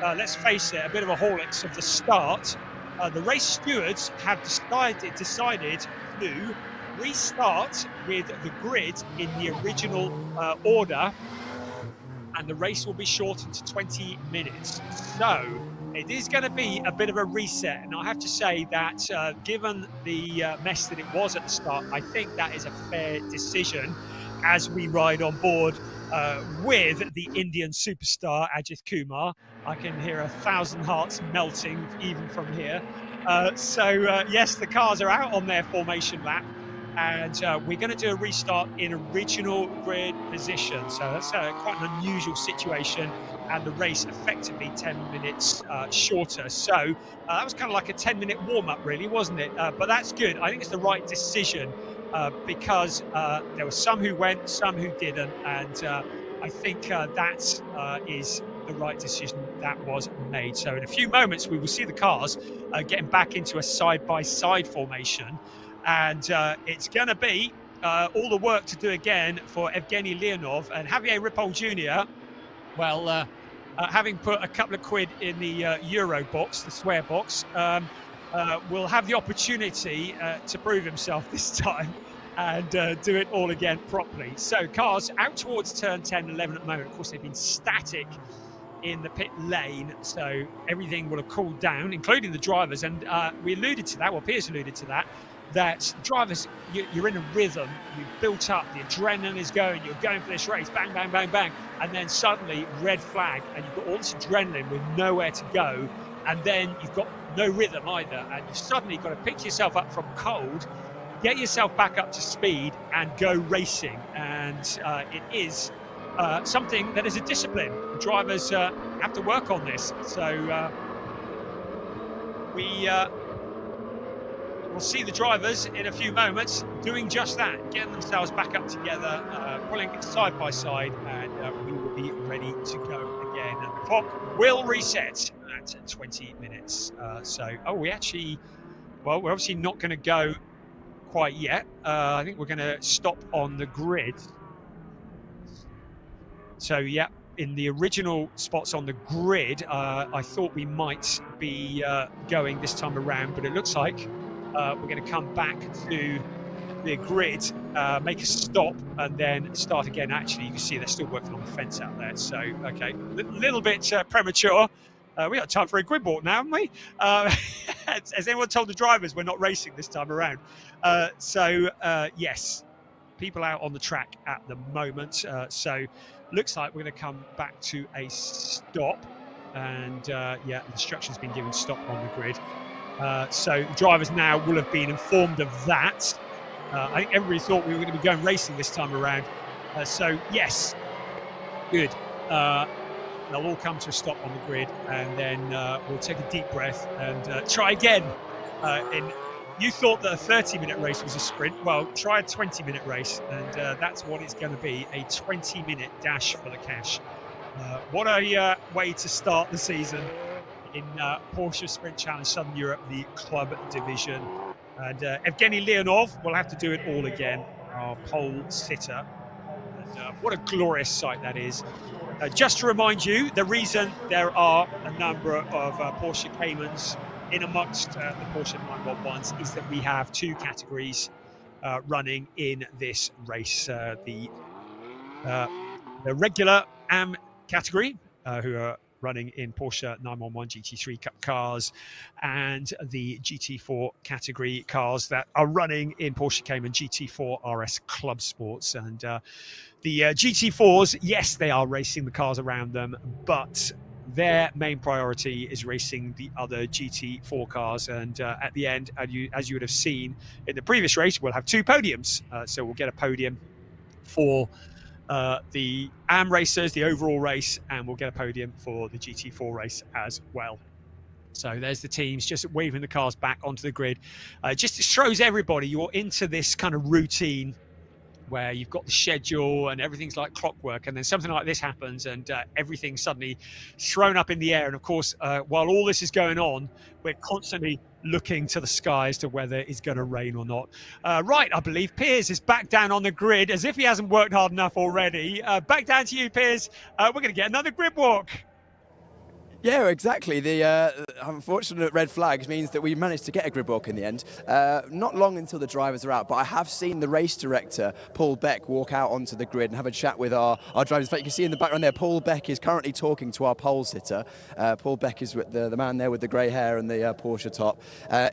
let's face it, a bit of a Horlicks of the start, the race stewards have decided to restart with the grid in the original order, and the race will be shortened to 20 minutes. So it is going to be a bit of a reset, and I have to say that given the mess that it was at the start, I think that is a fair decision as we ride on board with the Indian superstar Ajith Kumar. I can hear 1,000 hearts melting even from here. Yes, the cars are out on their formation lap, and we're going to do a restart in original grid position. So that's quite an unusual situation, and the race effectively 10 minutes shorter. So that was kind of like a 10-minute warm-up, really, wasn't it? But that's good. I think it's the right decision because there were some who went, some who didn't, and I think that is the right decision that was made. So in a few moments, we will see the cars getting back into a side-by-side formation. And it's going to be all the work to do again for Evgeny Leonov and Javier Ripoll Jr. Well, having put a couple of quid in the Euro box, the swear box, will have the opportunity to prove himself this time and do it all again properly. So cars out towards turn 10, 11 at the moment. Of course, they've been static in the pit lane, so everything will have cooled down, including the drivers. And we alluded to that, well, Piers alluded to that, that drivers, you're in a rhythm, you've built up, the adrenaline is going, you're going for this race, bang, bang, bang, bang, and then suddenly red flag, and you've got all this adrenaline with nowhere to go, and then you've got no rhythm either, and you've suddenly got to pick yourself up from cold, get yourself back up to speed, and go racing. And it is something that is a discipline. The drivers have to work on this. So we'll see the drivers in a few moments doing just that, getting themselves back up together, pulling it side by side, and we will be ready to go again. And the clock will reset at 20 minutes. We're obviously not going to go quite yet. I think we're going to stop on the grid. So, yeah, in the original spots on the grid, I thought we might be going this time around, but it looks like we're going to come back to the grid, make a stop, and then start again. Actually, you can see they're still working on the fence out there. So, okay, a little bit premature. We got time for a grid walk now, haven't we? Has anyone told the drivers we're not racing this time around? Yes, people out on the track at the moment. So looks like we're going to come back to a stop. And yeah, instructions been given stop on the grid. So drivers now will have been informed of that. I think everybody thought we were going to be going racing this time around. So yes, good. They'll all come to a stop on the grid, and then we'll take a deep breath and try again. You thought that a 30-minute race was a sprint. Well, try a 20-minute race, and that's what it's going to be, a 20-minute dash for the cash. What a way to start the season in Porsche Sprint Challenge Southern Europe, the club division. And Evgeny Leonov will have to do it all again, our pole sitter. And what a glorious sight that is. Just to remind you, the reason there are a number of Porsche Caymans in amongst the Porsche 911s is that we have two categories running in this race. The regular AM category, who are running in Porsche 911 GT3 Cup cars, and the GT4 category cars that are running in Porsche Cayman GT4 RS Club Sports. And the GT4s, yes, they are racing the cars around them, but their main priority is racing the other GT4 cars. And at the end, as you would have seen in the previous race, we'll have two podiums. So we'll get a podium for the AM racers, the overall race, and we'll get a podium for the GT4 race as well. So there's the teams just waving the cars back onto the grid. Just shows everybody you're into this kind of routine where you've got the schedule and everything's like clockwork, and then something like this happens and everything's suddenly thrown up in the air. And of course, while all this is going on, we're constantly looking to the sky as to whether it's going to rain or not. Right, I believe Piers is back down on the grid as if he hasn't worked hard enough already. Back down to you, Piers. We're going to get another grid walk. Yeah, exactly. The unfortunate red flags means that we managed to get a grid walk in the end. Not long until the drivers are out, but I have seen the race director, Paul Beck, walk out onto the grid and have a chat with our drivers. In fact, you can see in the background there, Paul Beck is currently talking to our pole sitter. Paul Beck is the man there with the grey hair and the Porsche top.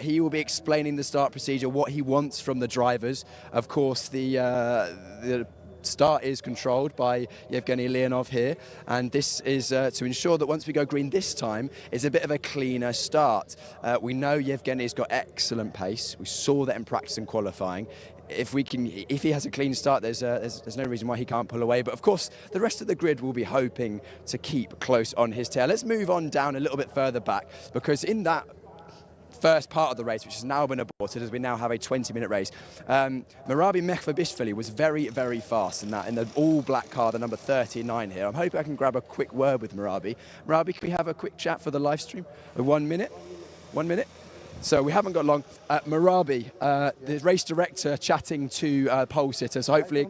He will be explaining the start procedure, what he wants from the drivers. Of course, the start is controlled by Yevgeny Leonov here, and this is to ensure that once we go green this time, it's a bit of a cleaner start. We know Yevgeny's got excellent pace. We saw that in practice and qualifying. If he has a clean start, there's no reason why he can't pull away. But of course, the rest of the grid will be hoping to keep close on his tail. Let's move on down a little bit further back, because in that first part of the race, which has now been aborted as we now have a 20-minute race, Merabi Mehfabishvili was very, very fast in the all-black car, the number 39 here. I'm hoping I can grab a quick word with Merabi. Merabi, can we have a quick chat for the live stream? 1 minute? 1 minute? So we haven't got long. Merabi, the race director, chatting to pole sitter, so hopefully...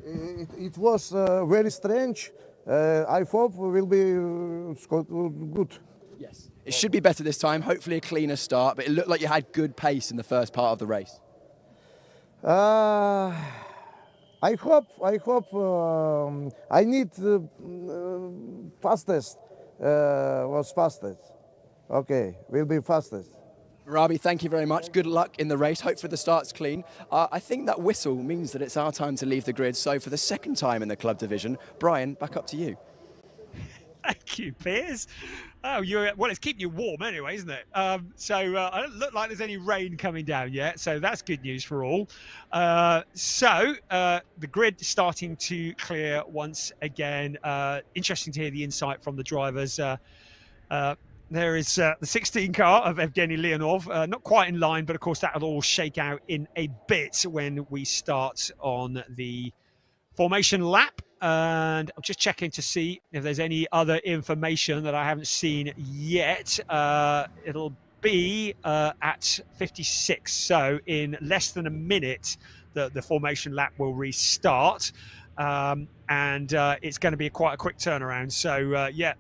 It was very strange. I hope we will be good. Yes. It should be better this time, hopefully a cleaner start, but it looked like you had good pace in the first part of the race. I hope I need fastest, was fastest. Okay, we'll be fastest. Merabi, thank you very much. Good luck in the race. Hopefully the start's clean. I think that whistle means that it's our time to leave the grid. So for the second time in the club division, Brian, back up to you. Thank you, Piers. Oh, well, it's keeping you warm anyway, isn't it? So I don't look like there's any rain coming down yet, so that's good news for all. The grid starting to clear once again. Interesting to hear the insight from the drivers. There is the 16 car of Evgeny Leonov, not quite in line, but of course that'll all shake out in a bit when we start on the formation lap. And I'm just checking to see if there's any other information that I haven't seen yet. It'll be at 56. So in less than a minute, the formation lap will restart. And it's going to be quite a quick turnaround. So, yeah,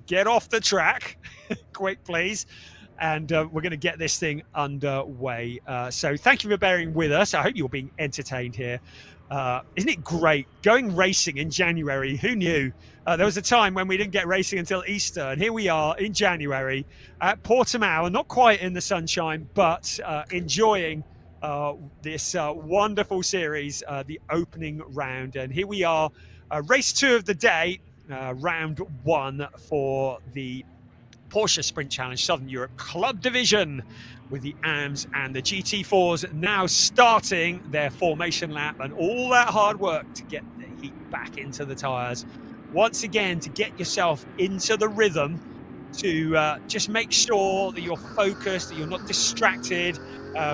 get off the track. Quick, please. And we're going to get this thing underway. So thank you for bearing with us. I hope you're being entertained here. Isn't it great going racing in January? Who knew? There was a time when we didn't get racing until Easter, and here we are in January at Portimão, not quite in the sunshine, but enjoying this wonderful series, the opening round. And here we are, race 2 of the day, round 1 for the Porsche Sprint Challenge Southern Europe Club Division, with the AMs and the GT4s now starting their formation lap, and all that hard work to get the heat back into the tyres. Once again, to get yourself into the rhythm, to just make sure that you're focused, that you're not distracted,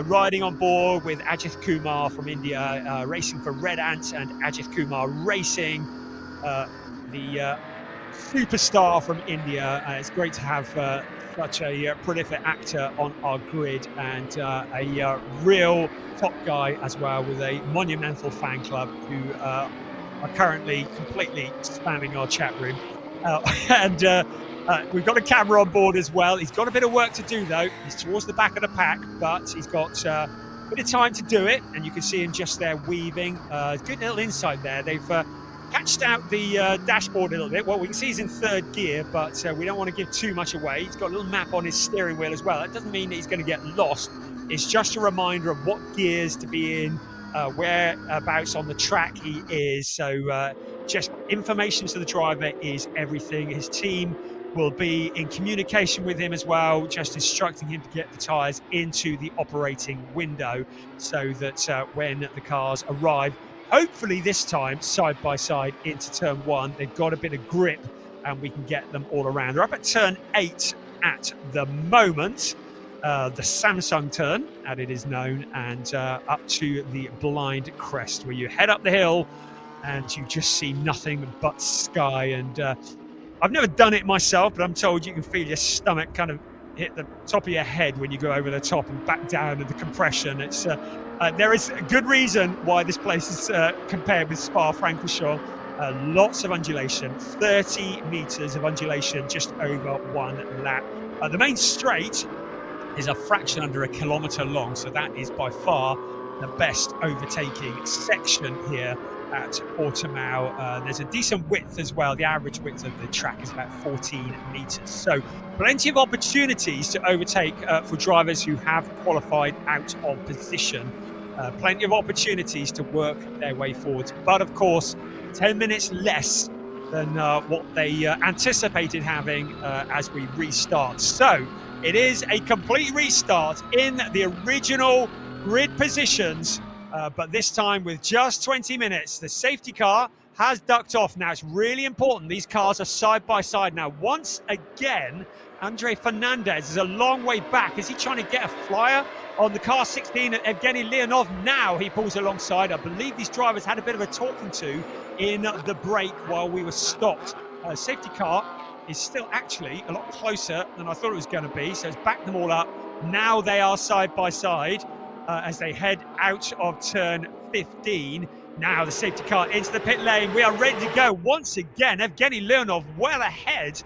riding on board with Ajith Kumar from India, racing for Red Ant and Ajith Kumar Racing, the superstar from India. It's great to have such a prolific actor on our grid, and a real top guy as well, with a monumental fan club who are currently completely spamming our chat room. And we've got a camera on board as well. He's got a bit of work to do, though. He's towards the back of the pack, but he's got a bit of time to do it. And you can see him just there weaving. Good little insight there. They've patched out the dashboard a little bit. Well, we can see he's in third gear, but we don't want to give too much away. He's got a little map on his steering wheel as well. That doesn't mean that he's going to get lost. It's just a reminder of what gears to be in, whereabouts on the track he is. So just information to the driver is everything. His team will be in communication with him as well, just instructing him to get the tyres into the operating window so that when the cars arrive, hopefully this time side by side into turn 1, they've got a bit of grip and we can get them all around. They're up at turn 8 at the moment, the Samsung turn, as it is known, and up to the blind crest where you head up the hill and you just see nothing but sky. And I've never done it myself, but I'm told you can feel your stomach kind of hit the top of your head when you go over the top and back down in the compression. It's there is a good reason why this place is compared with Spa-Francorchamps. Lots of undulation, 30 meters of undulation just over one lap. The main straight is a fraction under a kilometer long, so that is by far the best overtaking section here at Portimão. There's a decent width as well. The average width of the track is about 14 meters. So plenty of opportunities to overtake for drivers who have qualified out of position. Plenty of opportunities to work their way forward. But of course, 10 minutes less than what they anticipated having as we restart. So it is a complete restart in the original grid positions. But this time with just 20 minutes, the safety car has ducked off. Now, it's really important. These cars are side by side now. Once again, Andre Fernandez is a long way back. Is he trying to get a flyer on the car 16 at Evgeny Leonov? Now he pulls alongside. I believe these drivers had a bit of a talking to in the break while we were stopped. Safety car is still actually a lot closer than I thought it was going to be. So it's backed them all up. Now they are side by side. As they head out of turn 15. Now the safety car into the pit lane. We are ready to go once again. Evgeny Leonov well ahead.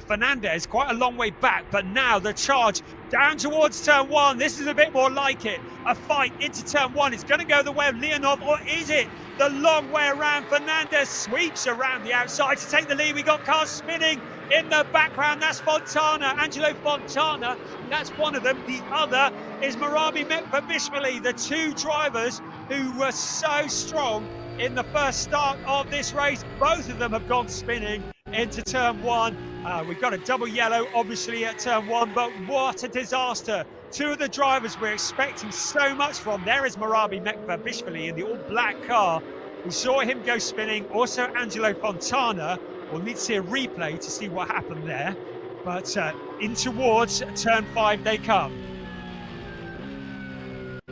Fernandez quite a long way back, but now the charge down towards turn 1. This is a bit more like it. A fight into turn 1. It's going to go the way of Leonov, or is it the long way around? Fernandez sweeps around the outside to take the lead. We got cars spinning in the background. That's Fontana, Angelo Fontana. That's one of them. The other is Marabi Mekbabishvili, the two drivers who were so strong in the first start of this race. Both of them have gone spinning into turn 1. We've got a double yellow, obviously, at turn 1, but what a disaster. Two of the drivers we're expecting so much from. There is Marabi Mekbabishvili in the all-black car. We saw him go spinning. Also, Angelo Fontana. We'll need to see a replay to see what happened there. But in towards turn 5 they come.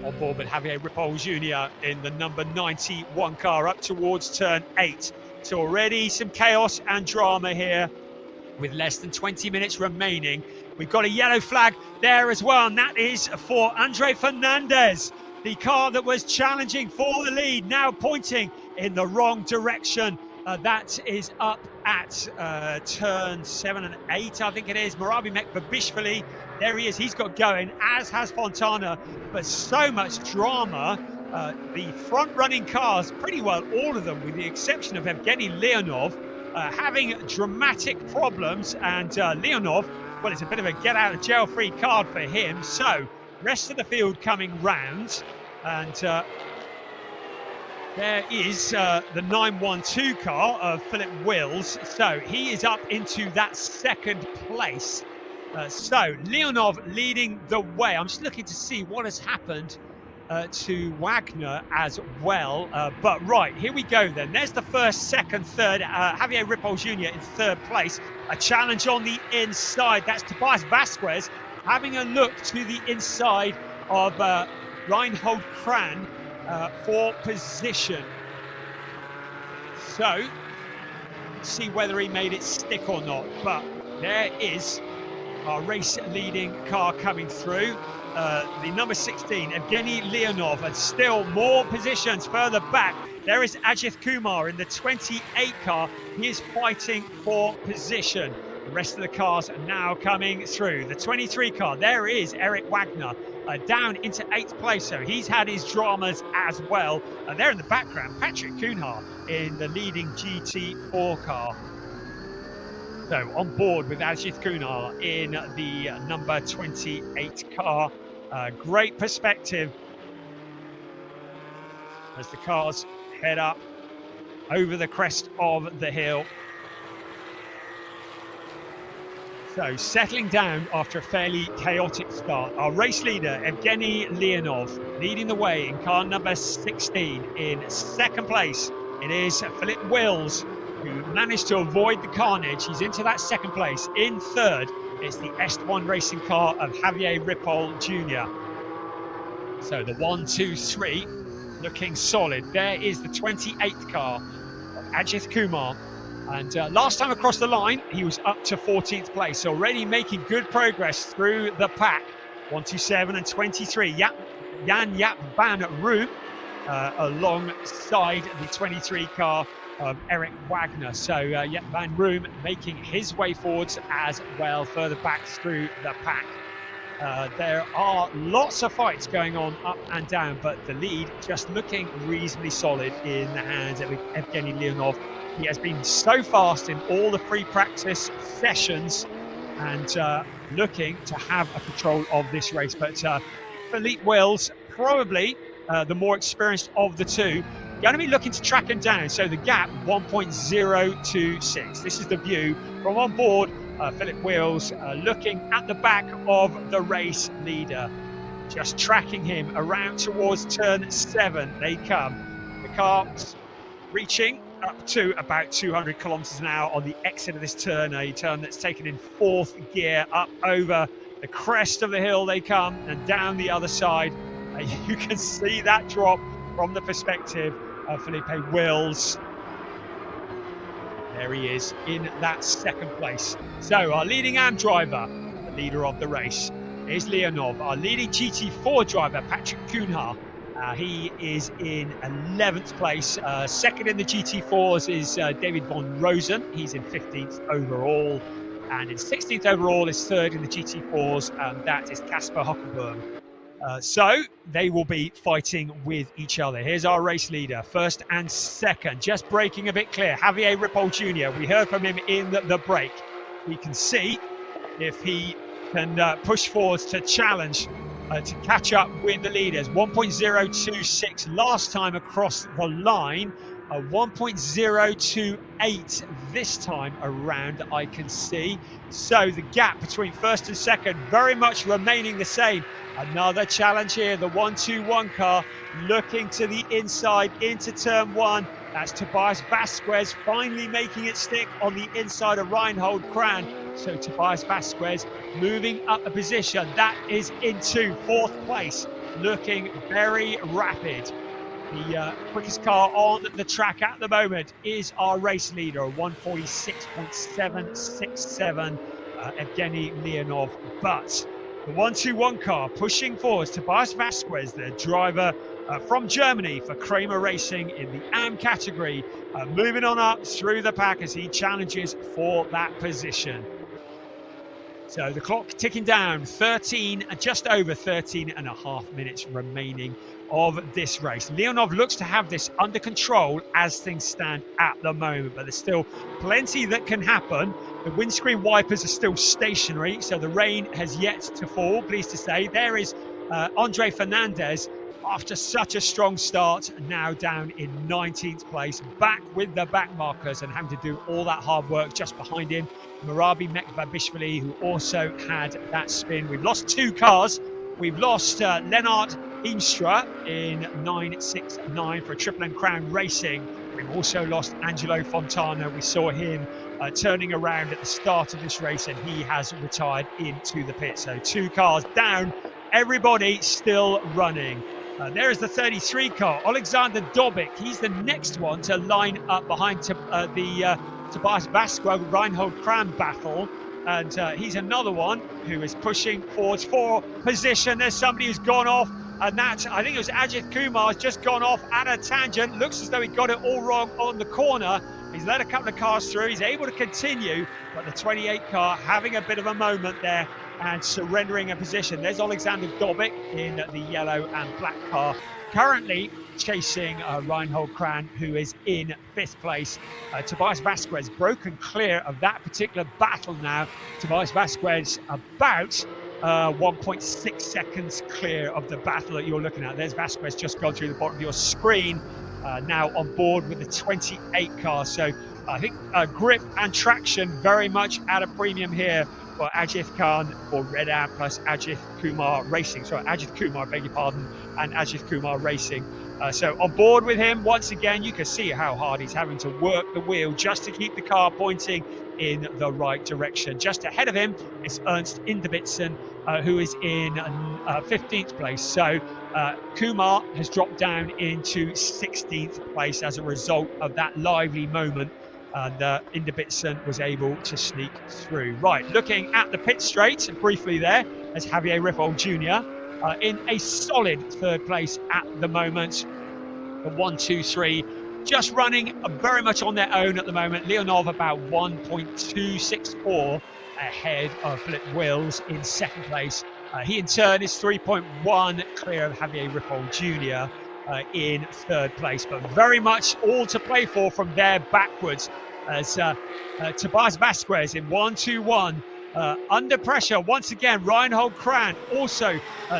On board with Javier Ripoll Jr. in the number 91 car up towards turn 8. So already some chaos and drama here with less than 20 minutes remaining. We've got a yellow flag there as well, and that is for Andre Fernandez. The car that was challenging for the lead now pointing in the wrong direction. That is up at turn 7 and 8, I think it is. Marabi Mekbabishvili, there he is. He's got going, as has Fontana. But so much drama. The front-running cars, pretty well all of them, with the exception of Evgeny Leonov, having dramatic problems. And Leonov, well, it's a bit of a get-out-of-jail-free card for him. So, rest of the field coming round. And there is the 912 car of Philip Wills. So he is up into that second place. So Leonov leading the way. I'm just looking to see what has happened to Wagner as well. But right, here we go then. There's the first, second, third. Javier Ripoll Jr. in third place. A challenge on the inside. That's Tobias Vasquez having a look to the inside of Reinhold Kran for position. So, see whether he made it stick or not. But there is our race-leading car coming through. The number 16, Evgeny Leonov, and still more positions further back. There is Ajith Kumar in the 28 car. He is fighting for position. The rest of the cars are now coming through. The 23 car, there is Eric Wagner down into 8th place. So he's had his dramas as well. There in the background, Patrick Kuhnhar in the leading GT4 car. So on board with Ajith Kumar in the number 28 car. Great perspective as the cars head up over the crest of the hill. So settling down after a fairly chaotic start. Our race leader, Evgeny Leonov, leading the way in car number 16. In second place, it is Philip Wills, who managed to avoid the carnage. He's into that second place. In third, it's the S1 racing car of Javier Ripoll Jr. So the 1, 2, 3 looking solid. There is the 28th car of Ajith Kumar. And last time across the line, he was up to 14th place, already making good progress through the pack. 127 and 23. Jan-Jaap van Roem alongside the 23 car of Eric Wagner. So Jaap van Roem making his way forwards as well, further back through the pack. There are lots of fights going on up and down, but the lead just looking reasonably solid in the hands of Evgeny Leonov. He has been so fast in all the free practice sessions and looking to have a control of this race. But Philippe Wills, probably the more experienced of the two, going to be looking to track him down. So the gap, 1.026. This is the view from on board. Philip Wills looking at the back of the race leader, just tracking him around towards turn 7. They come. The car's reaching up to about 200 kilometers an hour on the exit of this turn, a turn that's taken in 4th gear. Up over the crest of the hill they come, and down the other side. You can see that drop from the perspective of Philippe Wills. There he is in that second place. So our leading AM driver, the leader of the race, is Leonov. Our leading GT4 driver, Patrick Kuhnhar, he is in 11th place. Second in the GT4s is David von Rosen. He's in 15th overall. And in 16th overall is third in the GT4s, and that is Kasper Hockenberg. So they will be fighting with each other. Here's our race leader, first and second, just breaking a bit clear. Javier Ripoll Jr., we heard from him in the break. We can see if he can push forwards to challenge, to catch up with the leaders. 1.026 last time across the line, 1.028 this time around, I can see. So the gap between first and second very much remaining the same. Another challenge here, the 121 car looking to the inside into turn 1. That's Tobias Vasquez finally making it stick on the inside of Reinhold Kran. So Tobias Vasquez moving up a position. That is into 4th place, looking very rapid. The quickest car on the track at the moment is our race leader, 146.767, Evgeny Leonov. But the 121 car pushing forwards, Tobias Vasquez, the driver from Germany for Kramer Racing in the AM category, moving on up through the pack as he challenges for that position. So the clock ticking down, just over 13 and a half minutes remaining of this race. Leonov looks to have this under control as things stand at the moment, but there's still plenty that can happen. The windscreen wipers are still stationary, so the rain has yet to fall, pleased to say. There is Andre Fernandez, after such a strong start, now down in 19th place, back with the back markers and having to do all that hard work. Just behind him, Marabi Mekbabishvili, who also had that spin. We've lost 2 cars. We've lost Lennart Heemstra in 969 for a Triple M Crown Racing. We've also lost Angelo Fontana. We saw him turning around at the start of this race, and he has retired into the pit. So 2 cars down, everybody still running. There is the 33 car, Alexander Dobik. He's the next one to line up behind the Tobias Vasquez Reinhold Kran battle. And he's another one who is pushing forwards for position. There's somebody who's gone off. and that, I think it was Ajit Kumar, has just gone off at a tangent. Looks as though he got it all wrong on the corner. He's let a couple of cars through. He's able to continue, but the 28 car having a bit of a moment there and surrendering a position. There's Alexander Dobic in the yellow and black car, currently chasing Reinhold Kran, who is in 5th place. Tobias Vasquez broken clear of that particular battle now. Tobias Vasquez about 1.6 seconds clear of the battle that you're looking at. There's Vasquez just gone through the bottom of your screen, now on board with the 28 car. So I think grip and traction very much at a premium here for Ajit Khan for Red Ant plus Ajit Kumar Racing. Sorry, Ajit Kumar, beg your pardon, and Ajit Kumar Racing. So on board with him, once again, you can see how hard he's having to work the wheel just to keep the car pointing in the right direction. Just ahead of him is Ernst Inderbitzen, who is in 15th place. So Kumar has dropped down into 16th place as a result of that lively moment. And Inderbitzen was able to sneak through. Right, looking at the pit straight briefly there as Javier Ripoll Jr. In a solid 3rd place at the moment. The 1, 2, 3 just running very much on their own at the moment. Leonov about 1.264 ahead of Philip Wills in 2nd place. He in turn is 3.1 clear of Javier Ripoll Jr. In 3rd place, but very much all to play for from there backwards as Tobias Vasquez in 1-2-1 under pressure once again. Reinhold Kran also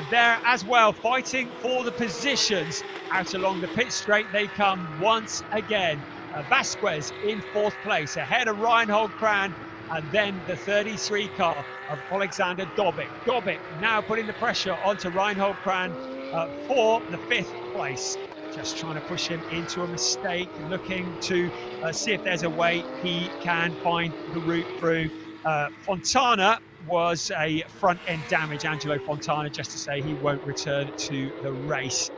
there as well, fighting for the positions out along the pit straight. They come once again. Vasquez in 4th place ahead of Reinhold Kran, and then the 33 car of Alexander Dobic. Dobic now putting the pressure onto Reinhold Kran for the 5th place. Just trying to push him into a mistake, looking to see if there's a way he can find the route through. Fontana was a front-end damage, Angelo Fontana, just to say he won't return to the race.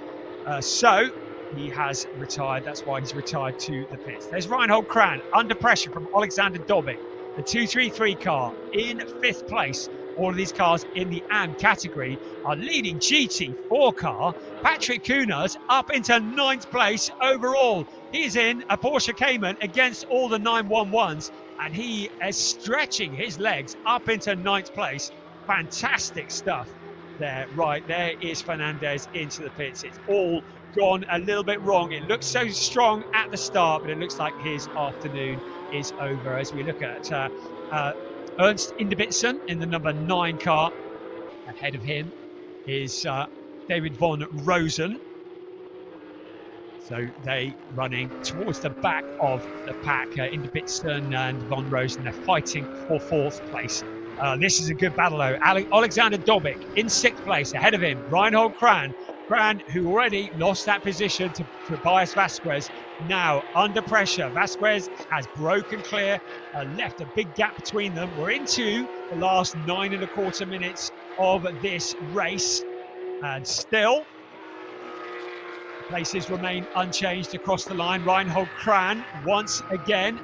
So he has retired. That's why he's retired to the pits. There's Reinhold Kran under pressure from Alexander Dobic. The 233 car in 5th place. All of these cars in the AM category are leading GT4 car. Patrick Kuhners up into 9th place overall. He's in a Porsche Cayman against all the 911s, and he is stretching his legs up into 9th place. Fantastic stuff there. Right, there is Fernandez into the pits. It's all gone a little bit wrong. It looks so strong at the start, but it looks like his afternoon is over as we look at Ernst Inderbitzen in the number 9 car. Ahead of him is David von Rosen. So they running towards the back of the pack. Inderbitzen and von Rosen, they're fighting for 4th place. This is a good battle though. Alexander Dobic in 6th place. Ahead of him, Reinhold Kran. Kran, who already lost that position to Tobias Vasquez, now under pressure. Vasquez has broken clear, left a big gap between them. We're into the last 9.25 minutes of this race, and still places remain unchanged across the line. Reinhold Kran once again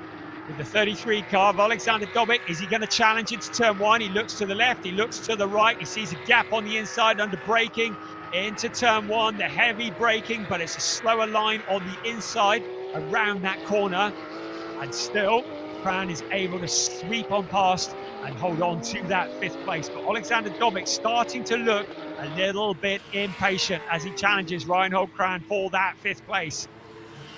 with the 33 car of Alexander Dobic. Is he going to challenge into turn 1? He looks to the left, he looks to the right, he sees a gap on the inside under braking. Into turn 1, the heavy braking, but it's a slower line on the inside around that corner. And still, Kran is able to sweep on past and hold on to that 5th place. But Alexander Dobic starting to look a little bit impatient as he challenges Reinhold Kran for that 5th place.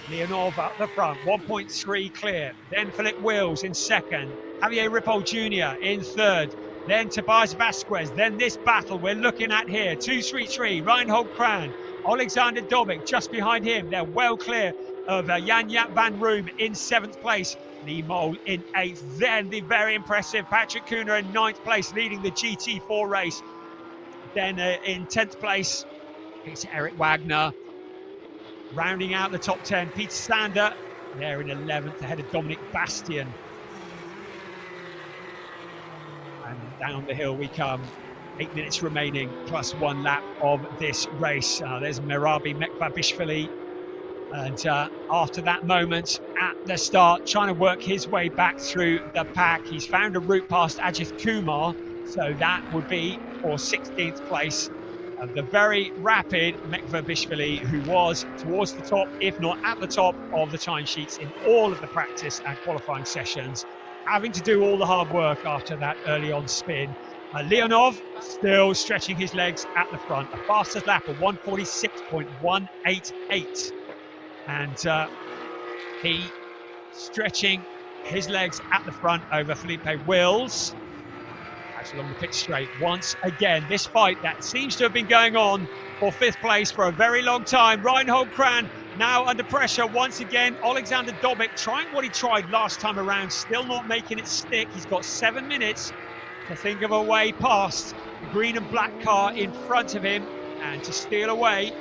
Leonov up the front, 1.3 clear. Then Philip Wills in 2nd. Javier Ripoll Jr. in 3rd. Then Tobias Vasquez. Then this battle we're looking at here. 2-3-3, Reinhold Kran. Alexander Dobic just behind him. They're well clear of Jan-Jaap van Room in 7th place. Lee Mole in 8th. Then the very impressive Patrick Kuhner in 9th place, leading the GT4 race. Then in 10th place, it's Eric Wagner. Rounding out the top 10, Peter Sander there in 11th, ahead of Dominic Bastian. And down the hill we come. 8 minutes remaining, plus 1 lap of this race. There's Merabi Mekbabishvili. And after that moment at the start, trying to work his way back through the pack. He's found a route past Ajit Kumar. So that would be for 16th place. of the very rapid Mekva-Bishvili, who was towards the top, if not at the top of the timesheets in all of the practice and qualifying sessions, having to do all the hard work after that early on spin. Leonov still stretching his legs at the front, a fastest lap of 146.188, and he stretching his legs at the front over Felipe Wills. That's along the pit straight once again. This fight that seems to have been going on for 5th place for a very long time. Reinhold Kran now under pressure once again. Alexander Dobic trying what he tried last time around, still not making it stick. He's got 7 minutes to think of a way past the green and black car in front of him and to steal away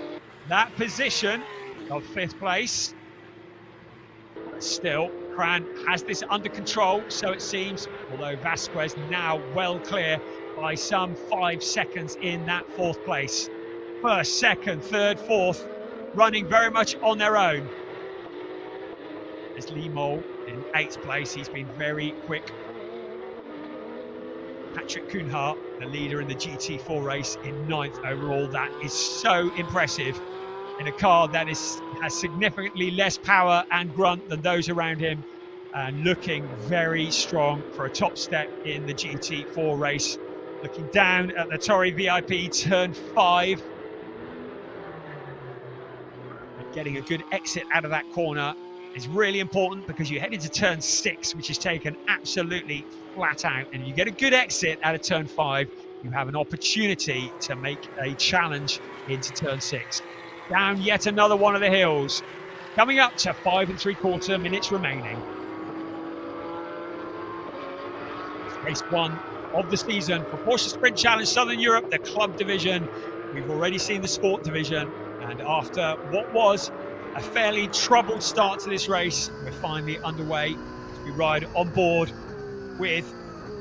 that position of 5th place. But still, Kran has this under control, so it seems, although Vasquez now well clear by some 5 seconds in that 4th place. 1st, 2nd, 3rd, 4th, running very much on their own. There's Limo in 8th place, he's been very quick. Patrick Kuhnhart, the leader in the GT4 race, in 9th overall. That is so impressive in a car that has significantly less power and grunt than those around him, and looking very strong for a top step in the GT4 race. Looking down at the Torrey VIP turn 5. And getting a good exit out of that corner is really important, because you head into turn 6, which is taken absolutely flat out, and you get a good exit out of turn 5, you have an opportunity to make a challenge into turn 6. Down yet another one of the hills, coming up to 5 3/4 minutes remaining. It's race 1 of the season for Porsche Sprint Challenge Southern Europe, the club division. We've already seen the sport division, and after what was a fairly troubled start to this race, we're finally underway as we ride on board with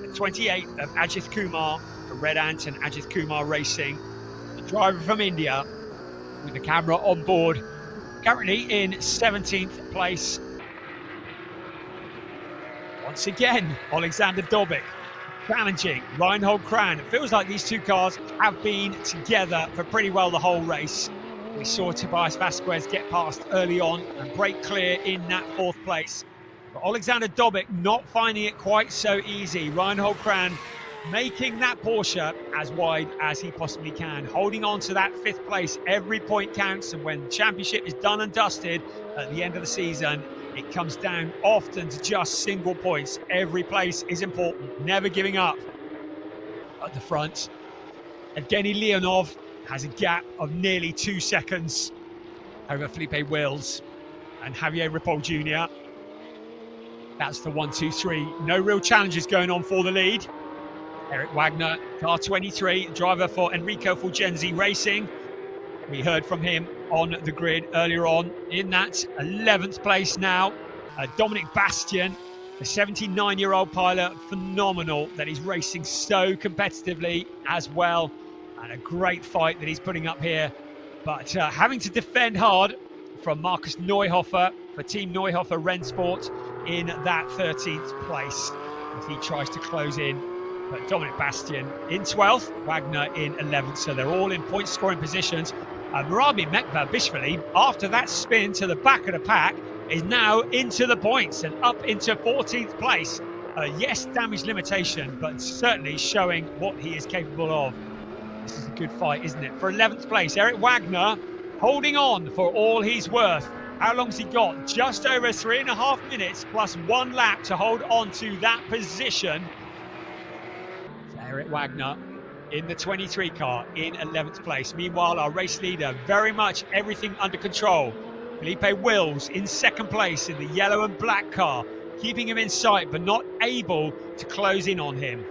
the 28 of Ajith Kumar for Red Ant and Ajith Kumar Racing, the driver from India, with the camera on board, currently in 17th place. Once again, Alexander Dobic challenging Reinhold Kran. It feels like these two cars have been together for pretty well the whole race. We saw Tobias Vasquez get past early on and break clear in that 4th place. But Alexander Dobic not finding it quite so easy. Reinhold Kran making that Porsche as wide as he possibly can, holding on to that 5th place. Every point counts, and when the championship is done and dusted at the end of the season, it comes down often to just single points. Every place is important, never giving up. At the front, Evgeny Leonov has a gap of nearly 2 seconds over Felipe Wills and Javier Ripoll Jr. That's the 1, 2, 3. No real challenges going on for the lead. Eric Wagner, car 23, driver for Enrico Fulgenzi Racing. We heard from him on the grid earlier on in that 11th place now. Dominic Bastian, the 79-year-old pilot, phenomenal that he's racing so competitively as well. And a great fight that he's putting up here. But having to defend hard from Markus Neuhofer for Team Neuhofer Rennsport in that 13th place as he tries to close in. But Dominic Bastian in 12th, Wagner in 11th, so they're all in point scoring positions. Murabi Mekva-Bishvili, after that spin to the back of the pack, is now into the points and up into 14th place. Yes, damage limitation, but certainly showing what he is capable of. This is a good fight, isn't it? For 11th place, Eric Wagner holding on for all he's worth. How long's he got? Just over 3.5 minutes plus 1 lap to hold on to that position. Eric Wagner in the 23 car in 11th place. Meanwhile, our race leader, very much everything under control. Felipe Wills in 2nd place in the yellow and black car, keeping him in sight but not able to close in on him.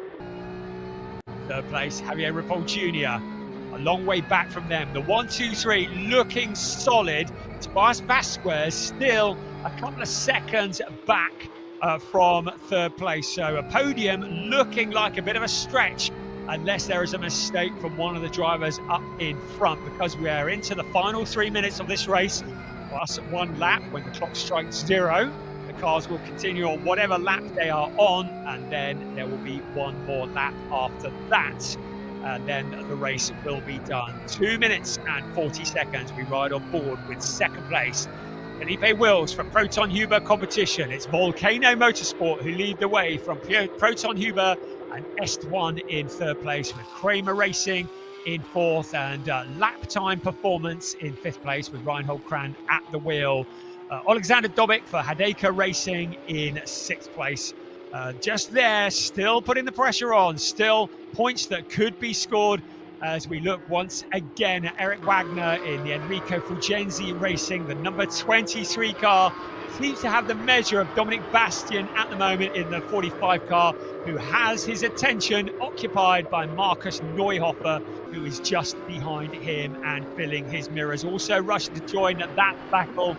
3rd place, Javier Ripoll Jr. A long way back from them. The 1, 2, 3 looking solid. Tobias Vasquez still a couple of seconds back from 3rd place. So a podium looking like a bit of a stretch unless there is a mistake from one of the drivers up in front, because we are into the final 3 minutes of this race, plus 1 lap. When the clock strikes 0, the cars will continue on whatever lap they are on, and then there will be 1 more lap after that. and then the race will be done. 2 minutes and 40 seconds. We ride on board with second place Felipe Wills from Proton Huber competition. It's Volcano Motorsport who lead the way from Proton Huber, and Est1 in third place, with Kramer Racing in fourth, and lap time performance in fifth place with Reinhold Kran at the wheel. Alexander Dobic for Hadeka Racing in sixth place. Just there, still putting the pressure on, still points that could be scored as we look once again at Eric Wagner in the Enrico Fulgenzi Racing, the number 23 car. Seems to have the measure of Dominic Bastian at the moment in the 45 car, who has his attention occupied by Markus Neuhofer, who is just behind him and filling his mirrors. Also rushing to join that battle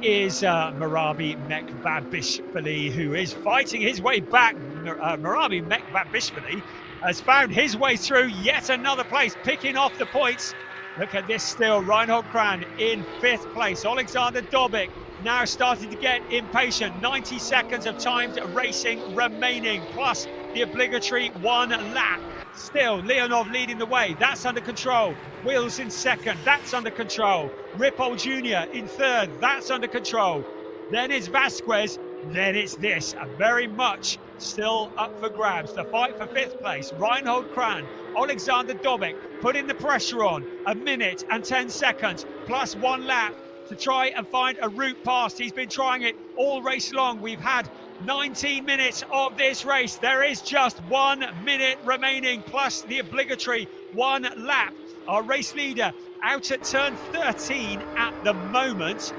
is Marabi Mekbabishvili, who is fighting his way back. Marabi Mekbabishvili has found his way through yet another place, picking off the points. Look at this still, Reinhold Kran in fifth place. Alexander Dobic now starting to get impatient. 90 seconds of timed racing remaining, plus the obligatory one lap. Still, Leonov leading the way. That's under control. Wills in second. That's under control. Ripoll Jr. in third. That's under control. Then it's Vasquez. Then it's this. Very much still up for grabs. The fight for fifth place. Reinhold Kran, Alexander Dobic putting the pressure on. 1 minute and 10 seconds plus one lap to try and find a route past. He's been trying it all race long. We've had 19 minutes of this race. There is just 1 minute remaining, plus the obligatory one lap. Our race leader out at turn 13 at the moment.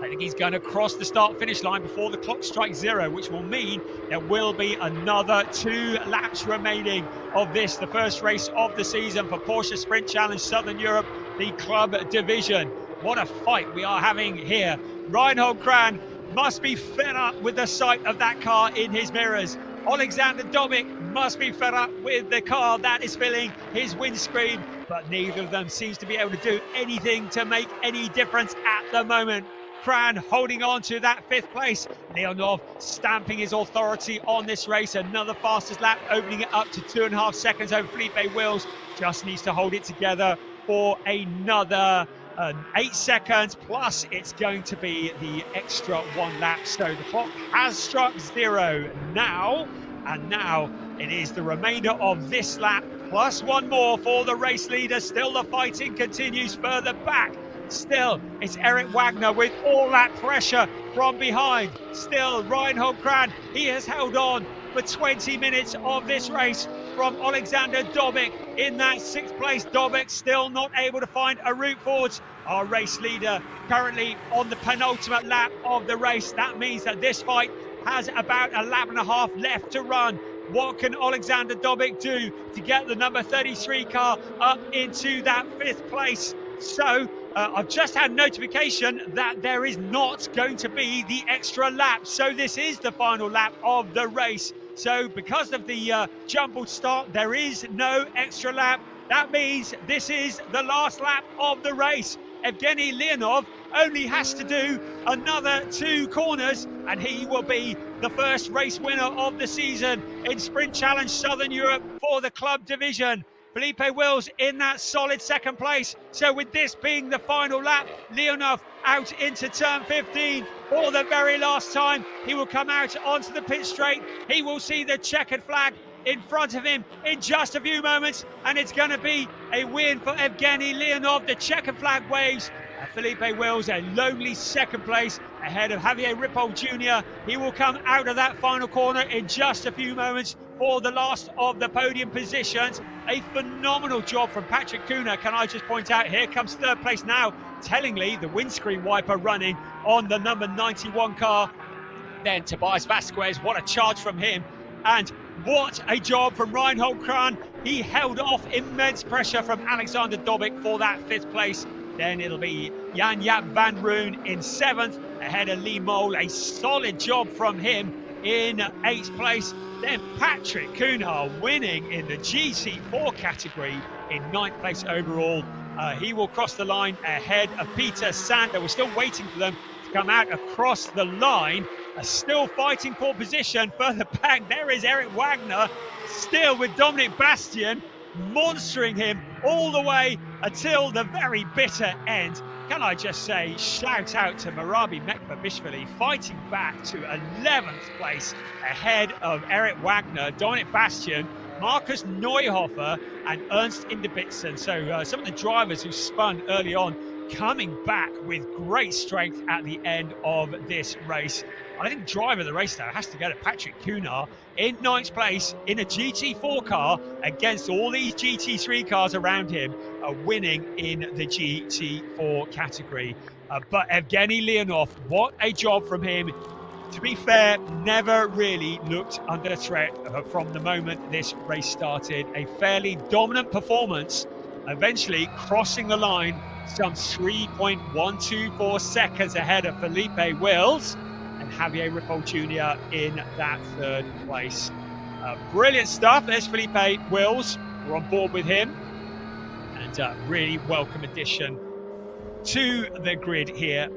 I think he's going to cross the start-finish line before the clock strikes zero, which will mean there will be another 2 laps remaining of this, the first race of the season for Porsche Sprint Challenge Southern Europe, the club division. What a fight we are having here. Reinhold Kran must be fed up with the sight of that car in his mirrors. Alexander Dobic must be fed up with the car that is filling his windscreen, but neither of them seems to be able to do anything to make any difference at the moment. Kran holding on to that fifth place. Leonov stamping his authority on this race. Another fastest lap, opening it up to 2.5 seconds over Felipe Wills. Just needs to hold it together for another 8 seconds, plus it's going to be the extra one lap. So the clock has struck zero now, and now it is the remainder of this lap plus one more for the race leader. Still the fighting continues further back. Still, it's Eric Wagner with all that pressure from behind. Still, Reinhold Kran, he has held on for 20 minutes of this race from Alexander Dobic in that sixth place. Dobic still not able to find a route forwards. Our race leader currently on the penultimate lap of the race. That means that this fight has about a lap and a half left to run. What can Alexander Dobic do to get the number 33 car up into that fifth place? So I've just had notification that there is not going to be the extra lap. So this is the final lap of the race. So because of the jumbled start, there is no extra lap. That means this is the last lap of the race. Evgeny Leonov only has to do another 2 corners and he will be the first race winner of the season in Sprint Challenge Southern Europe for the club division. Felipe Wills in that solid second place. So with this being the final lap, Leonov out into turn 15 for the very last time. He will come out onto the pit straight. He will see the checkered flag in front of him in just a few moments, and it's going to be a win for Evgeny Leonov. The checkered flag waves. Felipe Wills a lonely second place ahead of Javier Ripoll Jr. He will come out of that final corner in just a few moments for the last of the podium positions. A phenomenal job from Patrick Kuna. Can I just point out, here comes third place now, tellingly the windscreen wiper running on the number 91 car. Then Tobias Vasquez, what a charge from him. And what a job from Reinhold Kran. He held off immense pressure from Alexander Dobic for that fifth place. Then it'll be Jan-Jaap van Roon in seventh, ahead of Lee Mole. A solid job from him in eighth place. Then Patrick Kuna winning in the GC4 category in ninth place overall. He will cross the line ahead of Peter Sander. We're still waiting for them to come out across the line. Still fighting for position further back. There is Eric Wagner, still with Dominic Bastian. monstering him all the way until the very bitter end. Can I just say, shout out to Marabi Mekbabishvili, fighting back to 11th place ahead of Eric Wagner, Dominic Bastian, Marcus Neuhofer and Ernst Inderbitzen. So some of the drivers who spun early on coming back with great strength at the end of this race. I think driver of the race though has to go to Patrick Cunar in 9th place in a GT4 car against all these GT3 cars around him, winning in the GT4 category. But Evgeny Leonov, what a job from him. To be fair, never really looked under threat from the moment this race started. A fairly dominant performance, eventually crossing the line some 3.124 seconds ahead of Felipe Wills and Javier Ripoll Jr. in that 3rd place. Brilliant stuff. There's Felipe Wills. We're on board with him. And really welcome addition to the grid here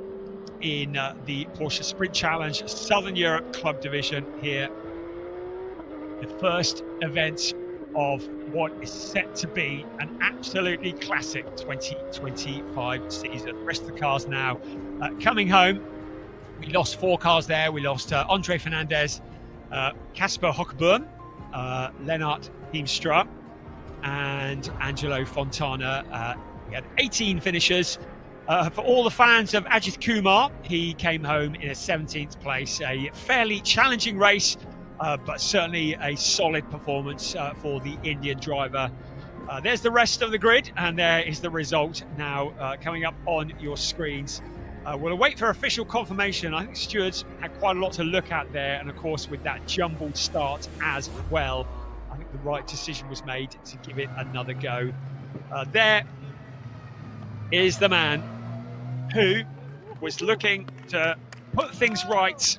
in the Porsche Sprint Challenge Southern Europe Club Division here. The first event of what is set to be an absolutely classic 2025 season. The rest of the cars now coming home. We lost 4 cars there. We lost Andre Fernandez, Casper Hockboom, Lennart Heemstra and Angelo Fontana. We had 18 finishers. For all the fans of Ajit Kumar, he came home in a 17th place. A fairly challenging race, but certainly a solid performance for the Indian driver. There's the rest of the grid, and there is the result now coming up on your screens. We'll wait for official confirmation. I think stewards had quite a lot to look at there, and of course with that jumbled start as well, I think the right decision was made to give it another go. There is the man who was looking to put things right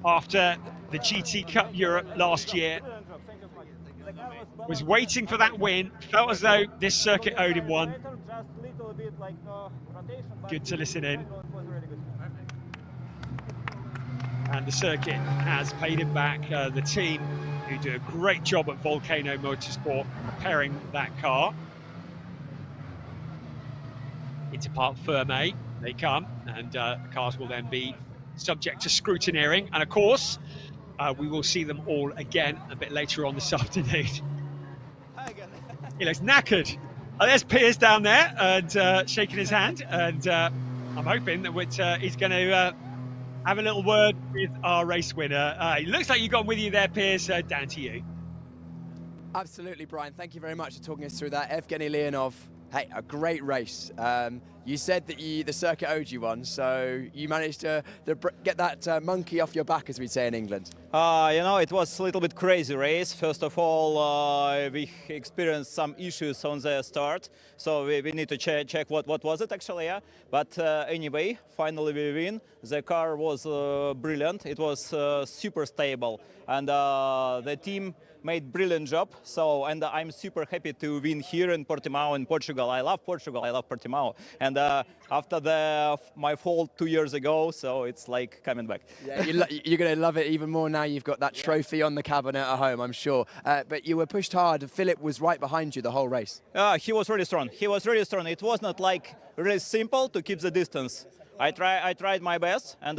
after the GT Cup Europe last year, was waiting for that win, felt as though this circuit owed him one. Good to listen in. And the circuit has paid him back. The team who do a great job at Volcano Motorsport preparing that car. Into Parc Fermé they come, and the cars will then be subject to scrutineering. And of course, we will see them all again a bit later on this afternoon. He looks knackered. There's Piers down there and shaking his hand, and I'm hoping that he's going to have a little word with our race winner. It looks like you've got with you there, Piers. Down to you. Absolutely, Brian. Thank you very much for talking us through that. Evgeny Leonov, hey, a great race. You said that the circuit owed you one, so you managed to get that monkey off your back, as we say in England. You know, it was a little bit crazy race. First of all, we experienced some issues on the start, so we need to check what was it actually, yeah. But anyway, finally we win. The car was brilliant. It was super stable, and the team made brilliant job. So, and I'm super happy to win here in Portimão in Portugal. I love Portugal. I love Portimão. And after my fall 2 years ago, so it's like coming back. Yeah, you're going to love it even more now you've got that trophy on the cabinet at home, I'm sure. But you were pushed hard. Philip was right behind you the whole race. He was really strong. He was really strong. It was not like really simple to keep the distance. I tried my best, and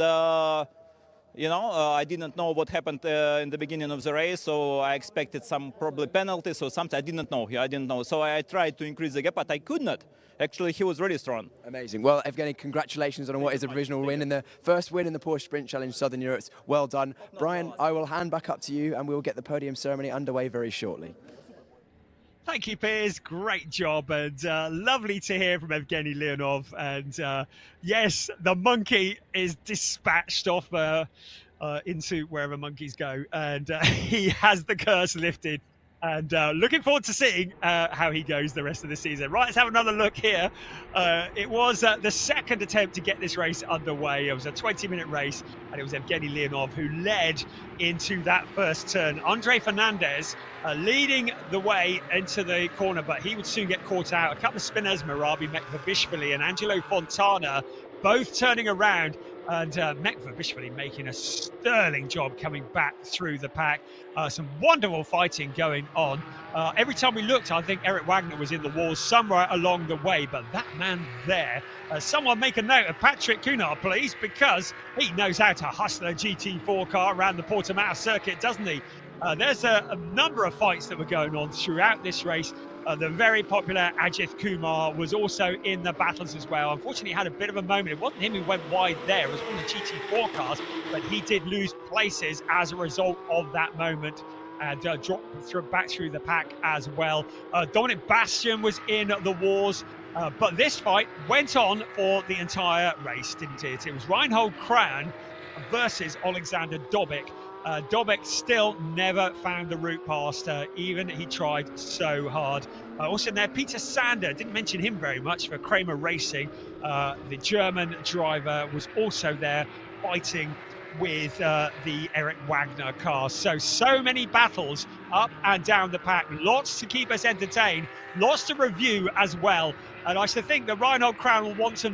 you know, I didn't know what happened in the beginning of the race, so I expected some probably penalties or something. I didn't know. So I tried to increase the gap, but I could not. Actually, he was really strong. Amazing. Well, Evgeny, congratulations on what is a provisional win and the first win in the Porsche Sprint Challenge Southern Europe. Well done. Brian, I will hand back up to you, and we'll get the podium ceremony underway very shortly. Thank you, Piers. Great job, and lovely to hear from Evgeny Leonov. And yes, the monkey is dispatched off into wherever monkeys go, and he has the curse lifted. And looking forward to seeing how he goes the rest of the season. Right, let's have another look here. It was the second attempt to get this race underway. It was a 20-minute race, and it was Evgeny Leonov who led into that first turn. Andre Fernandez leading the way into the corner, but he would soon get caught out. A couple of spinners, Marabi Mekbabishvili and Angelo Fontana, both turning around. and Mekva Bishvili making a sterling job coming back through the pack. Some wonderful fighting going on. Every time we looked, I think Eric Wagner was in the walls somewhere along the way, but that man there, someone make a note of Patrick Cunard, please, because he knows how to hustle a GT4 car around the Portimão circuit, doesn't he? There's a number of fights that were going on throughout this race. The very popular Ajith Kumar was also in the battles as well. Unfortunately, he had a bit of a moment. It wasn't him who went wide there. It was one of the GT4 cars, but he did lose places as a result of that moment and dropped back through the pack as well. Dominic Bastian was in the wars, but this fight went on for the entire race, didn't it? It was Reinhold Kran versus Alexander Dobik. Dobik still never found the route past, even he tried so hard. Also in there, Peter Sander, didn't mention him very much for Kramer Racing. The German driver was also there fighting with the Eric Wagner car. So many battles up and down the pack. Lots to keep us entertained, lots to review as well. And I should think that Reinhold Kran will want to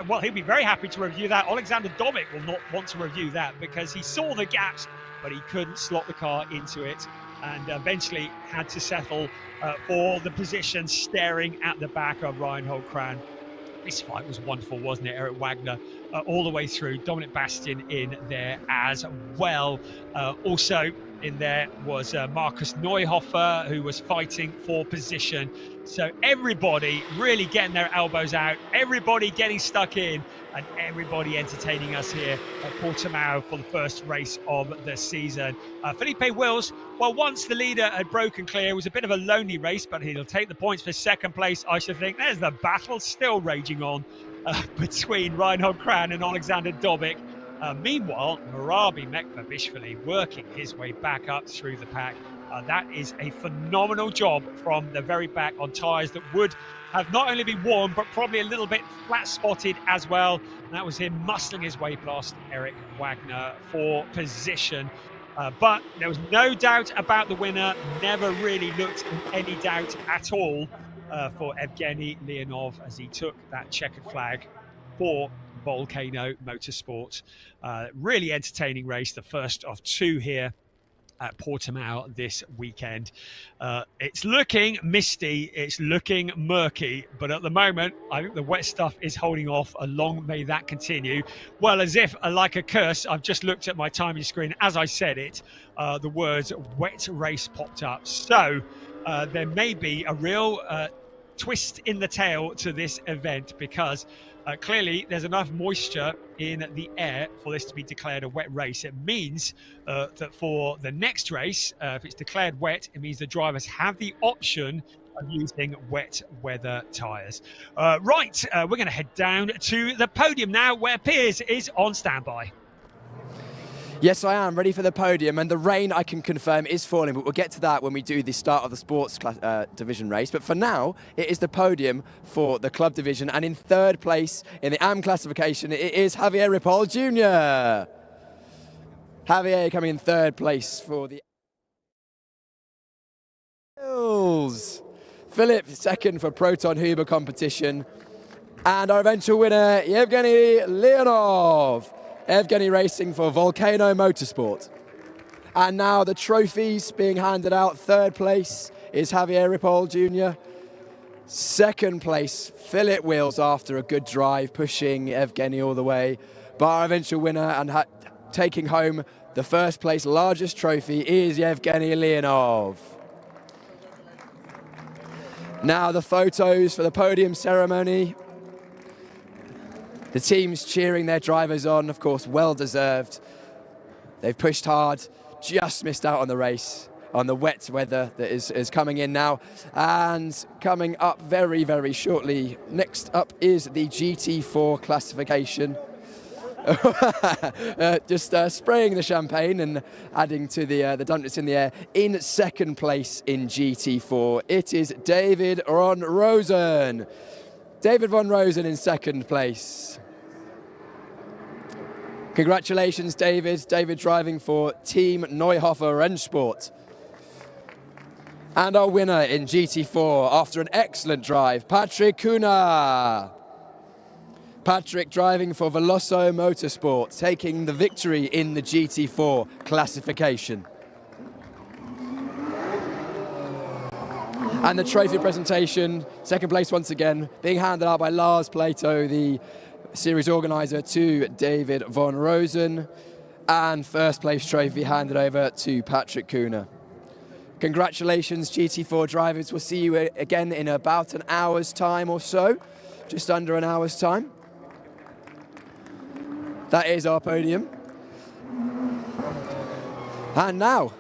well, he'll be very happy to review that. Alexander Dobik will not want to review that because he saw the gaps, but he couldn't slot the car into it and eventually had to settle for the position staring at the back of Reinhold Kran. This fight was wonderful, wasn't it? Eric Wagner all the way through. Dominic Bastian in there as well. Also in there was Markus Neuhofer, who was fighting for position. So everybody really getting their elbows out, everybody getting stuck in, and everybody entertaining us here at Portimão for the first race of the season. Felipe Wills, well, once the leader had broken clear, it was a bit of a lonely race, but he'll take the points for second place, I should think. There's the battle still raging on between Reinhold Kran and Alexander Dobik. Meanwhile, Murabi Mekva-Bishvili working his way back up through the pack. That is a phenomenal job from the very back on tyres that would have not only been worn, but probably a little bit flat-spotted as well. And that was him muscling his way past Eric Wagner for position. But there was no doubt about the winner. Never really looked in any doubt at all for Evgeny Leonov as he took that checkered flag for Volcano Motorsport. Really entertaining race, the first of two here at Portimão this weekend. It's looking misty, it's looking murky, but at the moment I think the wet stuff is holding off. Long may that continue. Well, as if like a curse, I've just looked at my timing screen as I said it, the words wet race popped up. So there may be a real twist in the tail to this event, because clearly there's enough moisture in the air for this to be declared a wet race. It means that for the next race, if it's declared wet, it means the drivers have the option of using wet weather tyres. Right, we're going to head down to the podium now, where Piers is on standby. Yes, I am ready for the podium, and the rain, I can confirm, is falling, but we'll get to that when we do the start of the sports division race. But for now, it is the podium for the club division, and in third place in the AM classification, it is Javier Ripoll Jr. Javier coming in third place for the Hills. Philip second for Proton Huber competition, and our eventual winner, Evgeny Leonov. Evgeny racing for Volcano Motorsport. And now the trophies being handed out. Third place is Javier Ripoll Jr. Second place, Philip Wills after a good drive, pushing Evgeny all the way. But our eventual winner and taking home the first place largest trophy is Evgeny Leonov. Now the photos for the podium ceremony. The teams cheering their drivers on, of course, well deserved. They've pushed hard, just missed out on the race, on the wet weather that is coming in now. And coming up very, very shortly, next up is the GT4 classification. Just spraying the champagne and adding to the dump that's in the air. In second place in GT4, it is David von Rosen. David von Rosen in second place. Congratulations, David. David driving for Team Neuhofer Rennsport. And our winner in GT4 after an excellent drive, Patrick Cunard. Patrick driving for Veloso Motorsport, taking the victory in the GT4 classification. And the trophy presentation, second place once again, being handed out by Lars Plato, the series organiser, to David von Rosen, and first place trophy handed over to Patrick Kuhner. Congratulations, GT4 drivers. We'll see you again in about an hour's time or so, just under an hour's time. That is our podium. And now,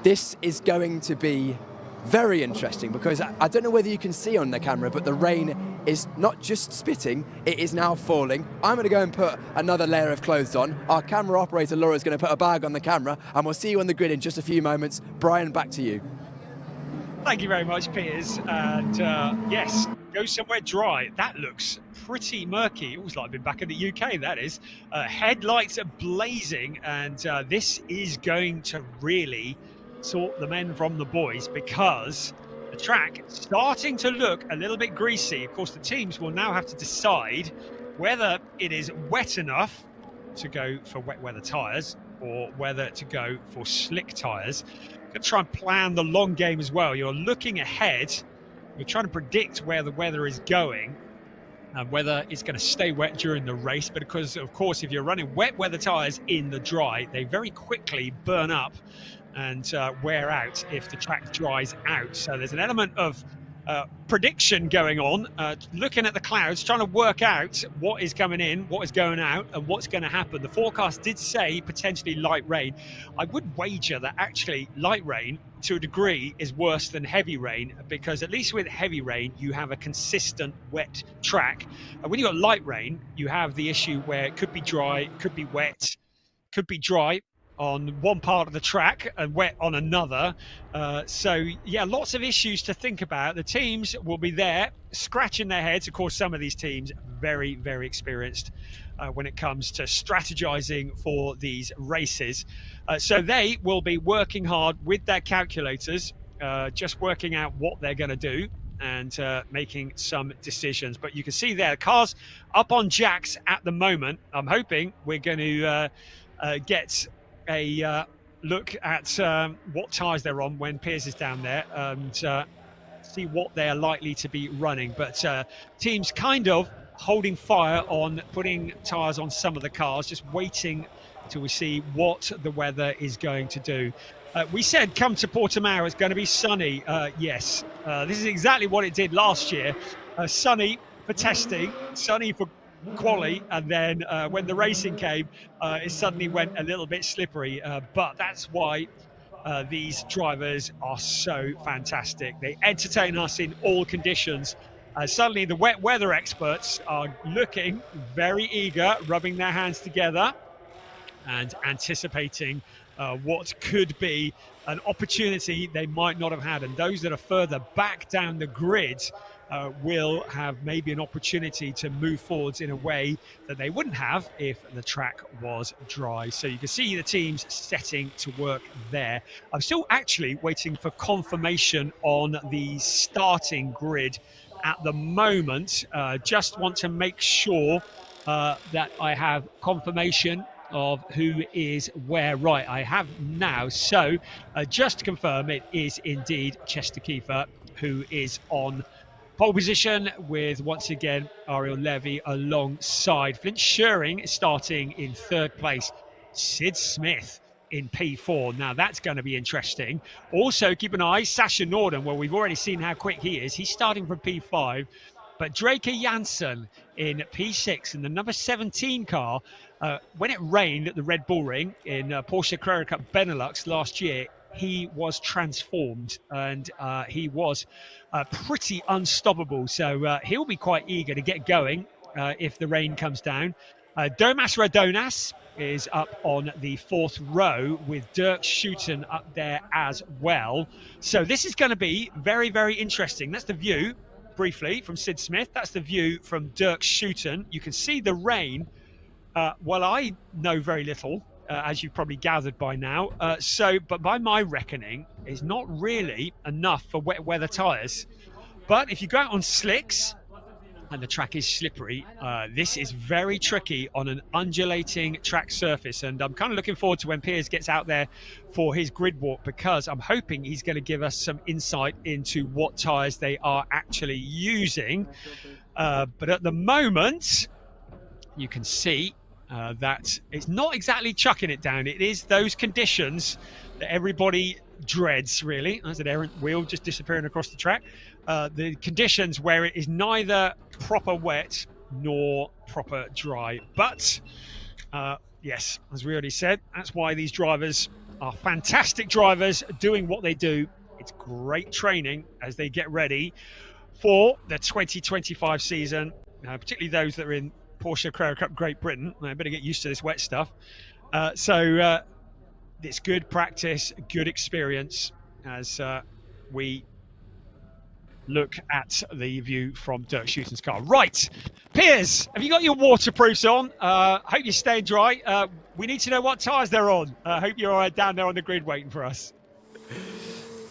this is going to be very interesting because I don't know whether you can see on the camera, but the rain is not just spitting, it is now falling. I'm going to go and put another layer of clothes on. Our camera operator Laura is going to put a bag on the camera, and we'll see you on the grid in just a few moments. Brian, back to you. Thank you very much, Piers. And yes, go somewhere dry. That looks pretty murky. It was like I've been back in the UK, that is. Headlights are blazing, and this is going to really sort the men from the boys because the track is starting to look a little bit greasy. Of course, the teams will now have to decide whether it is wet enough to go for wet weather tyres or whether to go for slick tyres. Going to try and plan the long game as well. You're looking ahead. You're trying to predict where the weather is going and whether it's going to stay wet during the race. But because, of course, if you're running wet weather tyres in the dry, they very quickly burn up and wear out if the track dries out. So there's an element of prediction going on, looking at the clouds, trying to work out what is coming in, what is going out, and what's going to happen. The forecast did say potentially light rain. I would wager that actually light rain to a degree is worse than heavy rain, because at least with heavy rain you have a consistent wet track. When you've got light rain, you have the issue where it could be dry, could be wet, could be dry on one part of the track and wet on another. So yeah, lots of issues to think about. The teams will be there scratching their heads. Of course, some of these teams very, very experienced when it comes to strategizing for these races. So they will be working hard with their calculators, just working out what they're going to do and making some decisions. But you can see there, cars up on jacks at the moment. I'm hoping we're going to get a look at what tyres they're on when Piers is down there and see what they're likely to be running. But teams kind of holding fire on putting tyres on some of the cars, just waiting till we see what the weather is going to do. We said come to Portimão, it's going to be sunny. Yes, this is exactly what it did last year. Sunny for testing, sunny for quali, and then when the racing came, it suddenly went a little bit slippery, but that's why these drivers are so fantastic. They entertain us in all conditions. Suddenly the wet weather experts are looking very eager, rubbing their hands together and anticipating what could be an opportunity they might not have had, and those that are further back down the grid will have maybe an opportunity to move forwards in a way that they wouldn't have if the track was dry. So you can see the teams setting to work there. I'm still actually waiting for confirmation on the starting grid at the moment. Just want to make sure that I have confirmation of who is where. Right, I have now. So just to confirm, it is indeed Chester Kiefer who is on pole position, with once again Ariel Levy alongside. Flint Schuring starting in third place. Sid Smith in P4. Now that's going to be interesting. Also keep an eye, Sasha Norden. Well, we've already seen how quick he is. He's starting from P5. But Draker Janssen in P6 in the number 17 car. When it rained at the Red Bull Ring in Porsche Carrera Cup Benelux last year, he was transformed and he was pretty unstoppable. So he'll be quite eager to get going if the rain comes down. Domas Radonas is up on the fourth row with Dirk Schuten up there as well. So this is going to be very, very interesting. That's the view briefly from Sid Smith. That's the view from Dirk Schuten. You can see the rain. Well, I know very little, as you've probably gathered by now. But by my reckoning, it's not really enough for wet weather tyres. But if you go out on slicks, and the track is slippery. This is very tricky on an undulating track surface, and I'm kind of looking forward to when Piers gets out there for his grid walk, because I'm hoping he's going to give us some insight into what tyres they are actually using. But at the moment, you can see that it's not exactly chucking it down. It is those conditions that everybody dreads, really. As an errant wheel just disappearing across the track. The conditions where it is neither proper wet nor proper dry. But yes, as we already said, that's why these drivers are fantastic drivers doing what they do. It's great training as they get ready for the 2025 season, particularly those that are in Porsche Carrera Cup Great Britain. I better get used to this wet stuff. So it's good practice, good experience as we look at the view from Dirk Schuten's car. Right, Piers, have you got your waterproofs on? Hope you're staying dry. We need to know what tyres they're on. Hope you're down there on the grid waiting for us.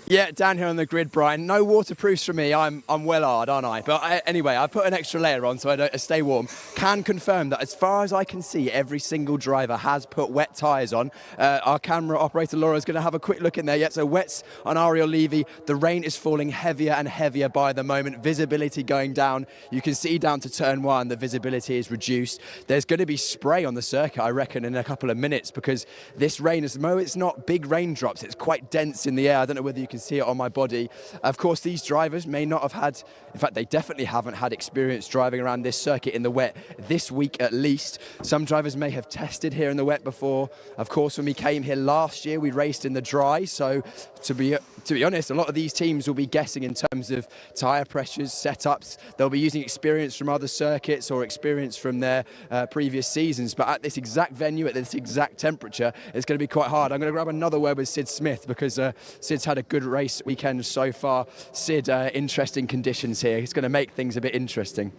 Yeah, down here on the grid, Brian. No waterproofs for me. I'm well hard, aren't I? But anyway, I put an extra layer on so I stay warm. Can confirm that as far as I can see, every single driver has put wet tyres on. Our camera operator Laura is going to have a quick look in there. Yeah, so wets on Ariel Levy. The rain is falling heavier and heavier by the moment. Visibility going down. You can see down to turn one, the visibility is reduced. There's going to be spray on the circuit, I reckon, in a couple of minutes, because this rain, as though it's not big raindrops, it's quite dense in the air. I don't know whether you can see it on my body. Of course, these drivers may not have had, in fact, they definitely haven't had experience driving around this circuit in the wet this week at least. Some drivers may have tested here in the wet before. Of course, when we came here last year, we raced in the dry. So to be honest, a lot of these teams will be guessing in terms of tyre pressures, setups. They'll be using experience from other circuits or experience from their previous seasons. But at this exact venue, at this exact temperature, it's going to be quite hard. I'm going to grab another word with Sid Smith, because Sid's had a good race weekend so far. Sid, interesting conditions here. It's going to make things a bit interesting.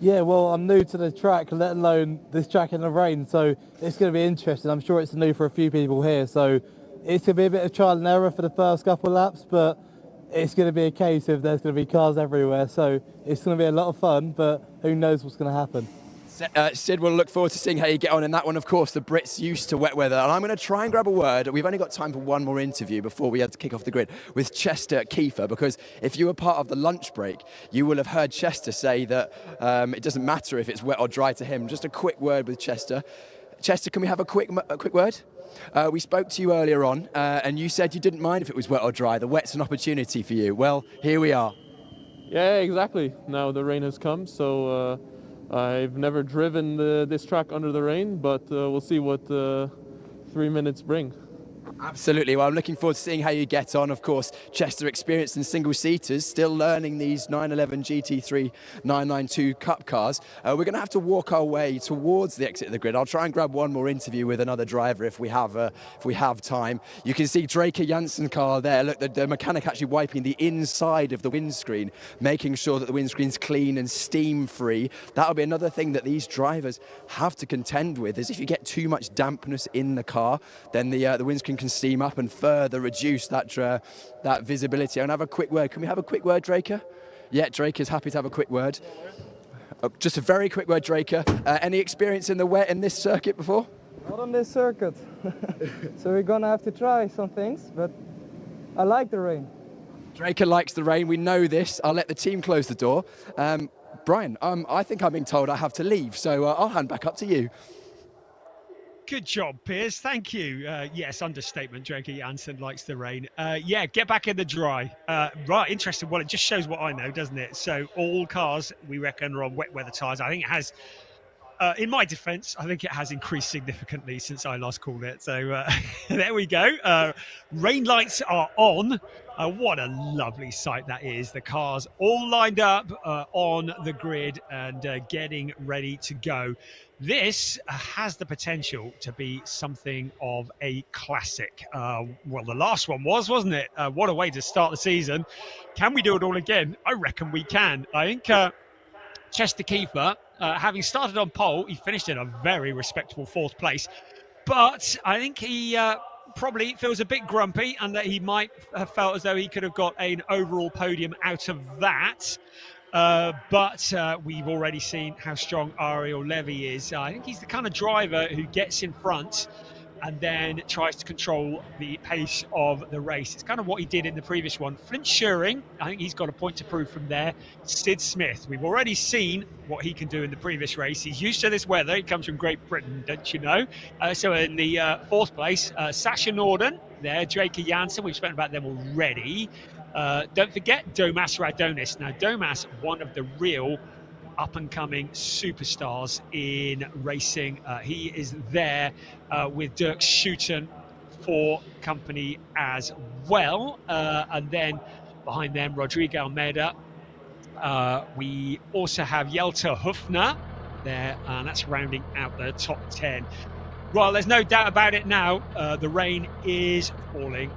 Yeah, well, I'm new to the track, let alone this track in the rain, so it's going to be interesting. I'm sure it's new for a few people here, so it's going to be a bit of trial and error for the first couple of laps, but it's going to be a case of there's going to be cars everywhere, so it's going to be a lot of fun, but who knows what's going to happen. Sid, we'll look forward to seeing how you get on in that one. Of course, the Brits used to wet weather, and I'm going to try and grab a word. We've only got time for one more interview before we have to kick off the grid with Chester Kiefer, because if you were part of the lunch break, you will have heard Chester say that it doesn't matter if it's wet or dry to him. Just a quick word with Chester. Chester, can we have a quick word? We spoke to you earlier on, and you said you didn't mind if it was wet or dry. The wet's an opportunity for you. Well, here we are. Yeah, exactly. Now the rain has come, so I've never driven this track under the rain, but we'll see what 3 minutes bring. Absolutely. Well, I'm looking forward to seeing how you get on. Of course, Chester experienced in single-seaters, still learning these 911 GT3 992 Cup cars. We're going to have to walk our way towards the exit of the grid. I'll try and grab one more interview with another driver if we have time. You can see Draker Janssen car there. Look, the mechanic actually wiping the inside of the windscreen, making sure that the windscreen's clean and steam-free. That'll be another thing that these drivers have to contend with, is if you get too much dampness in the car, then the windscreen can steam up and further reduce that visibility. I'm going to have a quick word. Can we have a quick word, Draker? Yeah, Draker's happy to have a quick word. Just a very quick word, Draker. Any experience in the wet in this circuit before? Not on this circuit. So we're going to have to try some things, but I like the rain. Draker likes the rain. We know this. I'll let the team close the door. Brian, I think I'm being told I have to leave, so I'll hand back up to you. Good job, Piers. Thank you. Yes, understatement. Draker Janssen likes the rain. Yeah, get back in the dry. Right, interesting. Well, it just shows what I know, doesn't it? So all cars, we reckon, are on wet weather tyres. I think it has, in my defence, I think it has increased significantly since I last called it. So there we go. Rain lights are on. What a lovely sight that is. The cars all lined up on the grid and getting ready to go. This has the potential to be something of a classic. Well, the last one wasn't it? What a way to start the season. Can we do it all again? I reckon we can. I think Chester Kiefer, having started on pole, he finished in a very respectable fourth place. But I think he probably feels a bit grumpy, and that he might have felt as though he could have got an overall podium out of that. But we've already seen how strong Ariel Levy is. I think he's the kind of driver who gets in front and then tries to control the pace of the race. It's kind of what he did in the previous one. Flint Schuring, I think he's got a point to prove from there. Sid Smith, we've already seen what he can do in the previous race. He's used to this weather. He comes from Great Britain, don't you know? So in the fourth place, Sasha Norden there, Draker Janssen, we've spoken about them already. Don't forget Domas Radonis. Now, Domas, one of the real up-and-coming superstars in racing. He is there with Dirk Schuten for company as well. And then behind them, Rodrigo Almeida. We also have Jelta Hufner there, and that's rounding out the top 10. Well, there's no doubt about it now. The rain is falling.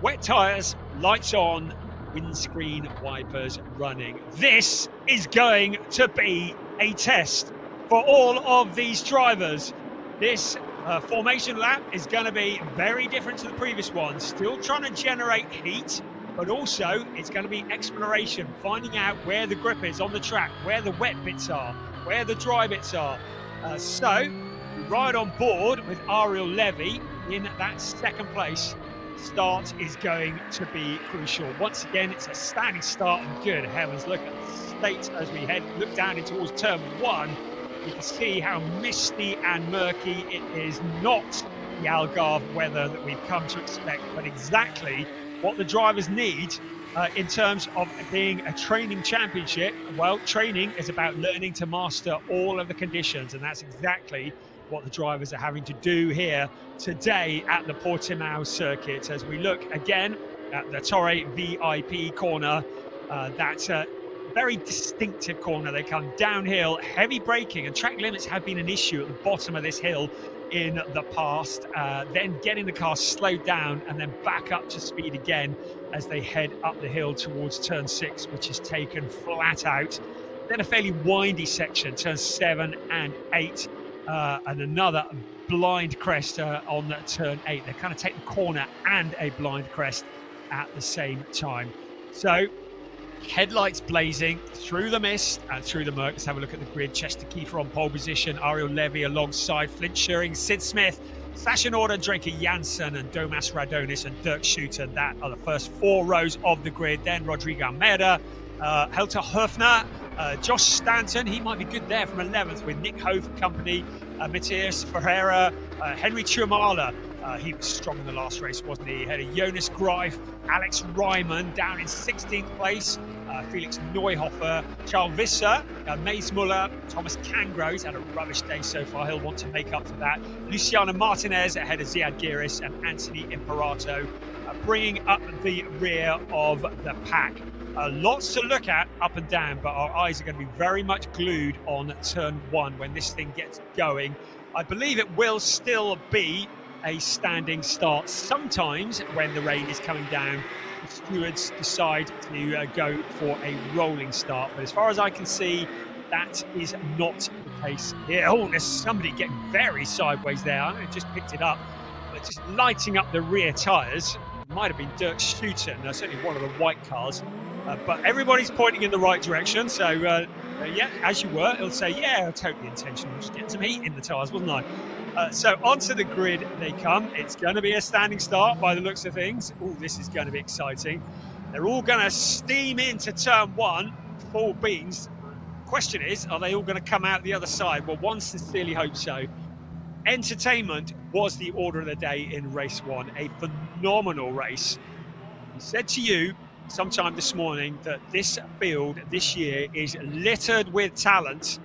Wet tyres, lights on, windscreen wipers running. This is going to be a test for all of these drivers. This formation lap is going to be very different to the previous one. Still trying to generate heat, but also it's going to be exploration, finding out where the grip is on the track, where the wet bits are, where the dry bits are. So we ride on board with Ariel Levy in that second place. Start is going to be crucial. Once again, it's a standing start, and good heavens, look at the state as we look down in towards turn 1. You can see how misty and murky it is. Not the Algarve weather that we've come to expect, but exactly what the drivers need in terms of being a training championship. Well, training is about learning to master all of the conditions, and that's exactly what the drivers are having to do here today at the Portimão circuit. As we look again at the Torre VIP corner, that's a very distinctive corner. They come downhill, heavy braking, and track limits have been an issue at the bottom of this hill in the past. Then getting the car slowed down and then back up to speed again as they head up the hill towards turn 6, which is taken flat out. Then a fairly windy section, turns 7 and 8. And another blind crest on turn 8. They kind of take the corner and a blind crest at the same time. So headlights blazing through the mist and through the murk. Let's have a look at the grid. Chester Kiefer on pole position, Ariel Levy alongside Flint Schuring, Sid Smith, Sasha Norden, Draker Janssen and Domas Radonis and Dirk Schuten. That are the first 4 rows of the grid. Then Rodrigo Almeida, Helter Hofner, Josh Stanton, he might be good there from 11th with Nick Hove and company, Matthias Ferreira, Henry Chumala, he was strong in the last race, wasn't he? He had a Jonas Greif, Alex Ryman down in 16th place, Felix Neuhofer, Charles Visser, Mace Muller, Thomas Cangro, he's had a rubbish day so far, he'll want to make up for that. Luciano Martinez ahead of Ziad Giris and Anthony Imperato, bringing up the rear of the pack. Lots to look at up and down, but our eyes are going to be very much glued on turn 1 when this thing gets going. I believe it will still be a standing start. Sometimes when the rain is coming down, the stewards decide to go for a rolling start. But as far as I can see, that is not the case here. Oh, there's somebody getting very sideways there. I just picked it up, but just lighting up the rear tyres. Might have been Dirk Schuten, certainly one of the white cars. But everybody's pointing in the right direction. So, yeah, as you were, it'll say, yeah, totally intentional. Just getting some heat in the tyres, wasn't I? So onto the grid they come. It's going to be a standing start by the looks of things. Oh, this is going to be exciting. They're all going to steam into turn 1, full beans. Question is, are they all going to come out the other side? Well, one sincerely hopes so. Entertainment was the order of the day in race 1. A phenomenal race. I said to you sometime this morning that this field this year is littered with talent,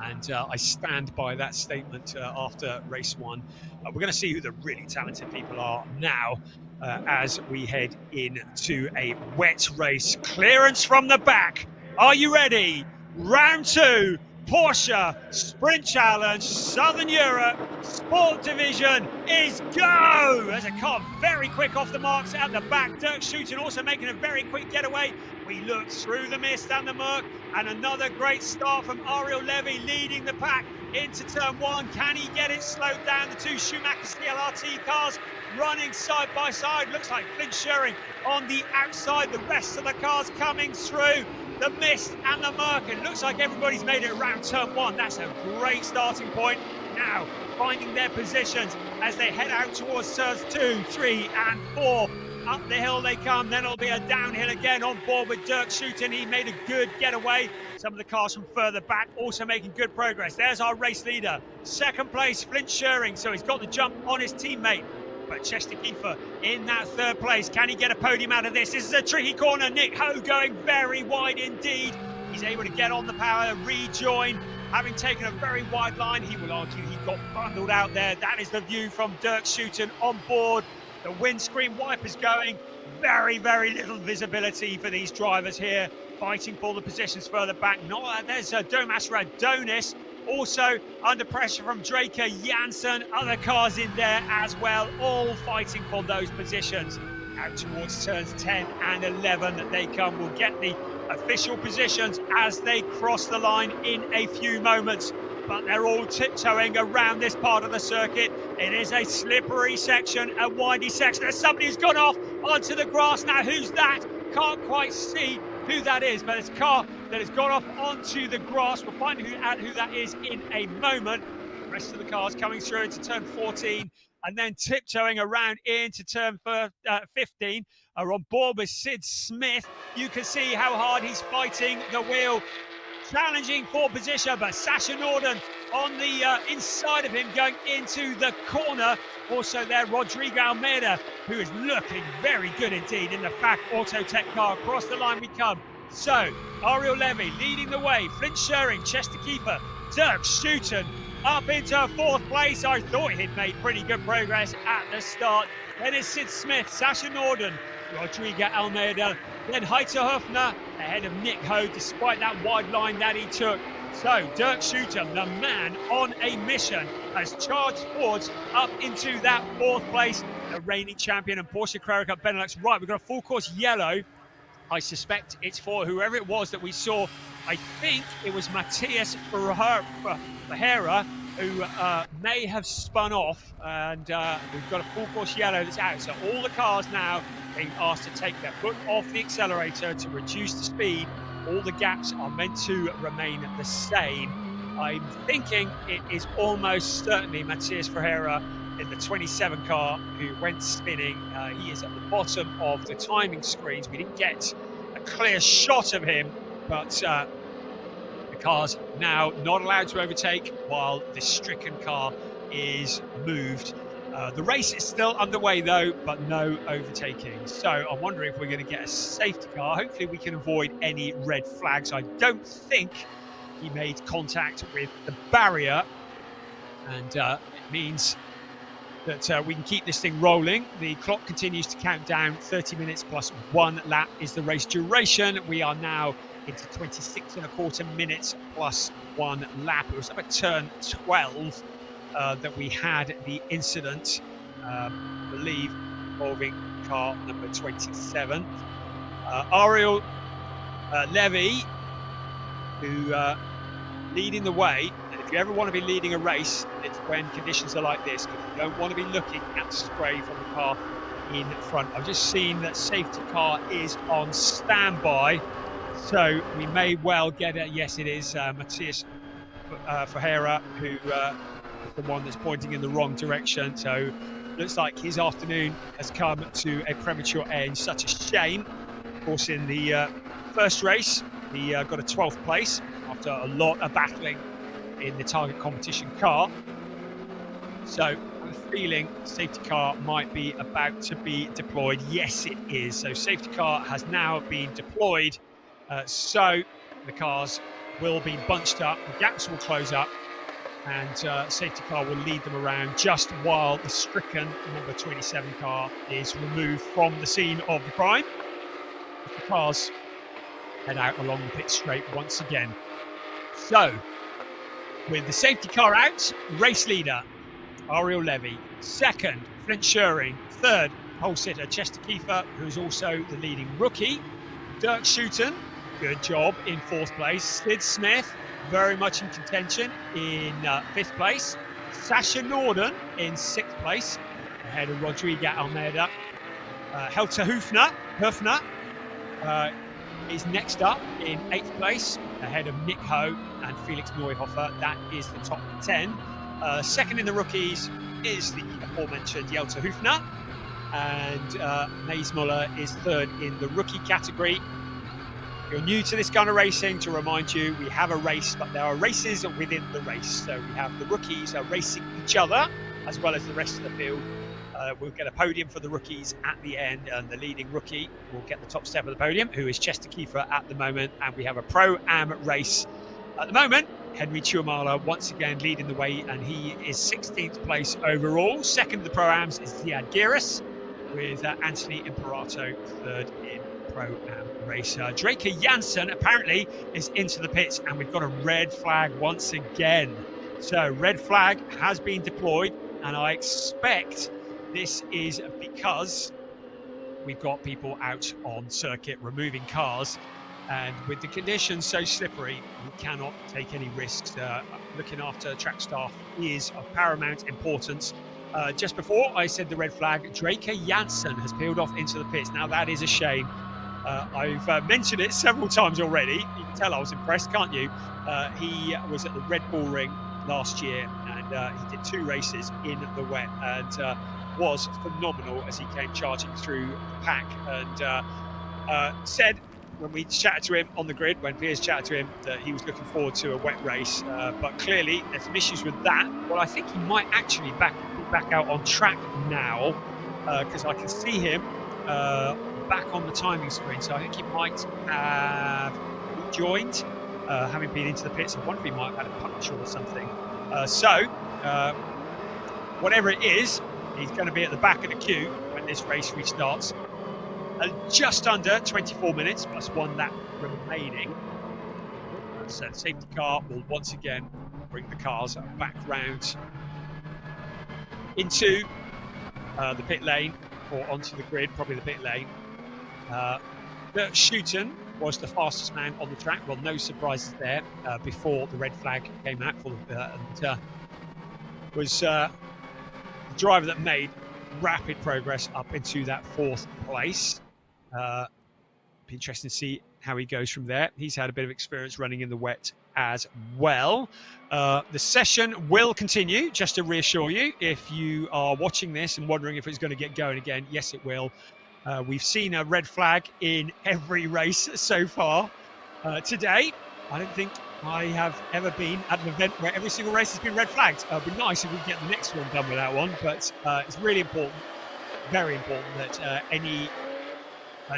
and I stand by that statement after race 1. We're going to see who the really talented people are now as we head into a wet race. Clearance from the back. Are you ready? Round 2. Porsche Sprint Challenge, Southern Europe, Sport Division is go! There's a car very quick off the marks at the back. Dirk Schuten also making a very quick getaway. We look through the mist and the murk, and another great start from Ariel Levy leading the pack into turn 1. Can he get it slowed down? The 2 Schumacher CLRT cars running side by side. Looks like Flint Schuring on the outside. The rest of the cars coming through. the mist and the murk. It looks like everybody's made it around turn one. That's a great starting point. Now finding their positions as they head out towards turns 2, 3 and 4. Up the hill they come, then it'll be a downhill again. On board with Dirk Schouten. He made a good getaway. Some of the cars from further back also making good progress. There's our race leader. Second place, Flint Scheuring. So he's got the jump on his teammate. But Chester Kiefer in that third place. Can he get a podium out of this? This is a tricky corner. Nick Ho going very wide indeed. He's able to get on the power, rejoin. Having taken a very wide line, he will argue he got bundled out there. That is the view from Dirk Schouten on board. The windscreen wipers going. Very, very little visibility for these drivers here, fighting for the positions further back. There's Domas Radonis, also under pressure from Draker Janssen. Other cars in there as well, all fighting for those positions. Out towards turns 10 and 11 they come. We'll get the official positions as they cross the line in a few moments. But they're all tiptoeing around this part of the circuit. It is a slippery section, a windy section. There's somebody who's gone off onto the grass. Now, who's that? Can't quite see who that is, but it's a car that has gone off onto the grass. We'll find out who that is in a moment. The rest of the cars coming through into turn 14 and then tiptoeing around into turn 15 are on board with Sid Smith. You can see how hard he's fighting the wheel, challenging for position, but Sasha Norden on the inside of him going into the corner. Also there, Rodrigo Almeida, who is looking very good indeed in the FAC Autotech car. Across the line we come. So, Ariel Levy leading the way, Flint Scheuring, Chester Kiefer, Dirk Schouten up into fourth place. I thought he'd made pretty good progress at the start. Then it's Sid Smith, Sasha Norden, Rodrigo Almeida, then Heiter Höfner ahead of Nick Ho, despite that wide line that he took. So Dirk Schouten, the man on a mission, has charged forwards up into that fourth place. The reigning champion and Porsche Carrera Cup Benelux. Right, we've got a full course yellow. I suspect it's for whoever it was that we saw. I think it was Matthias Ferreira who may have spun off, and we've got a full course yellow that's out. So all the cars now being asked to take their foot off the accelerator to reduce the speed. All the gaps are meant to remain the same. I'm thinking it is almost certainly Matthias Ferreira in the 27 car who went spinning. He is at the bottom of the timing screens. We didn't get a clear shot of him, but the car's now not allowed to overtake while this stricken car is moved. The race is still underway though, but no overtaking. So I'm wondering if we're going to get a safety car. Hopefully we can avoid any red flags. I don't think he made contact with the barrier, and it means that we can keep this thing rolling. The clock continues to count down. 30 minutes plus 1 lap is the race duration. We are now into 26.25 minutes plus 1 lap. It was up at turn 12 that we had the incident, I believe, involving car number 27. Ariel Levy, who leading the way. And if you ever want to be leading a race, it's when conditions are like this, because you don't want to be looking at spray from the car in front. I've just seen that safety car is on standby, so we may well get a, yes it is Matthias Ferreira who the one that's pointing in the wrong direction. So looks like his afternoon has come to a premature end. Such a shame. Of course, in the first race, he got a 12th place after a lot of battling in the target competition car. So I'm feeling safety car might be about to be deployed. Yes, it is. So safety car has now been deployed. So the cars will be bunched up, the gaps will close up, and safety car will lead them around just while the stricken number 27 car is removed from the scene of the crime. The cars head out along the pit straight once again. So, with the safety car out, race leader Ariel Levy, second Flint Scheuring, third pole sitter Chester Kiefer, who's also the leading rookie, Dirk Schouten, good job in fourth place, Sid Smith, very much in contention in fifth place. Sasha Norden in sixth place, ahead of Rodrigo Almeida. Heiter Höfner is next up in 8th place, ahead of Nick Ho and Felix Neuhofer. That is the top 10. Second in the rookies is the aforementioned Jelter Hüfner, and Mays Muller is third in the rookie category. If you're new to this kind of racing, to remind you, we have a race, but there are races within the race. So we have the rookies are racing each other, as well as the rest of the field. We'll get a podium for the rookies at the end, and the leading rookie will get the top step of the podium, who is Chester Kiefer at the moment. And we have a Pro-Am race at the moment. Henry Tuamala once again leading the way, and he is 16th place overall. Second of the Pro-Ams is Ziad Giras, with Anthony Imperato third in Pro-Am race. Draker Janssen apparently is into the pits, and we've got a red flag once again. So red flag has been deployed, and I expect this is because we've got people out on circuit removing cars, and with the conditions so slippery, we cannot take any risks. Looking after track staff is of paramount importance. Just before I said the red flag, Draker Janssen has peeled off into the pits. Now that is a shame. I've mentioned it several times already. You can tell I was impressed, can't you? He was at the Red Bull Ring last year, and he did 2 races in the wet, and was phenomenal as he came charging through the pack, and said when we chatted to him on the grid, when Piers chatted to him, that he was looking forward to a wet race, but clearly there's some issues with that. Well, I think he might actually be back out on track now, because I can see him back on the timing screen, so I think he might have rejoined, having been into the pits. I wonder if he might have had a puncture or something. Whatever it is, he's going to be at the back of the queue when this race restarts. Just under 24 minutes, plus 1 lap remaining. So the safety car will once again bring the cars back round into the pit lane, or onto the grid, probably the pit lane. Schuten was the fastest man on the track. Well, no surprises there before the red flag came out, and was the driver that made rapid progress up into that 4th place. Be interesting to see how he goes from there. He's had a bit of experience running in the wet as well. The session will continue, just to reassure you, if you are watching this and wondering if it's going to get going again. Yes, it will. We've seen a red flag in every race so far. Today, I don't think I have ever been at an event where every single race has been red flagged. It'd be nice if we could get the next one done with that one, but it's really important, very important, that any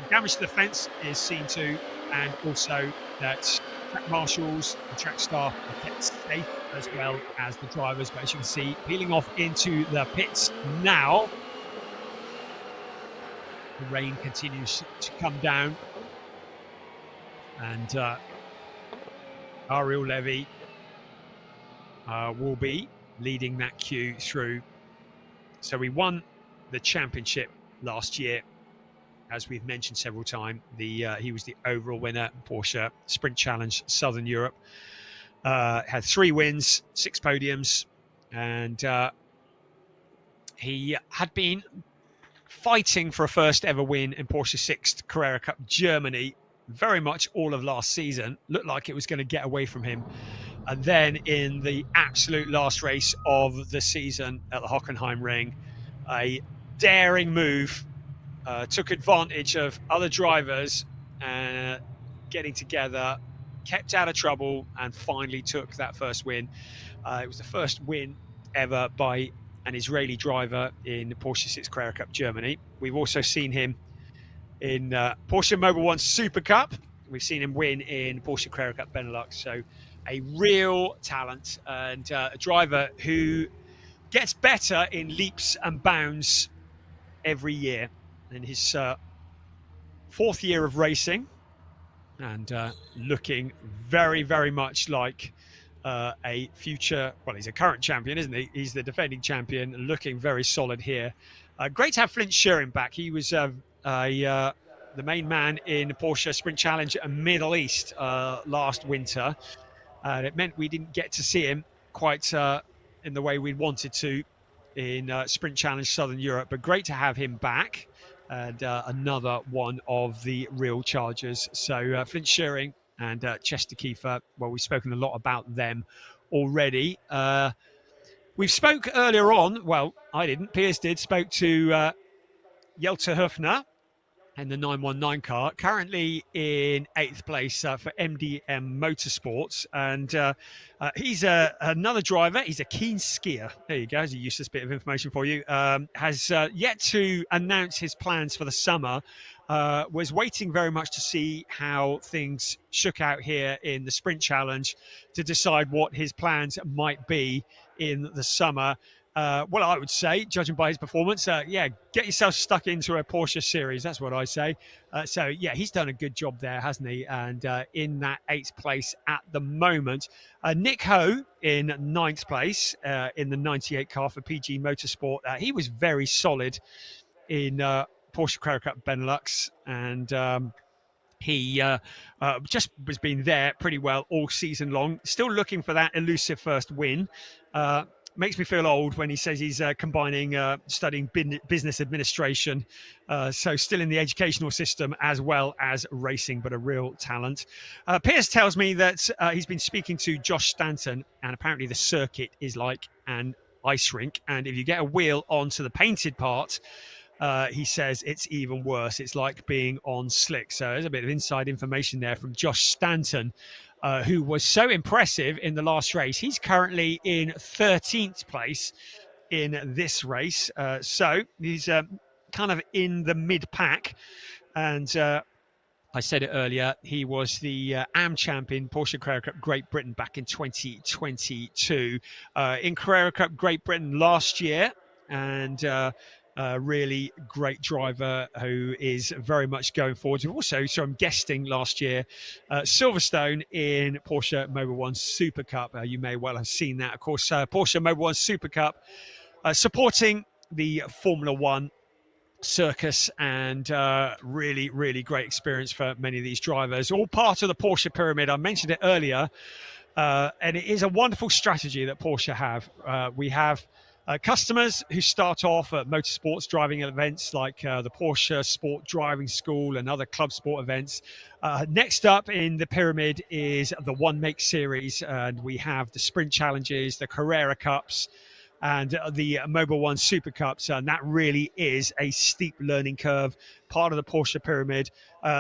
damage to the fence is seen to, and also that track marshals and track staff are kept safe, as well as the drivers. But as you can see, peeling off into the pits now. The rain continues to come down, and Ariel Levy will be leading that queue through. So we won the championship last year, as we've mentioned several times. He was the overall winner, Porsche Sprint Challenge Southern Europe. Had 3 wins, 6 podiums, and he had been fighting for a first ever win in Porsche 6th Carrera Cup Germany very much all of last season. Looked like it was going to get away from him, and then in the absolute last race of the season at the Hockenheim Ring, a daring move, took advantage of other drivers getting together, kept out of trouble, and finally took that first win. It was the first win ever by an Israeli driver in the Porsche 6 Carrera Cup Germany. We've also seen him in Porsche Mobil 1 Super Cup. We've seen him win in Porsche Carrera Cup Benelux. So a real talent, and a driver who gets better in leaps and bounds every year. In his 4th year of racing, and looking very, very much like a future, well, he's a current champion, isn't he? He's the defending champion, looking very solid here. Great to have Flint Schuring back. He was the main man in the Porsche Sprint Challenge Middle East last winter. It meant we didn't get to see him quite in the way we wanted to in Sprint Challenge Southern Europe, but great to have him back. and another one of the real chargers. So Flint Shearing and Chester Kiefer, well, we've spoken a lot about them already. We've spoke earlier on, well, I didn't, Piers did, spoke to Jelte Höfner in the 919 car, currently in 8th place for MDM Motorsports. And he's another driver. He's a keen skier. There you go. There's a useless bit of information for you. Has yet to announce his plans for the summer. Was waiting very much to see how things shook out here in the Sprint Challenge to decide what his plans might be in the summer. Well, I would say, judging by his performance, yeah, get yourself stuck into a Porsche series. That's what I say. So, yeah, he's done a good job there, hasn't he? And in that 8th place at the moment. Nick Ho in 9th place in the 98 car for PG Motorsport. He was very solid in Porsche Carrera Cup Benelux, and he just was been there pretty well all season long. Still looking for that elusive first win. Makes me feel old when he says he's combining studying business administration, so still in the educational system as well as racing, but a real talent. Piers tells me that he's been speaking to Josh Stanton, and apparently the circuit is like an ice rink, and if you get a wheel onto the painted part, he says it's even worse. It's like being on slick. So there's a bit of inside information there from Josh Stanton, who was so impressive in the last race. He's currently in 13th place in this race. So he's kind of in the mid-pack. And I said it earlier, he was the AM champion, Porsche Carrera Cup Great Britain back in 2022. In Carrera Cup Great Britain last year, and really great driver who is very much going forward. Also, so I'm guesting last year, Silverstone in Porsche Mobil 1 Super Cup. You may well have seen that. Of course, Porsche Mobil 1 Super Cup supporting the Formula One circus, and really, really great experience for many of these drivers. All part of the Porsche pyramid. I mentioned it earlier, and it is a wonderful strategy that Porsche have. We have customers who start off at motorsports driving events like the Porsche Sport Driving School and other club sport events. Next up in the pyramid is the One Make Series, and we have the Sprint Challenges, the Carrera Cups, and the Mobil 1 Super Cups, and that really is a steep learning curve, part of the Porsche pyramid.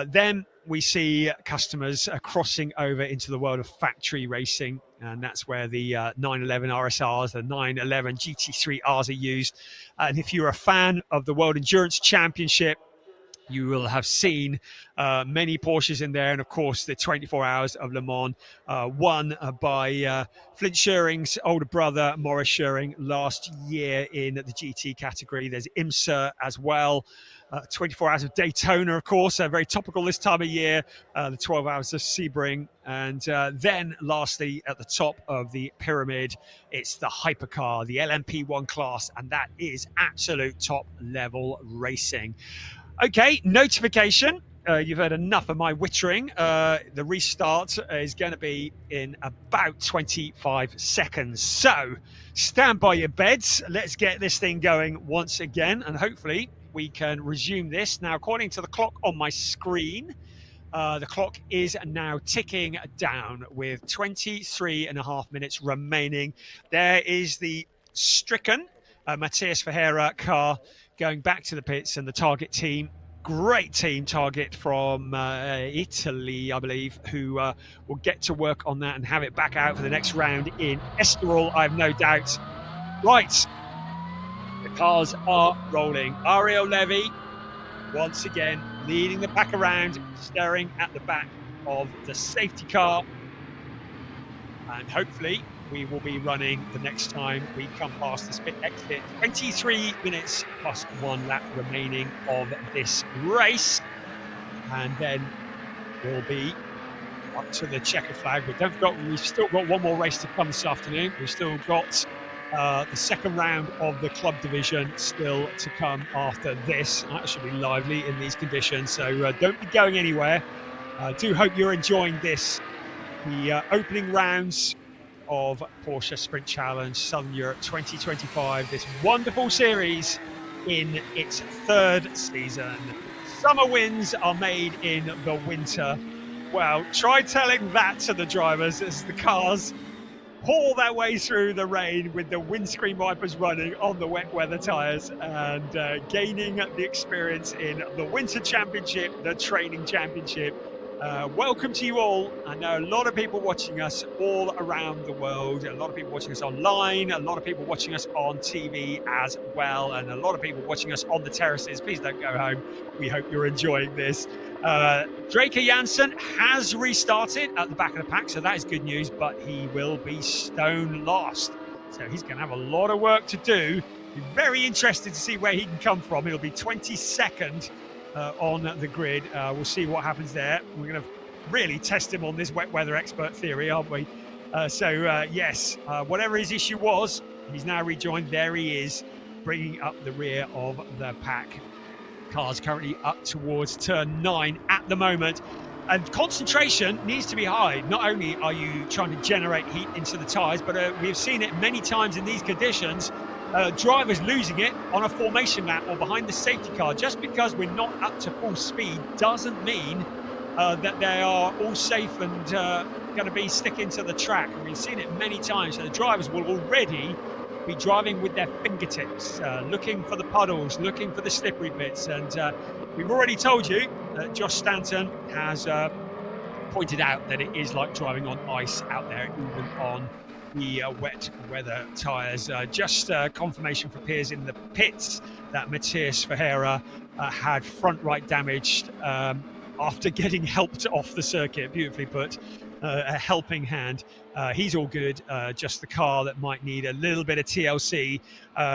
Then we see customers crossing over into the world of factory racing, and that's where the 911 RSRs, the 911 GT3Rs are used. And if you're a fan of the World Endurance Championship, you will have seen many Porsches in there, and of course the 24 Hours of Le Mans, won by Flint Shearing's older brother Maurice Shearing last year in the GT category. There's IMSA as well. 24 Hours of Daytona, of course, very topical this time of year. The 12 Hours of Sebring, and then lastly at the top of the pyramid, it's the hypercar, the LMP1 class, and that is absolute top level racing. Okay, notification. You've heard enough of my wittering. The restart is going to be in about 25 seconds. So stand by your beds. Let's get this thing going once again, and hopefully we can resume this. Now, according to the clock on my screen, the clock is now ticking down with 23.5 minutes remaining. There is the stricken Matthias Ferreira car going back to the pits, and the Target team, great team Target from Italy, I believe, who will get to work on that and have it back out for the next round in Estoril, I have no doubt. Right, the cars are rolling. Ariel Levy, once again, leading the pack around, staring at the back of the safety car. And hopefully we will be running the next time we come past this pit exit. 23 minutes plus 1 lap remaining of this race. And then we'll be up to the checker flag. But don't forget, we've still got one more race to come this afternoon. We've still got the second round of the club division still to come after this. That should be lively in these conditions. So don't be going anywhere. I do hope you're enjoying this. The opening rounds of Porsche Sprint Challenge Southern Europe 2025, this wonderful series in its third season. Summer wins are made in the winter. Well, try telling that to the drivers as the cars haul their way through the rain with the windscreen wipers running on the wet weather tyres and gaining the experience in the Winter Championship, the Training Championship. Welcome to you all. I know a lot of people watching us all around the world, a lot of people watching us online, a lot of people watching us on TV as well, and a lot of people watching us on the terraces. Please don't go home. We hope you're enjoying this. Draker Janssen has restarted at the back of the pack, so that is good news, but he will be stone lost. So he's going to have a lot of work to do. Be very interested to see where he can come from. He'll be 22nd on the grid. We'll see what happens there. We're going to really test him on this wet weather expert theory, aren't we? Yes, whatever his issue was, he's now rejoined. There he is, bringing up the rear of the pack. Cars currently up towards turn 9 at the moment, and concentration needs to be high. Not only are you trying to generate heat into the tyres, but we've seen it many times in these conditions, drivers losing it on a formation lap or behind the safety car. Just because we're not up to full speed doesn't mean that they are all safe and going to be sticking to the track. And we've seen it many times, so the drivers will already be driving with their fingertips, looking for the puddles, looking for the slippery bits. And we've already told you that Josh Stanton has pointed out that it is like driving on ice out there, even on the wet weather tyres. Just confirmation for peers in the pits that Matthias Ferreira had front right damaged after getting helped off the circuit. Beautifully put. A helping hand. He's all good, just the car that might need a little bit of TLC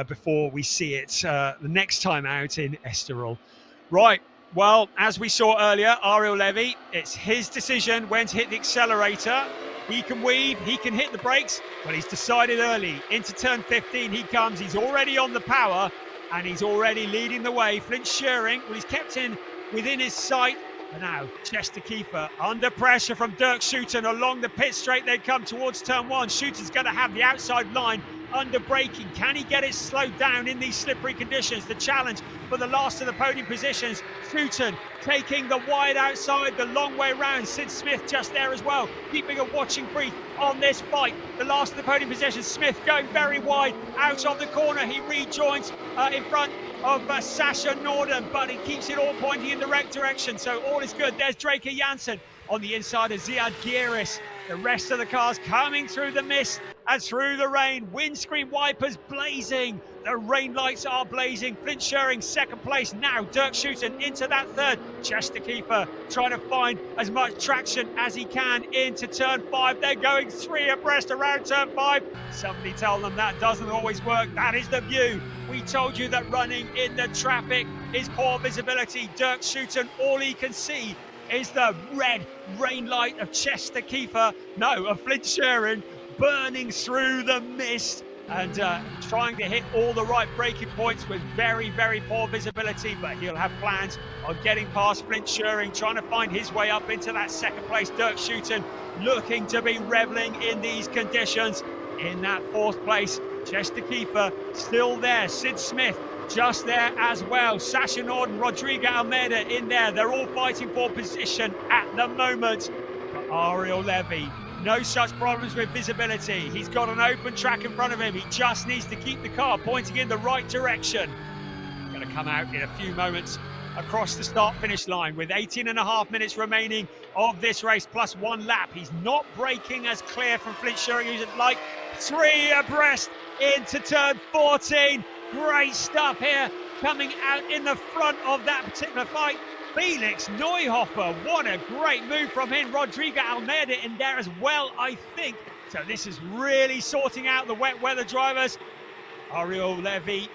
before we see it the next time out in Estoril. Right, well, as we saw earlier, Ariel Levy, it's his decision when to hit the accelerator. He can weave, he can hit the brakes, but he's decided early. Into turn 15 he comes, he's already on the power, and he's already leading the way. Flint Schering, well, he's kept in within his sight. And now, Chester Kiefer under pressure from Dirk Schouten along the pit straight. They come towards turn 1. Schouten's going to have the outside line under braking. Can he get it slowed down in these slippery conditions? The challenge for the last of the podium positions. Schouten taking the wide outside, the long way round. Sid Smith just there as well, keeping a watching brief on this fight. The last of the podium positions. Smith going very wide out on the corner. He rejoins in front of Sasha Norden, but he keeps it all pointing in the right direction, so all is good. There's Draker Janssen on the inside of Ziad Gieris. The rest of the cars coming through the mist and through the rain. Windscreen wipers blazing. The rain lights are blazing. Flint Schering second place now. Dirk Schouten into that third. Chester Kiefer trying to find as much traction as he can into turn 5. They're going 3 abreast around turn 5. Somebody tell them that doesn't always work. That is the view. We told you that running in the traffic is poor visibility. Dirk Schouten, all he can see is the red rain light of Chester Kiefer. No, of Flint Schering burning through the mist and trying to hit all the right braking points with very, very poor visibility, but he'll have plans on getting past Flint Schering, trying to find his way up into that second place. Dirk Schouten looking to be reveling in these conditions. In that fourth place, Chester Kiefer still there. Sid Smith just there as well. Sasha Norden, Rodrigo Almeida in there. They're all fighting for position at the moment. But Ariel Levy, no such problems with visibility. He's got an open track in front of him. He just needs to keep the car pointing in the right direction. Going to come out in a few moments across the start-finish line with 18.5 minutes remaining of this race, plus 1 lap. He's not braking as clear from Flint Schering as he'd like. 3 abreast into turn 14. Great stuff here, coming out in the front of that particular fight. Felix Neuhofer, what a great move from him. Rodrigo Almeida in there as well, I think. So this is really sorting out the wet weather drivers. Ariel Levy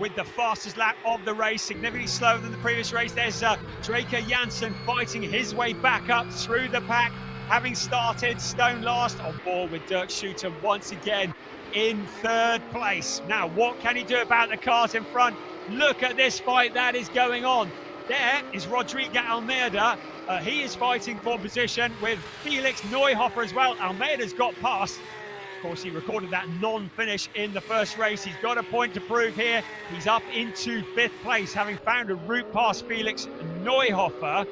with the fastest lap of the race, significantly slower than the previous race. There's Draker Janssen fighting his way back up through the pack, having started stone last, on board with Dirk Schouten once again in third place. Now, what can he do about the cars in front? Look at this fight that is going on. There is Rodrigo Almeida. He is fighting for position with Felix Neuhofer as well. Almeida's got past. Of course, he recorded that non-finish in the first race. He's got a point to prove here. He's up into 5th place, having found a route past Felix Neuhofer.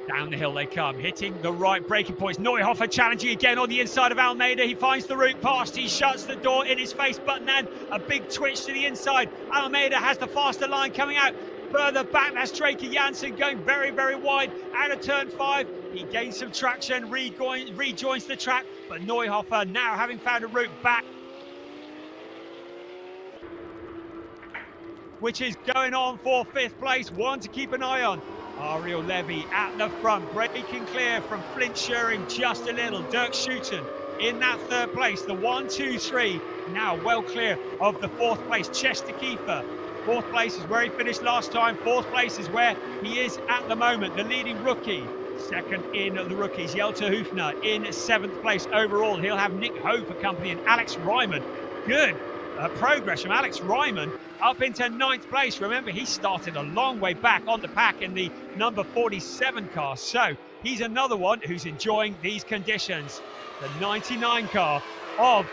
Down the hill they come, hitting the right braking points. Neuhofer challenging again on the inside of Almeida. He finds the route past. He shuts the door in his face, but then a big twitch to the inside. Almeida has the faster line coming out. Further back, that's Draker Janssen going very, very wide out of turn 5. He gains some traction, rejoins the track, but Neuhofer now having found a route back, which is going on for 5th place. One to keep an eye on. Ariel Levy at the front, breaking clear from Flint Schuring just a little. Dirk Schuiten in that 3rd place. The 1, 2, 3 now well clear of the 4th place. Chester Kiefer, 4th place is where he finished last time. 4th place is where he is at the moment. The leading rookie, 2nd in the rookies. Jelte Hoefner in 7th place overall. He'll have Nick Ho for company and Alex Ryman. Good progress from Alex Ryman up into 9th place. Remember, he started a long way back on the pack in the number 47 car. So he's another one who's enjoying these conditions. The 99 car of,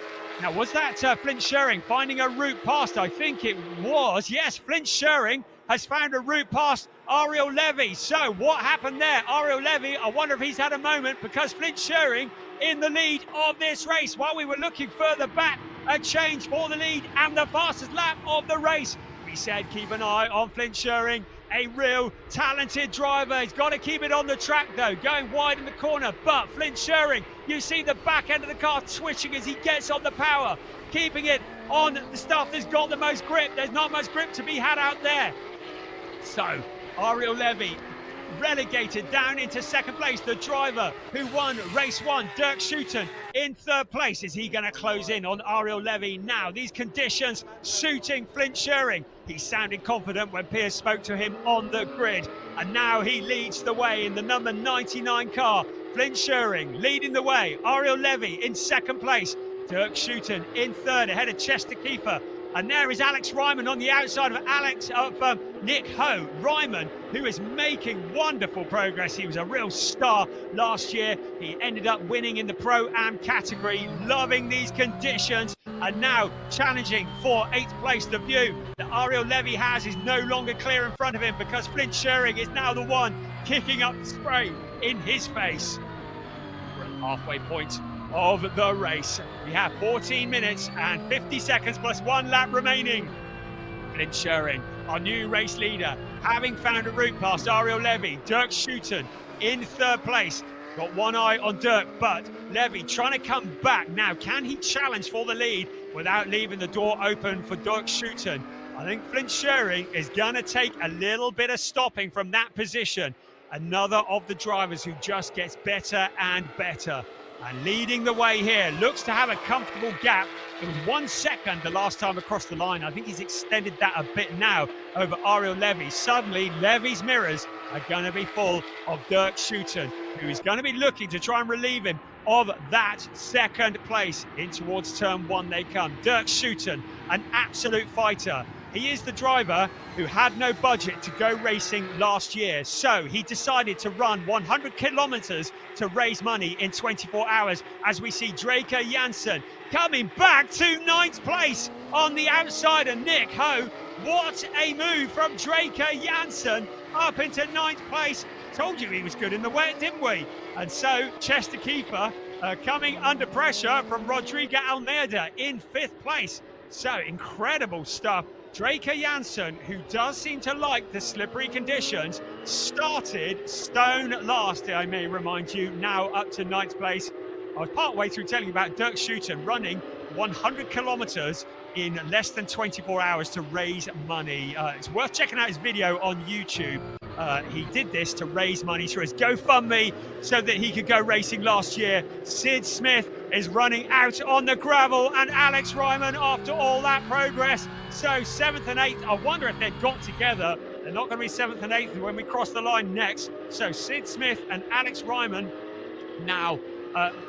now was that Flint Schuring finding a route past? I think it was. Yes, Flint Schuring has found a route past Ariel Levy. So what happened there? Ariel Levy, I wonder if he's had a moment, because Flint Schuring in the lead of this race. While we were looking further back, a change for the lead and the fastest lap of the race. We said keep an eye on Flint Schuring, a real talented driver. He's got to keep it on the track though, going wide in the corner. But Flint Schuring, you see the back end of the car twitching as he gets on the power, keeping it on the stuff that's got the most grip. There's not much grip to be had out there. So Ariel Levy relegated down into 2nd place. The driver who won race 1, Dirk Schuiten, in 3rd place. Is he going to close in on Ariel Levy now? These conditions suiting Flint Schuring. He sounded confident when Piers spoke to him on the grid, and now he leads the way in the number 99 car. Flint Schuring leading the way. Ariel Levy in 2nd place. Dirk Schuiten in 3rd ahead of Chester Kiefer. And there is Alex Ryman on the outside of Nick Ho. Ryman, who is making wonderful progress. He was a real star last year. He ended up winning in the Pro-Am category, loving these conditions, and now challenging for 8th place. The view that Ariel Levy has is no longer clear in front of him, because Flint Schuring is now the one kicking up the spray in his face. We're at the halfway point of the race. We have 14 minutes and 50 seconds plus 1 lap remaining. Flint Schuring, our new race leader, having found a route past Ariel Levy. Dirk Schuiten in 3rd place. Got one eye on Dirk, but Levy trying to come back now. Can he challenge for the lead without leaving the door open for Dirk Schuiten? I think Flint Schuring is going to take a little bit of stopping from that position. Another of the drivers who just gets better and better. And leading the way here, looks to have a comfortable gap. It was 1 second the last time across the line. I think he's extended that a bit now over Ariel Levy. Suddenly, Levy's mirrors are going to be full of Dirk Schuiten, who is going to be looking to try and relieve him of that 2nd place. In towards turn 1 they come. Dirk Schuiten, an absolute fighter. He is the driver who had no budget to go racing last year, so he decided to run 100 kilometers to raise money in 24 hours, as we see Draker Janssen coming back to 9th place on the outside of Nick Ho. What a move from Draker Janssen up into 9th place. Told you he was good in the wet, didn't we? And so Chester Kiefer coming under pressure from Rodrigo Almeida in 5th place. So incredible stuff. Draker Janssen, who does seem to like the slippery conditions, started stone last, I may remind you, now up to 9th place. I was part way through telling you about Dirk Schuiten running 100 kilometers in less than 24 hours to raise money. It's worth checking out his video on YouTube. He did this to raise money through his GoFundMe so that he could go racing last year. Sid Smith is running out on the gravel, and Alex Ryman, after all that progress. So 7th and 8th, I wonder if they've got together. They're not going to be 7th and 8th when we cross the line next. So Sid Smith and Alex Ryman now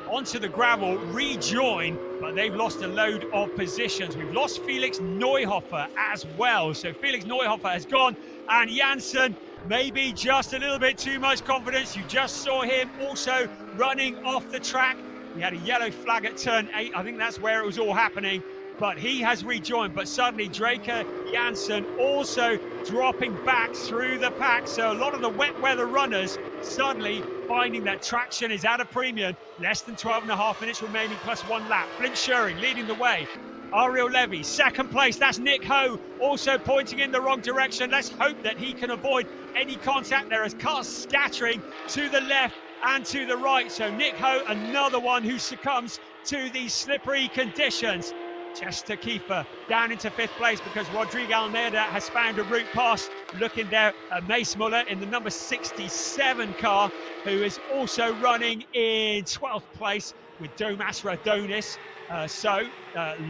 onto the gravel, rejoin, but they've lost a load of positions. We've lost Felix Neuhofer as well. So Felix Neuhofer has gone, and Janssen, maybe just a little bit too much confidence. You just saw him also running off the track. We had a yellow flag at turn 8. I think that's where it was all happening. But he has rejoined. But suddenly Draker Janssen also dropping back through the pack. So a lot of the wet weather runners suddenly finding that traction is at a premium. Less than 12.5 minutes remaining plus 1 lap. Flint Schuring leading the way. Ariel Levy, second place. That's Nick Ho, also pointing in the wrong direction. Let's hope that he can avoid any contact there as cars scattering to the left and to the right. So Nick Ho, another one who succumbs to these slippery conditions. Chester Kiefer down into 5th place because Rodrigo Almeida has found a route past. Looking there at Mace Muller in the number 67 car, who is also running in 12th place with Domas Radonis.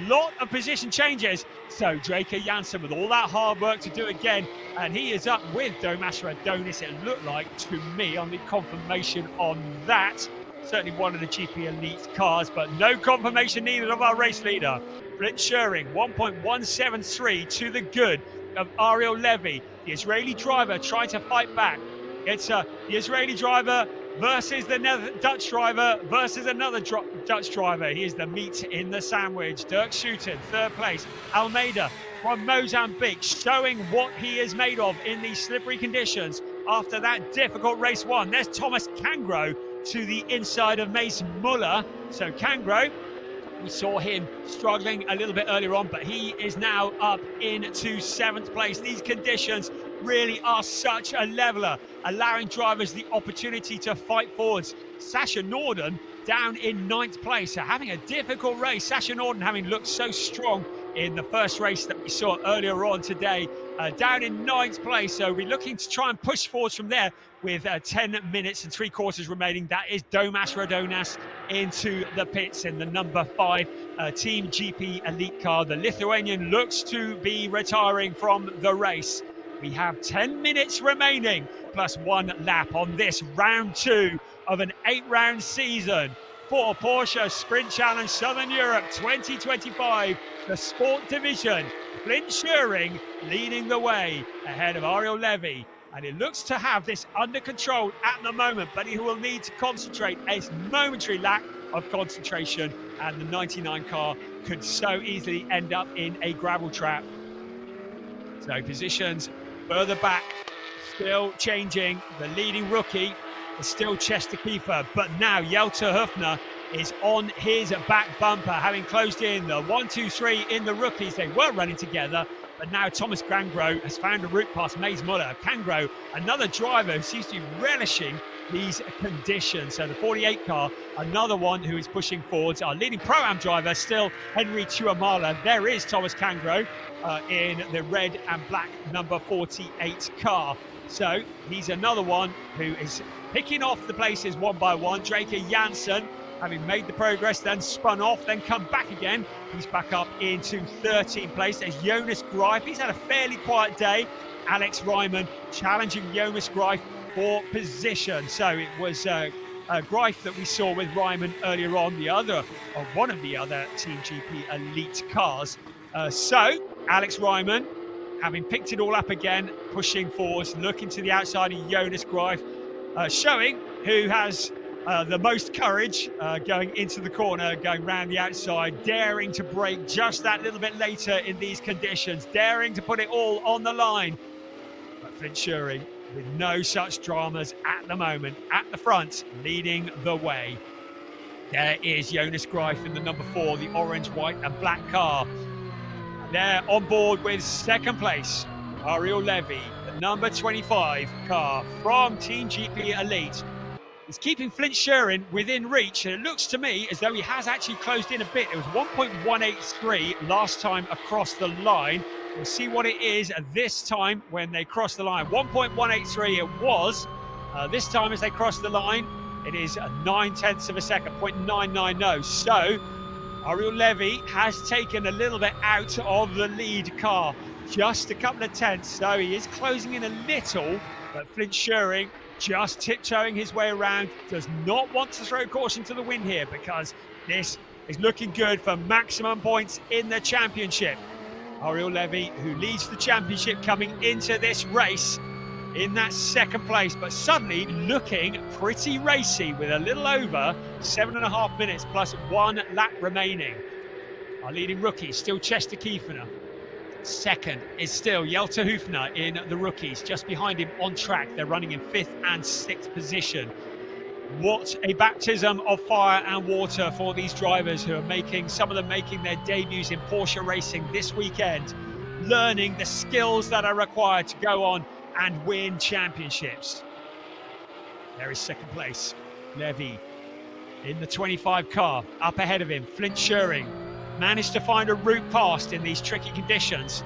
Lot of position changes. So Draker Janssen with all that hard work to do again, and he is up with Domas Radonis, it looked like to me on the confirmation on that. Certainly one of the GP Elite cars, but no confirmation needed of our race leader. Flint Schuring, 1.173 to the good of Ariel Levy. The Israeli driver trying to fight back. It's the Israeli driver versus the Dutch driver versus another Dutch driver. He is the meat in the sandwich. Dirk Schouten, 3rd place. Almeida from Mozambique, showing what he is made of in these slippery conditions after that difficult race 1. There's Thomas Cangro to the inside of Mace Muller. So Cangro, we saw him struggling a little bit earlier on, but he is now up into 7th place. These conditions really are such a leveler, allowing drivers the opportunity to fight forwards. Sasha Norden down in 9th place, so having a difficult race. Sasha Norden having looked so strong in the first race that we saw earlier on today, down in 9th place. So we're looking to try and push forwards from there with 10 minutes and 3/4 remaining. That is Domas Radonas into the pits in the number 5 Team GP Elite car. The Lithuanian looks to be retiring from the race. We have 10 minutes remaining plus 1 lap on this round 2 of an 8-round season for Porsche Sprint Challenge Southern Europe 2025, the sport division. Flint Schuring leading the way ahead of Ariel Levy. And it looks to have this under control at the moment, but he will need to concentrate. A momentary lack of concentration, and the 99 car could so easily end up in a gravel trap. So positions further back, still changing. The leading rookie is still Chester Kiefer, but now Jelter Höfner is on his back bumper, having closed in the 1, 2, 3 in the rookies. They were running together, but now Thomas Cangro has found a route past Maze Muller. Cangro, another driver who seems to be relishing these conditions. So the 48 car, another one who is pushing forwards. Our leading Pro-Am driver still Henry Tuamala. There is Thomas Cangro in the red and black number 48 car. So he's another one who is picking off the places one by one. Draker Janssen, having made the progress, then spun off, then come back again. He's back up into 13th place. There's Jonas Greif. He's had a fairly quiet day. Alex Ryman challenging Jonas Greif for position. So it was Greif that we saw with Ryman earlier on, one of the other Team GP Elite cars. So Alex Ryman, having picked it all up again, pushing forwards, looking to the outside of Jonas Greif, showing who has the most courage going into the corner, going round the outside, daring to brake just that little bit later in these conditions, daring to put it all on the line. But Flint Schuring, with no such dramas at the moment, at the front, leading the way. There is Jonas Greif in the number 4, the orange, white and black car. There on board with 2nd place, Ariel Levy, the number 25 car from Team GP Elite. He's keeping Flint Schuring within reach, and it looks to me as though he has actually closed in a bit. It was 1.183 last time across the line. We'll see what it is this time when they cross the line. 1.183 it was. This time as they cross the line, it is 9/10 of a second, 0.990. So Ariel Levy has taken a little bit out of the lead car, just a couple of tenths. So he is closing in a little, but Flint Schuring just tiptoeing his way around, does not want to throw caution to the wind here because this is looking good for maximum points in the championship. Ariel Levy, who leads the championship coming into this race, in that second place, but suddenly looking pretty racy with a little over 7.5 minutes plus 1 lap remaining. Our leading rookie, still Chester Kiefer. Second is still Jelte Hüfner in the rookies. Just behind him on track, they're running in 5th and 6th position. What a baptism of fire and water for these drivers who are making, some of them making their debuts in Porsche racing this weekend, learning the skills that are required to go on and win championships. There is second place, Levy in the 25 car. Up ahead of him, Flint Schuring managed to find a route past in these tricky conditions.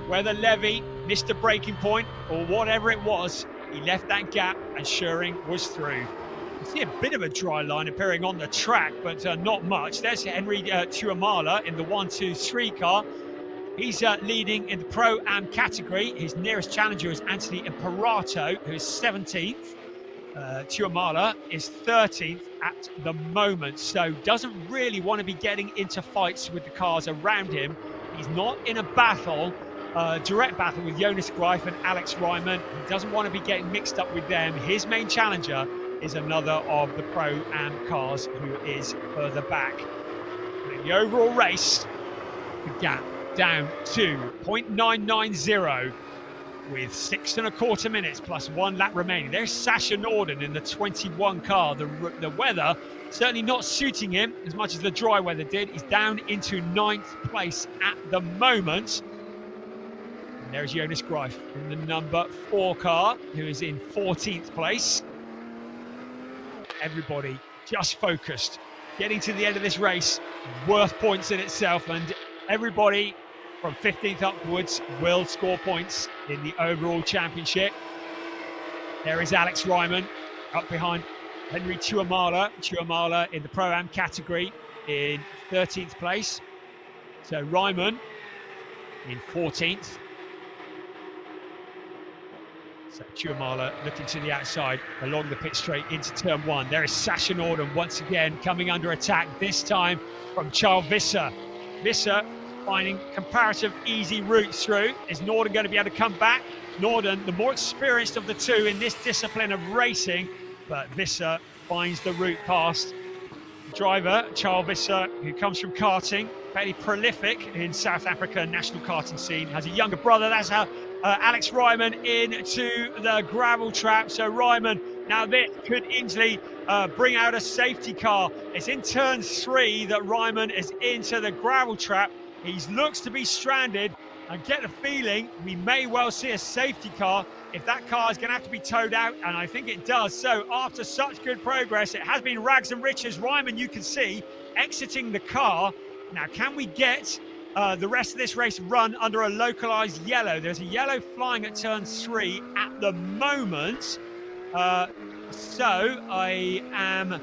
Whether Levy missed a braking point or whatever it was, he left that gap and Schuring was through. You see a bit of a dry line appearing on the track, but not much. There's Henry Tuamala in the 1-2-3 car. He's leading in the Pro-Am category. His nearest challenger is Anthony Imperato, who is 17th. Tuamala is 13th at the moment, so doesn't really want to be getting into fights with the cars around him. He's not in a battle, direct battle with Jonas Greif and Alex Ryman. He doesn't want to be getting mixed up with them. His main challenger is another of the Pro-Am cars who is further back. In the overall race, the gap down to 0.990 with 6.25 minutes plus 1 lap remaining. There's Sasha Norden in the 21 car. The weather certainly not suiting him as much as the dry weather did. He's down into 9th place at the moment. And there's Jonas Greif in the number 4 car, who is in 14th place. Everybody just focused. Getting to the end of this race, worth points in itself, and everybody from 15th upwards will score points in the overall championship. There is Alex Ryman up behind Henry Tuamala. Tuamala in the Pro-Am category in 13th place. So Ryman in 14th. So Tuamala looking to the outside along the pit straight into turn 1. There is Sasha Norden once again coming under attack, this time from Charles Visser. Visser finding comparative easy routes through. Is Norden going to be able to come back? Norden, the more experienced of the two in this discipline of racing, but Visser finds the route past. Driver, Charles Visser, who comes from karting, fairly prolific in South Africa national karting scene, has a younger brother. That's how Alex Ryman into the gravel trap. So Ryman, now this could easily bring out a safety car. It's in turn 3 that Ryman is into the gravel trap. He looks to be stranded. I get the feeling we may well see a safety car if that car is going to have to be towed out, and I think it does. So after such good progress, it has been rags and riches. Ryman, you can see, exiting the car. Now, can we get the rest of this race run under a localized yellow? There's a yellow flying at turn 3 at the moment. So I am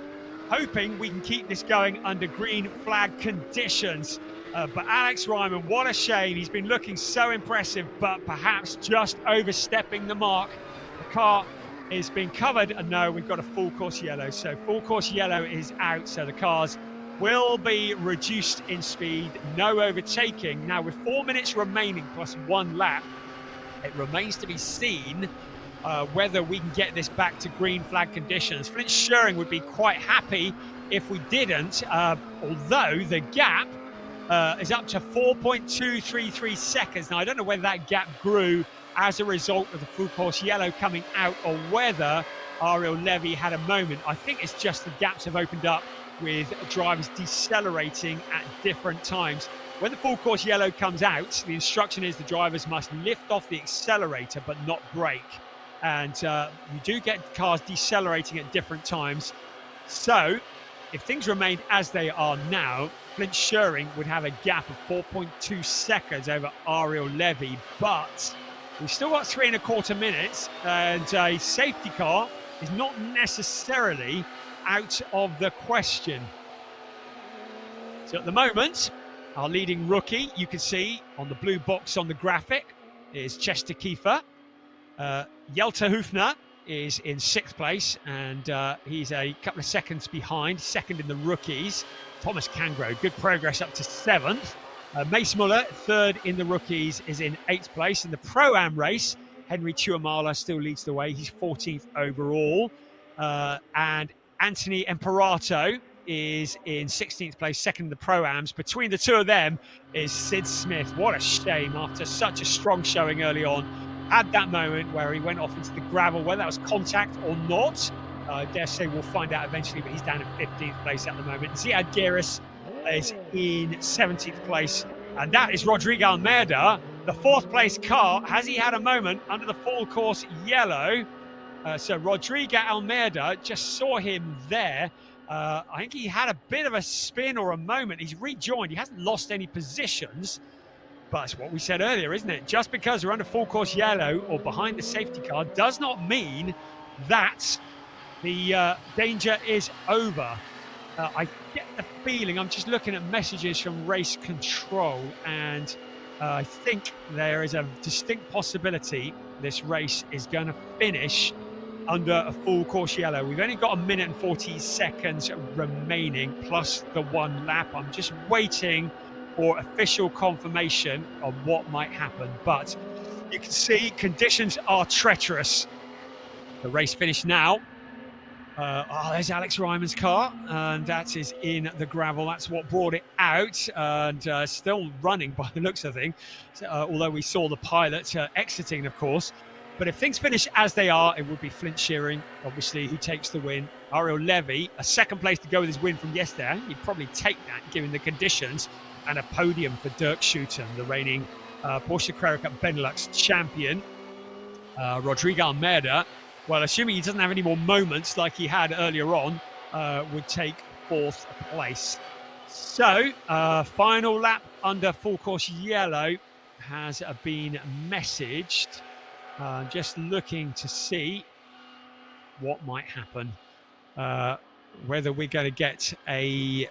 hoping we can keep this going under green flag conditions. But Alex Ryman, what a shame. He's been looking so impressive, but perhaps just overstepping the mark. The car is being covered, and no, we've got a full course yellow. So full course yellow is out, so the cars will be reduced in speed, no overtaking. Now with 4 minutes remaining plus 1 lap, it remains to be seen whether we can get this back to green flag conditions. Flint Schuring would be quite happy if we didn't, although the gap is up to 4.233 seconds. Now, I don't know whether that gap grew as a result of the full course yellow coming out or whether Ariel Levy had a moment. I think it's just the gaps have opened up with drivers decelerating at different times. When the full course yellow comes out, the instruction is the drivers must lift off the accelerator but not brake. And you do get cars decelerating at different times. So if things remain as they are now, Flint Schuring would have a gap of 4.2 seconds over Ariel Levy, but we've still got 3.25 minutes, and a safety car is not necessarily out of the question. So at the moment, our leading rookie, you can see on the blue box on the graphic, is Chester Kiefer. Jelte Hüfner is in 6th place, and he's a couple of seconds behind, second in the rookies. Thomas Cangro, good progress up to 7th. Mace Muller, 3rd in the rookies, is in 8th place. In the Pro-Am race, Henry Tuamala still leads the way. He's 14th overall. And Anthony Imperato is in 16th place, second in the Pro-Ams. Between the two of them is Sid Smith. What a shame, after such a strong showing early on. Had that moment where he went off into the gravel, whether that was contact or not. I dare say we'll find out eventually, but he's down in 15th place at the moment. Ziad Giris is in 17th place. And that is Rodrigo Almeida, the 4th place car. Has he had a moment under the full course yellow? So Rodrigo Almeida, just saw him there. I think he had a bit of a spin or a moment. He's rejoined. He hasn't lost any positions. But it's what we said earlier, isn't it? Just because we're under full course yellow or behind the safety car does not mean that the danger is over. I get the feeling, I'm just looking at messages from race control, and I think there is a distinct possibility this race is going to finish under a full course yellow. We've only got 1 minute and 40 seconds remaining, plus the 1 lap. I'm just waiting for official confirmation of what might happen. But you can see conditions are treacherous. The race finished now. There's Alex Ryman's car, and that is in the gravel. That's what brought it out, and still running by the looks of things, although we saw the pilot exiting, of course. But if things finish as they are, it would be Flint Shearing, obviously, who takes the win. Ariel Levy, a 2nd place to go with his win from yesterday. He'd probably take that, given the conditions, and a podium for Dirk Schutten, the reigning Porsche Carrera Cup Benelux champion. Rodrigo Almeida, well, assuming he doesn't have any more moments like he had earlier on, would take 4th place. So, final lap under full course yellow has been messaged. Just looking to see what might happen. Whether we're going to get a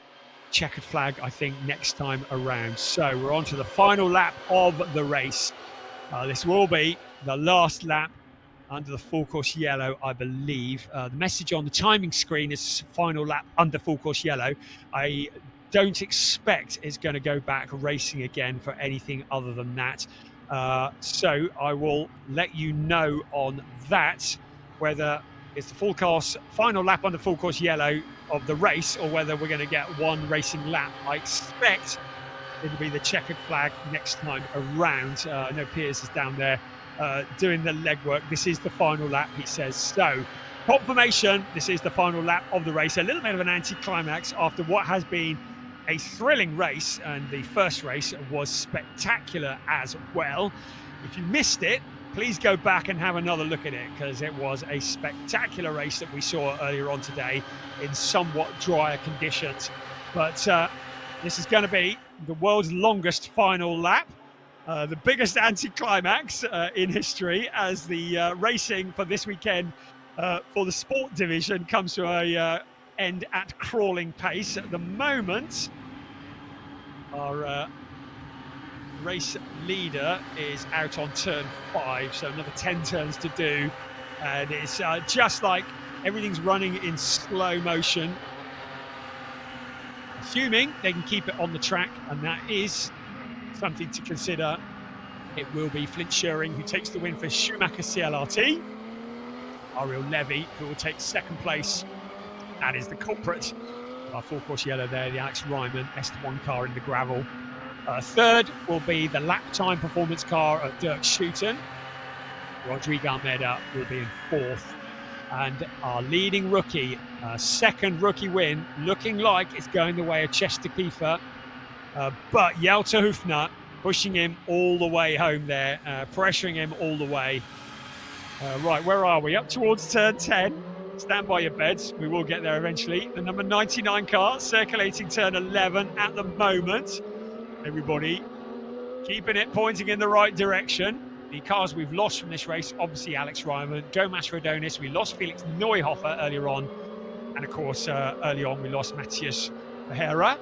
checkered flag, I think, next time around. So we're on to the final lap of the race. This will be the last lap under the full course yellow, I believe. The message on the timing screen is final lap under full course yellow. I don't expect it's going to go back racing again for anything other than that. So I will let you know on that, whether it's the full course final lap under full course yellow of the race, or whether we're going to get 1 racing lap. I expect it'll be the checkered flag next time around. I know Piers is down there doing the legwork. This is the final lap, he says. So, confirmation, this is the final lap of the race. A little bit of an anticlimax after what has been a thrilling race, and the first race was spectacular as well. If you missed it, please go back and have another look at it, because it was a spectacular race that we saw earlier on today in somewhat drier conditions. But this is going to be the world's longest final lap, the biggest anticlimax in history, as the racing for this weekend for the sport division comes to a end at crawling pace. At the moment, our race leader is out on turn 5, so another 10 turns to do, and it's just like everything's running in slow motion, assuming they can keep it on the track, and that is something to consider. It will be Flint Shearing who takes the win for Schumacher CLRT. Ariel Levy, who will take 2nd place. That is the culprit. Our full course yellow there, the Alex Ryman S1 car in the gravel. 3rd will be the lap time performance car of Dirk Schutten. Rodrigo Almeida will be in 4th. And our leading rookie, 2nd rookie win, looking like it's going the way of Chester Kiefer. But Jelte Hoefner pushing him all the way home there, pressuring him all the way. Right, where are we? Up towards turn 10. Stand by your beds. We will get there eventually. The number 99 car circulating turn 11 at the moment. Everybody keeping it pointing in the right direction. The cars we've lost from this race, obviously Alex Ryman, Joe Mastrodonis. We lost Felix Neuhofer earlier on. And of course, early on, we lost Matthias Ferreira.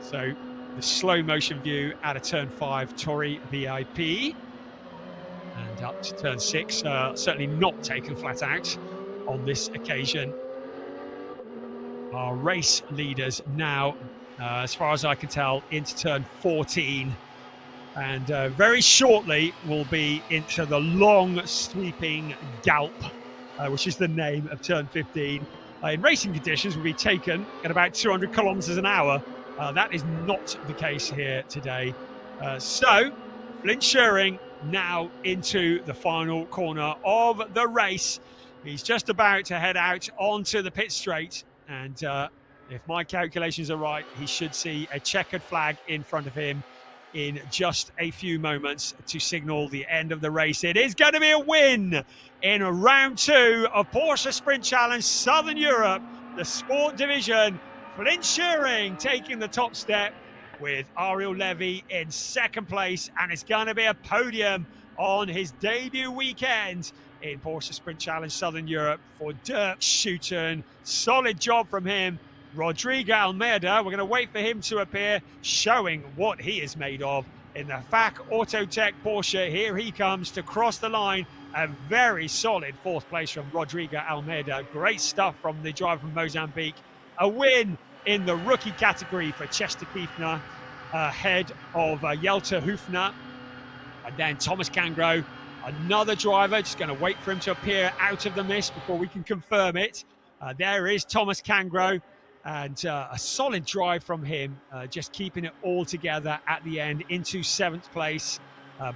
So the slow motion view out of turn 5, Torrey VIP. And up to turn 6, certainly not taken flat out on this occasion. Our race leaders now, as far as I can tell, into turn 14. And very shortly we'll be into the long sweeping gallop, which is the name of turn 15. In racing conditions will be taken at about 200 kilometers an hour. That is not the case here today. So Flint Schuring now into the final corner of the race. He's just about to head out onto the pit straight, and if my calculations are right, he should see a checkered flag in front of him in just a few moments to signal the end of the race. It is going to be a win in round 2 of Porsche Sprint Challenge Southern Europe, the sport division. Flint Schuring taking the top step with Ariel Levy in second place, and it's going to be a podium on his debut weekend in Porsche Sprint Challenge Southern Europe for Dirk Schuten. Solid job from him. Rodrigo Almeida, we're going to wait for him to appear, showing what he is made of in the FAC Autotech Porsche. Here he comes to cross the line. A very solid fourth place from Rodrigo Almeida. Great stuff from the driver from Mozambique. A win in the rookie category for Chester Kiefner, ahead of Jelter Hufner. And then Thomas Cangro, another driver, just going to wait for him to appear out of the mist before we can confirm it. There is Thomas Cangro. And a solid drive from him, just keeping it all together at the end into 7th place.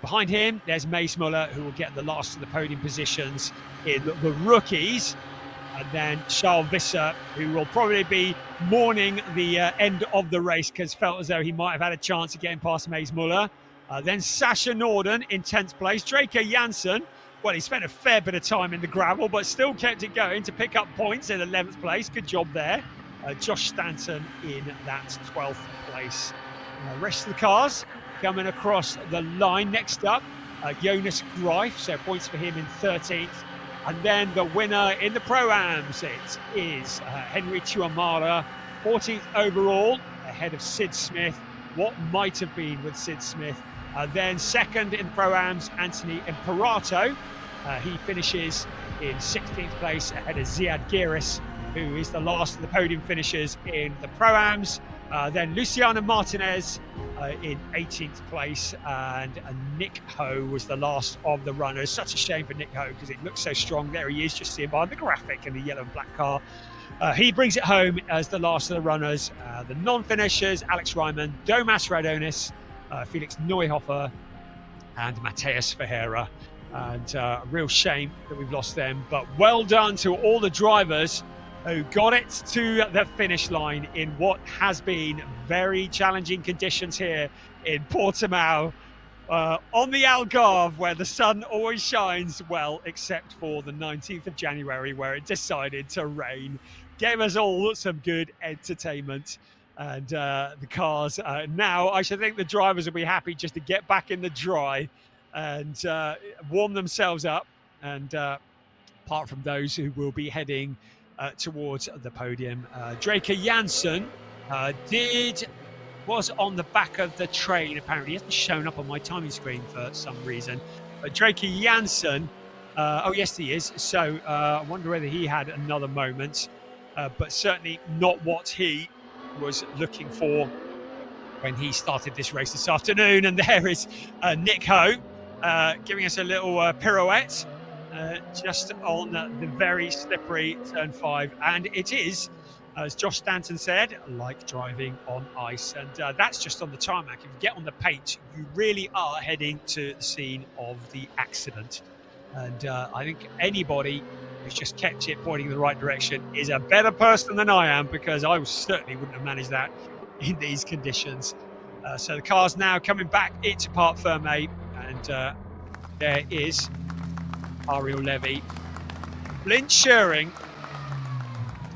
Behind him, there's Mace Muller, who will get the last of the podium positions in the rookies. And then Charles Visser, who will probably be mourning the end of the race because felt as though he might have had a chance of getting past Mace Muller. Then Sasha Norden in 10th place. Draker Janssen, well, he spent a fair bit of time in the gravel, but still kept it going to pick up points in 11th place. Good job there. Josh Stanton in that 12th place. Rest of the cars coming across the line. Next up, Jonas Greif, so points for him in 13th. And then the winner in the Pro-Ams, it is Henry Tuamara, 14th overall, ahead of Sid Smith. What might have been with Sid Smith. Then second in the Pro-Ams, Anthony Imperato. He finishes in 16th place ahead of Ziad Giris, who is the last of the podium finishers in the Pro-Ams. Then Luciano Martinez in 18th place, and Nick Ho was the last of the runners. Such a shame for Nick Ho because it looks so strong. There he is, just seeing behind the graphic in the yellow and black car. He brings it home as the last of the runners. The non-finishers, Alex Ryman, Domas Radonis, Felix Neuhofer, and Mateus Ferreira. And a real shame that we've lost them, but well done to all the drivers who got it to the finish line in what has been very challenging conditions here in Portimão, on the Algarve, where the sun always shines, well, except for the 19th of January, where it decided to rain. Gave us all some good entertainment. And the cars, now I should think the drivers will be happy just to get back in the dry and warm themselves up. And apart from those who will be heading towards the podium. Draker Janssen was on the back of the train, apparently. He hasn't shown up on my timing screen for some reason. But Draker Janssen, oh yes he is. So I wonder whether he had another moment, but certainly not what he was looking for when he started this race this afternoon. And there is Nick Ho giving us a little pirouette. Just on the very slippery turn 5, and it is, as Josh Stanton said, like driving on ice, and that's just on the tarmac. If you get on the paint, you really are heading to the scene of the accident. And I think anybody who's just kept it pointing in the right direction is a better person than I am, because I certainly wouldn't have managed that in these conditions. So the car's now coming back into Parc Fermé, and there is Ariel Levy. Flint Schuring.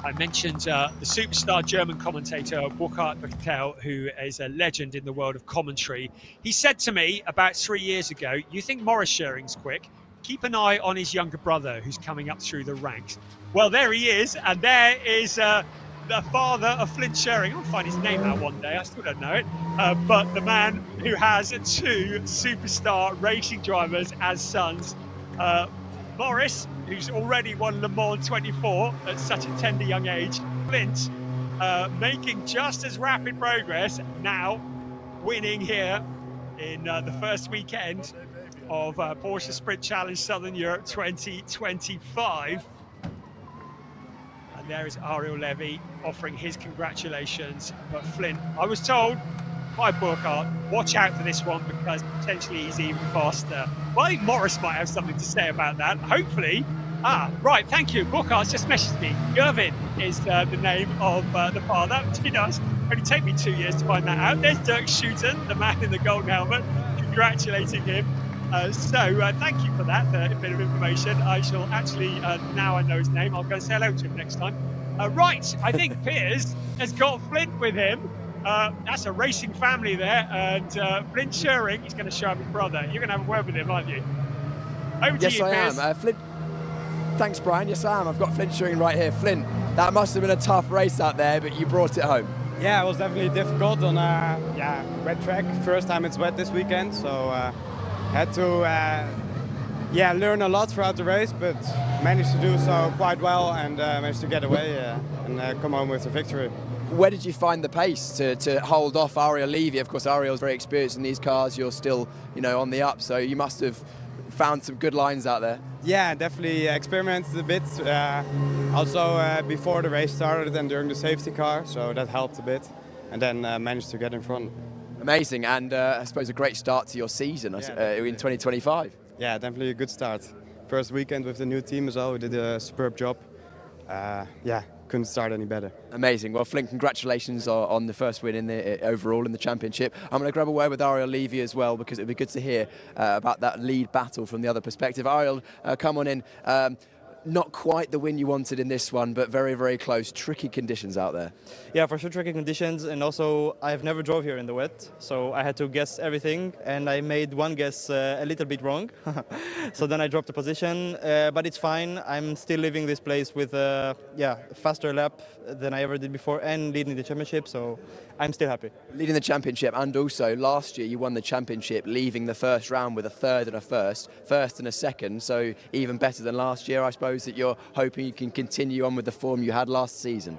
I mentioned the superstar German commentator Burkhard Bechtel, who is a legend in the world of commentary. He said to me about 3 years ago, "You think Morris Schuring's quick? Keep an eye on his younger brother who's coming up through the ranks." Well, there he is, and there is the father of Flint Schuring. I'll find his name out one day, I still don't know it. But the man who has 2 superstar racing drivers as sons. Morris, who's already won Le Mans 24 at such a tender young age. Flint making just as rapid progress, now winning here in the first weekend of Porsche Sprint Challenge Southern Europe 2025. And there is Ariel Levy offering his congratulations. But Flint, I was told by Burkhardt, watch out for this one because potentially he's even faster. Well, I think Morris might have something to say about that. Hopefully. Right, thank you. Burkhardt's just messaged me. Gervin is the name of the father. You know, it's only take me 2 years to find that out. There's Dirk Schuten, the man in the golden helmet, congratulating him. Thank you for that bit of information. I shall actually, now I know his name, I'll go and say hello to him next time. Right, I think Piers has got Flint with him. That's a racing family there, and Flint Schuring, he's going to show up his brother. You're going to have a word with him, aren't you? Over to you, Piers. Yes, I am. Flint. Thanks, Brian. Yes, I am. I've got Flint Schuring right here. Flint, that must have been a tough race out there, but you brought it home. Yeah, it was definitely difficult on wet track. First time it's wet this weekend, so had to learn a lot throughout the race, but managed to do so quite well and managed to get away and come home with a victory. Where did you find the pace to hold off Ariel Levy? Of course, Ariel's very experienced in these cars. You're still, on the up, so you must have found some good lines out there. Yeah, definitely experimented a bit. Also before the race started and during the safety car, so that helped a bit. And then managed to get in front. Amazing, and I suppose a great start to your season in 2025. Yeah, definitely a good start. First weekend with the new team as well. We did a superb job. Couldn't start any better. Amazing. Well, Flint, congratulations on the first win in the overall in the championship. I'm going to grab a word with Ariel Levy as well because it'd be good to hear about that lead battle from the other perspective. Ariel, come on in. Not quite the win you wanted in this one, but very, very close. Tricky conditions out there. Yeah, for sure tricky conditions, and also I've never drove here in the wet, so I had to guess everything, and I made one guess a little bit wrong. So then I dropped the position, but it's fine. I'm still leaving this place with a faster lap than I ever did before and leading the championship, so I'm still happy. Leading the championship, and also last year you won the championship, leaving the first round with a third and a first and a second, so even better than last year, I suppose, that you're hoping you can continue on with the form you had last season.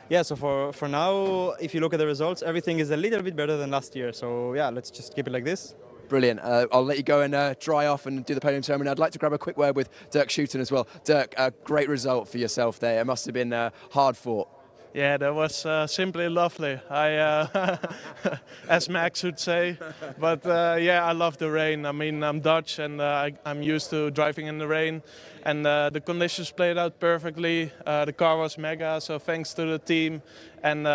Yeah, so for now, if you look at the results, everything is a little bit better than last year, so yeah, let's just keep it like this. Brilliant. I'll let you go and dry off and do the podium ceremony. I'd like to grab a quick word with Dirk Schuten as well. Dirk, a great result for yourself there. It must have been hard fought. Yeah, that was simply lovely. As Max would say. But I love the rain. I mean, I'm Dutch and I'm used to driving in the rain. And the conditions played out perfectly. The car was mega, so thanks to the team. And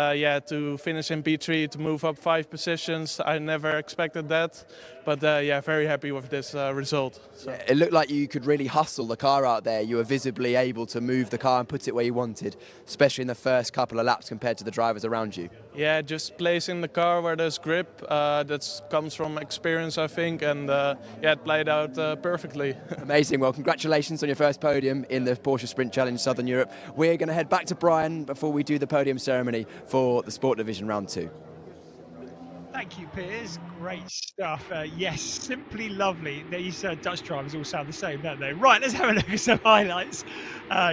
to finish in P3, to move up 5 positions, I never expected that. But very happy with this result. So. Yeah, it looked like you could really hustle the car out there. You were visibly able to move the car and put it where you wanted, especially in the first couple of laps compared to the drivers around you. Yeah, just placing the car where there's grip. That comes from experience, I think. And it played out perfectly. Amazing. Well, congratulations on your first podium in the Porsche Sprint Challenge Southern Europe. We're going to head back to Brian before we do the podium ceremony for the Sport Division Round 2. Thank you, Piers. Great stuff. Yes, simply lovely. These Dutch drivers all sound the same, don't they? Right, let's have a look at some highlights.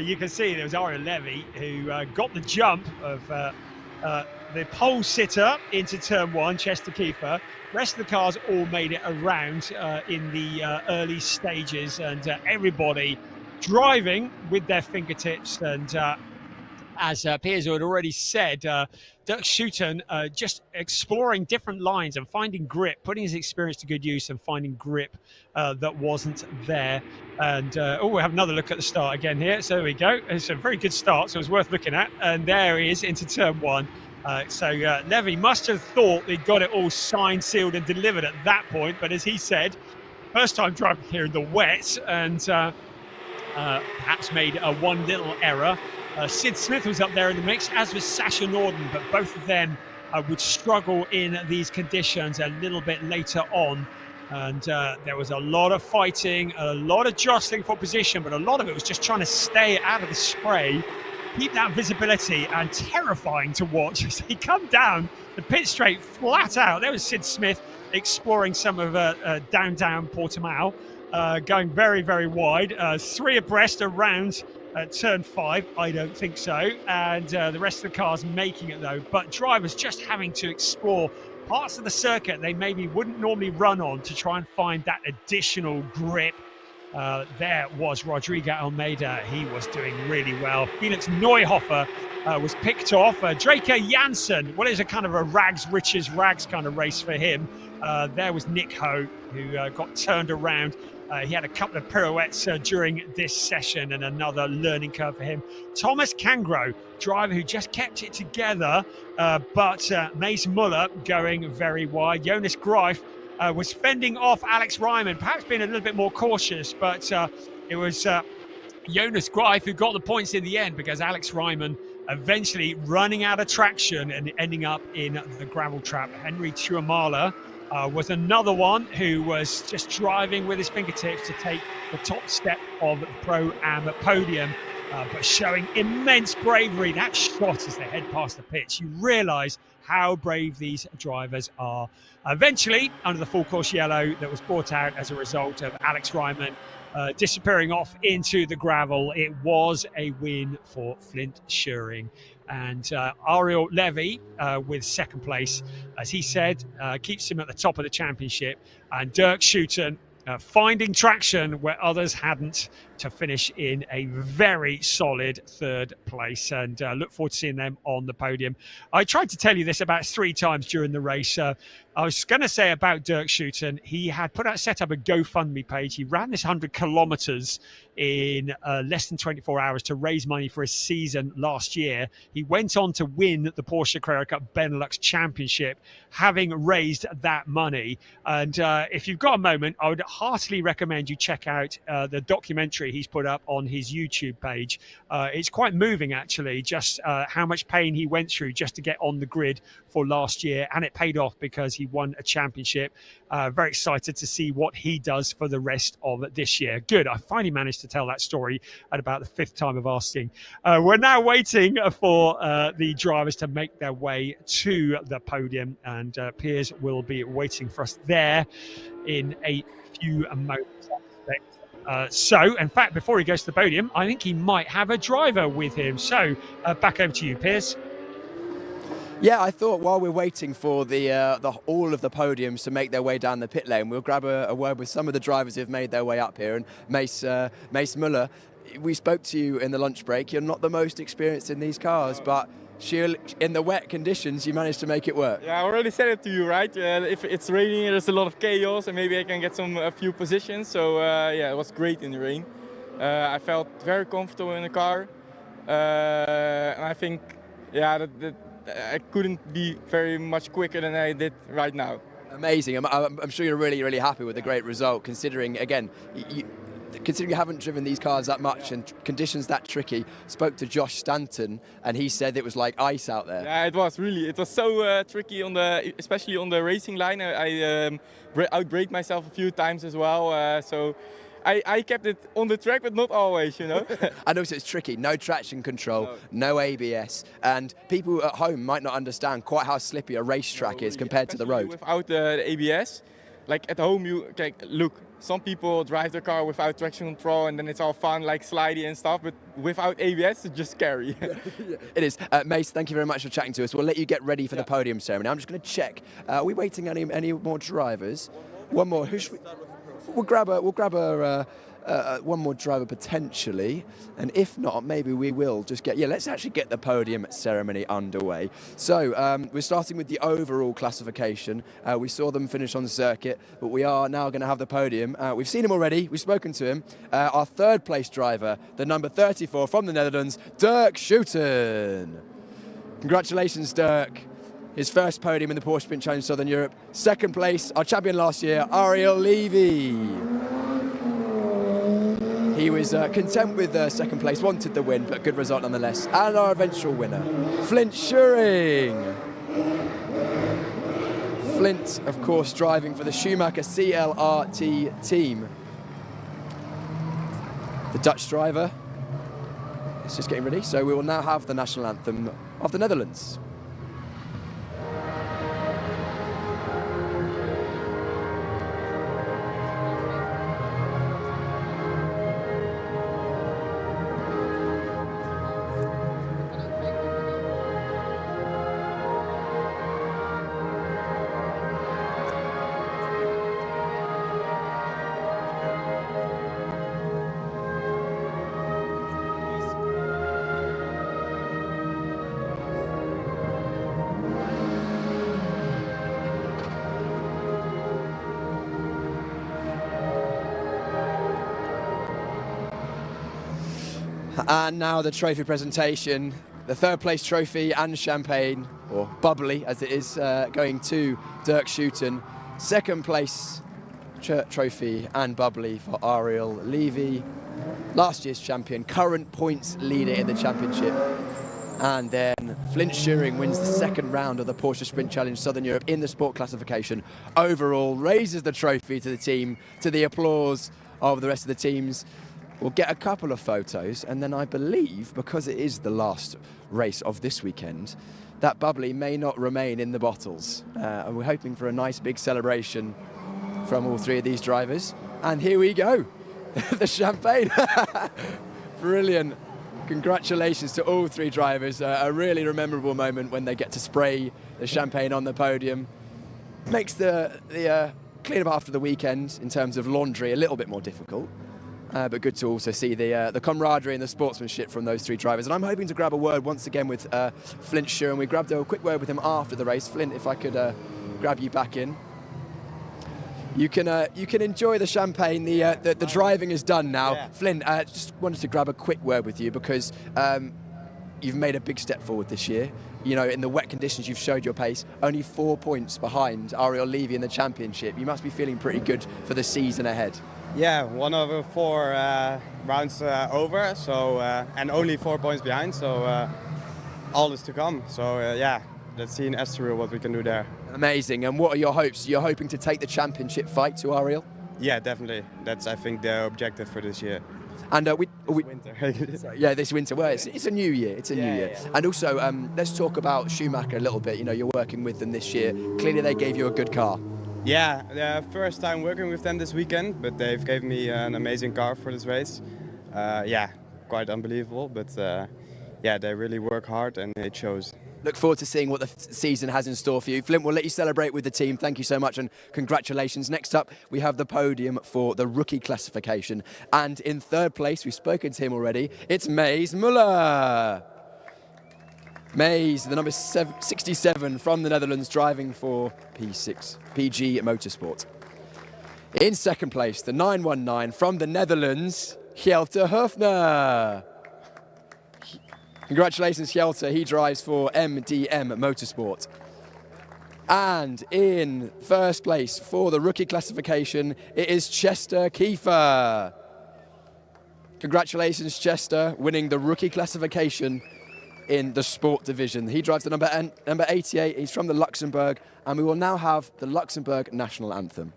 You can see there was Ariel Levy who got the jump of the pole sitter into turn 1, Chester Keeper. The rest of the cars all made it around in the early stages, and everybody driving with their fingertips. And as Piers had already said, Dirk Schuten just exploring different lines and finding grip, putting his experience to good use and finding grip that wasn't there. And we'll have another look at the start again here. So there we go. It's a very good start, so it's worth looking at. And there he is into turn 1. Levy must have thought they'd got it all signed, sealed and delivered at that point. But as he said, first time driving here in the wet, and perhaps made one little error. Sid Smith was up there in the mix, as was Sasha Norden, but both of them would struggle in these conditions a little bit later on. And there was a lot of fighting, a lot of jostling for position, but a lot of it was just trying to stay out of the spray, keep that visibility, and terrifying to watch as he come down the pit straight flat out. There was Sid Smith exploring some of down Portimão, going very, very wide, 3 abreast around turn 5, I don't think so, and the rest of the cars making it though, but drivers just having to explore parts of the circuit they maybe wouldn't normally run on to try and find that additional grip. There was Rodrigo Almeida. He was doing really well. Felix Neuhofer was picked off. Draker Janssen, well, it was a kind of a rags, riches, rags kind of race for him. There was Nick Ho, who got turned around. He had a couple of pirouettes during this session and another learning curve for him. Thomas Kangro, driver who just kept it together, but Mace Muller going very wide. Jonas Greif was fending off Alex Ryman, perhaps being a little bit more cautious, but it was Jonas Greif who got the points in the end, because Alex Ryman eventually running out of traction and ending up in the gravel trap. Henry Tuamala was another one who was just driving with his fingertips to take the top step of the Pro-Am podium, but showing immense bravery. That shot as they head past the pitch, you realise how brave these drivers are. Eventually, under the full course yellow that was brought out as a result of Alex Ryman disappearing off into the gravel, it was a win for Flint Schuring. And Ariel Levy with second place, as he said, keeps him at the top of the championship. And Dirk Schouten finding traction where others hadn't, to finish in a very solid third place, and look forward to seeing them on the podium. I tried to tell you this about 3 times during the race. I was going to say about Dirk Schouten, he had set up a GoFundMe page. He ran this 100 kilometers in less than 24 hours to raise money for his season last year. He went on to win the Porsche Carrera Cup Benelux Championship, having raised that money. And if you've got a moment, I would heartily recommend you check out the documentary he's put up on his YouTube page. It's quite moving, actually, just how much pain he went through just to get on the grid for last year, and it paid off because he won a championship. Very excited to see what he does for the rest of this year. Good, I finally managed to tell that story at about the 5th time of asking. We're now waiting for the drivers to make their way to the podium, and Piers will be waiting for us there in a few moments, I expect. So, in fact, before he goes to the podium, I think he might have a driver with him. So, back over to you, Piers. Yeah, I thought while we're waiting for all of the podiums to make their way down the pit lane, we'll grab a word with some of the drivers who've made their way up here. And Mace Muller, we spoke to you in the lunch break. You're not the most experienced in these cars, but in the wet conditions, you managed to make it work. Yeah, I already said it to you, right? If it's raining, there's a lot of chaos, and maybe I can get a few positions. So yeah, it was great in the rain. I felt very comfortable in the car, and I think, yeah, I couldn't be very much quicker than I did right now. Amazing. I'm sure you're really, really happy with the great result, considering, again, considering you haven't driven these cars that much and conditions that tricky. Spoke to Josh Stanton, and he said it was like ice out there. Yeah, it was so tricky especially on the racing line. I outbraked myself a few times as well. So I kept it on the track, but not always, you know. And also it's tricky, no traction control, no ABS, and people at home might not understand quite how slippy a racetrack is compared to the road. Without the ABS, like at home, look, some people drive their car without traction control and then it's all fun, like slidey and stuff, but without ABS, it's just scary. It is. Mace, thank you very much for chatting to us. We'll let you get ready for the podium ceremony. I'm just going to check. Are we waiting any more drivers? One more. Who should we? We'll grab one more driver potentially, and if not, maybe we will just let's actually get the podium ceremony underway. So we're starting with the overall classification. We saw them finish on the circuit, but we are now going to have the podium. We've seen him already, we've spoken to him. Our third place driver, the number 34 from the Netherlands, Dirk Schouten. Congratulations, Dirk. His first podium in the Porsche Sprint Challenge Southern Europe. Second place, our champion last year, Ariel Levy. He was content with second place, wanted the win, but good result nonetheless. And our eventual winner, Flint Schuring. Flint, of course, driving for the Schumacher CLRT team. The Dutch driver is just getting ready, so we will now have the national anthem of the Netherlands. And now the trophy presentation. The third place trophy and champagne, or bubbly as it is, going to Dirk Schouten. Second place trophy and bubbly for Ariel Levy, last year's champion, current points leader in the championship. And then Flint Schuring wins the second round of the Porsche Sprint Challenge Southern Europe in the sport classification. Overall, raises the trophy to the team, to the applause of the rest of the teams. We'll get a couple of photos, and then I believe, because it is the last race of this weekend, that bubbly may not remain in the bottles. And we're hoping for a nice big celebration from all three of these drivers. And here we go, the champagne. Brilliant. Congratulations to all three drivers. A really memorable moment when they get to spray the champagne on the podium. Makes the cleanup after the weekend in terms of laundry a little bit more difficult. But good to also see the camaraderie and the sportsmanship from those three drivers. And I'm hoping to grab a word once again with Flint Schuring. We grabbed a quick word with him after the race. Flint, if I could grab you back in. You can enjoy the champagne. The driving is done now. Yeah. Flint, just wanted to grab a quick word with you because you've made a big step forward this year. You know, in the wet conditions, you've showed your pace. Only 4 points behind Ariel Levy in the championship. You must be feeling pretty good for the season ahead. Yeah, 1 over 4 rounds over, so and only 4 points behind, so all is to come. So yeah, let's see in Estoril what we can do there. Amazing. And what are your hopes? You're hoping to take the championship fight to Ariel? Yeah, definitely. That's, I think, the objective for this year. And winter. Yeah, this winter. Well, it's a new year. It's a new year. Yeah. And also, let's talk about Schumacher a little bit. You know, you're working with them this year. Clearly, they gave you a good car. Yeah, the first time working with them this weekend, but they've gave me an amazing car for this race. Yeah, quite unbelievable, but yeah, they really work hard and it shows. Look forward to seeing what the season has in store for you. Flint, we'll let you celebrate with the team. Thank you so much and congratulations. Next up, we have the podium for the rookie classification. And in third place, we've spoken to him already, it's Maes Muller. Maes, the number 67 from the Netherlands, driving for PG Motorsport. In second place, the 919 from the Netherlands, Hjelte Höfner. Congratulations, Hjelte. He drives for MDM Motorsport. And in first place for the rookie classification, it is Chester Kiefer. Congratulations, Chester, winning the rookie classification in the sport division. He drives the number 88. He's from the Luxembourg, and we will now have the Luxembourg national anthem.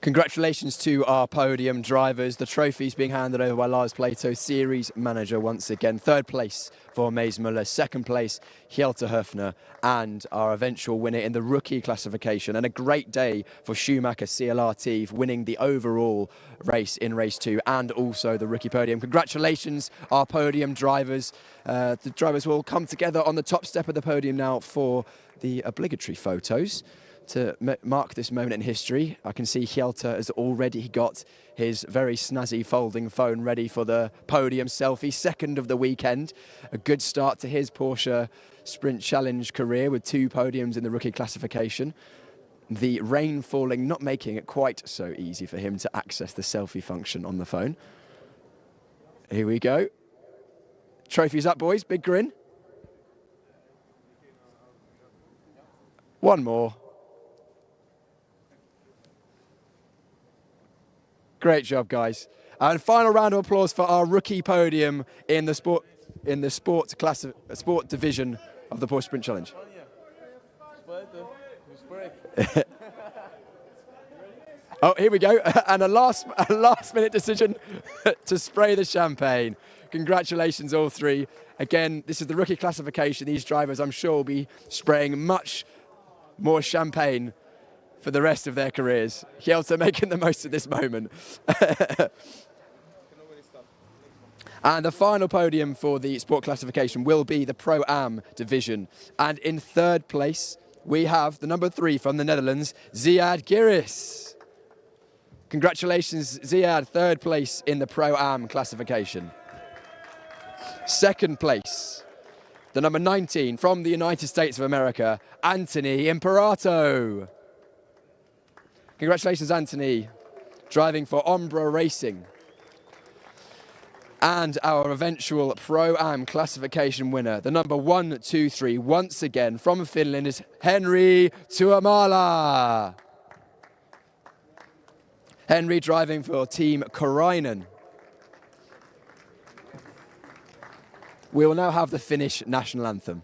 Congratulations to our podium drivers. The trophy's being handed over by Lars Plato, series manager once again. Third place for Maes Muller, second place Hjelte Höfner, and our eventual winner in the rookie classification. And a great day for Schumacher CLRT, winning the overall race in race 2 and also the rookie podium. Congratulations, our podium drivers. The drivers will come together on the top step of the podium now for the obligatory photos. To mark this moment in history, I can see Hjelte has already got his very snazzy folding phone ready for the podium selfie. Second of the weekend. A good start to his Porsche Sprint Challenge career with 2 podiums in the rookie classification. The rain falling not making it quite so easy for him to access the selfie function on the phone. Here we go. Trophies up, boys. Big grin. One more. Great job, guys. And final round of applause for our rookie podium in the sport division of the Porsche Sprint Challenge. Oh, here we go. And a last minute decision to spray the champagne. Congratulations, all three. Again, this is the rookie classification. These drivers, I'm sure, will be spraying much more champagne for the rest of their careers. Jelta making the most of this moment. And the final podium for the sport classification will be the Pro-Am division. And in third place, we have the number 3 from the Netherlands, Ziad Giris. Congratulations, Ziad, third place in the Pro-Am classification. Second place, the number 19 from the United States of America, Anthony Imperato. Congratulations, Anthony, driving for Ombra Racing. And our eventual Pro-Am classification winner, the number 1, 2, 3, once again from Finland, is Henri Tuomala. Henri driving for Team Korainen. We will now have the Finnish national anthem.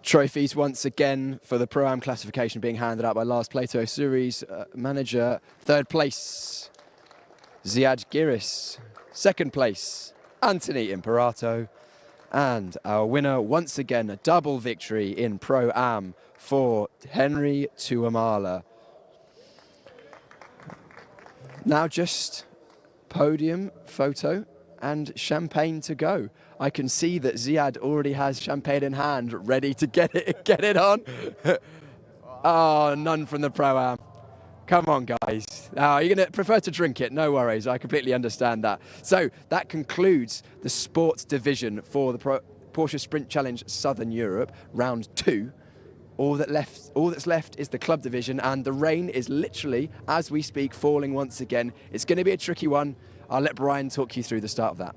Trophies once again for the Pro-Am classification being handed out by Lars Plato, series manager. Third place, Ziad Giris. Second place, Anthony Imperato. And our winner, once again, a double victory in Pro-Am for Henri Tuomala. Now just podium photo and champagne to go. I can see that Ziad already has champagne in hand, ready to get it on. Oh, none from the Pro-Am. Come on, guys. Oh, you're going to prefer to drink it. No worries. I completely understand that. So that concludes the sports division for the Porsche Sprint Challenge Southern Europe, round 2. All that's left is the club division, and the rain is literally, as we speak, falling once again. It's going to be a tricky one. I'll let Brian talk you through the start of that.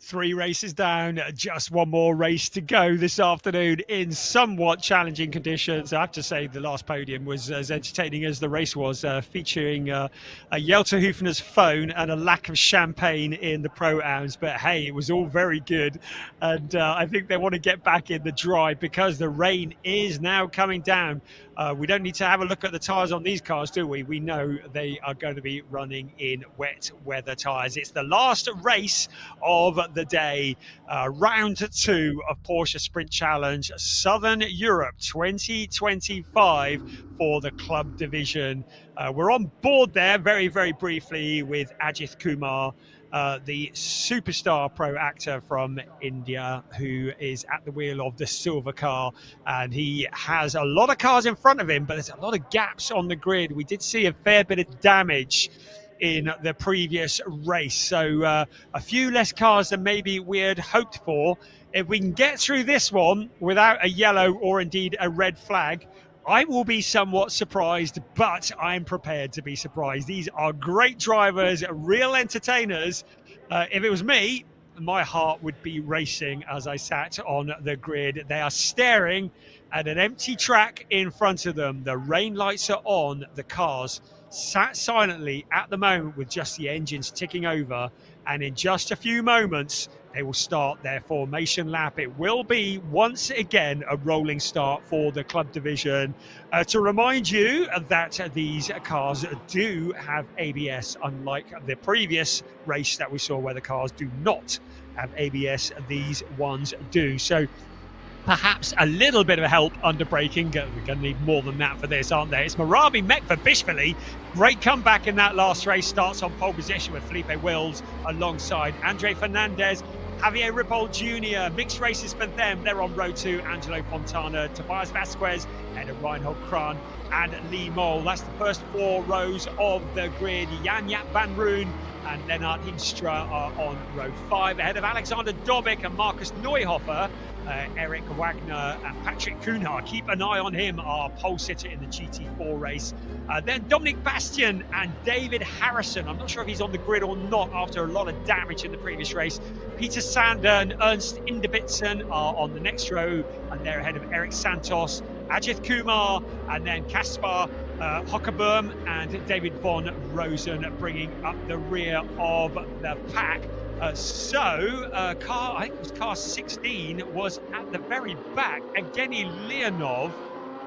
Three races down, just one more race to go this afternoon in somewhat challenging conditions. I have to say the last podium was as entertaining as the race was, featuring a Jelta Hufner's phone and a lack of champagne in the Pro-Ams. But hey, it was all very good. And I think they want to get back in the drive because the rain is now coming down. We don't need to have a look at the tyres on these cars, do we? We know they are going to be running in wet weather tyres. It's the last race of the day, round 2 of Porsche Sprint Challenge Southern Europe 2025 for the club division. We're on board there very, very briefly with Ajith Kumar, the superstar pro actor from India, who is at the wheel of the silver car, and he has a lot of cars in front of him, but there's a lot of gaps on the grid. We did see a fair bit of damage in the previous race, so a few less cars than maybe we had hoped for. If we can get through this one without a yellow or indeed a red flag, I will be somewhat surprised, but I'm prepared to be surprised. These are great drivers, real entertainers. If it was me, my heart would be racing as I sat on the grid. They are staring at an empty track in front of them. The rain lights are on. The cars sat silently at the moment with just the engines ticking over. And in just a few moments, they will start their formation lap. It will be, once again, a rolling start for the club division. To remind you that these cars do have ABS, unlike the previous race that we saw where the cars do not have ABS, these ones do. So perhaps a little bit of help under braking. We're going to need more than that for this, aren't they? It's Marabi Mekvabishvili. Great comeback in that last race. Starts on pole position with Felipe Wills alongside Andre Fernandez, Javier Ripoll Jr. Mixed races for them. They're on row 2. Angelo Fontana, Tobias Vasquez, and Reinhold Kran and Lee Mole. That's the first 4 rows of the grid. Jan-Jaap van Roon and Lennart Hinstra are on row 5, ahead of Alexander Dobik and Marcus Neuhofer. Eric Wagner and Patrick Cunha. Keep an eye on him, our pole sitter in the GT4 race. Then Dominic Bastian and David Harrison. I'm not sure if he's on the grid or not after a lot of damage in the previous race. Peter Sander and Ernst Inderbitzen are on the next row, and they're ahead of Eric Santos, Ajith Kumar, and then Kaspar Hockerboom and David von Rosen bringing up the rear of the pack. I think it was car 16 was at the very back. Evgeny Leonov,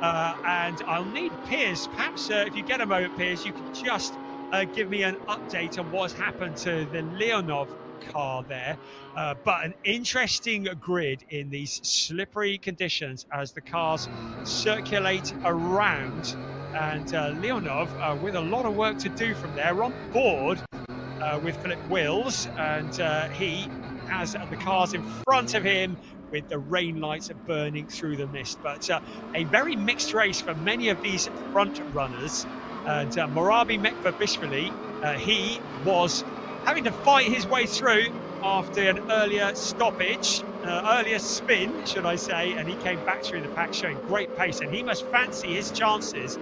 and I'll need Piers. Perhaps if you get a moment, Piers, you can just give me an update on what's happened to the Leonov car there. But an interesting grid in these slippery conditions as the cars circulate around. And Leonov, with a lot of work to do from there, on board with Philip Wills, and he has the cars in front of him with the rain lights burning through the mist. But a very mixed race for many of these front runners. And Morabi Mekvabishvili, he was having to fight his way through after an earlier stoppage, earlier spin, should I say, and he came back through the pack showing great pace, and he must fancy his chances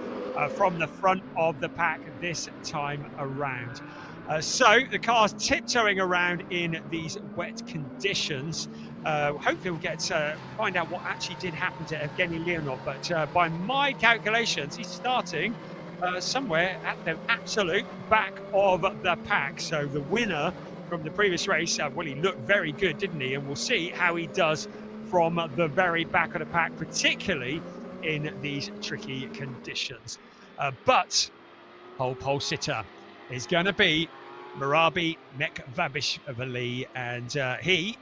from the front of the pack this time around. So the car's tiptoeing around in these wet conditions. Hopefully we'll get to find out what actually did happen to Evgeny Leonov, but by my calculations, he's starting somewhere at the absolute back of the pack. So the winner from the previous race, well, he looked very good, didn't he? And we'll see how he does from the very back of the pack, particularly in these tricky conditions. But pole sitter is going to be Morabi Mekvabishvili, and he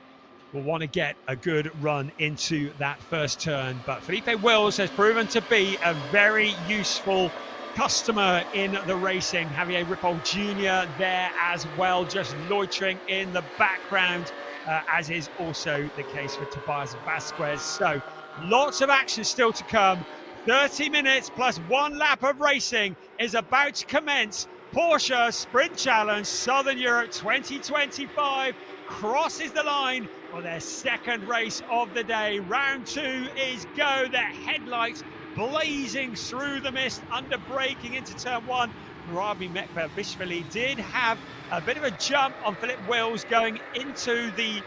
will want to get a good run into that first turn. But Felipe Wills has proven to be a very useful customer in the racing. Javier Ripoll Jr. there as well, just loitering in the background, as is also the case for Tobias Vasquez. So lots of action still to come. 30 minutes plus 1 lap of racing is about to commence. Porsche Sprint Challenge Southern Europe 2025 crosses the line for their second race of the day. Round 2 is go. Their headlights blazing through the mist under braking into turn 1. Morabi Mekvabishvili did have a bit of a jump on Philip Wills going into the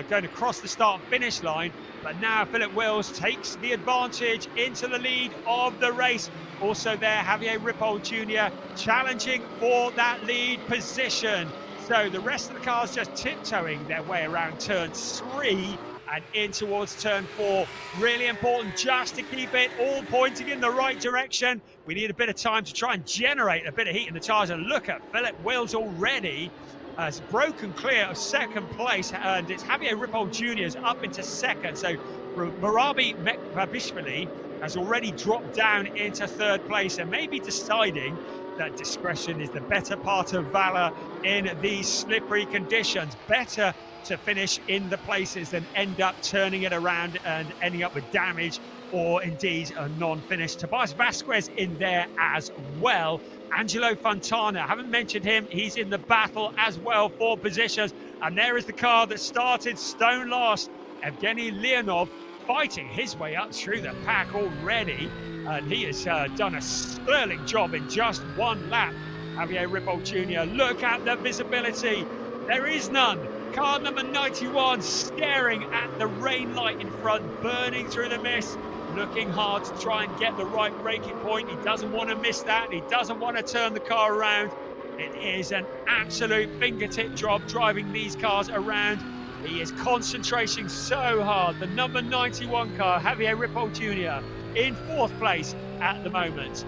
going across the start and finish line, but now Philip Wills takes the advantage into the lead of the race. Also there, Javier Ripoll Jr. challenging for that lead position. So the rest of the cars just tiptoeing their way around turn 3 and in towards turn 4. Really important just to keep it all pointing in the right direction. We need a bit of time to try and generate a bit of heat in the tyres. And look at Philip Wills already has broken clear of second place, and it's Javier Ripoll Jr.'s up into second. So Morabi Mekvabishvili has already dropped down into third place, and maybe deciding that discretion is the better part of valor in these slippery conditions. Better to finish in the places than end up turning it around and ending up with damage or indeed a non-finish. Tobias Vasquez in there as well. Angelo Fontana, haven't mentioned him, he's in the battle as well for positions. And there is the car that started stone last, Evgeny Leonov, fighting his way up through the pack already, and he has done a sterling job in just 1 lap. Javier Ripoll Jr., look at the visibility, there is none. Car number 91 staring at the rain light in front, burning through the mist, looking hard to try and get the right braking point. He doesn't want to miss that, he doesn't want to turn the car around. It is an absolute fingertip job driving these cars around. He is concentrating so hard. The number 91 car, Javier Ripoll Jr., in 4th place at the moment.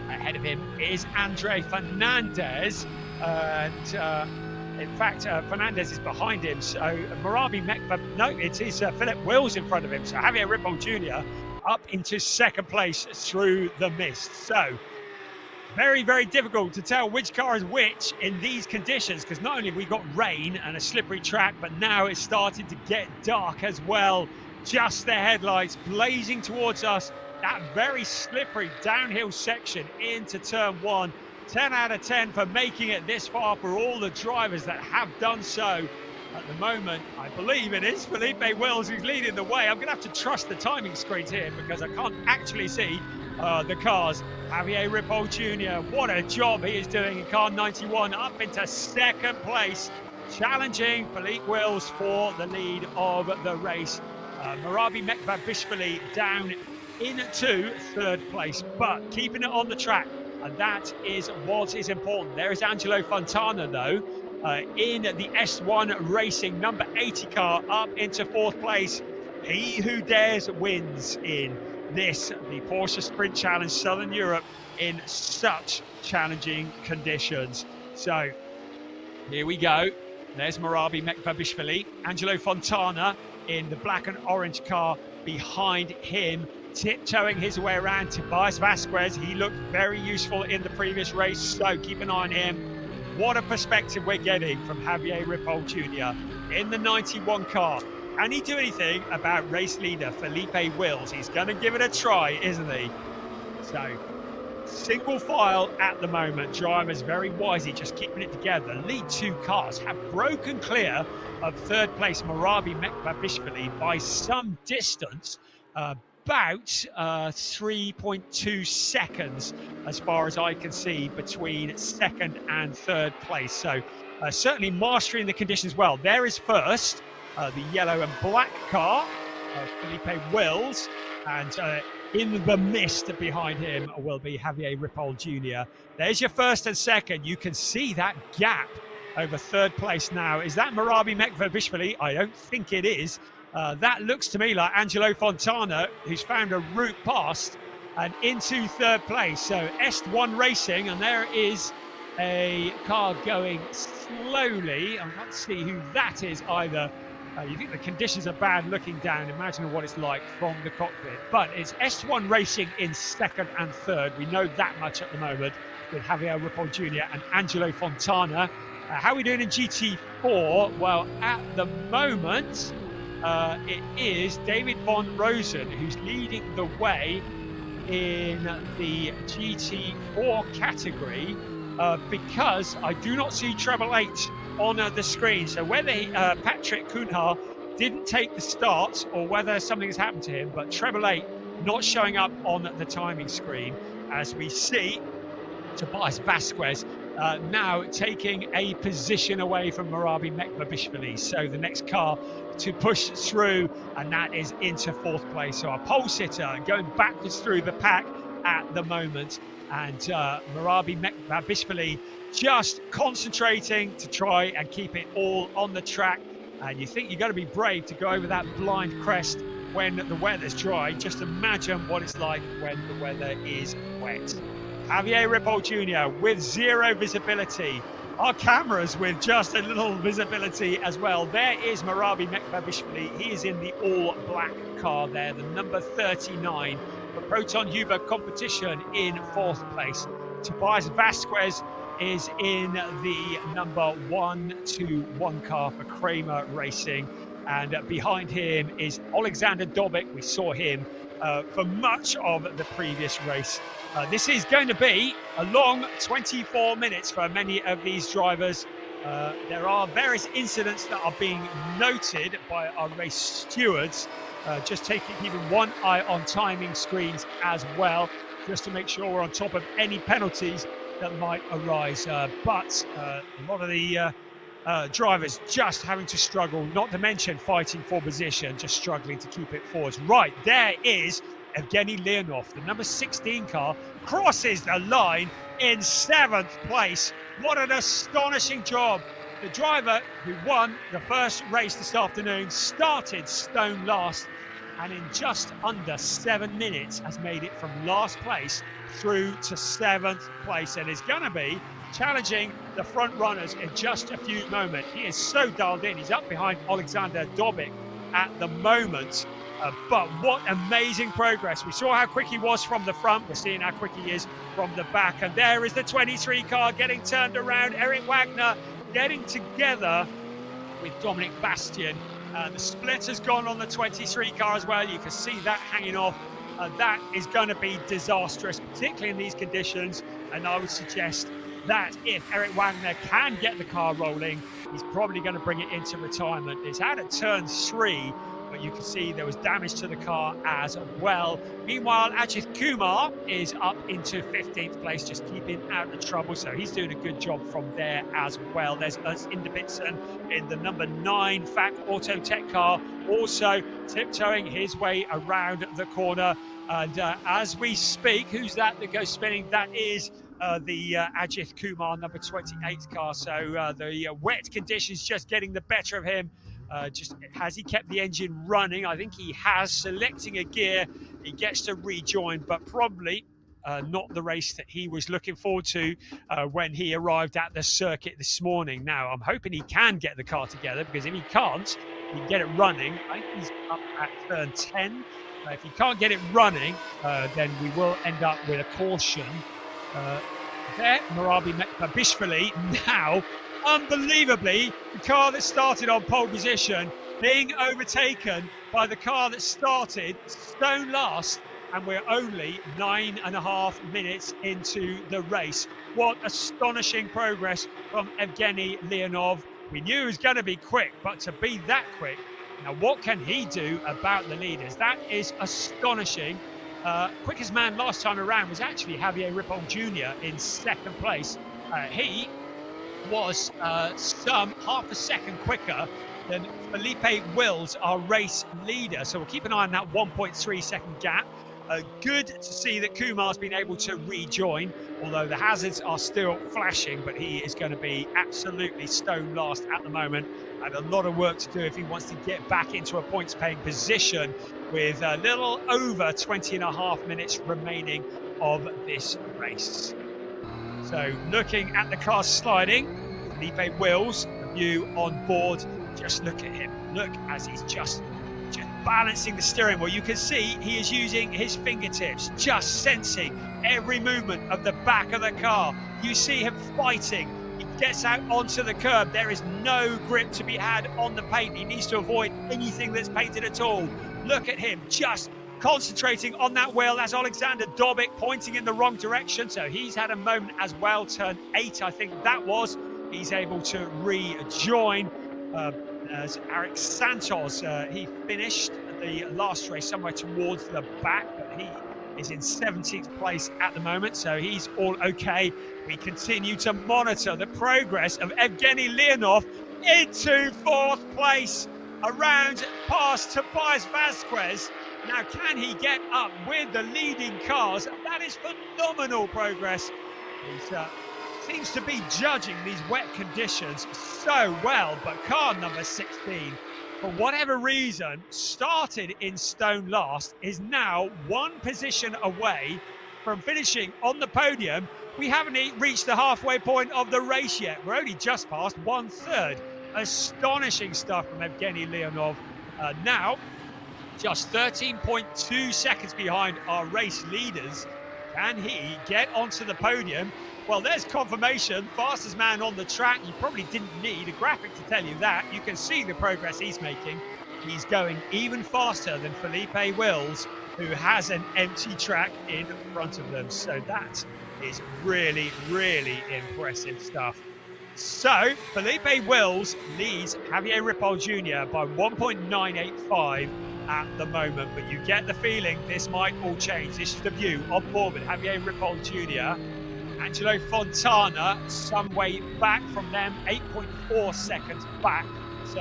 Ahead of him is Andre Fernandez, and in fact, Fernandez is behind him. So Morabi it is Philip Wills in front of him. So Javier Ripoll Jr. up into 2nd place through the mist. So very, very difficult to tell which car is which in these conditions, because not only have we got rain and a slippery track, but now it's starting to get dark as well. Just their headlights blazing towards us. That very slippery downhill section into turn 1. 10 out of 10 for making it this far for all the drivers that have done so. At the moment, I believe it is Felipe Wills who's leading the way. I'm going to have to trust the timing screens here because I can't actually see the cars. Javier Ripoll Jr., what a job he is doing in car 91, up into second place, challenging Felipe Wills for the lead of the race. Marabi Mekbabishvili down into third place, but keeping it on the track, and that is what is important. There is Angelo Fontana, though, in the S1 Racing number 80 car, up into fourth place. He who dares wins in this, the Porsche Sprint Challenge Southern Europe, in such challenging conditions. So here we go. There's Marabi Mekbabishvili, Angelo Fontana in the black and orange car behind him, tiptoeing his way around Tobias Vasquez. He looked very useful in the previous race, so keep an eye on him. What a perspective we're getting from Javier Ripoll Jr. in the 91 car. Can he do anything about race leader Felipe Wills? He's going to give it a try, isn't he? So, single file at the moment. Drivers very wisely just keeping it together. Lead two cars have broken clear of third place Marabi Mekbabishvili by some distance, about 3.2 seconds as far as I can see between second and third place. So certainly mastering the conditions well. There is first the yellow and black car, Felipe Wills, and in the mist behind him will be Javier Ripoll Jr. There's your first and second. You can see that gap over third place now. Is that Marabi Mekbabishvili? I don't think it is. That looks to me like Angelo Fontana, who's found a route past and into third place. So S1 Racing, and there is a car going slowly. I can't see who that is either. You think the conditions are bad looking down, imagining what it's like from the cockpit. But it's S1 Racing in second and third. We know that much at the moment with Javier Ripoll Jr. and Angelo Fontana. How are we doing in GT4? Well, at the moment, it is David Von Rosen who's leading the way in the GT4 category because I do not see treble 8 on the screen. So whether Patrick Cunha didn't take the start or whether something has happened to him, but treble 8 not showing up on the timing screen as we see Tobias Vasquez now taking a position away from Marabi Mekbabishvili. So the next car to push through, and that is into fourth place. So a pole sitter going backwards through the pack at the moment. And Marabi Mekbabishvili just concentrating to try and keep it all on the track. And you think you've got to be brave to go over that blind crest when the weather's dry. Just imagine what it's like when the weather is wet. Javier Ripoll Jr. with zero visibility. Our cameras with just a little visibility as well. There is Marabi Mekbabishvili. He is in the all-black car there, the number 39. The Proton Huber competition in fourth place. Tobias Vasquez is in the number 121 car for Kramer Racing. And behind him is Alexander Dobic. We saw him for much of the previous race. This is going to be a long 24 minutes for many of these drivers. There are various incidents that are being noted by our race stewards. Just keeping one eye on timing screens as well, just to make sure we're on top of any penalties that might arise. But a lot of the drivers just having to struggle, not to mention fighting for position, just struggling to keep it forwards. Right, there is Evgeny Leonov, the number 16 car, crosses the line in 7th place. What an astonishing job. The driver who won the first race this afternoon started stone last, and in just under 7 minutes has made it from last place through to 7th place, and is going to be challenging the front runners in just a few moments. He is so dialed in. He's up behind Alexander Dobic at the moment. But what amazing progress. We saw how quick he was from the front. We're seeing how quick he is from the back. And there is the 23 car getting turned around. Eric Wagner getting together with Dominic Bastian. The split has gone on the 23 car as well. You can see that hanging off. That is going to be disastrous, particularly in these conditions. And I would suggest that if Eric Wagner can get the car rolling, he's probably going to bring it into retirement. It's out at turn 3, but you can see there was damage to the car as well. Meanwhile, Ajith Kumar is up into 15th place, just keeping out of trouble. So he's doing a good job from there as well. There's Us Indebitson in the number 9 FAC Auto Tech car, also tiptoeing his way around the corner. And as we speak, who's that goes spinning? That is the Ajith Kumar number 28 car. So the wet conditions just getting the better of him. Just has he kept the engine running? I think he has. Selecting a gear, he gets to rejoin, but probably not the race that he was looking forward to when he arrived at the circuit this morning. Now, I'm hoping he can get the car together, because if he can't, he can get it running. I think he's up at turn 10. If he can't get it running, then we will end up with a caution. There, Marabi Bishvili now, unbelievably, the car that started on pole position being overtaken by the car that started stone last, and we're only 9.5 minutes into the race. What astonishing progress from Evgeny Leonov. We knew he was going to be quick, but to be that quick, now what can he do about the leaders? That is astonishing. Quickest man last time around was actually Javier Ripoll Jr. in second place. He was some half a second quicker than Felipe Wills, our race leader. So we'll keep an eye on that 1.3 second gap. Good to see that Kumar's been able to rejoin, although the hazards are still flashing, but he is going to be absolutely stone last at the moment, and a lot of work to do if he wants to get back into a points-paying position with a little over 20.5 minutes remaining of this race. So looking at the car sliding, Felipe Wills, the view on board, just look at him. Look as he's just balancing the steering wheel. You can see he is using his fingertips, just sensing every movement of the back of the car. You see him fighting. He gets out onto the curb. There is no grip to be had on the paint. He needs to avoid anything that's painted at all. Look at him, just concentrating on that wheel. That's Alexander Dobic pointing in the wrong direction. So he's had a moment as well. Turn 8, I think that was. He's able to rejoin. As Eric Santos, he finished the last race somewhere towards the back, but he is in 17th place at the moment, so he's all okay. We continue to monitor the progress of Evgeny Leonov into 4th place, around past Tobias Vasquez. Now, can he get up with the leading cars? That is phenomenal progress. He's seems to be judging these wet conditions so well, but car number 16, for whatever reason, started in stone last, is now one position away from finishing on the podium. We haven't reached the halfway point of the race yet. We're only just past 1/3. Astonishing stuff from Evgeny Leonov. Now, just 13.2 seconds behind our race leaders. Can he get onto the podium? Well, there's confirmation. Fastest man on the track. You probably didn't need a graphic to tell you that. You can see the progress he's making. He's going even faster than Felipe Wills, who has an empty track in front of them. So that is really, really impressive stuff. So Felipe Wills leads Javier Ripoll Jr. by 1.985 at the moment, but you get the feeling this might all change. This is the view on board with Javier Ripoll Jr. Angelo Fontana, some way back from them, 8.4 seconds back. So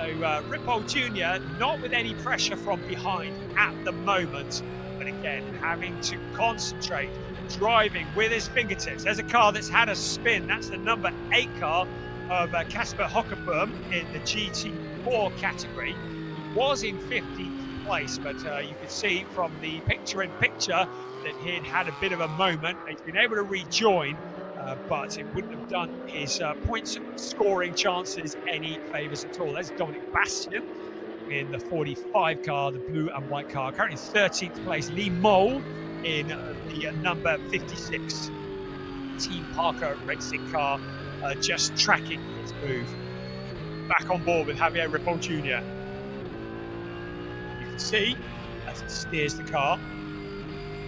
Ripoll Jr. not with any pressure from behind at the moment, but again, having to concentrate, driving with his fingertips. There's a car that's had a spin. That's the number 8 car of Kasper Hockebom in the GT4 category. He was in 15th place, but you can see from the picture-in-picture that he'd had a bit of a moment. He's been able to rejoin, but it wouldn't have done his points scoring chances any favours at all. There's Dominic Bastian in the 45 car, the blue and white car. Currently 13th place, Lee Mole in the number 56 Team Parker racing car, just tracking his move. Back on board with Javier Ripoll Jr. You can see as he steers the car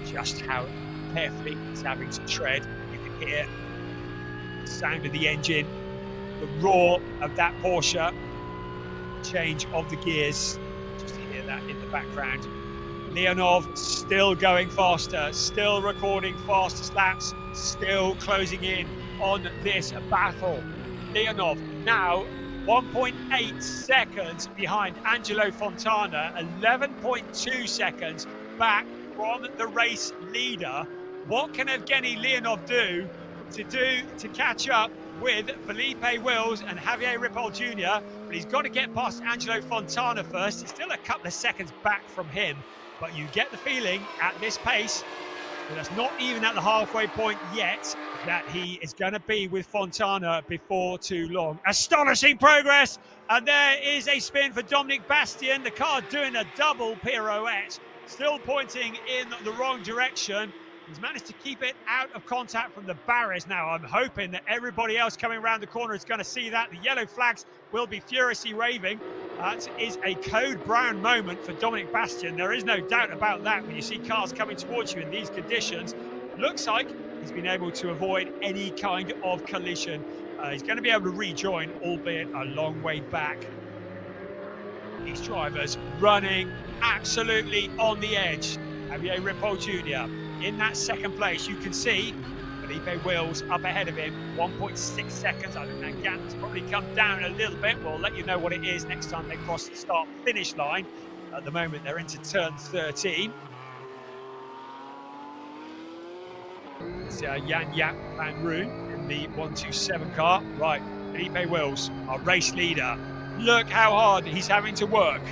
just how carefully he's having to tread. You can hear sound of the engine, the roar of that Porsche, change of the gears. Just hear that in the background. Leonov still going faster, still recording fastest laps, still closing in on this battle. Leonov now 1.8 seconds behind Angelo Fontana, 11.2 seconds back from the race leader. What can Evgeny Leonov do to catch up with Felipe Wills and Javier Ripoll Jr.? But he's got to get past Angelo Fontana first. It's still a couple of seconds back from him, but you get the feeling at this pace, and that's not even at the halfway point yet, that he is going to be with Fontana before too long. Astonishing progress, and there is a spin for Dominic Bastien. The car doing a double pirouette, still pointing in the wrong direction. He's managed to keep it out of contact from the barriers now. I'm hoping that everybody else coming around the corner is going to see that. The yellow flags will be furiously raving. That is a code brown moment for Dominic Bastien. There is no doubt about that when you see cars coming towards you in these conditions. Looks like he's been able to avoid any kind of collision. He's going to be able to rejoin, albeit a long way back. These drivers running absolutely on the edge. Javier Ripoll Jr. in that second place. You can see Felipe Wills up ahead of him, 1.6 seconds. I think that gap has probably come down a little bit. We'll let you know what it is next time they cross the start-finish line. At the moment, they're into turn 13. It's Jan Jaap van Roon in the 127 car. Right, Felipe Wills, our race leader. Look how hard he's having to work,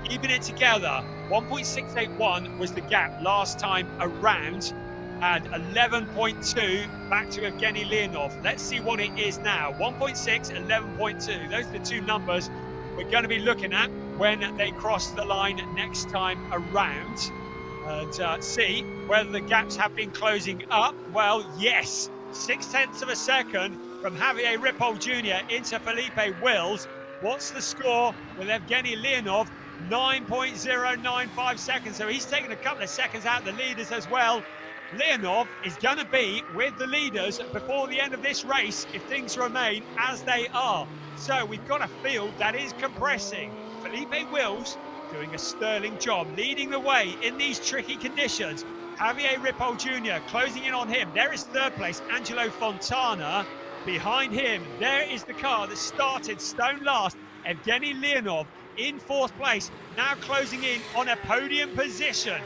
keeping it together. 1.681 was the gap last time around, and 11.2 back to Evgeny Leonov. Let's see what it is now. 1.6, 11.2. Those are the two numbers we're going to be looking at when they cross the line next time around, and see whether the gaps have been closing up. Well, yes, 0.6 of a second from Javier Ripoll Jr. into Felipe Wills. What's the score with Evgeny Leonov? 9.095 seconds, so he's taken a couple of seconds out of the leaders as well. Leonov is going to be with the leaders before the end of this race if things remain as they are. So we've got a field that is compressing. Felipe Wills doing a sterling job, leading the way in these tricky conditions. Javier Ripoll Jr. closing in on him. There is third place, Angelo Fontana. Behind him, there is the car that started stone last, Evgeny Leonov, in fourth place, now closing in on a podium position.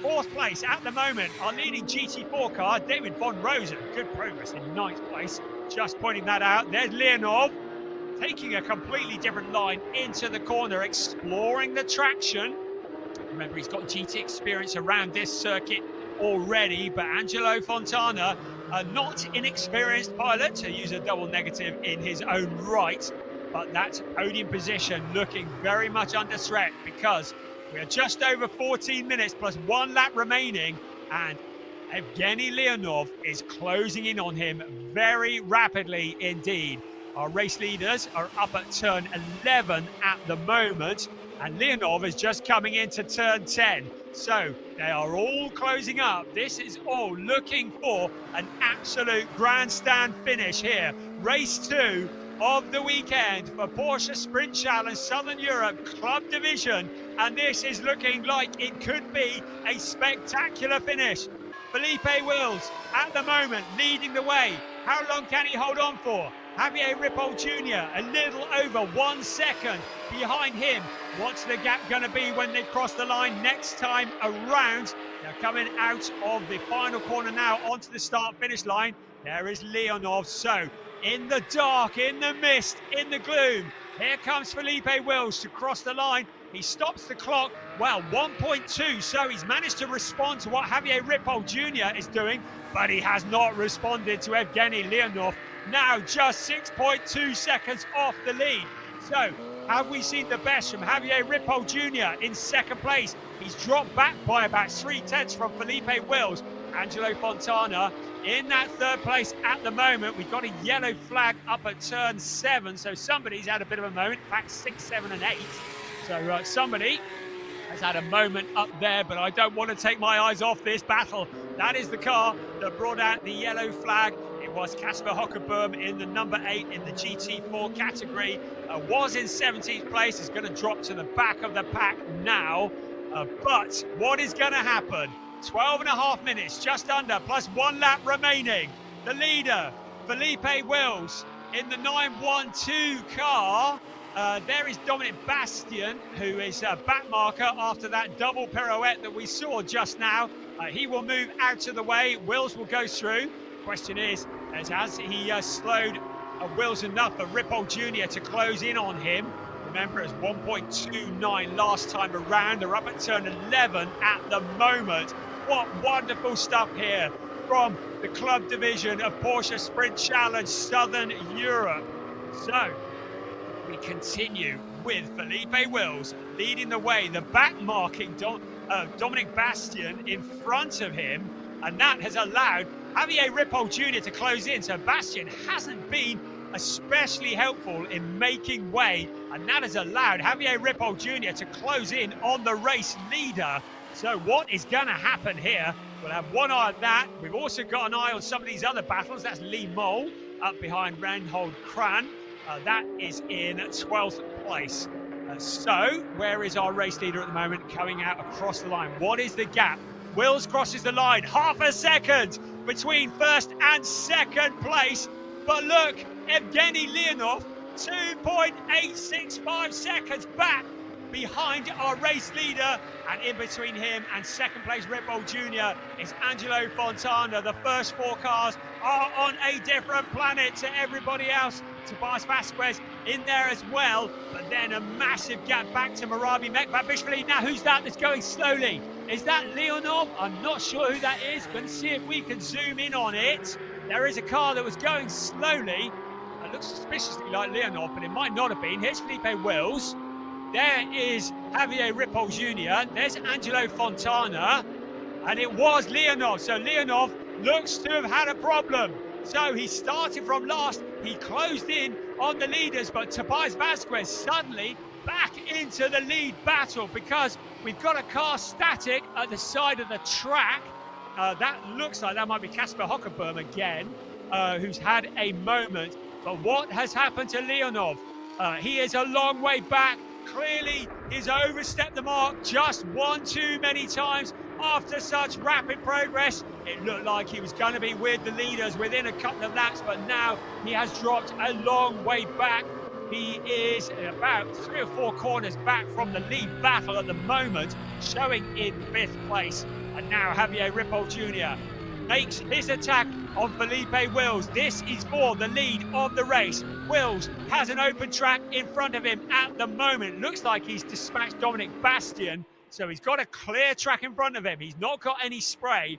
Fourth place at the moment, our leading GT4 car, David von Rosen. Good progress in ninth place. Just pointing that out. There's Leonov taking a completely different line into the corner, exploring the traction. Remember, he's got GT experience around this circuit already, but Angelo Fontana, a not inexperienced pilot, to use a double negative in his own right. But that podium position looking very much under threat because we are just over 14 minutes plus 1 lap remaining, and Evgeny Leonov is closing in on him very rapidly indeed. Our race leaders are up at turn 11 at the moment, and Leonov is just coming into turn 10. So they are all closing up. This is all looking for an absolute grandstand finish here. Race 2 of the weekend for Porsche Sprint Challenge Southern Europe Club Division, and this is looking like it could be a spectacular finish. Felipe Wills at the moment leading the way. How long can he hold on for? Javier Ripoll Jr. a little over 1 second behind him. What's the gap going to be when they cross the line next time around? They're coming out of the final corner now onto the start-finish line. There is Leonov. So in the dark, in the mist, in the gloom, here comes Felipe Wills to cross the line. He stops the clock, well, 1.2, so he's managed to respond to what Javier Ripoll Jr. is doing, but he has not responded to Evgeny Leonov. Now just 6.2 seconds off the lead. So have we seen the best from Javier Ripoll Jr. in second place? He's dropped back by about 0.3 from Felipe Wills. Angelo Fontana in that third place at the moment. We've got a yellow flag up at turn 7, so somebody's had a bit of a moment. In fact, 6, 7 and 8. So somebody has had a moment up there, but I don't want to take my eyes off this battle. That is the car that brought out the yellow flag. It it was. Casper Hockerboom in the number 8 in the GT4 category. Was in 17th place. Is going to drop to the back of the pack now. But what is going to happen? 12.5 minutes, just under, plus 1 lap remaining. The leader, Felipe Wills, in the 912 car. There is Dominic Bastian, who is a back marker after that double pirouette that we saw just now. He will move out of the way. Wills will go through. Question is, has he slowed Wills enough for Ripoll Jr. to close in on him? Remember, it's 1.29 last time around. They're up at turn 11 at the moment. What wonderful stuff here from the club division of Porsche Sprint Challenge Southern Europe. So we continue with Felipe Wills leading the way, the back marking Dominic Bastian in front of him, and that has allowed Javier Ripoll Jr. to close in. So Bastian hasn't been especially helpful in making way, and that has allowed Javier Ripoll Jr. to close in on the race leader. So what is going to happen here? We'll have one eye on that. We've also got an eye on some of these other battles. That's Lee Mole up behind Reinhold Kran. That is in 12th place. So where is our race leader at the moment coming out across the line? What is the gap? Wills crosses the line, half a second between first and second place. But look, Evgeny Leonov, 2.865 seconds back behind our race leader, and in between him and second place Ripoll Jr. is Angelo Fontana. The first 4 cars are on a different planet to everybody else. Tobias Vasquez in there as well, but then a massive gap back to Marabi Mekbabishvili. Now who's that that's going slowly? Is that Leonov? I'm not sure who that is. Going to see if we can zoom in on it. There is a car that was going slowly. It looks suspiciously like Leonov, but it might not have been. Here's Felipe Wills. There is Javier Ripoll Jr. There's Angelo Fontana. And it was Leonov. So Leonov looks to have had a problem. So he started from last. He closed in on the leaders, but Tobias Vasquez suddenly back into the lead battle because we've got a car static at the side of the track. That looks like that might be Casper Hockerboom again, who's had a moment. But what has happened to Leonov? He is a long way back. Clearly, he's overstepped the mark just one too many times. After such rapid progress, it looked like he was going to be with the leaders within a couple of laps, but now he has dropped a long way back. He is about 3 or 4 corners back from the lead battle at the moment, showing in 5th place. And now Javier Ripoll Jr. makes his attack on Felipe Wills. This is for the lead of the race. Wills has an open track in front of him at the moment. Looks like he's dispatched Dominic Bastian, so he's got a clear track in front of him. He's not got any spray,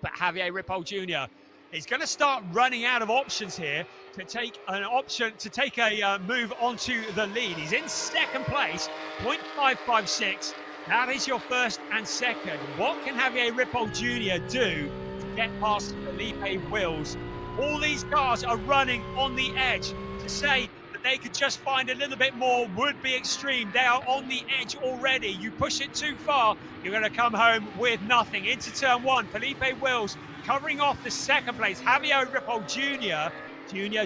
but Javier Ripoll Jr. is going to start running out of options here to take an option, to take a move onto the lead. He's in second place, 0.556. That is your first and second. What can Javier Ripoll Jr. do to get past Felipe Wills? All these cars are running on the edge. To say that they could just find a little bit more would be extreme. They are on the edge already. You push it too far, you're going to come home with nothing. Into turn 1, Felipe Wills covering off the second place. Javier Ripoll Jr.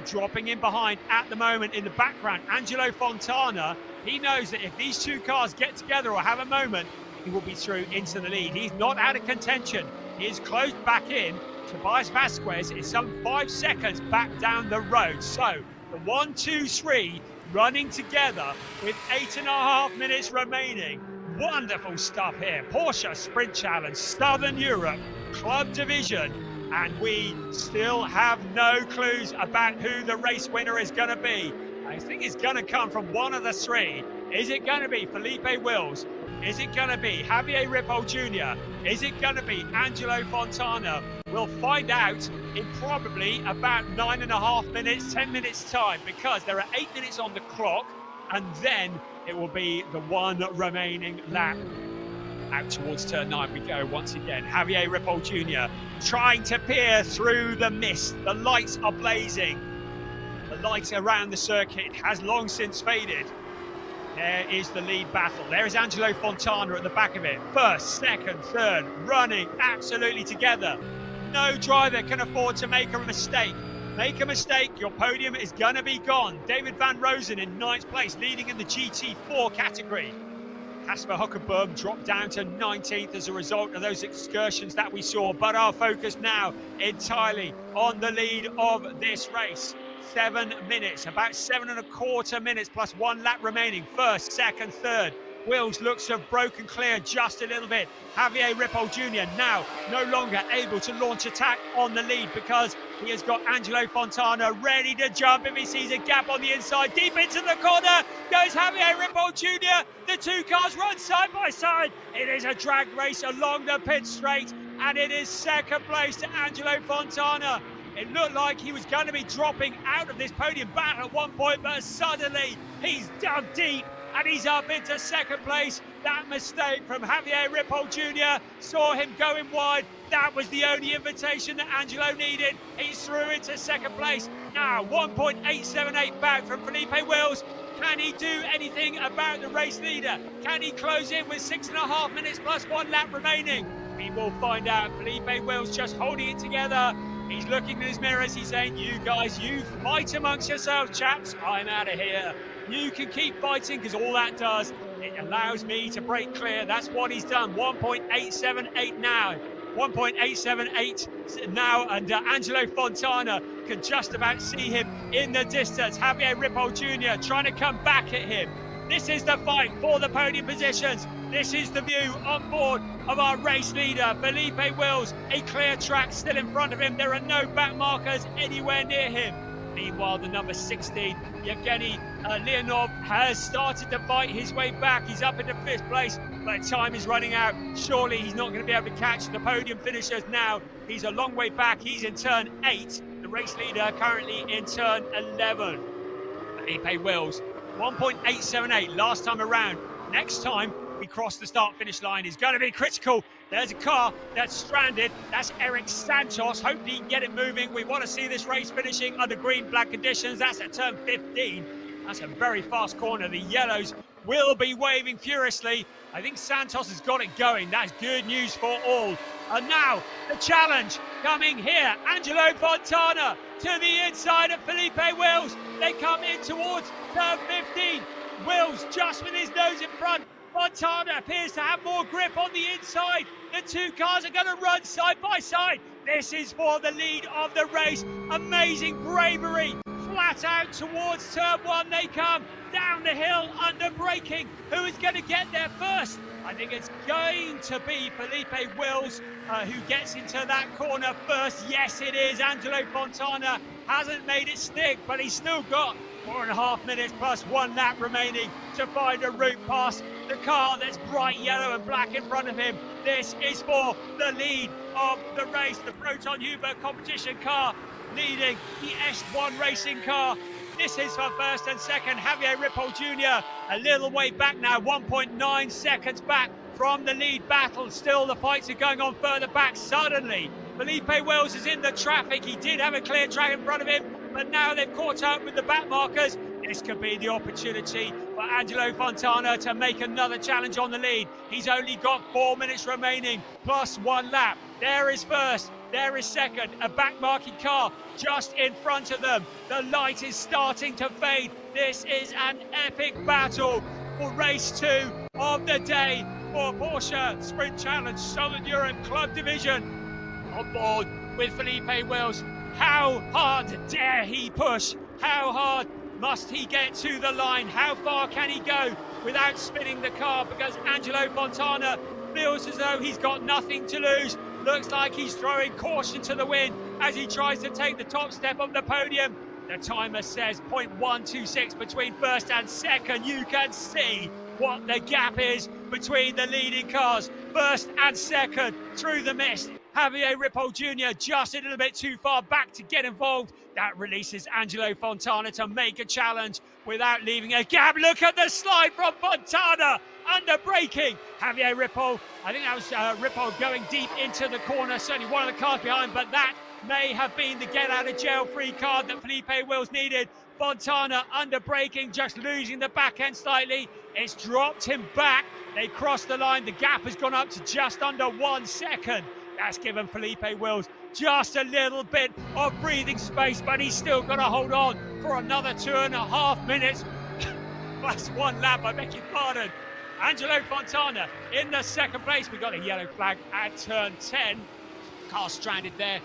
dropping in behind at the moment in the background. Angelo Fontana, he knows that if these 2 cars get together or have a moment, he will be through into the lead. He's not out of contention. He is closed back in. Tobias Vasquez is some 5 seconds back down the road. So the 1, 2, 3 running together with 8.5 minutes remaining. Wonderful stuff here. Porsche Sprint Challenge, Southern Europe, Club Division. And we still have no clues about who the race winner is going to be. I think it's going to come from one of the 3. Is it going to be Felipe Wills? Is it going to be Javier Ripoll Jr.? Is it going to be Angelo Fontana? We'll find out in probably about 9.5 minutes, 10 minutes time, because there are 8 minutes on the clock, and then it will be the 1 remaining lap. Out towards turn 9 we go once again. Javier Ripoll Jr. trying to peer through the mist. The lights are blazing. The lights around the circuit has long since faded. There is the lead battle. There is Angelo Fontana at the back of it. First, second, third, running absolutely together. No driver can afford to make a mistake. Make a mistake, your podium is going to be gone. David Van Rosen in 9th place, leading in the GT4 category. Casper Hockenberg dropped down to 19th as a result of those excursions that we saw. But our focus now entirely on the lead of this race. 7 minutes, about 7.25 minutes plus 1 lap remaining. First, second, third. Wills looks to have broken clear just a little bit. Javier Ripoll Jr. now no longer able to launch attack on the lead because he has got Angelo Fontana ready to jump if he sees a gap on the inside. Deep into the corner goes Javier Ripoll Jr. The two cars run side by side. It is a drag race along the pit straight, and it is second place to Angelo Fontana. It looked like he was going to be dropping out of this podium battle at one point, but suddenly he's dug deep and he's up into second place. That mistake from Javier Ripoll Jr. saw him going wide. That was the only invitation that Angelo needed. He's through into second place. Now 1.878 back from Felipe Wills. Can he do anything about the race leader? Can he close in with 6.5 minutes plus 1 lap remaining? We will find out. Felipe Wills just holding it together. He's looking in his mirrors. He's saying, you guys, you fight amongst yourselves, chaps. I'm out of here. You can keep fighting, because all that does, it allows me to break clear. That's what he's done. 1.878 now. 1.878 now, and Angelo Fontana can just about see him in the distance. Javier Ripoll Jr. trying to come back at him. This is the fight for the podium positions. This is the view on board of our race leader, Felipe Wills. A clear track still in front of him. There are no back markers anywhere near him. Meanwhile, the number 16, Yevgeny Leonov, has started to fight his way back. He's up into 5th place, but time is running out. Surely he's not going to be able to catch the podium finishers now. He's a long way back. He's in turn 8. The race leader currently in turn 11. Felipe Wills, 1.878 last time around. Next time we cross the start-finish line is going to be critical. There's a car that's stranded. That's Eric Santos. Hopefully he can get it moving. We want to see this race finishing under green-black conditions. That's at turn 15. That's a very fast corner. The yellows will be waving furiously. I think Santos has got it going. That's good news for all. And now the challenge coming here. Angelo Fontana to the inside of Felipe Wills. They come in towards turn 15. Wills just with his nose in front. Fontana appears to have more grip on the inside. The two cars are going to run side by side. This is for the lead of the race. Amazing bravery. Flat out towards turn 1 they come. Down the hill under braking. Who is going to get there first? I think it's going to be Felipe Wills who gets into that corner first. Yes, it is. Angelo Fontana hasn't made it stick, but he's still got 4.5 minutes plus 1 lap remaining to find a route past the car that's bright yellow and black in front of him. This is for the lead of the race. The Proton Huber competition car leading the S1 racing car. This is for first and second. Javier Ripoll Jr. a little way back now, 1.9 seconds back from the lead battle. Still the fights are going on further back. Suddenly Felipe Wills is in the traffic. He did have a clear track in front of him, but now they've caught up with the back markers. This could be the opportunity for Angelo Fontana to make another challenge on the lead. He's only got 4 minutes remaining, plus 1 lap. There is first, there is second, a back-marking car just in front of them. The light is starting to fade. This is an epic battle for race 2 of the day for Porsche Sprint Challenge Southern Europe Club Division. On board with Felipe Wills. How hard dare he push? How hard must he get to the line? How far can he go without spinning the car? Because Angelo Fontana feels as though he's got nothing to lose. Looks like he's throwing caution to the wind as he tries to take the top step of the podium. The timer says 0.126 between first and second. You can see what the gap is between the leading cars. First and second through the mist. Javier Ripoll Jr. just a little bit too far back to get involved. That releases Angelo Fontana to make a challenge without leaving a gap. Look at the slide from Fontana under braking. Javier Ripoll, I think that was Ripoll going deep into the corner, certainly one of the cars behind, but that may have been the get out of jail free card that Felipe Wills needed. Fontana under braking, just losing the back end slightly. It's dropped him back. They crossed the line. The gap has gone up to just under 1 second. That's given Felipe Wills just a little bit of breathing space, but he's still got to hold on for another 2.5 minutes. Plus 1 lap, I beg your pardon. Angelo Fontana in the second place. We got a yellow flag at turn 10. Car stranded there.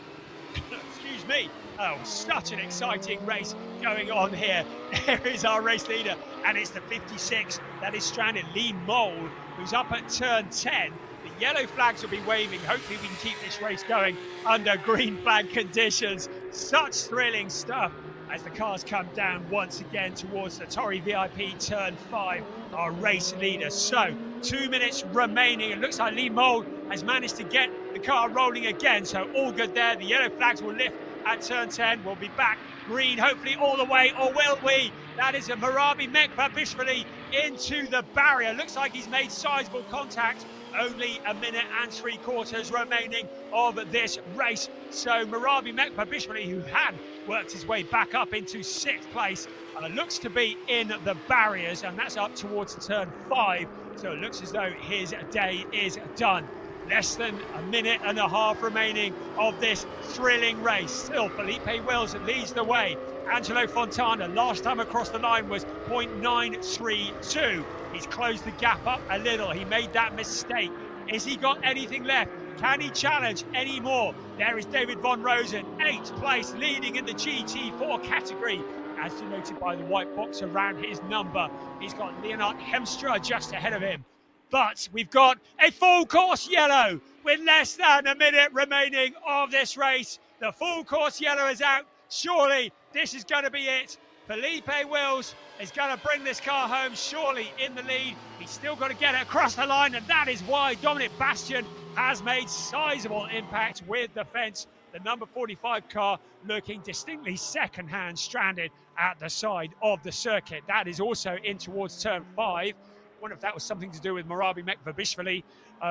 Excuse me. Oh, such an exciting race going on here. There is our race leader, and it's the 56 that is stranded, Lee Mole, who's up at turn 10. The yellow flags will be waving. Hopefully we can keep this race going under green flag conditions. Such thrilling stuff as the cars come down once again towards the Torrey VIP turn 5, our race leader. So 2 minutes remaining. It looks like Lee Mole has managed to get the car rolling again, so all good there. The yellow flags will lift at turn 10. We'll be back green, hopefully all the way, or will we? That is a Marabi Mekbabishvili into the barrier. Looks like he's made sizable contact. Only 1 minute and 3/4 remaining of this race. So Marabi Mekbabishvili, who had worked his way back up into 6th place, looks to be in the barriers, and that's up towards turn 5. So it looks as though his day is done. Less than 1.5 minutes remaining of this thrilling race. Still, Felipe Wills leads the way. Angelo Fontana, last time across the line was 0.932. He's closed the gap up a little. He made that mistake. Has he got anything left? Can he challenge any more? There is David Von Rosen, 8th place, leading in the GT4 category. As denoted by the white box around his number, he's got Leonard Hemstra just ahead of him. But we've got a full course yellow with less than 1 minute remaining of this race. The full course yellow is out. Surely this is going to be it. Felipe Wills is going to bring this car home, surely in the lead. He's still got to get it across the line, and that is why Dominic Bastian has made sizable impact with the fence. The number 45 car looking distinctly second-hand, stranded at the side of the circuit. That is also in towards turn 5. I wonder if that was something to do with Marabi Mekbabishvili,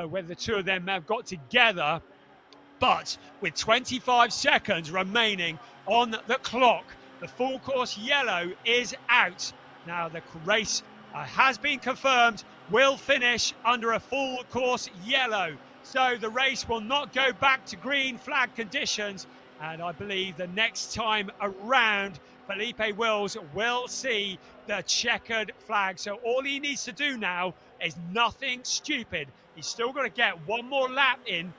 whether the two of them have got together. But with 25 seconds remaining on the clock, the full course yellow is out. Now the race has been confirmed, will finish under a full course yellow. So the race will not go back to green flag conditions. And I believe the next time around, Felipe Wills will see the checkered flag. So all he needs to do now is nothing stupid. He's still got to get one more lap in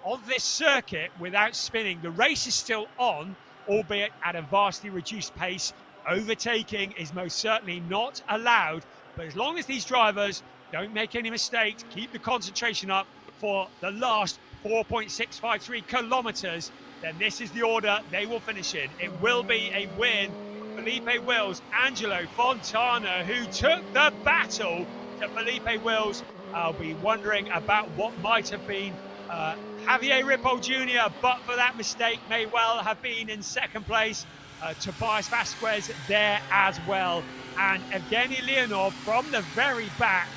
of this circuit without spinning. The race is still on, albeit at a vastly reduced pace. Overtaking is most certainly not allowed. But as long as these drivers don't make any mistakes, keep the concentration up for the last 4.653 kilometers, then this is the order they will finish in. It will be a win. Felipe Wills, Angelo Fontana, who took the battle to Felipe Wills. I'll be wondering about what might have been Javier Ripoll Jr., but for that mistake, may well have been in second place. Tobias Vasquez there as well. And Evgeny Leonov from the very back,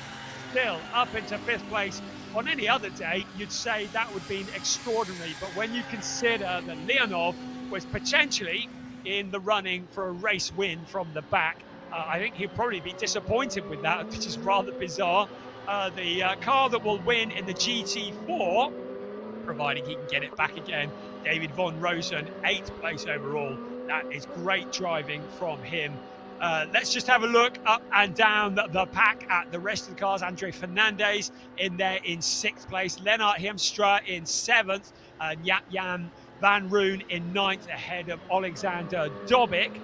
still up into 5th place. On any other day, you'd say that would be extraordinary. But when you consider that Leonov was potentially in the running for a race win from the back, I think he'll probably be disappointed with that, which is rather bizarre. The car that will win in the GT4, providing he can get it back again, David Von Rosen, 8th place overall. That is great driving from him. Let's just have a look up and down the pack at the rest of the cars. Andre Fernandez in there in 6th place. Lennart Hemstra in 7th. Jan Van Roon in 9th ahead of Alexander Dobic.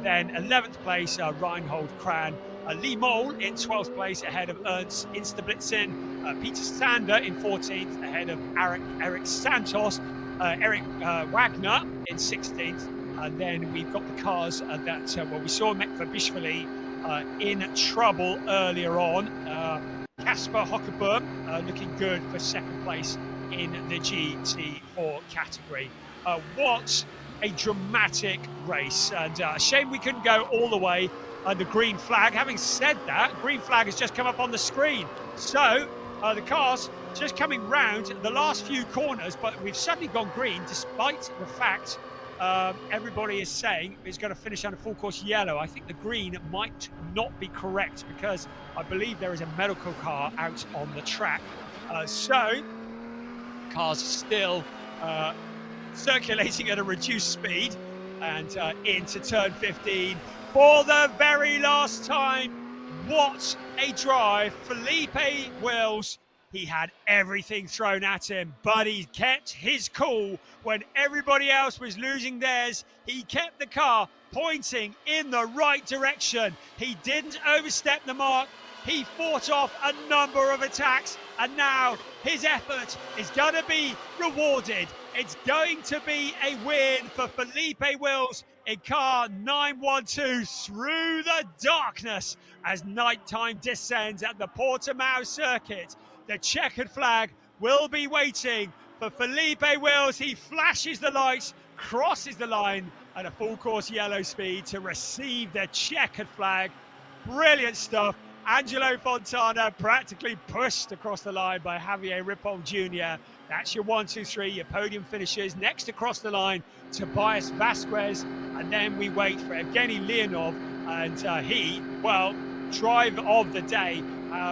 Then 11th place, Reinhold Kran. Lee Mole in 12th place ahead of Ernst Instablitzen. Peter Sander in 14th ahead of Eric Santos. Eric Wagner in 16th. And then we've got the cars that, we saw Mekbabishvili in trouble earlier on. Kasper Hockerboom looking good for 2nd place in the GT4 category. What a dramatic race, and a shame we couldn't go all the way under green flag. Having said that, green flag has just come up on the screen. So the cars just coming round the last few corners, but we've suddenly gone green despite the fact everybody is saying it's going to finish under full course yellow. I think the green might not be correct because I believe there is a medical car out on the track. So cars still circulating at a reduced speed and into turn 15 for the very last time. What a drive. Felipe Wills, he had everything thrown at him, but he kept his cool when everybody else was losing theirs. He kept the car pointing in the right direction. He didn't overstep the mark. He fought off a number of attacks, and now his effort is going to be rewarded. It's going to be a win for Felipe Wills in car 912 through the darkness as nighttime descends at the Portimão circuit. The checkered flag will be waiting for Felipe Wills. He flashes the lights, crosses the line at a full course yellow speed to receive the checkered flag. Brilliant stuff. Angelo Fontana practically pushed across the line by Javier Ripoll Jr. That's your 1, 2, 3, your podium finishers. Next across the line, Tobias Vasquez. And then we wait for Evgeny Leonov. And he, well, drive of the day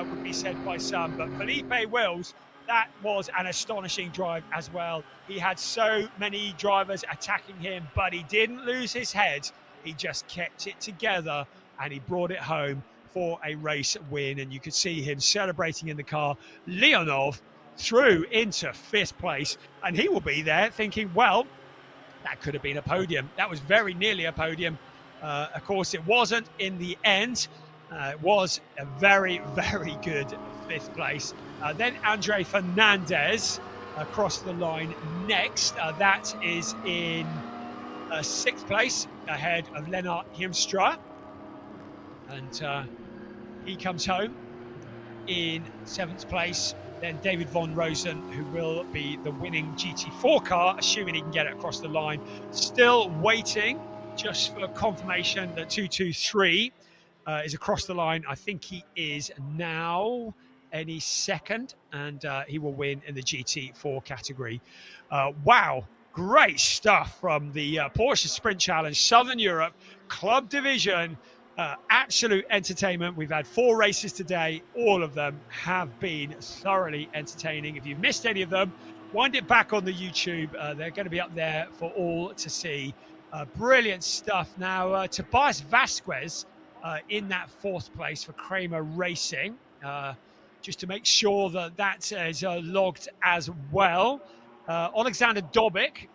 would be said by some. But Felipe Wills, that was an astonishing drive as well. He had so many drivers attacking him, but he didn't lose his head. He just kept it together and he brought it home for a race win. And you could see him celebrating in the car. Leonov through into 5th place, and he will be there thinking, well, that could have been a podium. That was very nearly a podium. Of course, it wasn't in the end. It was a very, very good 5th place. Then Andre Fernandez across the line next. That is in 6th place ahead of Lennart Hiemstra. And he comes home in 7th place. Then David Von Rosen, who will be the winning GT4 car, assuming he can get it across the line. Still waiting just for confirmation that 223 is across the line. I think he is now any second, and he will win in the GT4 category. Wow, great stuff from the Porsche Sprint Challenge, Southern Europe, Club Division. Absolute entertainment. We've had 4 races today. All of them have been thoroughly entertaining. If you've missed any of them, wind it back on the YouTube. They're going to be up there for all to see. Brilliant stuff. Now, Tobias Vasquez in that 4th place for Kramer Racing, just to make sure that that is logged as well. Alexander Dobik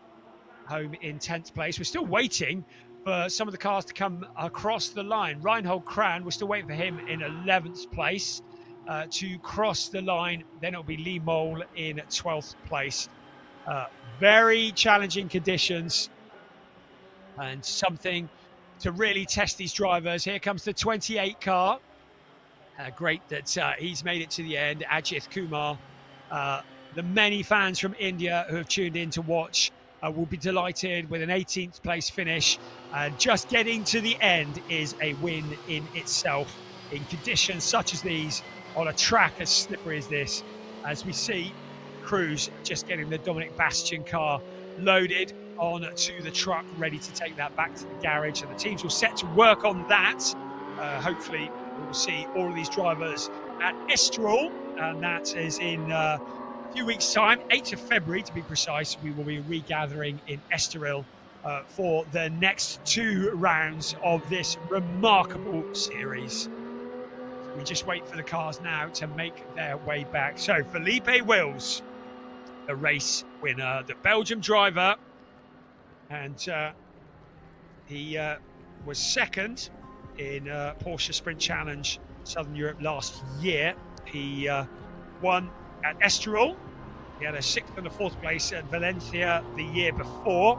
home in 10th place. We're still waiting for some of the cars to come across the line. Reinhold Kran, we're still waiting for him in 11th place to cross the line. Then it'll be Lee Mole in 12th place. Very challenging conditions and something to really test these drivers. Here comes the 28 car. Great that he's made it to the end. Ajith Kumar. The many fans from India who have tuned in to watch will be delighted with an 18th place finish. Just getting to the end is a win in itself in conditions such as these, on a track as slippery as this. As we see Cruz just getting the Dominic Bastian car loaded on to the truck, ready to take that back to the garage, and the teams will set to work on that. Hopefully we will see all of these drivers at Estoril, and that is in a few weeks' time, 8th of February to be precise. We will be regathering in Estoril for the next 2 rounds of this remarkable series. We just wait for the cars now to make their way back. So Felipe Wills, the race winner, the Belgium driver, and he was 2nd in Porsche Sprint Challenge Southern Europe last year. He won at Estoril. He had a 6th and a 4th place at Valencia the year before.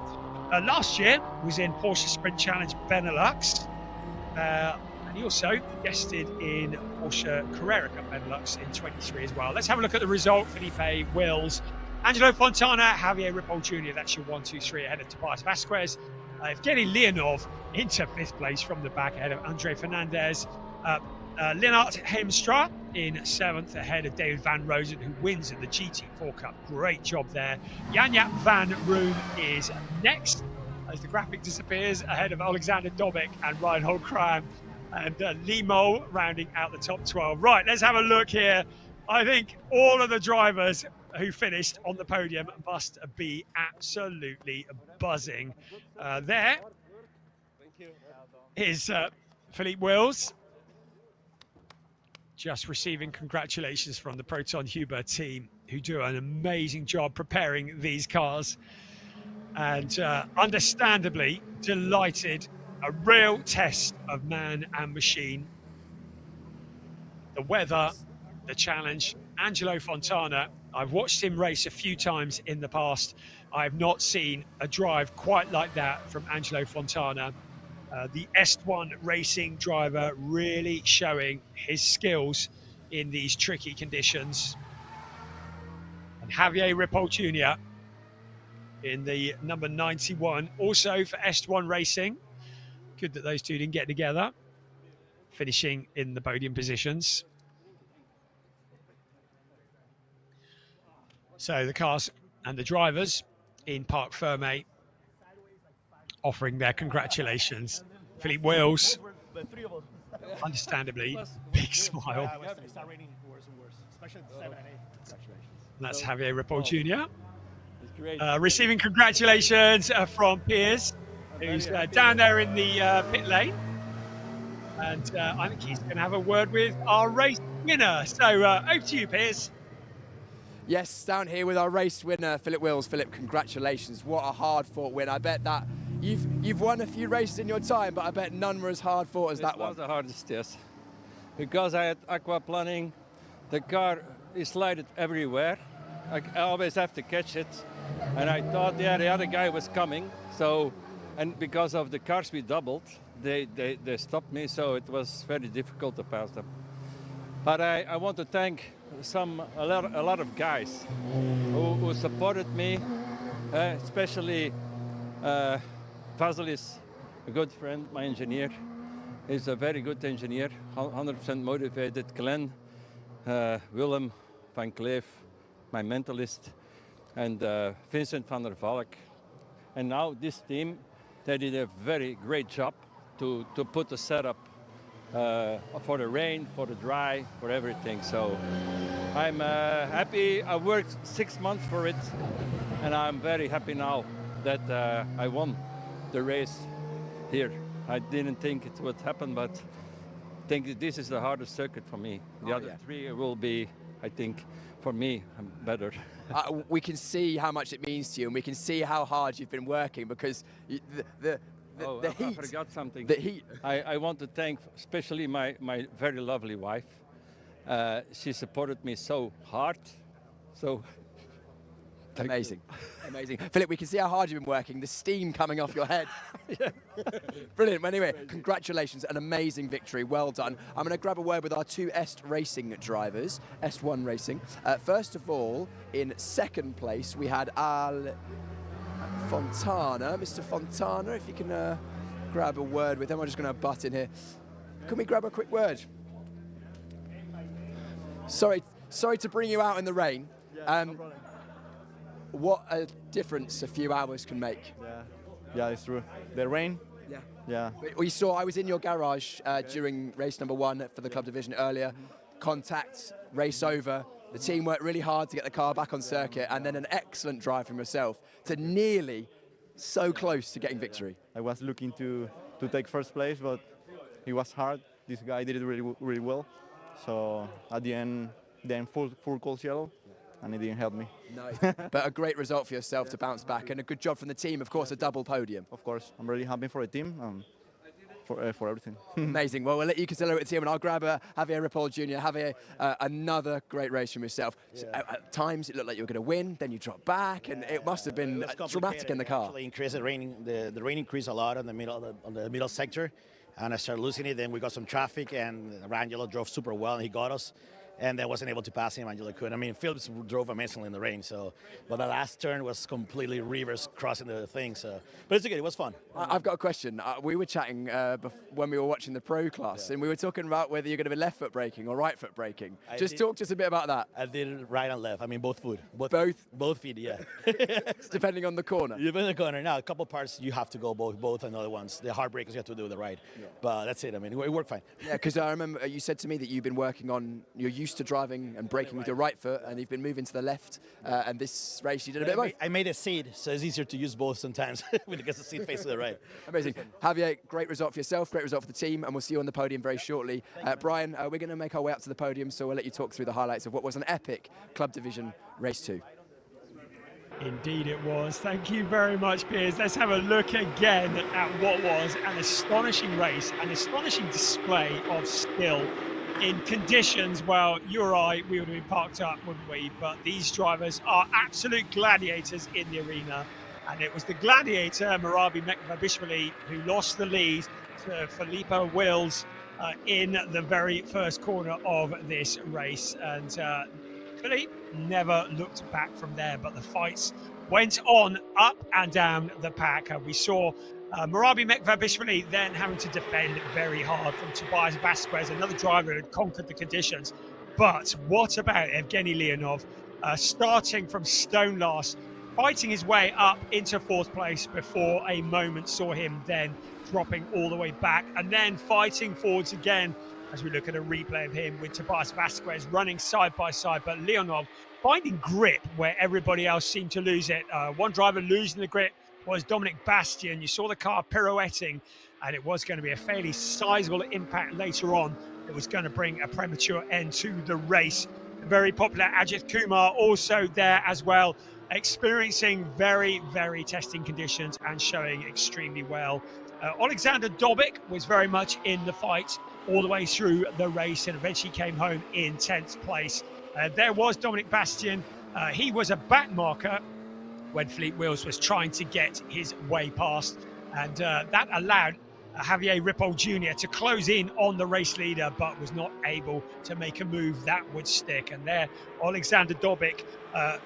Last year was in Porsche Sprint Challenge Benelux. And he also guested in Porsche Carrera Cup Benelux in 23 as well. Let's have a look at the result. Felipe Wills, Angelo Fontana, Javier Ripoll Jr. That's your 1, 2, 3 ahead of Tobias Vasquez. Evgeny Leonov into 5th place from the back ahead of Andre Fernandez. Lennart Hiemstra in 7th ahead of David Van Rosen, who wins in the GT4 Cup. Great job there. Jan-Jaap van Roon is next as the graphic disappears ahead of Alexander Dobik and Reinhold Kram, and Limo rounding out the top 12. Right, let's have a look here. I think all of the drivers who finished on the podium must be absolutely buzzing. There is Philippe Wills, just receiving congratulations from the Proton Huber team, who do an amazing job preparing these cars. And understandably delighted, a real test of man and machine. The weather, the challenge. Angelo Fontana, I've watched him race a few times in the past. I have not seen a drive quite like that from Angelo Fontana. The Est1 racing driver really showing his skills in these tricky conditions. And Javier Ripoll Jr. in the number 91, also for Est1 Racing. Good that those two didn't get together, finishing in the podium positions. So the cars and the drivers in Parc Fermé offering their congratulations. Philippe Wills, understandably, big smile. And that's Javier Ripoll Jr. Receiving congratulations from Piers, who's down there in the pit lane. And I think he's going to have a word with our race winner. So over to you, Piers. Yes, down here with our race winner, Philippe Wills. Philippe, congratulations. What a hard-fought win. I bet that you've won a few races in your time, but I bet none were as hard-fought as that one. It was the hardest, yes. Because I had aquaplaning, the car is slided everywhere. I always have to catch it. And I thought, yeah, the other guy was coming. So, and because of the cars we doubled, they stopped me, so it was very difficult to pass them. But I want to thank a lot of guys who supported me, especially Vasilis, a good friend, my engineer. He's a very good engineer, 100% motivated. Glenn, Willem van Kleef, my mentalist, and Vincent van der Valk. And now this team, they did a very great job to put the setup for the rain, for the dry, for everything. So I'm happy. I worked 6 months for it, and I'm very happy now that I won the race here. I didn't think it would happen, but I think this is the hardest circuit for me. The other three will be, I think, for me, better. We can see how much it means to you, and we can see how hard you've been working, because the heat. I forgot something. The heat. I want to thank especially my very lovely wife. She supported me so hard. So amazing. Amazing. Philip, we can see how hard you've been working, the steam coming off your head. Brilliant. Well, anyway, congratulations, an amazing victory. Well done. I'm going to grab a word with our two Est Racing drivers, Est1 Racing. First of all, in second place, we had Fontana. Mr. Fontana, if you can grab a word with him. I'm just going to butt in here. Can we grab a quick word? Sorry to bring you out in the rain. No problem. What a difference a few hours can make. Yeah, it's true. The rain. Yeah. We saw, I was in your garage during race number 1 for the club division earlier. Contact, race over. The team worked really hard to get the car back on circuit, and then an excellent drive from yourself to nearly so close to getting victory. I was looking to take first place, but it was hard. This guy did it really well. So at the end, full cold yellow, and it didn't help me. No, but a great result for yourself to bounce back, and a good job from the team, of course, a double podium. Of course, I'm really happy for the team and for everything. Amazing. Well, we'll let you celebrate the team, and I'll grab Javier Ripoll Jr. Javier, another great race from yourself. At times, it looked like you were going to win, then you dropped back, and it must have been dramatic in the car. Actually, the rain increased a lot on the middle sector, and I started losing it. Then we got some traffic, and Angelo drove super well, and he got us. And I wasn't able to pass him. Angelo couldn't. I mean, Phillips drove amazingly in the rain. But the last turn was completely reverse crossing the thing. But it's okay. It was fun. I've got a question. We were chatting when we were watching the pro class, and we were talking about whether you're going to be left foot braking or right foot braking. Just talk to us a bit about that. I did right and left. I mean, both foot. Both feet. Yeah. Depending on the corner. Depending on the corner. Now, a couple parts you have to go both, and other ones, the hard breakers you have to do the right. Yeah. But that's it. I mean, it worked fine. Yeah, because I remember you said to me that you've been working on. You're used to driving and braking with your right foot, and you've been moving to the left. And this race, you did a bit of both. I made a seat, so it's easier to use both sometimes because the seat faces to the right. Amazing. Javier, great result for yourself, great result for the team, and we'll see you on the podium very shortly. Brian, we're going to make our way up to the podium, so we'll let you talk through the highlights of what was an epic Club Division Race 2. Indeed it was. Thank you very much, Piers. Let's have a look again at what was an astonishing race, an astonishing display of skill in conditions. Well, you or I, we would have been parked up, wouldn't we? But these drivers are absolute gladiators in the arena. And it was the gladiator, Marabi Mekvabishvili, who lost the lead to Felipe Wills in the very first corner of this race. And Philippe never looked back from there, but the fights went on up and down the pack. We saw Marabi Mekvabishvili then having to defend very hard from Tobias Vasquez, another driver who had conquered the conditions. But what about Evgeny Leonov, starting from stone last, fighting his way up into fourth place before a moment saw him then dropping all the way back and then fighting forwards again as we look at a replay of him with Tobias Vasquez running side by side, but Leonov finding grip where everybody else seemed to lose it. One driver losing the grip was Dominic Bastian. You saw the car pirouetting, and it was going to be a fairly sizable impact later on. It was going to bring a premature end to the race. The very popular Ajit Kumar also there as well, experiencing very, very testing conditions and showing extremely well. Alexander Dobik was very much in the fight all the way through the race and eventually came home in 10th place. There was Dominic Bastian. He was a back marker when Fleet Wheels was trying to get his way past, and that allowed Javier Ripoll Jr. to close in on the race leader, but was not able to make a move that would stick. And there, Alexander Dobik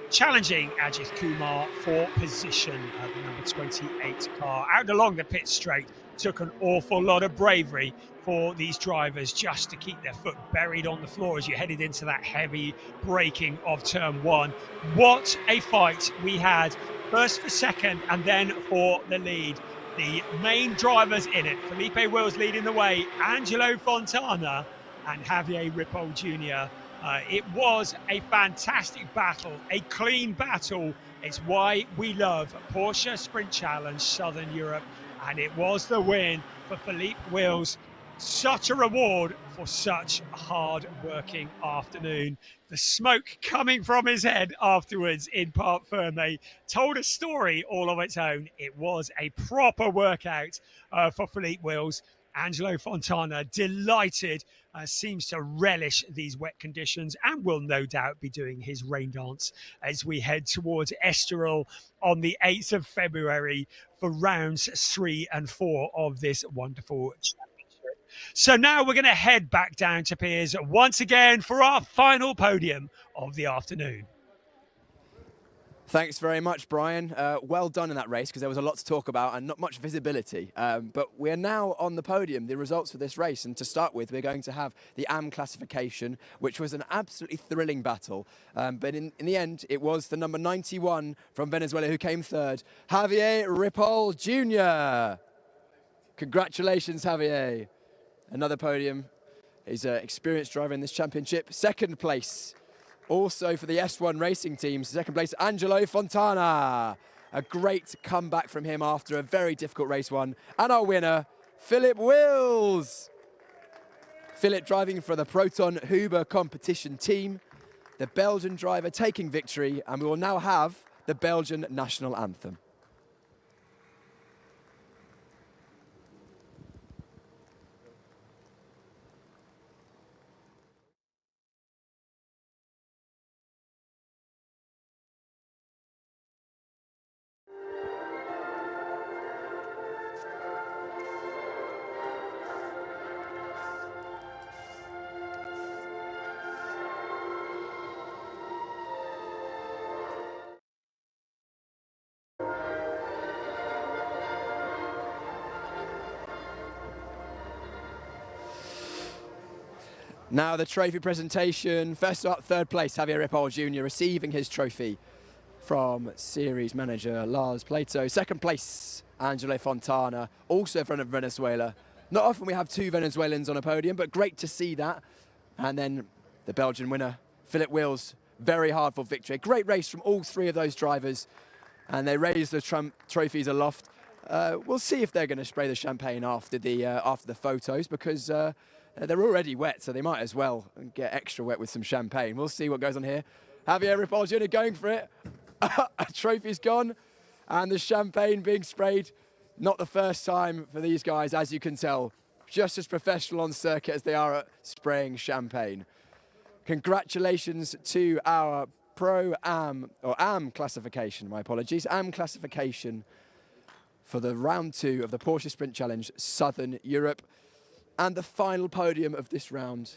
challenging Ajit Kumar for position, the number 28 car. Out along the pit straight, took an awful lot of bravery for these drivers just to keep their foot buried on the floor as you headed into that heavy braking of turn one. What a fight we had, first for second and then for the lead. The main drivers in it, Felipe Wills leading the way, Angelo Fontana and Javier Ripoll Jr. It was a fantastic battle, a clean battle. It's why we love Porsche Sprint Challenge Southern Europe. And it was the win for Felipe Wills. Such a reward for such a hard-working afternoon. The smoke coming from his head afterwards in Parc Ferme told a story all of its own. It was a proper workout for Felipe Wills. Angelo Fontana, delighted, seems to relish these wet conditions and will no doubt be doing his rain dance as we head towards Estoril on the 8th of February for rounds 3 and 4 of this wonderful championship. So now we're going to head back down to Piers once again for our final podium of the afternoon. Thanks very much, Brian. Well done in that race, because there was a lot to talk about and not much visibility. But we're now on the podium, the results for this race. And to start with, we're going to have the AM classification, which was an absolutely thrilling battle. But in the end, it was the number 91 from Venezuela who came third, Javier Ripoll Jr. Congratulations, Javier. Another podium. He's an experienced driver in this championship. Second place. Also for the S1 racing team, second place, Angelo Fontana. A great comeback from him after a very difficult race one. And our winner, Philip Wills. Philip driving for the Proton Huber competition team. The Belgian driver taking victory, and we will now have the Belgian national anthem. Now the trophy presentation. First up, third place, Javier Ripoll Jr. receiving his trophy from series manager Lars Plato. Second place, Angelo Fontana, also from Venezuela. Not often we have two Venezuelans on a podium, but great to see that. And then the Belgian winner, Philip Wheels, very hard for victory. A great race from all three of those drivers, and they raise the trophies aloft. We'll see if they're going to spray the champagne after the photos, because they're already wet, so they might as well get extra wet with some champagne. We'll see what goes on here. Javier Ripoll Jr. going for it. A trophy's gone, and the champagne being sprayed. Not the first time for these guys, as you can tell. Just as professional on circuit as they are at spraying champagne. Congratulations to our Pro-Am, or Am classification, my apologies, Am classification for the round 2 of the Porsche Sprint Challenge Southern Europe. And the final podium of this round.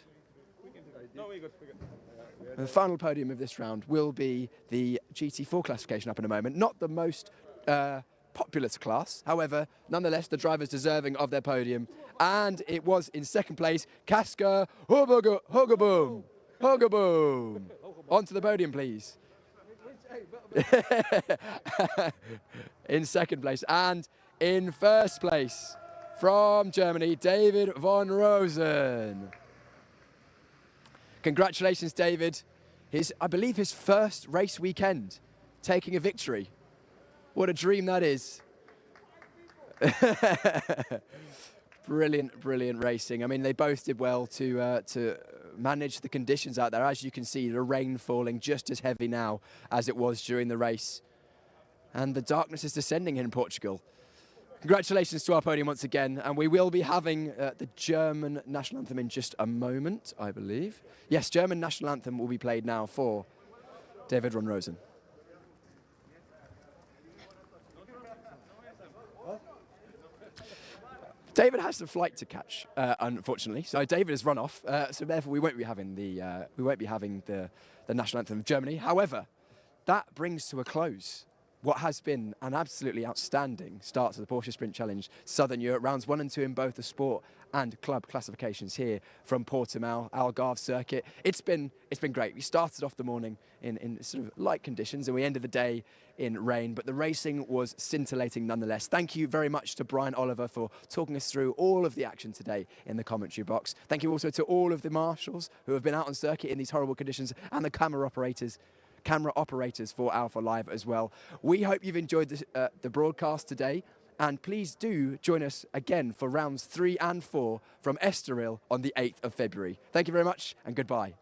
The final podium of this round will be the GT4 classification up in a moment. Not the most populous class, however, nonetheless, the drivers deserving of their podium. And it was in second place, Kaska Hogaboom. Hogaboom. Onto the podium, please. In second place. And in first place, from Germany, David von Rosen. Congratulations, David. I believe his first race weekend, taking a victory. What a dream that is. Brilliant, brilliant racing. I mean, they both did well to manage the conditions out there. As you can see, the rain falling just as heavy now as it was during the race. And the darkness is descending here in Portugal. Congratulations to our podium once again, and we will be having the German national anthem in just a moment, I believe. Yes, German national anthem will be played now for David von Rosen. David has a flight to catch, unfortunately. So David has run off. So therefore, we won't be having the national anthem of Germany. However, that brings to a close what has been an absolutely outstanding start to the Porsche Sprint Challenge Southern Europe, rounds 1 and 2 in both the sport and club classifications here from Portimão, Algarve circuit. It's been great. We started off the morning in sort of light conditions, and we ended the day in rain, but the racing was scintillating nonetheless. Thank you very much to Brian Oliver for talking us through all of the action today in the commentary box. Thank you also to all of the marshals who have been out on circuit in these horrible conditions, and the camera operators for Alpha Live as well. We hope you've enjoyed the broadcast today, and please do join us again for rounds 3 and 4 from Estoril on the 8th of February. Thank you very much, and goodbye.